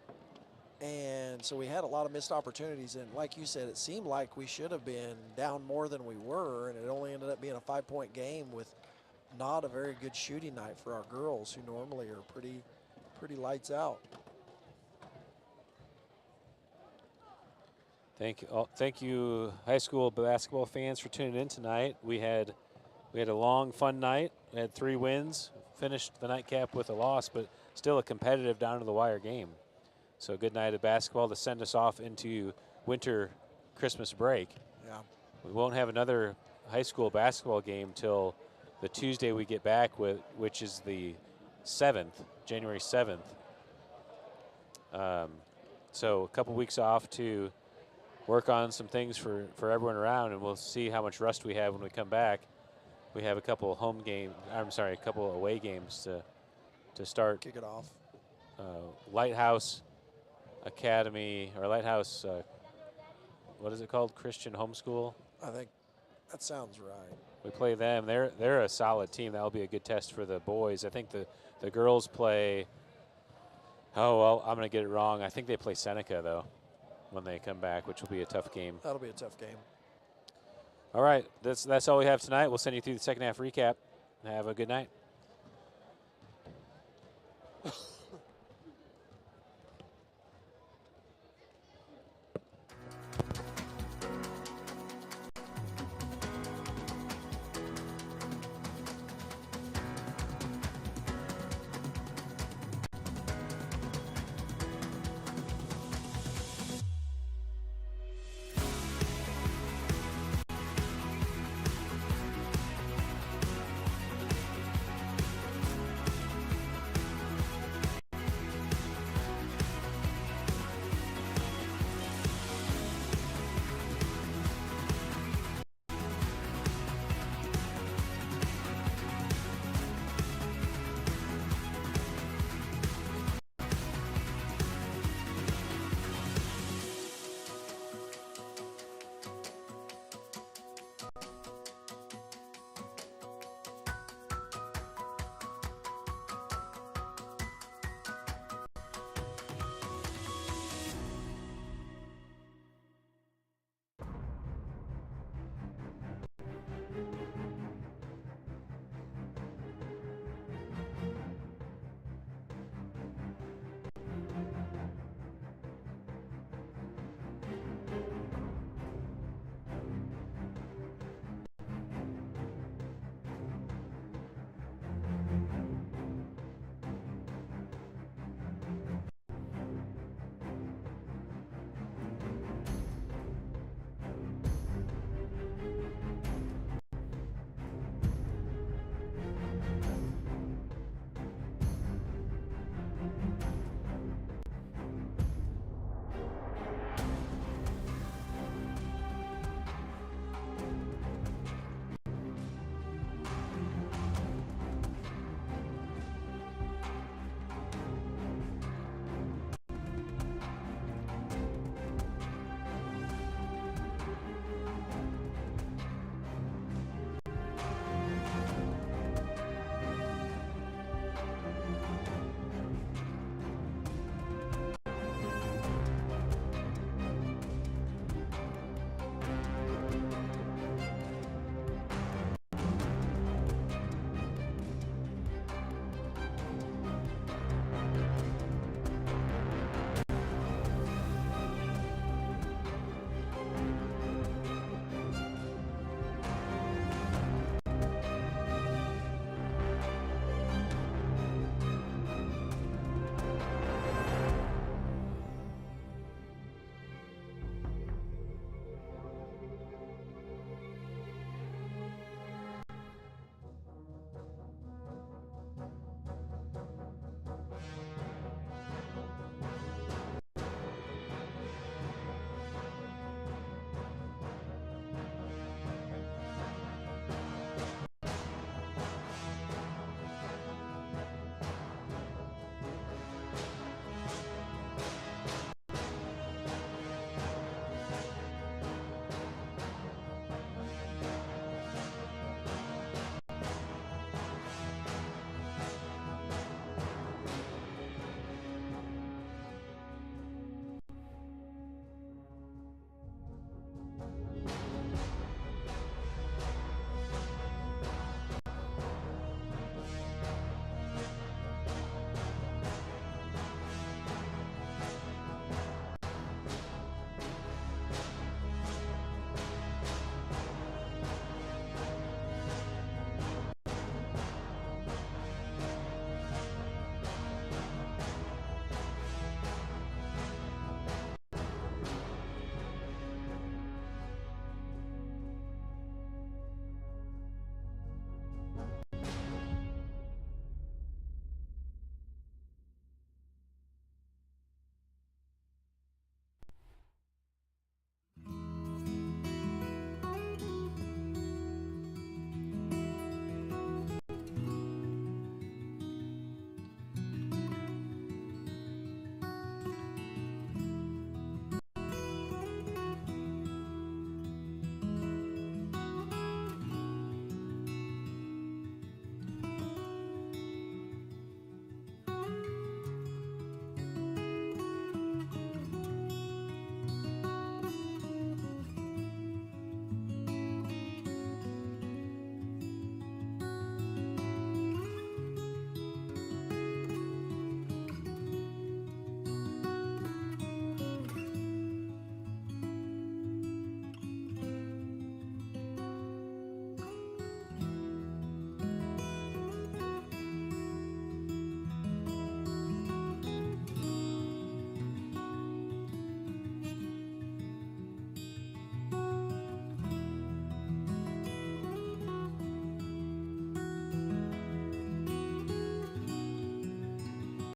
And so we had a lot of missed opportunities. And like you said, it seemed like we should have been down more than we were. And it only ended up being a 5-point game with not a very good shooting night for our girls, who normally are pretty lights out. Thank you, high school basketball fans, for tuning in tonight. We had a long, fun night. We had 3 wins. Finished the nightcap with a loss, but still a competitive down-to-the-wire game. So a good night of basketball to send us off into winter Christmas break. Yeah. We won't have another high school basketball game till the Tuesday we get back, which is the 7th, January 7th. So a couple weeks off to work on some things for everyone around, and we'll see how much rust we have when we come back. We have a couple a couple away games to start. Kick it off. Lighthouse Academy, or Lighthouse, what is it called? Christian Homeschool. I think that sounds right. We play them. They're a solid team. That'll be a good test for the boys. I think the girls play. Oh well, I'm gonna get it wrong. I think they play Seneca though when they come back, which will be a tough game. That'll be a tough game. All right, that's all we have tonight. We'll send you through the second half recap. Have a good night.